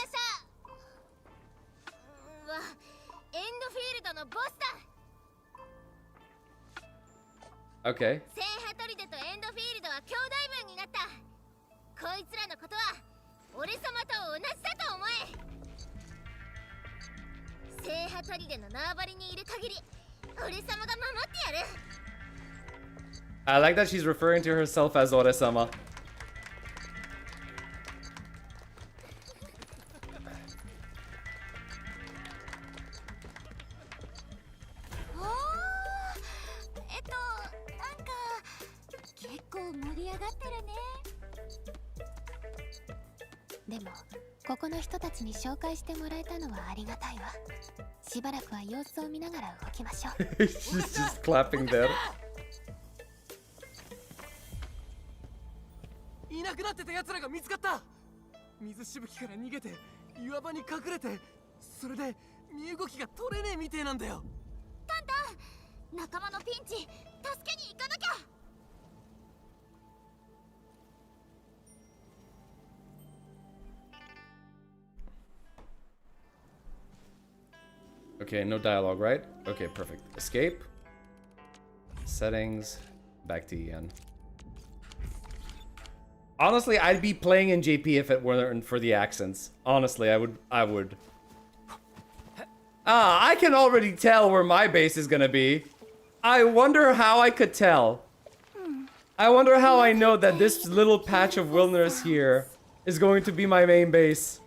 S1: Okay.
S7: 聖波砦とエンドフィールドは兄弟分になった。こいつらのことは
S3: じだと思え。聖波砦の縄張りにいる限り、俺様が守ってやる。
S1: I like that she's referring to herself as Ore-sama. She's just clapping there.
S20: いなくなってた奴らが見つかった。水しぶきから逃げて岩場に隠れて、それで身動きが取れねえみてえなんだよ。
S3: タンタン、仲間のピンチ助けに行かなきゃ。
S1: Okay, no dialogue, right? Okay, perfect. Escape. Settings. Back to EN. Honestly, I'd be playing in JP if it weren't for the accents. Honestly, I would. Ah, I can already tell where my base is gonna be. I wonder how I could tell. I wonder how I know that this little patch of wilderness here is going to be my main base.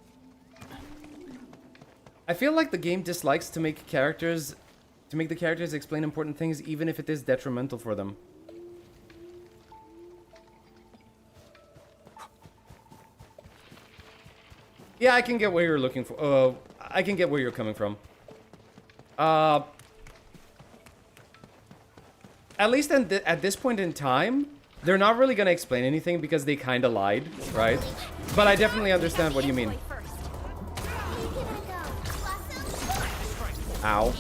S1: I feel like the game dislikes to make the characters explain important things even if it is detrimental for them. Yeah, I can get where you're looking for. I can get where you're coming from. At least at this point in time, they're not really gonna explain anything because they kinda lied, right? But I definitely understand what you mean. Ow.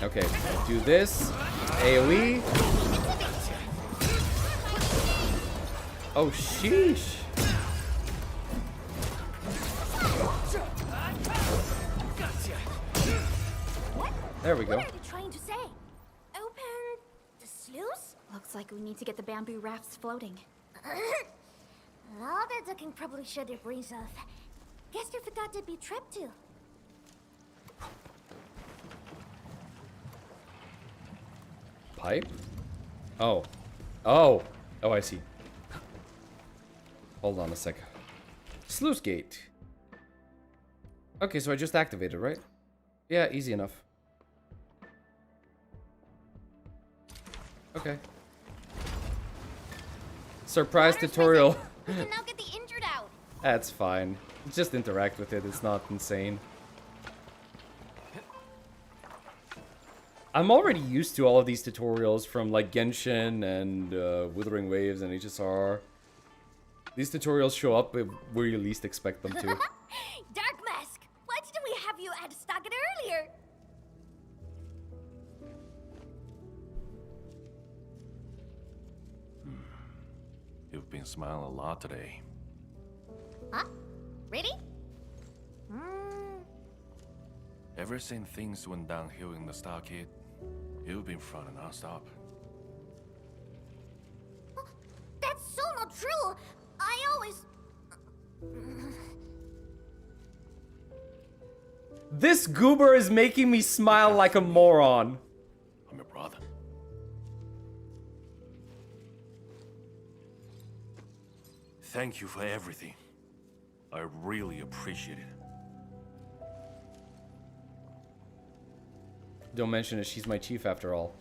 S1: Okay, do this. AoE. Oh, sheesh. There we go.
S2: What are you trying to say? Open the sluice? Looks like we need to get the bamboo rafts floating.
S3: All that can probably shut their brains off. Guess you forgot to be trapped too.
S1: Pipe? Oh. Oh. Oh, I see. Hold on a sec. Sluice gate. Okay, so I just activated, right? Yeah, easy enough. Okay. Surprise tutorial.
S2: We can now get the injured out.
S1: That's fine. Just interact with it. It's not insane. I'm already used to all of these tutorials from like Genshin and Withering Waves and HSR. These tutorials show up where you least expect them to.
S2: Dark Mask, why didn't we have you add Stockett earlier?
S19: You've been smiling a lot today.
S2: Huh? Really?
S19: Ever since things went downhill in the stockade, you've been fronting non-stop.
S3: That's so not true. I always...
S1: This goober is making me smile like a moron.
S19: I'm your brother. Thank you for everything. I really appreciate it.
S1: Don't mention it, she's my chief after all.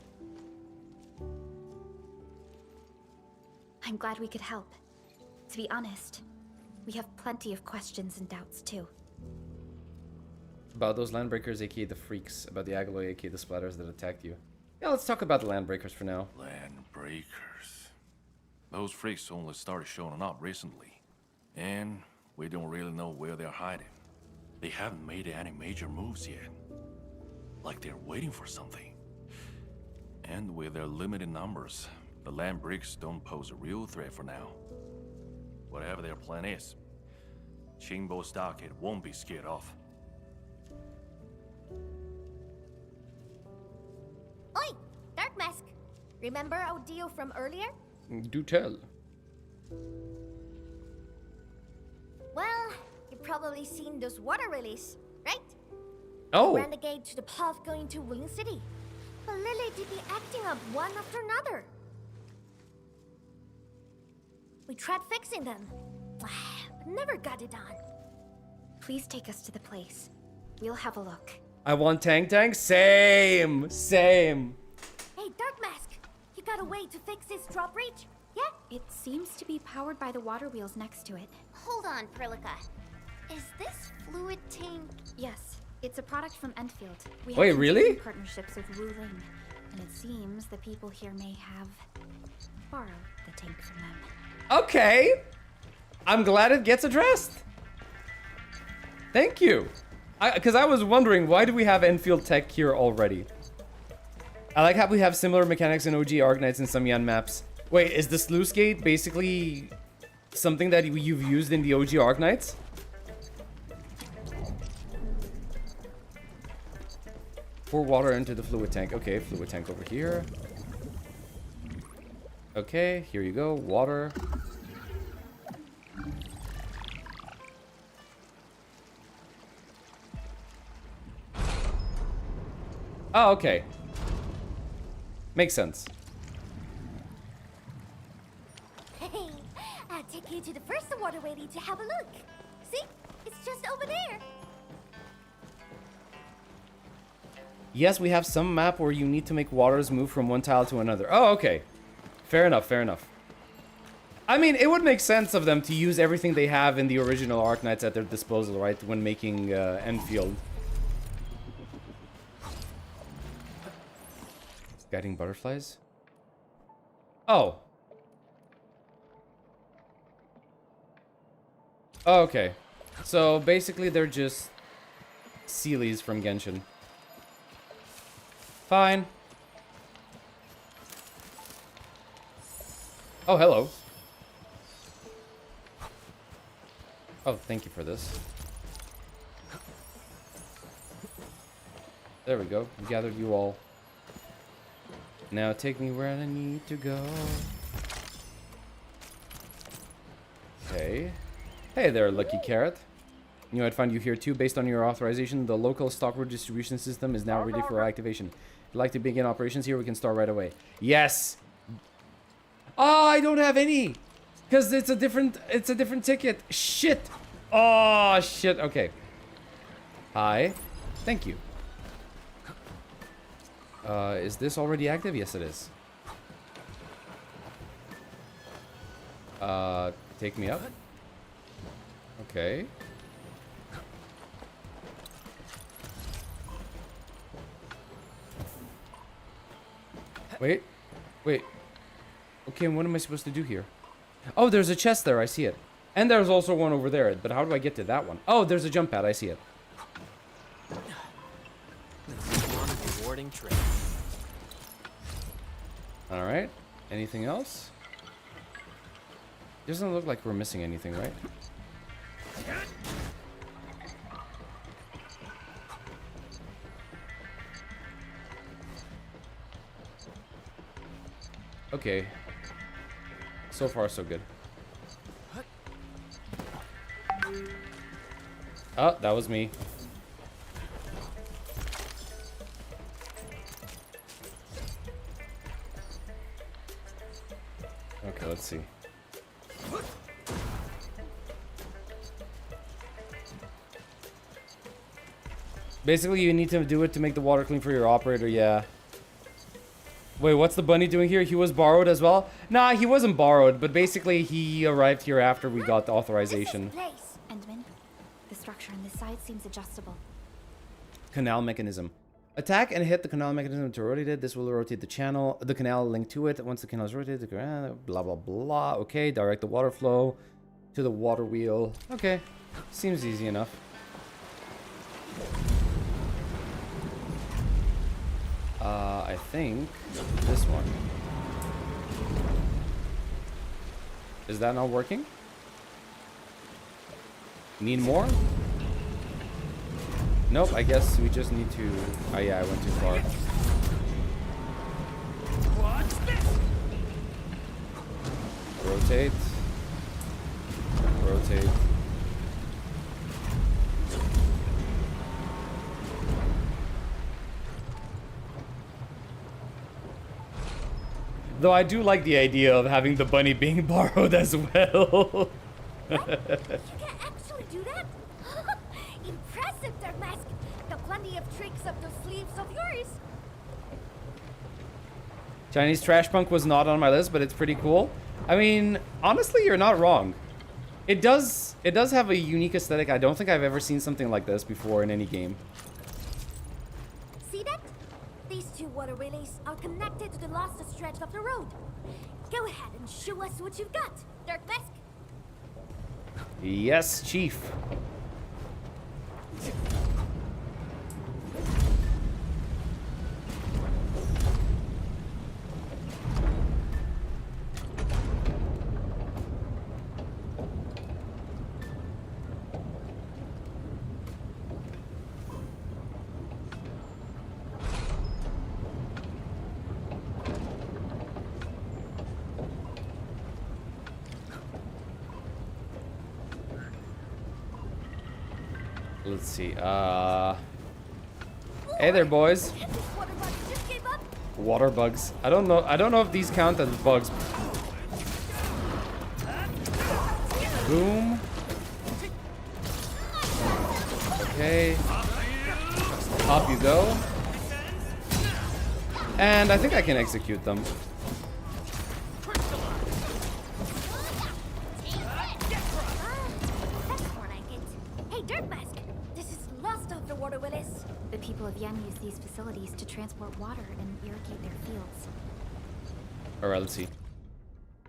S16: I'm glad we could help. To be honest, we have plenty of questions and doubts too.
S1: About those landbreakers, aka the freaks. About the Agaloy, aka the splatters that attacked you. Yeah, let's talk about the landbreakers for now.
S19: Landbreakers. Those freaks only started showing up recently. And we don't really know where they're hiding. They haven't made any major moves yet. Like they're waiting for something. And with their limited numbers, the landbreakers don't pose a real threat for now. Whatever their plan is, Chingbo Stockade won't be scared off.
S2: Oi, Dark Mask. Remember our deal from earlier?
S1: Do tell.
S3: probably seen those water lilies, right?
S1: Oh.
S3: Ran the gate to the path going to Wing City. But Lily did be acting up one after another. We tried fixing them, but never got it done.
S16: Please take us to the place. We'll have a look.
S1: I want Tank. Same.
S3: Hey, Dark Mask! You got a way to fix this drawbridge? Yeah?
S16: It seems to be powered by the water wheels next to it.
S4: Hold on, Perlica. Is this fluid tank?
S16: Yes, it's a product from Endfield. We
S1: Wait,
S16: have
S1: really?
S16: Partnerships with Wu Ling, and it seems the people here may have borrowed the tank from them.
S1: Okay. I'm glad it gets addressed. Thank you. Because I was wondering, why do we have Enfield tech here already? I like how we have similar mechanics in OG Arknights and some Yan maps. Wait, is the sluice gate basically something that you've used in the OG Arknights? Pour water into the fluid tank. Okay, fluid tank over here. Okay, here you go. Water. Oh, okay. Makes sense.
S3: Hey, I'll take you to the first waterway to have a look. See? It's just over there.
S1: Yes, we have some map where you need to make waters move from one tile to another. Oh, okay. Fair enough. I mean, it would make sense of them to use everything they have in the original Arknights at their disposal, right? When making Enfield. Guiding butterflies? Oh. Oh, okay. So basically they're just Sealies from Genshin. Fine. Oh, hello. Oh, thank you for this. There we go. We gathered you all. Now take me where I need to go. Okay. Hey there, Lucky Carrot. Knew I'd find you here too. Based on your authorization, the local stockroom distribution system is now ready for activation. If you'd like to begin operations here, we can start right away. Yes! Oh, I don't have any! Because it's a different ticket. Shit! Oh, shit. Okay. Hi. Thank you. Is this already active? Yes, it is. Take me up. Okay. Wait. Okay, and what am I supposed to do here? Oh, there's a chest there. I see it. And there's also one over there. But how do I get to that one? Oh, there's a jump pad. I see it.
S5: Rewarding trip.
S1: All right. Anything else? Doesn't look like we're missing anything, right? Okay. So far, so good. Oh, that was me. Okay, let's see. Basically, you need to do it to make the water clean for your operator, yeah. Wait, what's the bunny doing here? He was borrowed as well? Nah, he wasn't borrowed, but basically he arrived here after we got the authorization.
S16: Endman, the structure on this side seems adjustable.
S1: Canal mechanism. Attack and hit the canal mechanism to rotate it. This will rotate the canal linked to it. Once the canal is rotated, blah, blah, blah. Okay, direct the water flow to the water wheel. Okay, seems easy enough. I think this one. Is that not working? Need more? Nope, I guess we just need to... Oh yeah, I went too far. Rotate. Rotate. Though I do like the idea of having the bunny being borrowed as well.
S3: You can actually do that? Impressive, Dark Mask. Got plenty of tricks up those sleeves of yours.
S1: Chinese trash punk was not on my list, but it's pretty cool. I mean, honestly, you're not wrong. It does have a unique aesthetic. I don't think I've ever seen something like this before in any game.
S3: See that? These two water relays are connected to the last stretch of the road. Go ahead and show us what you've got, Dark Mask.
S1: Yes, Chief. Let's see. Hey there, boys. Water bugs. I don't know if these count as bugs. Boom. Okay. Up you go. And I think I can execute them.
S16: The people of Yen use these facilities to transport water and irrigate their fields.
S1: Alright, let's see.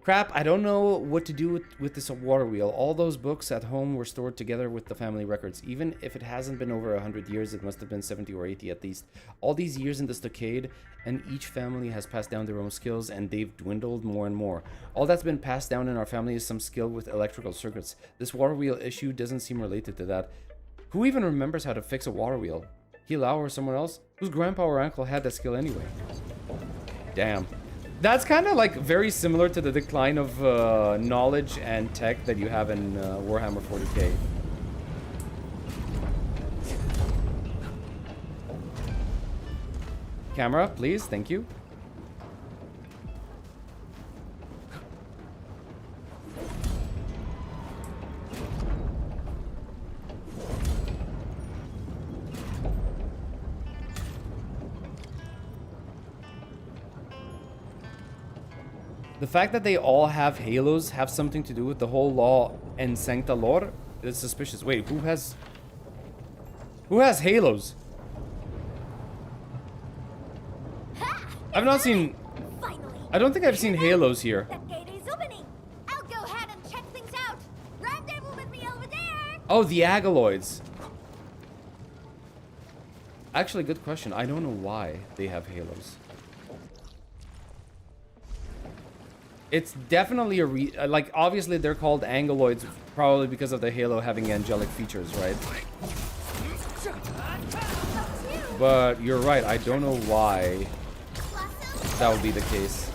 S1: Crap, I don't know what to do with this water wheel. All those books at home were stored together with the family records. Even if it hasn't been over 100 years, it must have been 70 or 80 at least. All these years in the stockade, and each family has passed down their own skills, and they've dwindled more and more. All that's been passed down in our family is some skill with electrical circuits. This water wheel issue doesn't seem related to that. Who even remembers how to fix a water wheel? Hilao or someone else? Whose grandpa or uncle had that skill anyway? Damn. That's kind of like very similar to the decline of knowledge and tech that you have in Warhammer 40k. Camera, please. Thank you. The fact that they all have halos have something to do with the whole law and Sancta lore is suspicious. Wait, who has halos? I've not seen. I don't think I've seen halos here.
S3: That gate is opening. I'll go ahead and check things out. Rendezvous with me over there.
S1: Oh, the Agaloids. Actually, good question. I don't know why they have halos. It's definitely a like, obviously they're called Angaloids probably because of the halo having angelic features, right? But you're right, I don't know why that would be the case.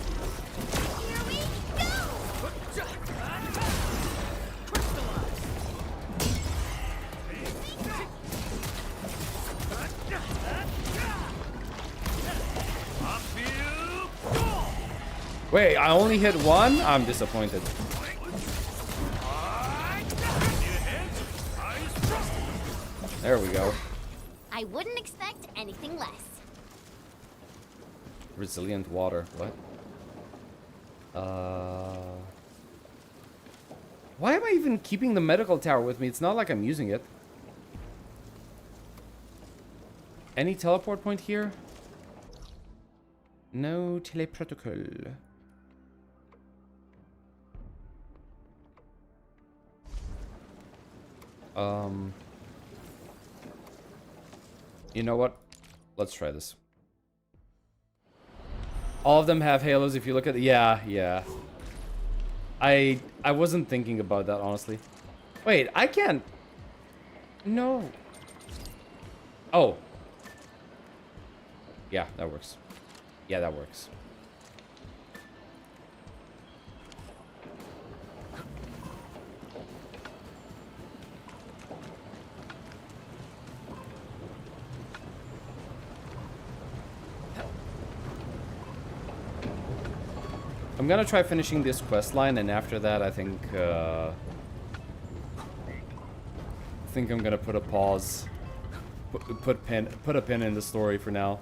S1: Wait, I only hit one? I'm disappointed. There we go.
S4: I wouldn't expect anything less.
S1: Resilient water. What? Why am I even keeping the medical tower with me? It's not like I'm using it. Any teleport point here? No teleprotocol. You know what? Let's try this. All of them have halos if you look at it. Yeah. I wasn't thinking about that, honestly. Wait, I can't. No. Oh. Yeah, that works. Yeah, that works. I'm gonna try finishing this quest line, and after that, I think I'm gonna put a pause, put a pin in the story for now.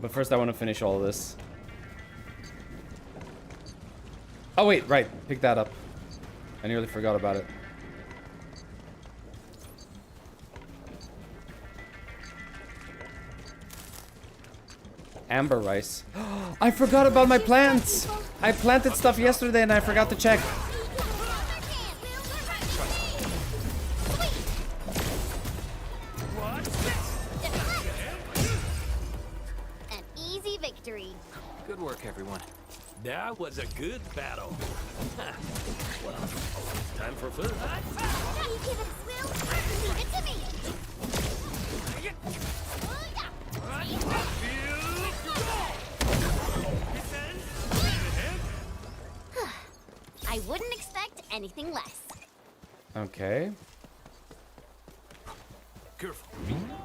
S1: But first, I want to finish all of this. Oh wait, right, pick that up. I nearly forgot about it. Amber rice. I forgot about my plants! I planted stuff yesterday and I forgot to check.
S4: An easy victory.
S18: Good work, everyone.
S19: That was a good battle. Well, time for food.
S3: Give it a swill. Leave it to me.
S4: I wouldn't expect anything less.
S1: Okay.
S19: Careful.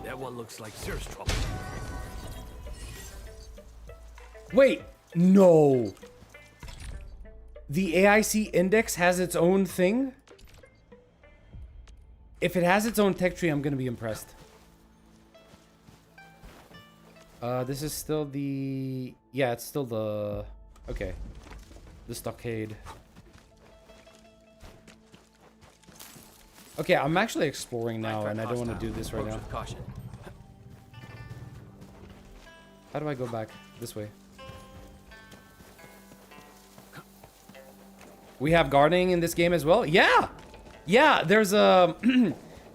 S19: That one looks like serious trouble.
S1: Wait, no. The AIC index has its own thing? If it has its own tech tree, I'm gonna be impressed. This is still the... Yeah, it's still the... Okay. The stockade. Okay, I'm actually exploring now, and I don't want to do this right now.
S18: Caution.
S1: How do I go back? This way. We have gardening in this game as well? Yeah! Yeah, there's a...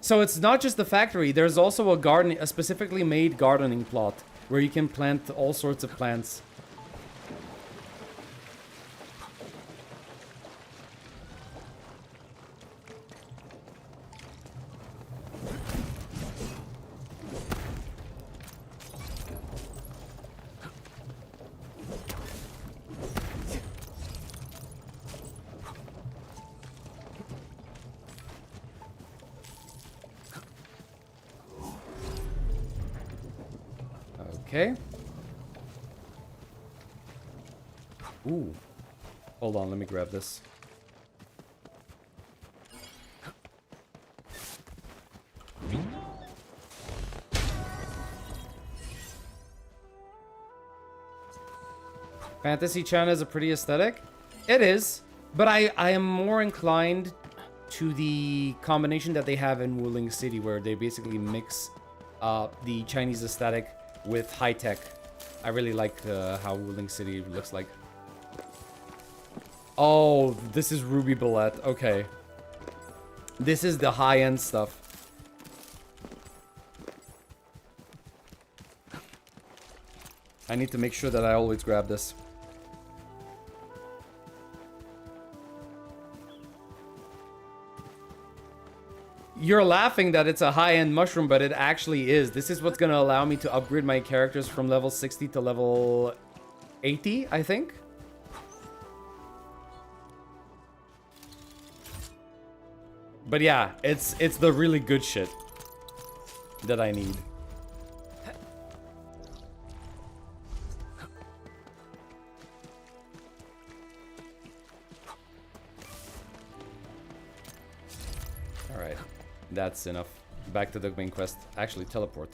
S1: So it's not just the factory. There's also a specifically made gardening plot where you can plant all sorts of plants. Okay. Ooh. Hold on, let me grab this. Fantasy China is a pretty aesthetic. It is, but I am more inclined to the combination that they have in Wuling City, where they basically mix the Chinese aesthetic with high tech. I really like how Wuling City looks like. Oh, this is Ruby Ballet. Okay. This is the high-end stuff. I need to make sure that I always grab this. You're laughing that it's a high-end mushroom, but it actually is. This is what's going to allow me to upgrade my characters from level 60 to level 80, I think. But yeah, it's the really good shit that I need. Alright, that's enough. Back to the main quest. Actually, teleport.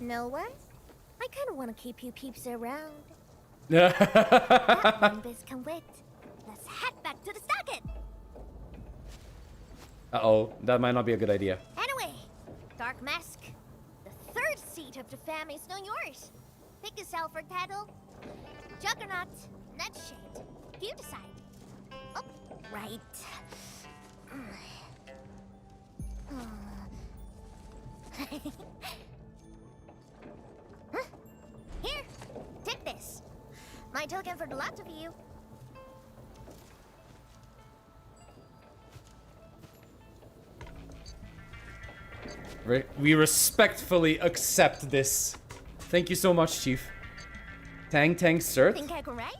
S3: Know what? I kind of want to keep you peeps around.
S2: That one biz can wait. Let's head back to the socket.
S1: Uh-oh, that might not be a good idea.
S3: Anyway, Dark Mask, the third seat of the family's now yours. Pick yourself for title. Juggernaut, Nutshade. You decide. Oh, right. Here, take this. My token for the lot of you.
S1: We respectfully accept this. Thank you so much, Chief. Tang Cert?
S3: Think I can write?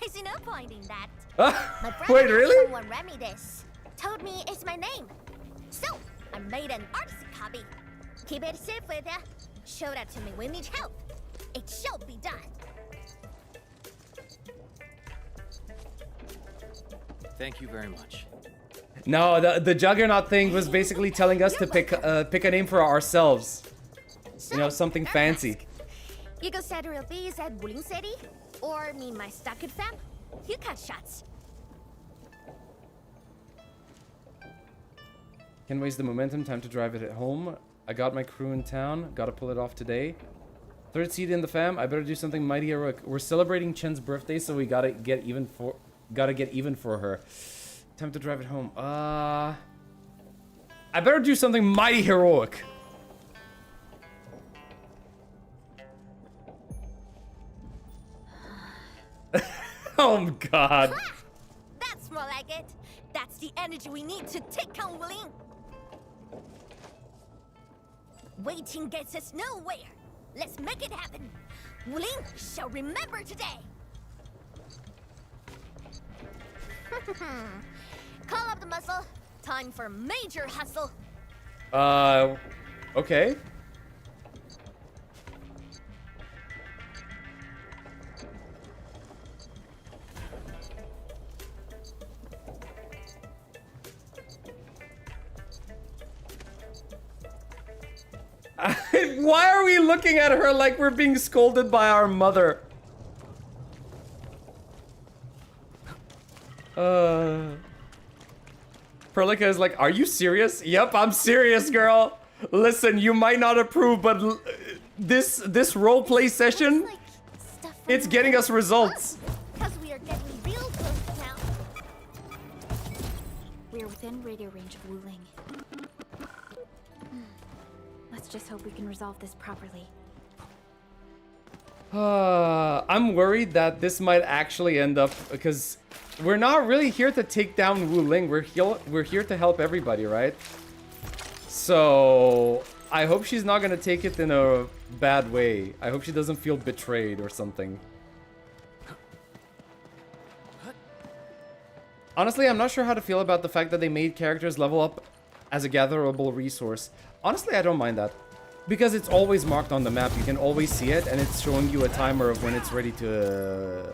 S3: I see no point in that.
S1: Ah,
S3: My brother
S1: wait, really?
S3: Someone read me this. Told me it's my name.
S4: I made an artist copy. Keep it safe with ya. Show that to me when you need help. It shall be done.
S5: Thank you very much.
S1: No, the Juggernaut thing was basically telling us to pick a name for ourselves. You know, something fancy.
S4: You go set real bees at Wuling City? Or me my stocked fam? You cut shots.
S1: Can't waste the momentum, time to drive it at home. I got my crew in town, gotta pull it off today. Third seed in the fam, I better do something mighty heroic. We're celebrating Chen's birthday, so we gotta get even for her. Time to drive it home. I better do something mighty heroic. Oh god.
S4: That's more like it. That's the energy we need to take on Wuling. Waiting gets us nowhere. Let's make it happen. Wuling shall remember today. Call up the muscle. Time for major hustle.
S1: Okay. Why are we looking at her like we're being scolded by our mother? Perlica is like, are you serious? Yep, I'm serious, girl. Listen, you might not approve, but this roleplay session, it's getting us results.
S2: Because we are getting real close now. We are within radio range of Wuling. Let's just hope we can resolve this properly.
S1: I'm worried that this might actually end up, because we're not really here to take down Wuling. We're here to help everybody, right? So I hope she's not gonna take it in a bad way. I hope she doesn't feel betrayed or something. Honestly, I'm not sure how to feel about the fact that they made characters level up as a gatherable resource. Honestly, I don't mind that. Because it's always marked on the map. You can always see it, and it's showing you a timer of when it's ready to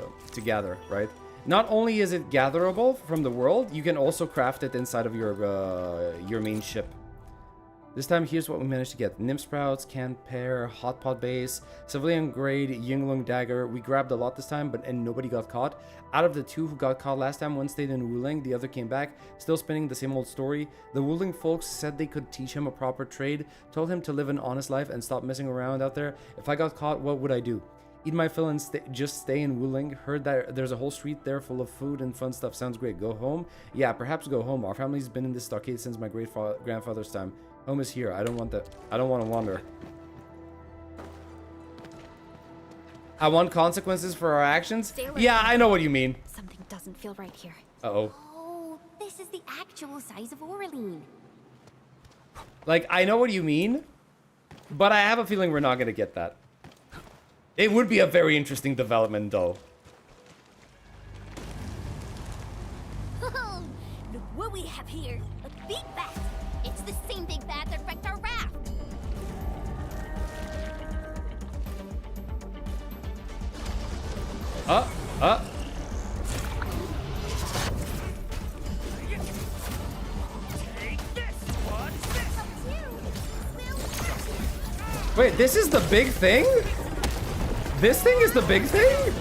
S1: gather, right? Not only is it gatherable from the world, you can also craft it inside of your main ship. This time, here's what we managed to get. Nymph Sprouts, Canned Pear, Hot Pot Base, Civilian Grade, Yinglung Dagger. We grabbed a lot this time, and nobody got caught. Out of the two who got caught last time, one stayed in Wuling, the other came back, still spinning the same old story. The Wuling folks said they could teach him a proper trade, told him to live an honest life and stop messing around out there. If I got caught, what would I do? Eat my fill and just stay in Wuling. Heard that there's a whole street there full of food and fun stuff. Sounds great. Go home? Yeah, perhaps go home. Our family's been in this stockade since my grandfather's time. Home is here. I don't want to wander. I want consequences for our actions? Yeah, I know what you mean.
S2: Something doesn't feel right here.
S1: Uh-oh.
S4: Oh, this is the actual size of Auraline.
S1: Like, I know what you mean, but I have a feeling we're not going to get that. It would be a very interesting development, though.
S4: Look what we have here. A big bat. It's the same big bat that wrecked our raft.
S1: Wait, this is the big thing? This thing is the big thing?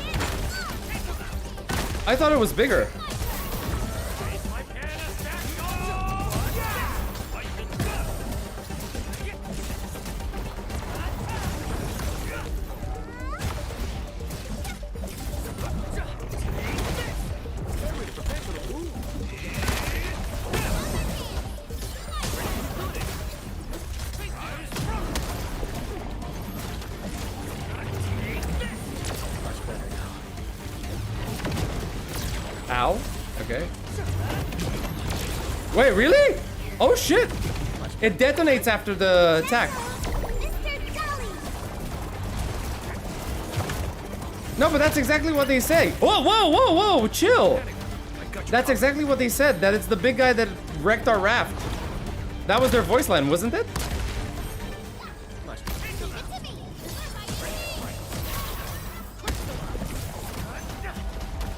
S1: I thought it was bigger. Ow. Okay. Wait, really? Oh shit! It detonates after the attack. No, but that's exactly what they say. Whoa, whoa, whoa, whoa, chill. That's exactly what they said, that it's the big guy that wrecked our raft. That was their voice line, wasn't it?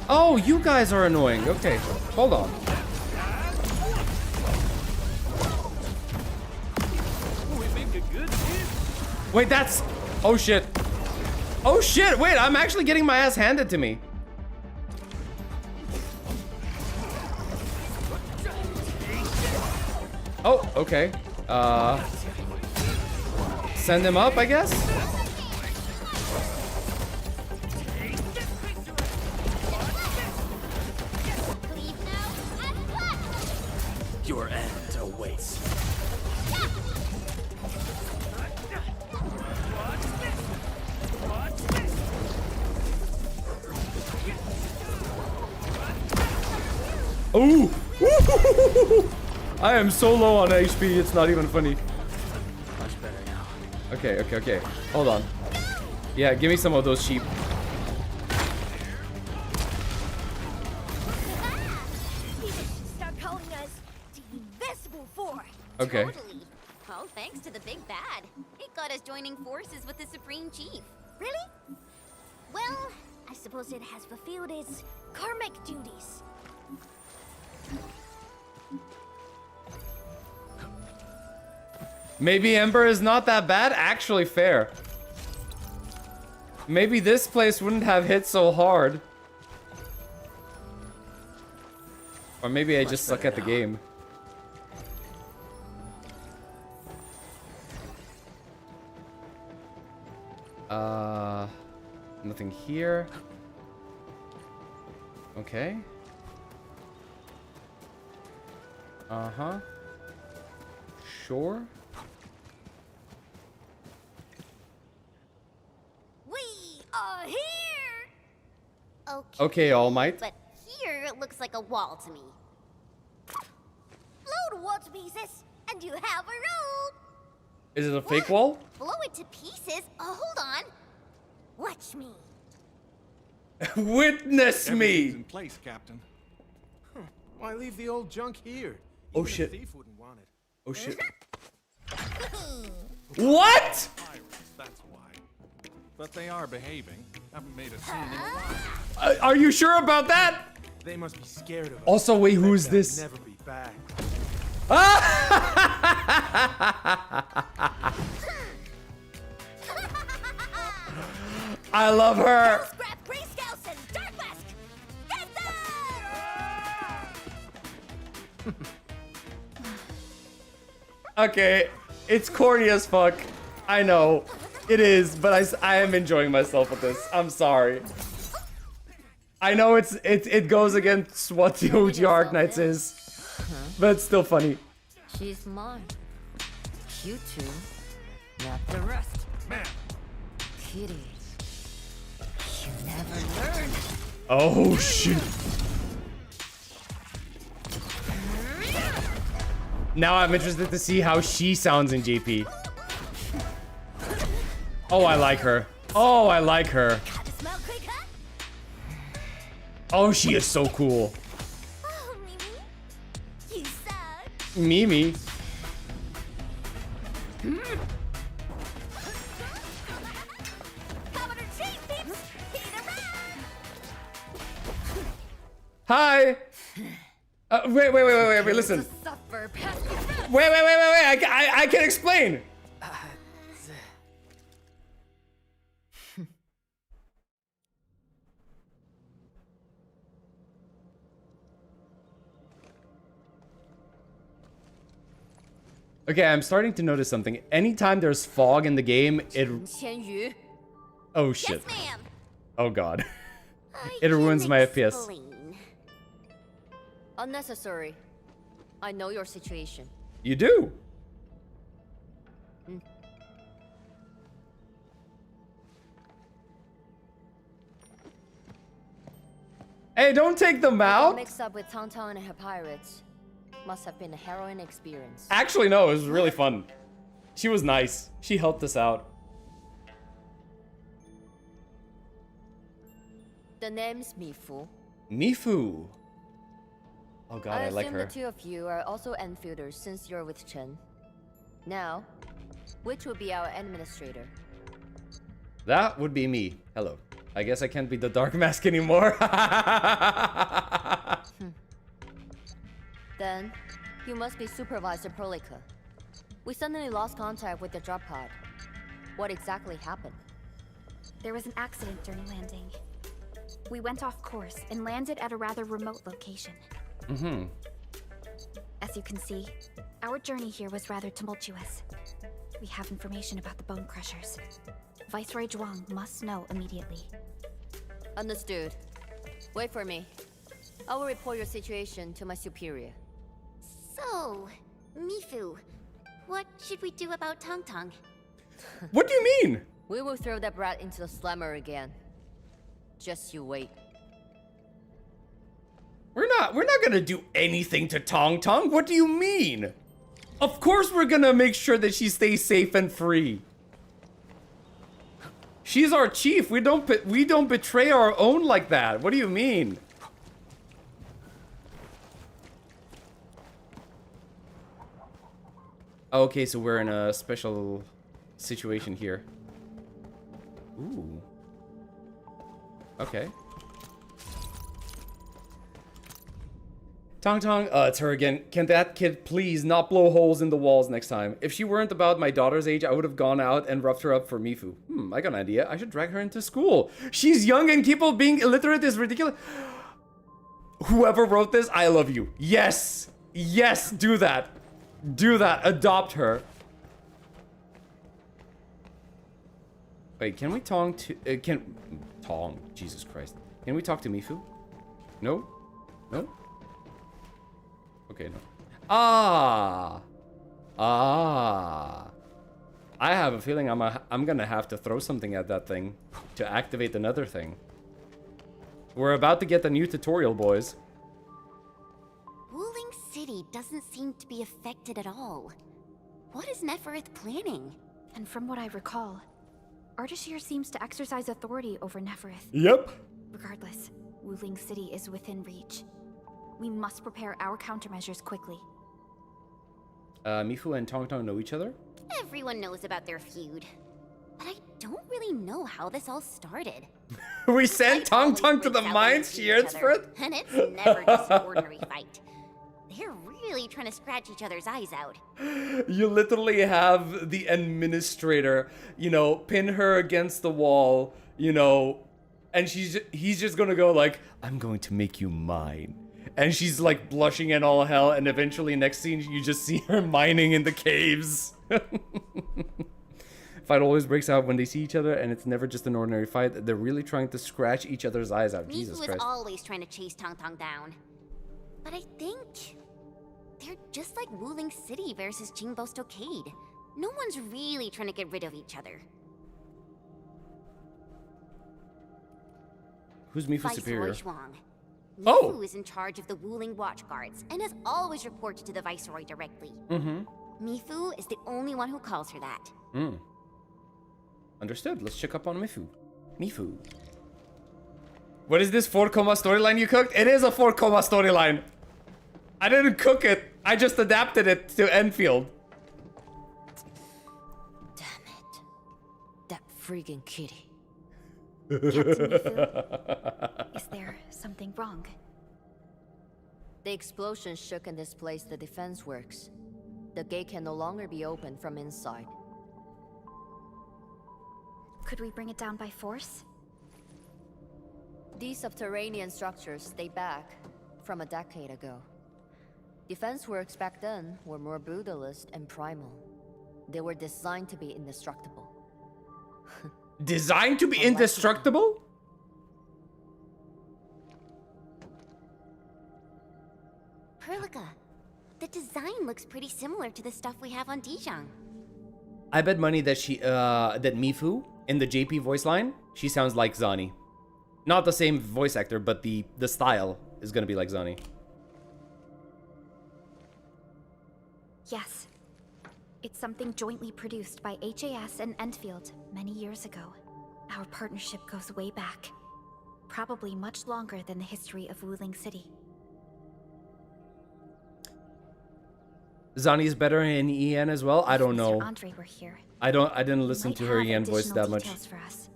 S1: Oh, you guys are annoying. Okay, hold on. Wait, that's... Oh, shit. Oh, shit. Wait, I'm actually getting my ass handed to me. Oh, okay. Send him up, I guess?
S5: Your end awaits.
S1: Ooh! I am so low on HP, it's not even funny.
S5: Much better now.
S1: Okay, okay, okay. Hold on. Yeah, give me some of those sheep.
S4: Start calling us the Invisible Four.
S1: Okay.
S4: Totally. Well, thanks to the big bad. It got us joining forces with the Supreme Chief. Really? Well, I suppose it has fulfilled its karmic duties.
S1: Maybe Ember is not that bad? Actually fair. Maybe this place wouldn't have hit so hard. Or maybe I just suck at the game. Nothing here. Okay. Uh-huh. Sure.
S4: We are here!
S1: Okay, All Might.
S4: But here it looks like a wall to me. Blow the wall to pieces, and you have a road!
S1: Is it a fake wall?
S4: Blow it to pieces? Hold on. Watch me.
S1: Witness
S6: Everything's
S1: me!
S6: in place, Captain. Huh. Why leave the old junk here?
S1: Oh,
S6: Even a
S1: shit.
S6: thief wouldn't want it.
S1: Oh shit. What?
S20: Pirates, that's why. But they are behaving. Haven't made a scene in a while.
S1: Are you sure about that?
S6: They must be scared of us.
S1: Also, wait,
S6: Bet
S1: who's
S6: they'll
S1: this?
S6: Never be back.
S1: I love her. Okay, it's corny as fuck. I know. It is, but I am enjoying myself with this. I'm sorry. I know it goes against what the OG Arknights is, but it's still funny.
S10: She's mine. You two, not the rest.
S20: Man.
S10: Kitty, you never learn.
S1: Oh shit. Now I'm interested to see how she sounds in JP. Oh, I like her. Oh, I like her. Oh, she is so cool.
S4: Oh, Mimi. You suck.
S1: Mimi. Hi. Wait, listen. Wait, I can explain. Okay, I'm starting to notice something. Anytime there's fog in the game, it... Oh shit.
S4: Yes, ma'am.
S1: Oh god. It ruins my FPS.
S10: Unnecessary. I know your situation.
S1: You do? Hey, don't take them out!
S10: Mixed up with Tauntaun and her pirates. Must have been a harrowing experience.
S1: Actually, no, it was really fun. She was nice. She helped us out.
S10: The name's Mifu.
S1: Mifu. Oh god, I like
S19: assume
S1: her.
S19: the two of you are also Enfielders since you're with Chen. Now, which would be our administrator?
S1: That would be me. Hello. I guess I can't be the Dark Mask anymore.
S19: Then, you must be Supervisor Prolika. We suddenly lost contact with the drop pod. What exactly happened?
S16: There was an accident during landing. We went off course and landed at a rather remote location.
S1: Mm-hmm.
S16: As you can see, our journey here was rather tumultuous. We have information about the Bone Crushers. Viceroy Zhuang must know immediately.
S19: Understood. Wait for me. I will report your situation to my superior.
S4: So, Mifu, what should we do about Tong Tong?
S1: What do you mean?
S19: We will throw that brat into the slammer again. Just you wait.
S1: We're not gonna do anything to Tong Tong. What do you mean? Of course we're gonna make sure that she stays safe and free. She's our chief. We don't betray our own like that. What do you mean? Okay, so we're in a special situation here. Ooh. Okay. Tong Tong, it's her again. Can that kid please not blow holes in the walls next time? If she weren't about my daughter's age, I would have gone out and roughed her up for Mifu. I got an idea. I should drag her into school. She's young and capable of being illiterate is ridiculous. Whoever wrote this, I love you. Yes. Yes, do that. Do that. Adopt her. Wait, can we Tong to... Tong. Jesus Christ. Can we talk to Mifu? No? No? Okay, no. Ah! I have a feeling I'm gonna have to throw something at that thing to activate another thing. We're about to get the new tutorial, boys.
S4: Wuling City doesn't seem to be affected at all. What is Neferith planning?
S16: And from what I recall, Ardashir seems to exercise authority over Neferith.
S1: Yep.
S16: Regardless, Wuling City is within reach. We must prepare our countermeasures quickly.
S1: Mifu and Tong Tong know each other?
S4: Everyone knows about their feud. But I don't really know how this all started.
S1: We sent Tong Tong to the mines, she yearns for it?
S4: And it's never just an ordinary fight. They're really trying to scratch each other's eyes out.
S1: You literally have the administrator, you know, pin her against the wall, you know, and he's just gonna go like, I'm going to make you mine. And she's like blushing and all hell, and eventually next scene you just see her mining in the caves. Fight always breaks out when they see each other, and it's never just an ordinary fight. They're really trying to scratch each other's eyes out. Jesus Christ.
S4: Mifu is always trying to chase Tong Tong down. But I think they're just like Wuling City versus Jingbo Stockade. No one's really trying to get rid of each other.
S1: Who's Mifu's superior?
S4: Viceroy Zhuang.
S1: Oh!
S4: Mifu is in charge of the Wuling Watch Guards and has always reported to the Viceroy directly.
S1: Mm-hmm.
S4: Mifu is the only one who calls her that.
S1: Understood. Let's check up on Mifu. Mifu. What is this 4-coma storyline you cooked? It is a 4-coma storyline. I didn't cook it. I just adapted it to Enfield.
S19: Damn it. That freaking kitty.
S16: Captain Mifu, is there something wrong?
S19: The explosion shook and displaced the defense works. The gate can no longer be opened from inside.
S16: Could we bring it down by force?
S19: These subterranean structures date back from a decade ago. Defense works back then were more brutalist and primal. They were designed to be indestructible.
S1: Designed to be indestructible?
S4: Perlica, the design looks pretty similar to the stuff we have on Dijon.
S1: I bet money that that Mifu in the JP voice line, she sounds like Zani. Not the same voice actor, but the style is gonna be like Zani.
S16: Yes. It's something jointly produced by HAS and Endfield many years ago. Our partnership goes way back. Probably much longer than the history of Wuling City.
S1: Zani's better in EN as well? I don't know.
S16: Andre were here.
S1: I didn't listen to her EN voice that much.
S16: For us.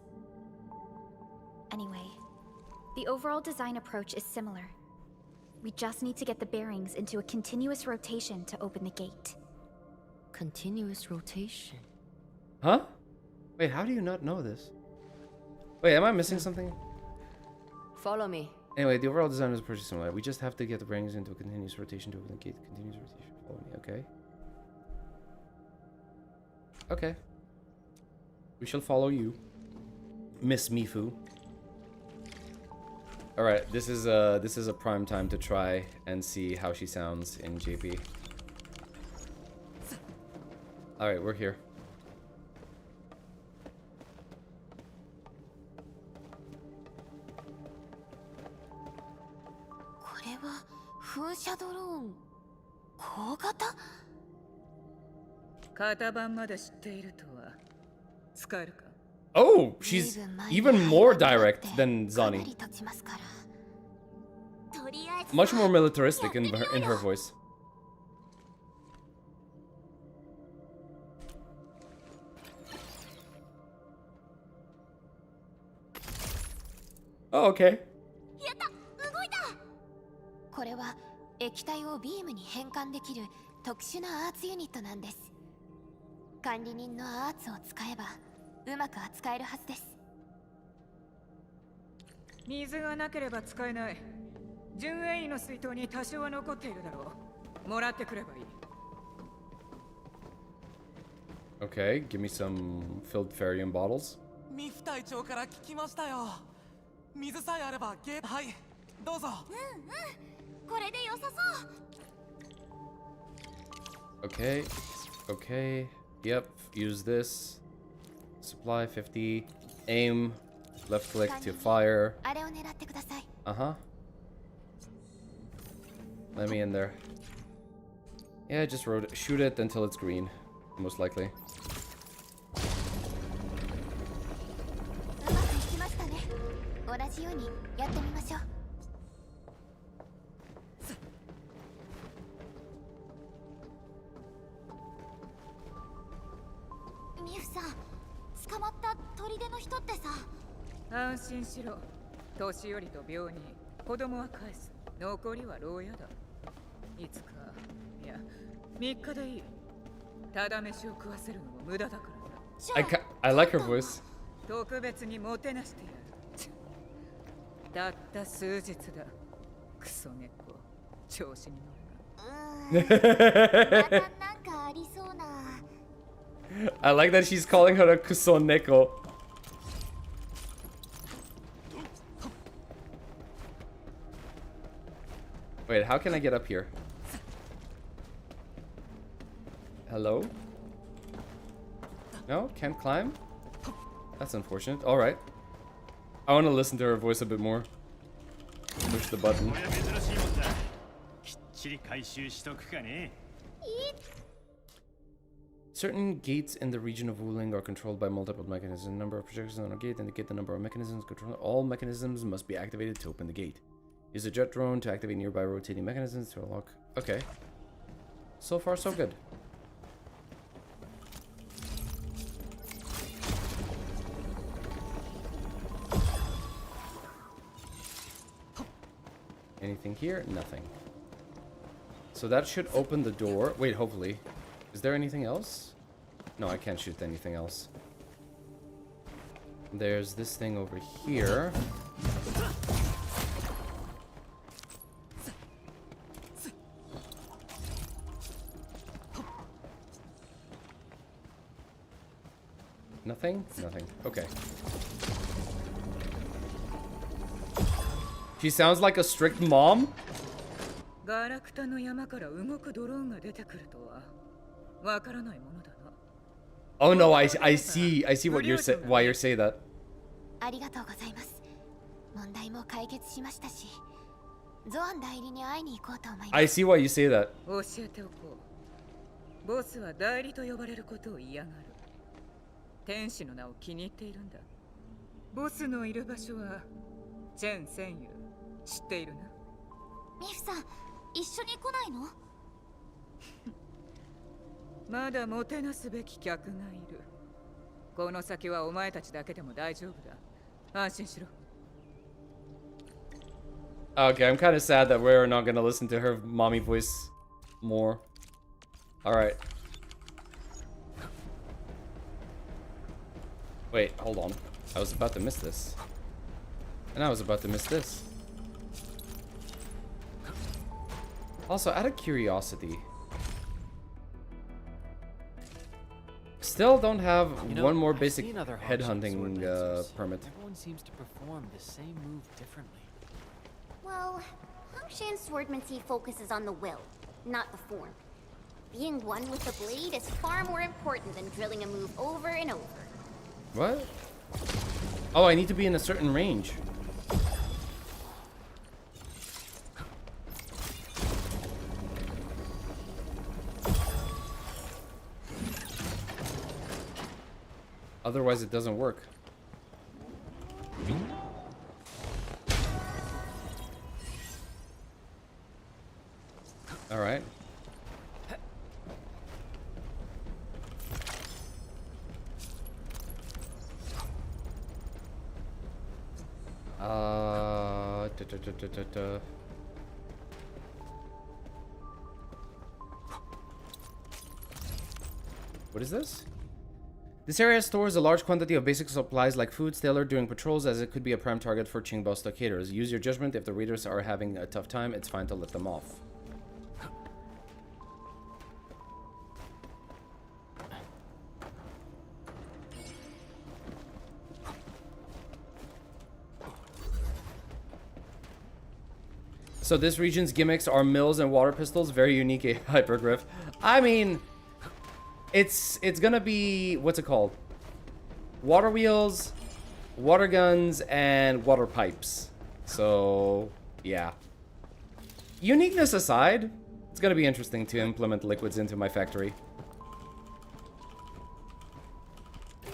S16: Anyway, the overall design approach is similar. We just need to get the bearings into a continuous rotation to open the gate.
S15: Continuous rotation?
S1: Huh? Wait, how do you not know this? Wait, am I missing something?
S15: Follow me.
S1: Anyway, the overall design is pretty similar. We just have to get the bearings into a continuous rotation to open the gate. Continuous rotation. Follow me, okay? Okay. We shall follow you, Miss Mifu. All right, this is a prime time to try and see how she sounds in JP. All right, we're here. Oh, she's even more direct than Zani. Much more militaristic in her voice. Oh, okay.
S3: これは液体をビームに変換できる特殊なアーツユニットなんです。管理人のアーツを使えばうまく扱えるはずです。
S19: 水がなければ使えない。純塩の水筒に多少は残っているだろう。もらってくればいい。
S1: Okay, give me some filled Farium bottles.
S21: ミフ隊長から聞きましたよ。水さえあればはい、どうぞ。
S3: これで良さそう。
S1: Okay, okay, yep, use this. Supply 50, aim, left click to fire. Uh-huh. Let me in there. Yeah, just shoot it until it's green, most likely.
S3: Mifu さん、捕まった砦の人ってさ。
S19: 安心しろ。年寄りと病人、子供は返す。残りは牢屋だ。いつか、いや、3日でいい。ただ飯を食わせるのも無駄だからな。
S1: I like her voice.
S19: 特別にもてなしてやる。たった数日だ。クソ猫、調子に乗るな。
S3: またなんかありそうな。
S1: I like that she's calling her a kusoneko. Wait, how can I get up here? Hello? No? Can't climb? That's unfortunate. Alright. I want to listen to her voice a bit more. Push the button. Certain gates in the region of Wuling are controlled by multiple mechanisms. The number of projections on a gate indicate the number of mechanisms controlled. All mechanisms must be activated to open the gate. Use a jet drone to activate nearby rotating mechanisms to unlock. Okay. So far, so good. Anything here? Nothing. So that should open the door. Wait, hopefully. Is there anything else? No, I can't shoot anything else. There's this thing over here. Nothing? Nothing. Okay. She sounds like a strict mom? Oh no, I see what you're why you're saying that. I see why you say that.
S19: ボスは代理と呼ばれることを嫌がる。天使の名を気に入っているんだ。ボスのいる場所はチェン戦友知っているな。
S3: ミフさん、一緒に来ないの？
S11: まだもてなすべき客がいる。この先はお前たちだけでも大丈夫だ。安心しろ。
S1: Okay, I'm kind of sad that we're not gonna listen to her mommy voice more. Alright. Wait, hold on. I was about to miss this. And I was about to miss this. Also, out of curiosity, still don't have one more basic headhunting permit.
S5: Everyone seems to perform the same move differently.
S4: Well, Hongshan swordmancy focuses on the will, not the form. Being one with the blade is far more important than drilling a move over and over.
S1: What? Oh, I need to be in a certain range. Otherwise, it doesn't work. All right. What is this? This area stores a large quantity of basic supplies like food tailored during patrols, as it could be a prime target for Qingbo stockaders. Use your judgment. If the raiders are having a tough time, it's fine to let them off. So this region's gimmicks are mills and water pistols. Very unique hypergriff. I mean, it's gonna be, what's it called? Water wheels, water guns, and water pipes. So, yeah. Uniqueness aside, it's gonna be interesting to implement liquids into my factory.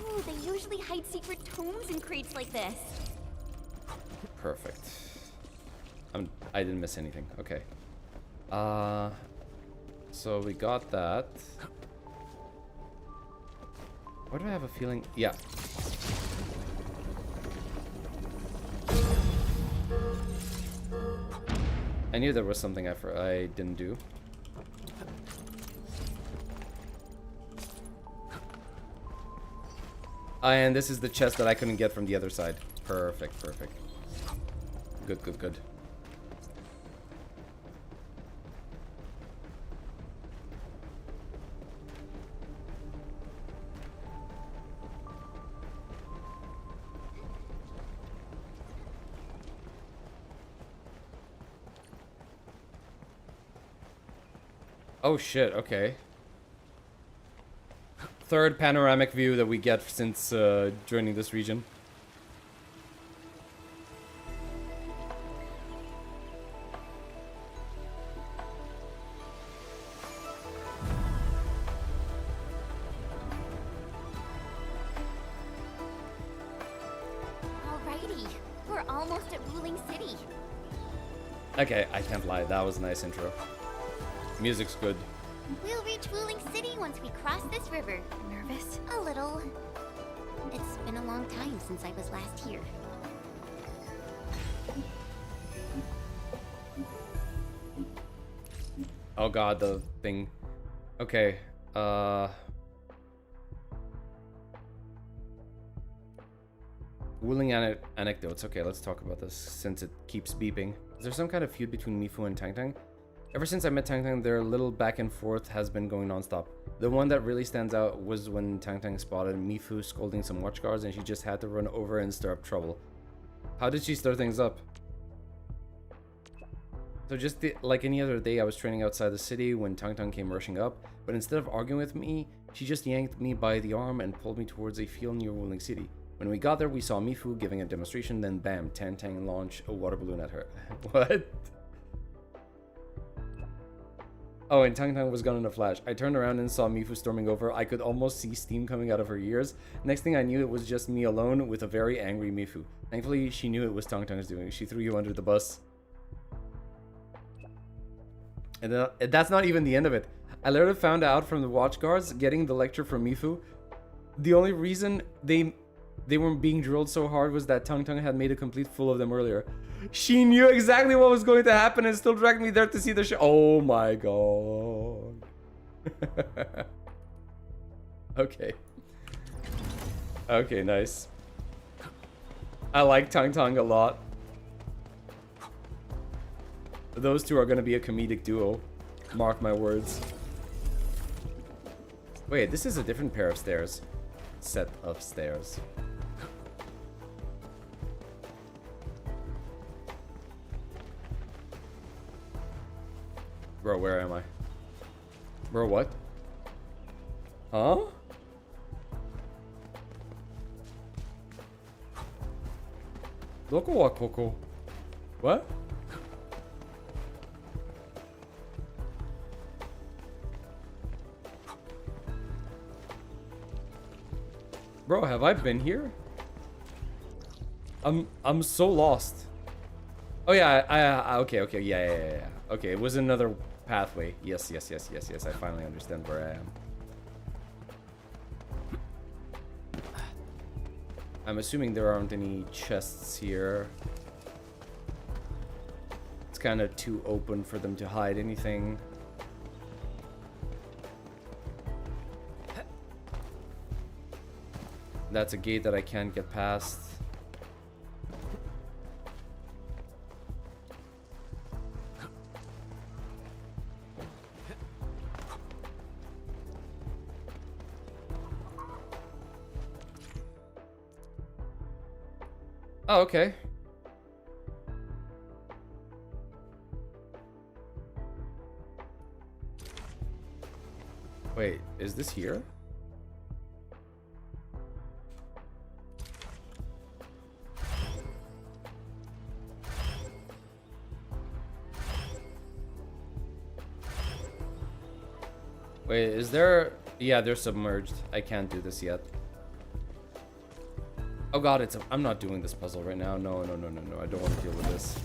S4: Ooh, they usually hide secret tomes in crates like this.
S1: Perfect. I didn't miss anything. Okay. So we got that. Why do I have a feeling? Yeah. I knew there was something I didn't do. And this is the chest that I couldn't get from the other side. Perfect, perfect. Good, good, good. Oh shit, okay. Third panoramic view that we get since joining this region.
S4: Alrighty, we're almost at Ruling City.
S1: Okay, I can't lie, that was a nice intro. Music's good.
S4: We'll reach Ruling City once we cross this river.
S2: Nervous?
S4: A little. It's been a long time since I was last here.
S1: Oh god, the thing. Okay, Wuling anecdotes. Okay, let's talk about this since it keeps beeping. Is there some kind of feud between Mifu and Tang Tang? Ever since I met Tang Tang, their little back and forth has been going non-stop. The one that really stands out was when Tang Tang spotted Mifu scolding some watch guards and she just had to run over and stir up trouble. How did she stir things up? So just like any other day, I was training outside the city when Tang Tang came rushing up, but instead of arguing with me, she just yanked me by the arm and pulled me towards a field near Wuling City. When we got there, we saw Mifu giving a demonstration, then bam, Tang Tang launched a water balloon at her. What? Oh, and Tang Tang was gone in a flash. I turned around and saw Mifu storming over. I could almost see steam coming out of her ears. Next thing I knew, it was just me alone with a very angry Mifu. Thankfully, she knew it was Tang Tang's doing. She threw you under the bus. And that's not even the end of it. I later found out from the watch guards getting the lecture from Mifu, the only reason they weren't being drilled so hard was that Tung Tung had made a complete fool of them earlier. She knew exactly what was going to happen and still dragged me there to see the show. Oh my god. Okay. Okay, nice. I like Tung Tung a lot. Those two are gonna be a comedic duo. Mark my words. Wait, this is a different pair of stairs. Set of stairs. Bro, where am I? Bro, what? Huh? Doko wa koko? What? Bro, have I been here? I'm so lost. Oh yeah, okay, yeah. Okay, it was another pathway. Yes. I finally understand where I am. I'm assuming there aren't any chests here. It's kind of too open for them to hide anything. That's a gate that I can't get past. Oh, okay. Wait, is this here? Wait, is there... Yeah, they're submerged. I can't do this yet. Oh god, it's a... I'm not doing this puzzle right now. No. I don't want to deal with this.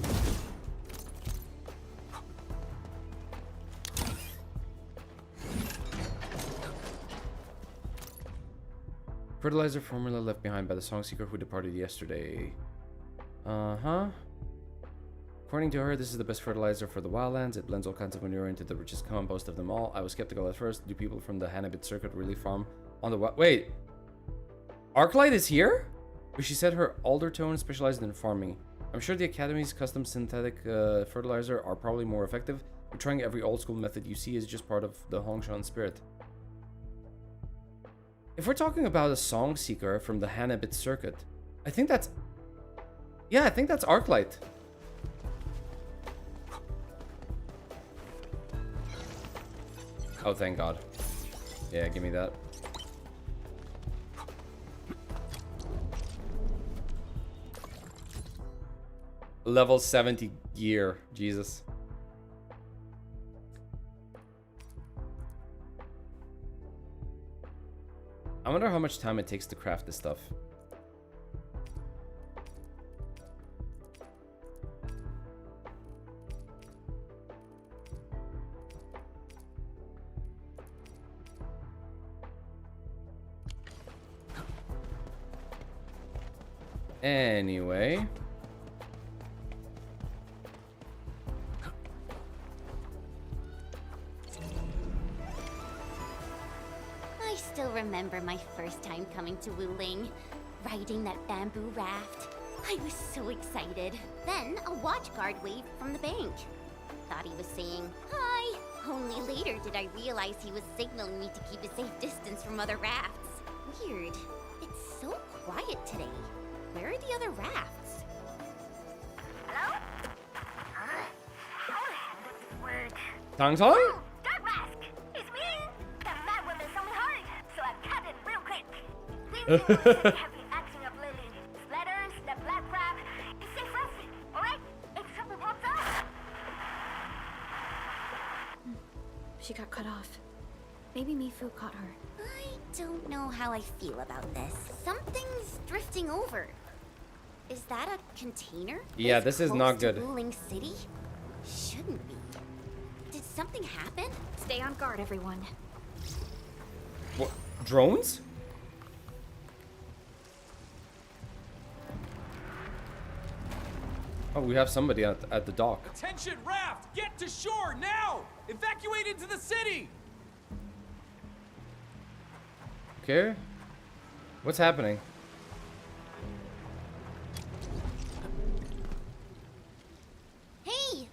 S1: Fertilizer formula left behind by the song seeker who departed yesterday. Uh-huh. According to her, this is the best fertilizer for the wildlands. It blends all kinds of manure into the richest compost of them all. I was skeptical at first. Do people from the Hannibit circuit really farm on the... Wait! Arklight is here? But she said her Aldertone specialized in farming. I'm sure the Academy's custom synthetic fertilizer are probably more effective, but trying every old school method you see is just part of the Hongshan spirit. If we're talking about a song seeker from the Hannibit circuit, I think that's... Yeah, I think that's Arklight. Oh, thank God. Yeah, give me that. Level 70 gear. Jesus. I wonder how much time it takes to craft this stuff. Anyway.
S4: I still remember my first time coming to Wuling, riding that bamboo raft. I was so excited. Then a watch guard waved from the bank. Thought he was saying, hi. Only later did I realize he was signaling me to keep a safe distance from other rafts. Weird. It's so quiet today. Where are the other rafts?
S8: Hello?
S1: Tang Tong?
S8: Oh, Dark Mask! It's me! The mad woman's on me hard, so I cut it real quick. Please have been acting up lately. Splatters, the black crab. It's safe resting, alright? If trouble pops up.
S16: She got cut off. Maybe Mifu caught her.
S4: I don't know how I feel about this. Something's drifting over. Is that a container?
S1: Yeah, this is not good.
S4: Wuling City? Shouldn't be. Did something happen?
S16: Stay on guard, everyone.
S1: What? Drones? Oh, we have somebody at the dock.
S17: Attention, raft! Get to shore now! Evacuate into the city!
S1: Okay. What's happening?
S4: Hey,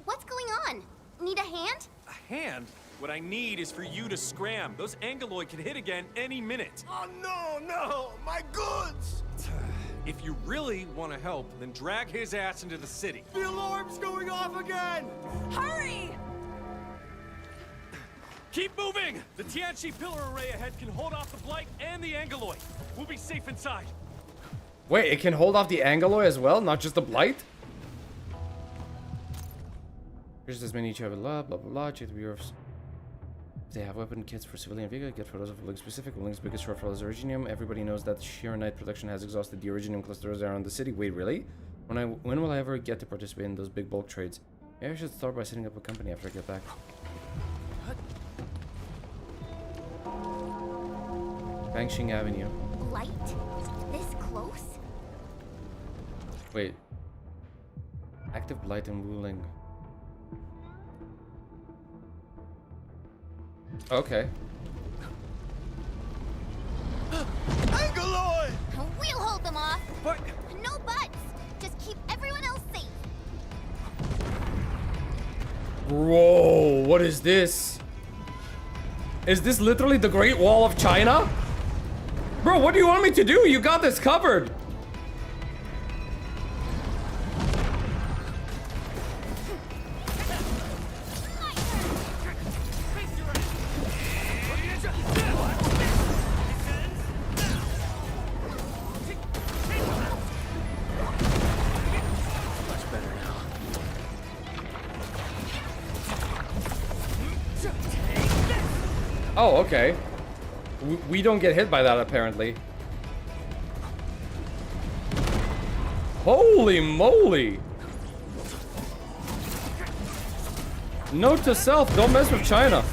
S4: what's going on? Need a hand?
S17: A hand? What I need is for you to scram. Those Angeloid can hit again any minute.
S6: Oh no, my goods!
S17: If you really want to help, then drag his ass into the city.
S6: The alarm's going off again!
S17: Hurry! Keep moving! The Tianchi pillar array ahead can hold off the Blight and the Angeloid. We'll be safe inside.
S1: Wait, it can hold off the Angeloid as well, not just the Blight? Here's as many each other, blah blah blah. Check the bureaus. They have weapon kits for civilian vehicles. Get photos of Link specific. Link's biggest shortfall is Originium. Everybody knows that Sheeranite production has exhausted the Originium clusters around the city. Wait, really? When will I ever get to participate in those big bulk trades? Maybe I should start by setting up a company after I get back. Bangxing Avenue.
S4: Blight? This close?
S1: Wait. Active Blight and Wuling. Okay.
S6: Angeloid!
S4: We'll hold them off. But no buts. Just keep everyone else safe.
S1: Bro, what is this? Is this literally the Great Wall of China? Bro, what do you want me to do? You got this covered. Oh, okay. We don't get hit by that, apparently. Holy moly! Note to self, don't mess with China.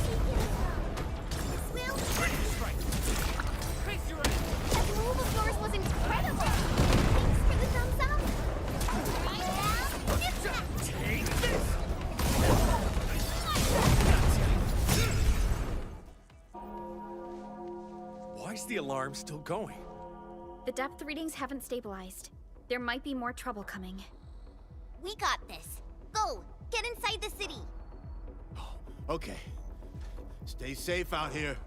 S17: The alarm still going.
S16: The depth readings haven't stabilized. There might be more trouble coming.
S4: We got this. Go! Get inside the city!
S6: Okay. Stay safe out here.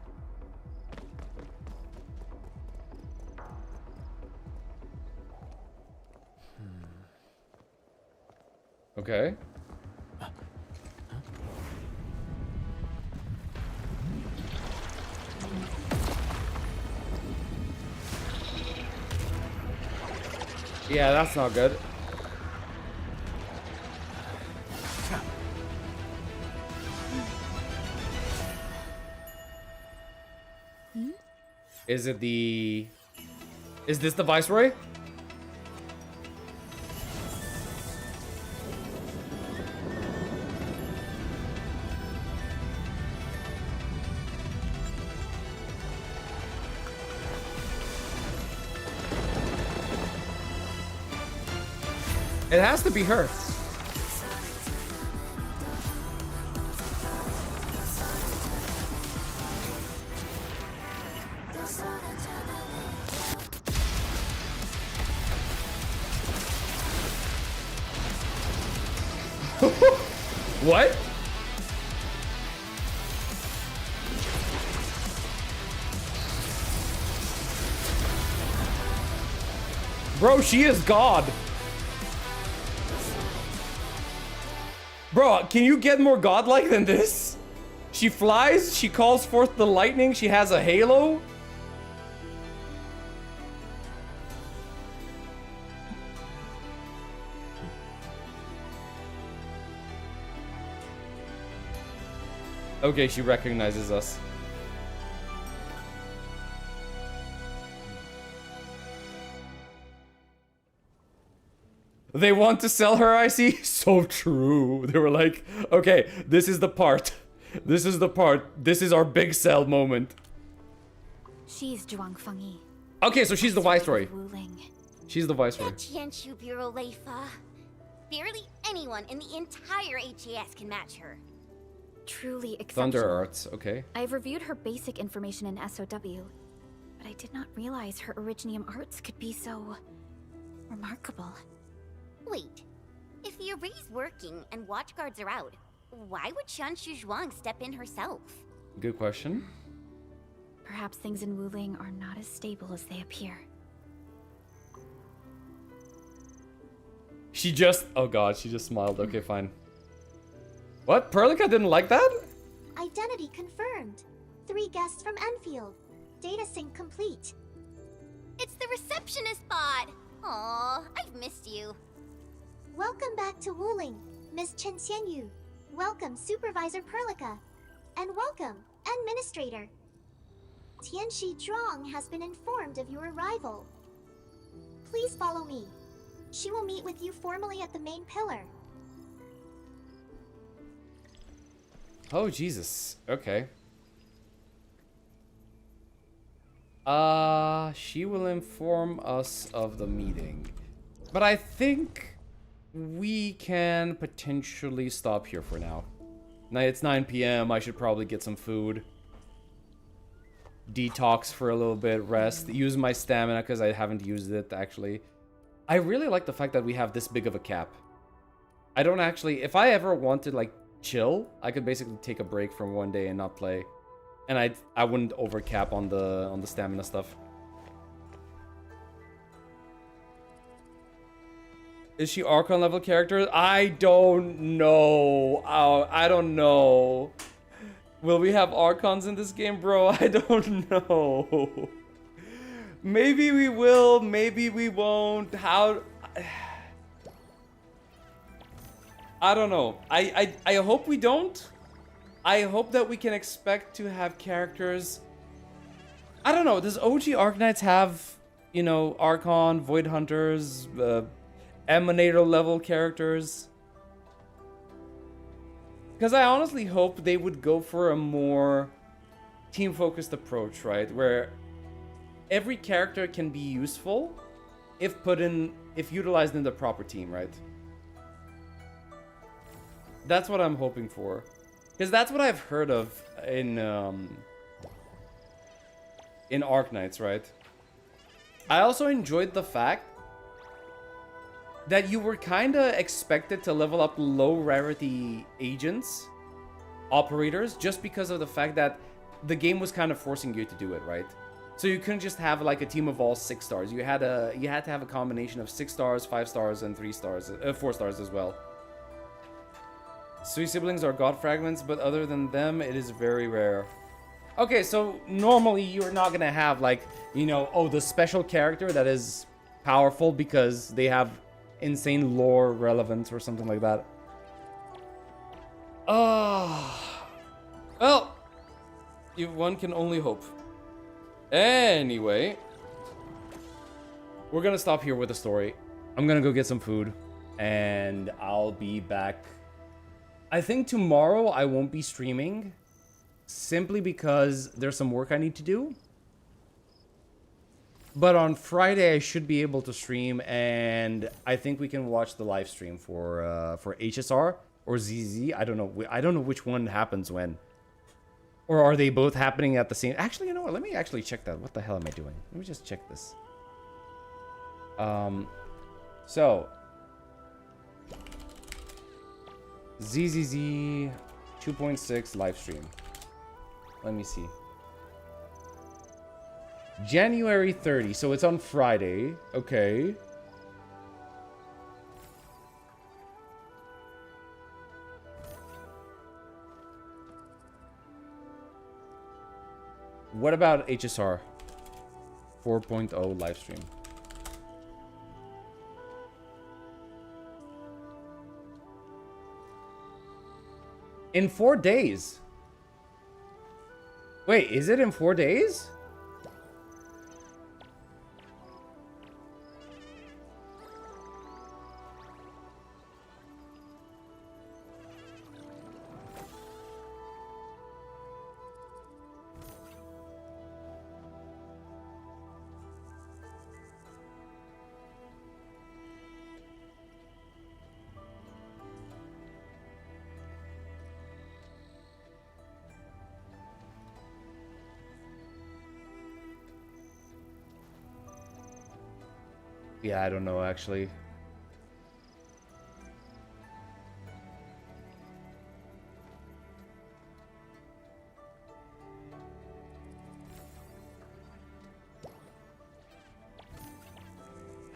S1: Okay. Yeah, that's not good. Is it the... Is this the Viceroy? It has to be her. What? Bro, she is God. Bro, can you get more godlike than this? She flies, she calls forth the lightning, she has a halo. Okay, she recognizes us. They want to sell her, I see. So true. They were like, okay, this is the part. This is the part. This is our big sell moment.
S16: She's Zhuang Fengyi.
S1: Okay, so she's the viceroy.
S16: Wuling.
S1: She's the viceroy.
S4: That Jianshu Bureau Leifa. Barely anyone in the entire HAS can match her.
S16: Truly exceptional.
S1: Thunder Arts, okay.
S16: I've reviewed her basic information in SOW, but I did not realize her Originium arts could be so remarkable.
S4: Wait, if the array's working and watchguards are out, why would Shanshu Zhuang step in herself?
S1: Good question.
S16: Perhaps things in Wuling are not as stable as they appear.
S1: She just... Oh god, she just smiled. Okay, fine. What? Perlica didn't like that?
S9: Identity confirmed. 3 guests from Enfield. Data sync complete.
S4: It's the receptionist bot! Aw, I've missed you.
S9: Welcome back to Wuling, Miss Chen Xianyu. Welcome, Supervisor Perlica. And welcome, Endministrator. Tianxi Zhuang has been informed of your arrival. Please follow me. She will meet with you formally at the main pillar.
S1: Oh, Jesus. Okay. She will inform us of the meeting. But I think we can potentially stop here for now. Now it's 9 p.m. I should probably get some food. Detox for a little bit, rest, use my stamina because I haven't used it actually. I really like the fact that we have this big of a cap. I don't actually, if I ever want to like chill, I could basically take a break from one day and not play. And I wouldn't overcap on the stamina stuff. Is she Archon level character? I don't know. Oh, I don't know. Will we have Archons in this game, bro? I don't know. Maybe we will, maybe we won't. How... I don't know. I hope we don't. I hope that we can expect to have characters... I don't know. Does OG Arknights have, you know, Archon, Void Hunters, Emanator level characters? Because I honestly hope they would go for a more team-focused approach, right? Where every character can be useful if utilized in the proper team, right? That's what I'm hoping for. Because that's what I've heard of in Arknights, right? I also enjoyed the fact that you were kind of expected to level up low rarity agents, operators, just because of the fact that the game was kind of forcing you to do it, right? So you couldn't just have like a team of all 6 stars. You had to have a combination of 6 stars, 5 stars, and 3 stars, 4 stars as well. Sui siblings are god fragments, but other than them, it is very rare. Okay, so normally you're not gonna have like, you know, oh, the special character that is powerful because they have insane lore relevance or something like that. Well, one can only hope. Anyway, we're gonna stop here with the story. I'm gonna go get some food, and I'll be back. I think tomorrow I won't be streaming, simply because there's some work I need to do. But on Friday I should be able to stream, and I think we can watch the live stream for HSR or ZZ. I don't know. I don't know which one happens when. Or are they both happening at the same... Actually, you know what? Let me actually check that. What the hell am I doing? Let me just check this. So... ZZZ 2.6 live stream. Let me see. January 30, so it's on Friday. Okay. What about HSR 4.0 live stream? In 4 days. Wait, is it in 4 days? Yeah, I don't know actually.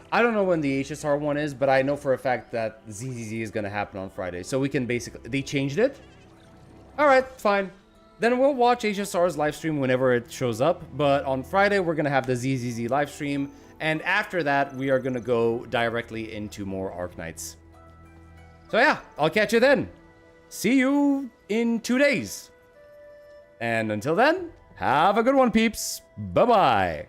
S1: I don't know when the HSR one is, but I know for a fact that ZZZ is going to happen on Friday. So we can basically... They changed it? Alright, fine. Then we'll watch HSR's livestream whenever it shows up. But on Friday, we're going to have the ZZZ livestream. And after that, we are going to go directly into more Arknights. So yeah, I'll catch you then. See you in 2 days. And until then, have a good one, peeps. Bye-bye.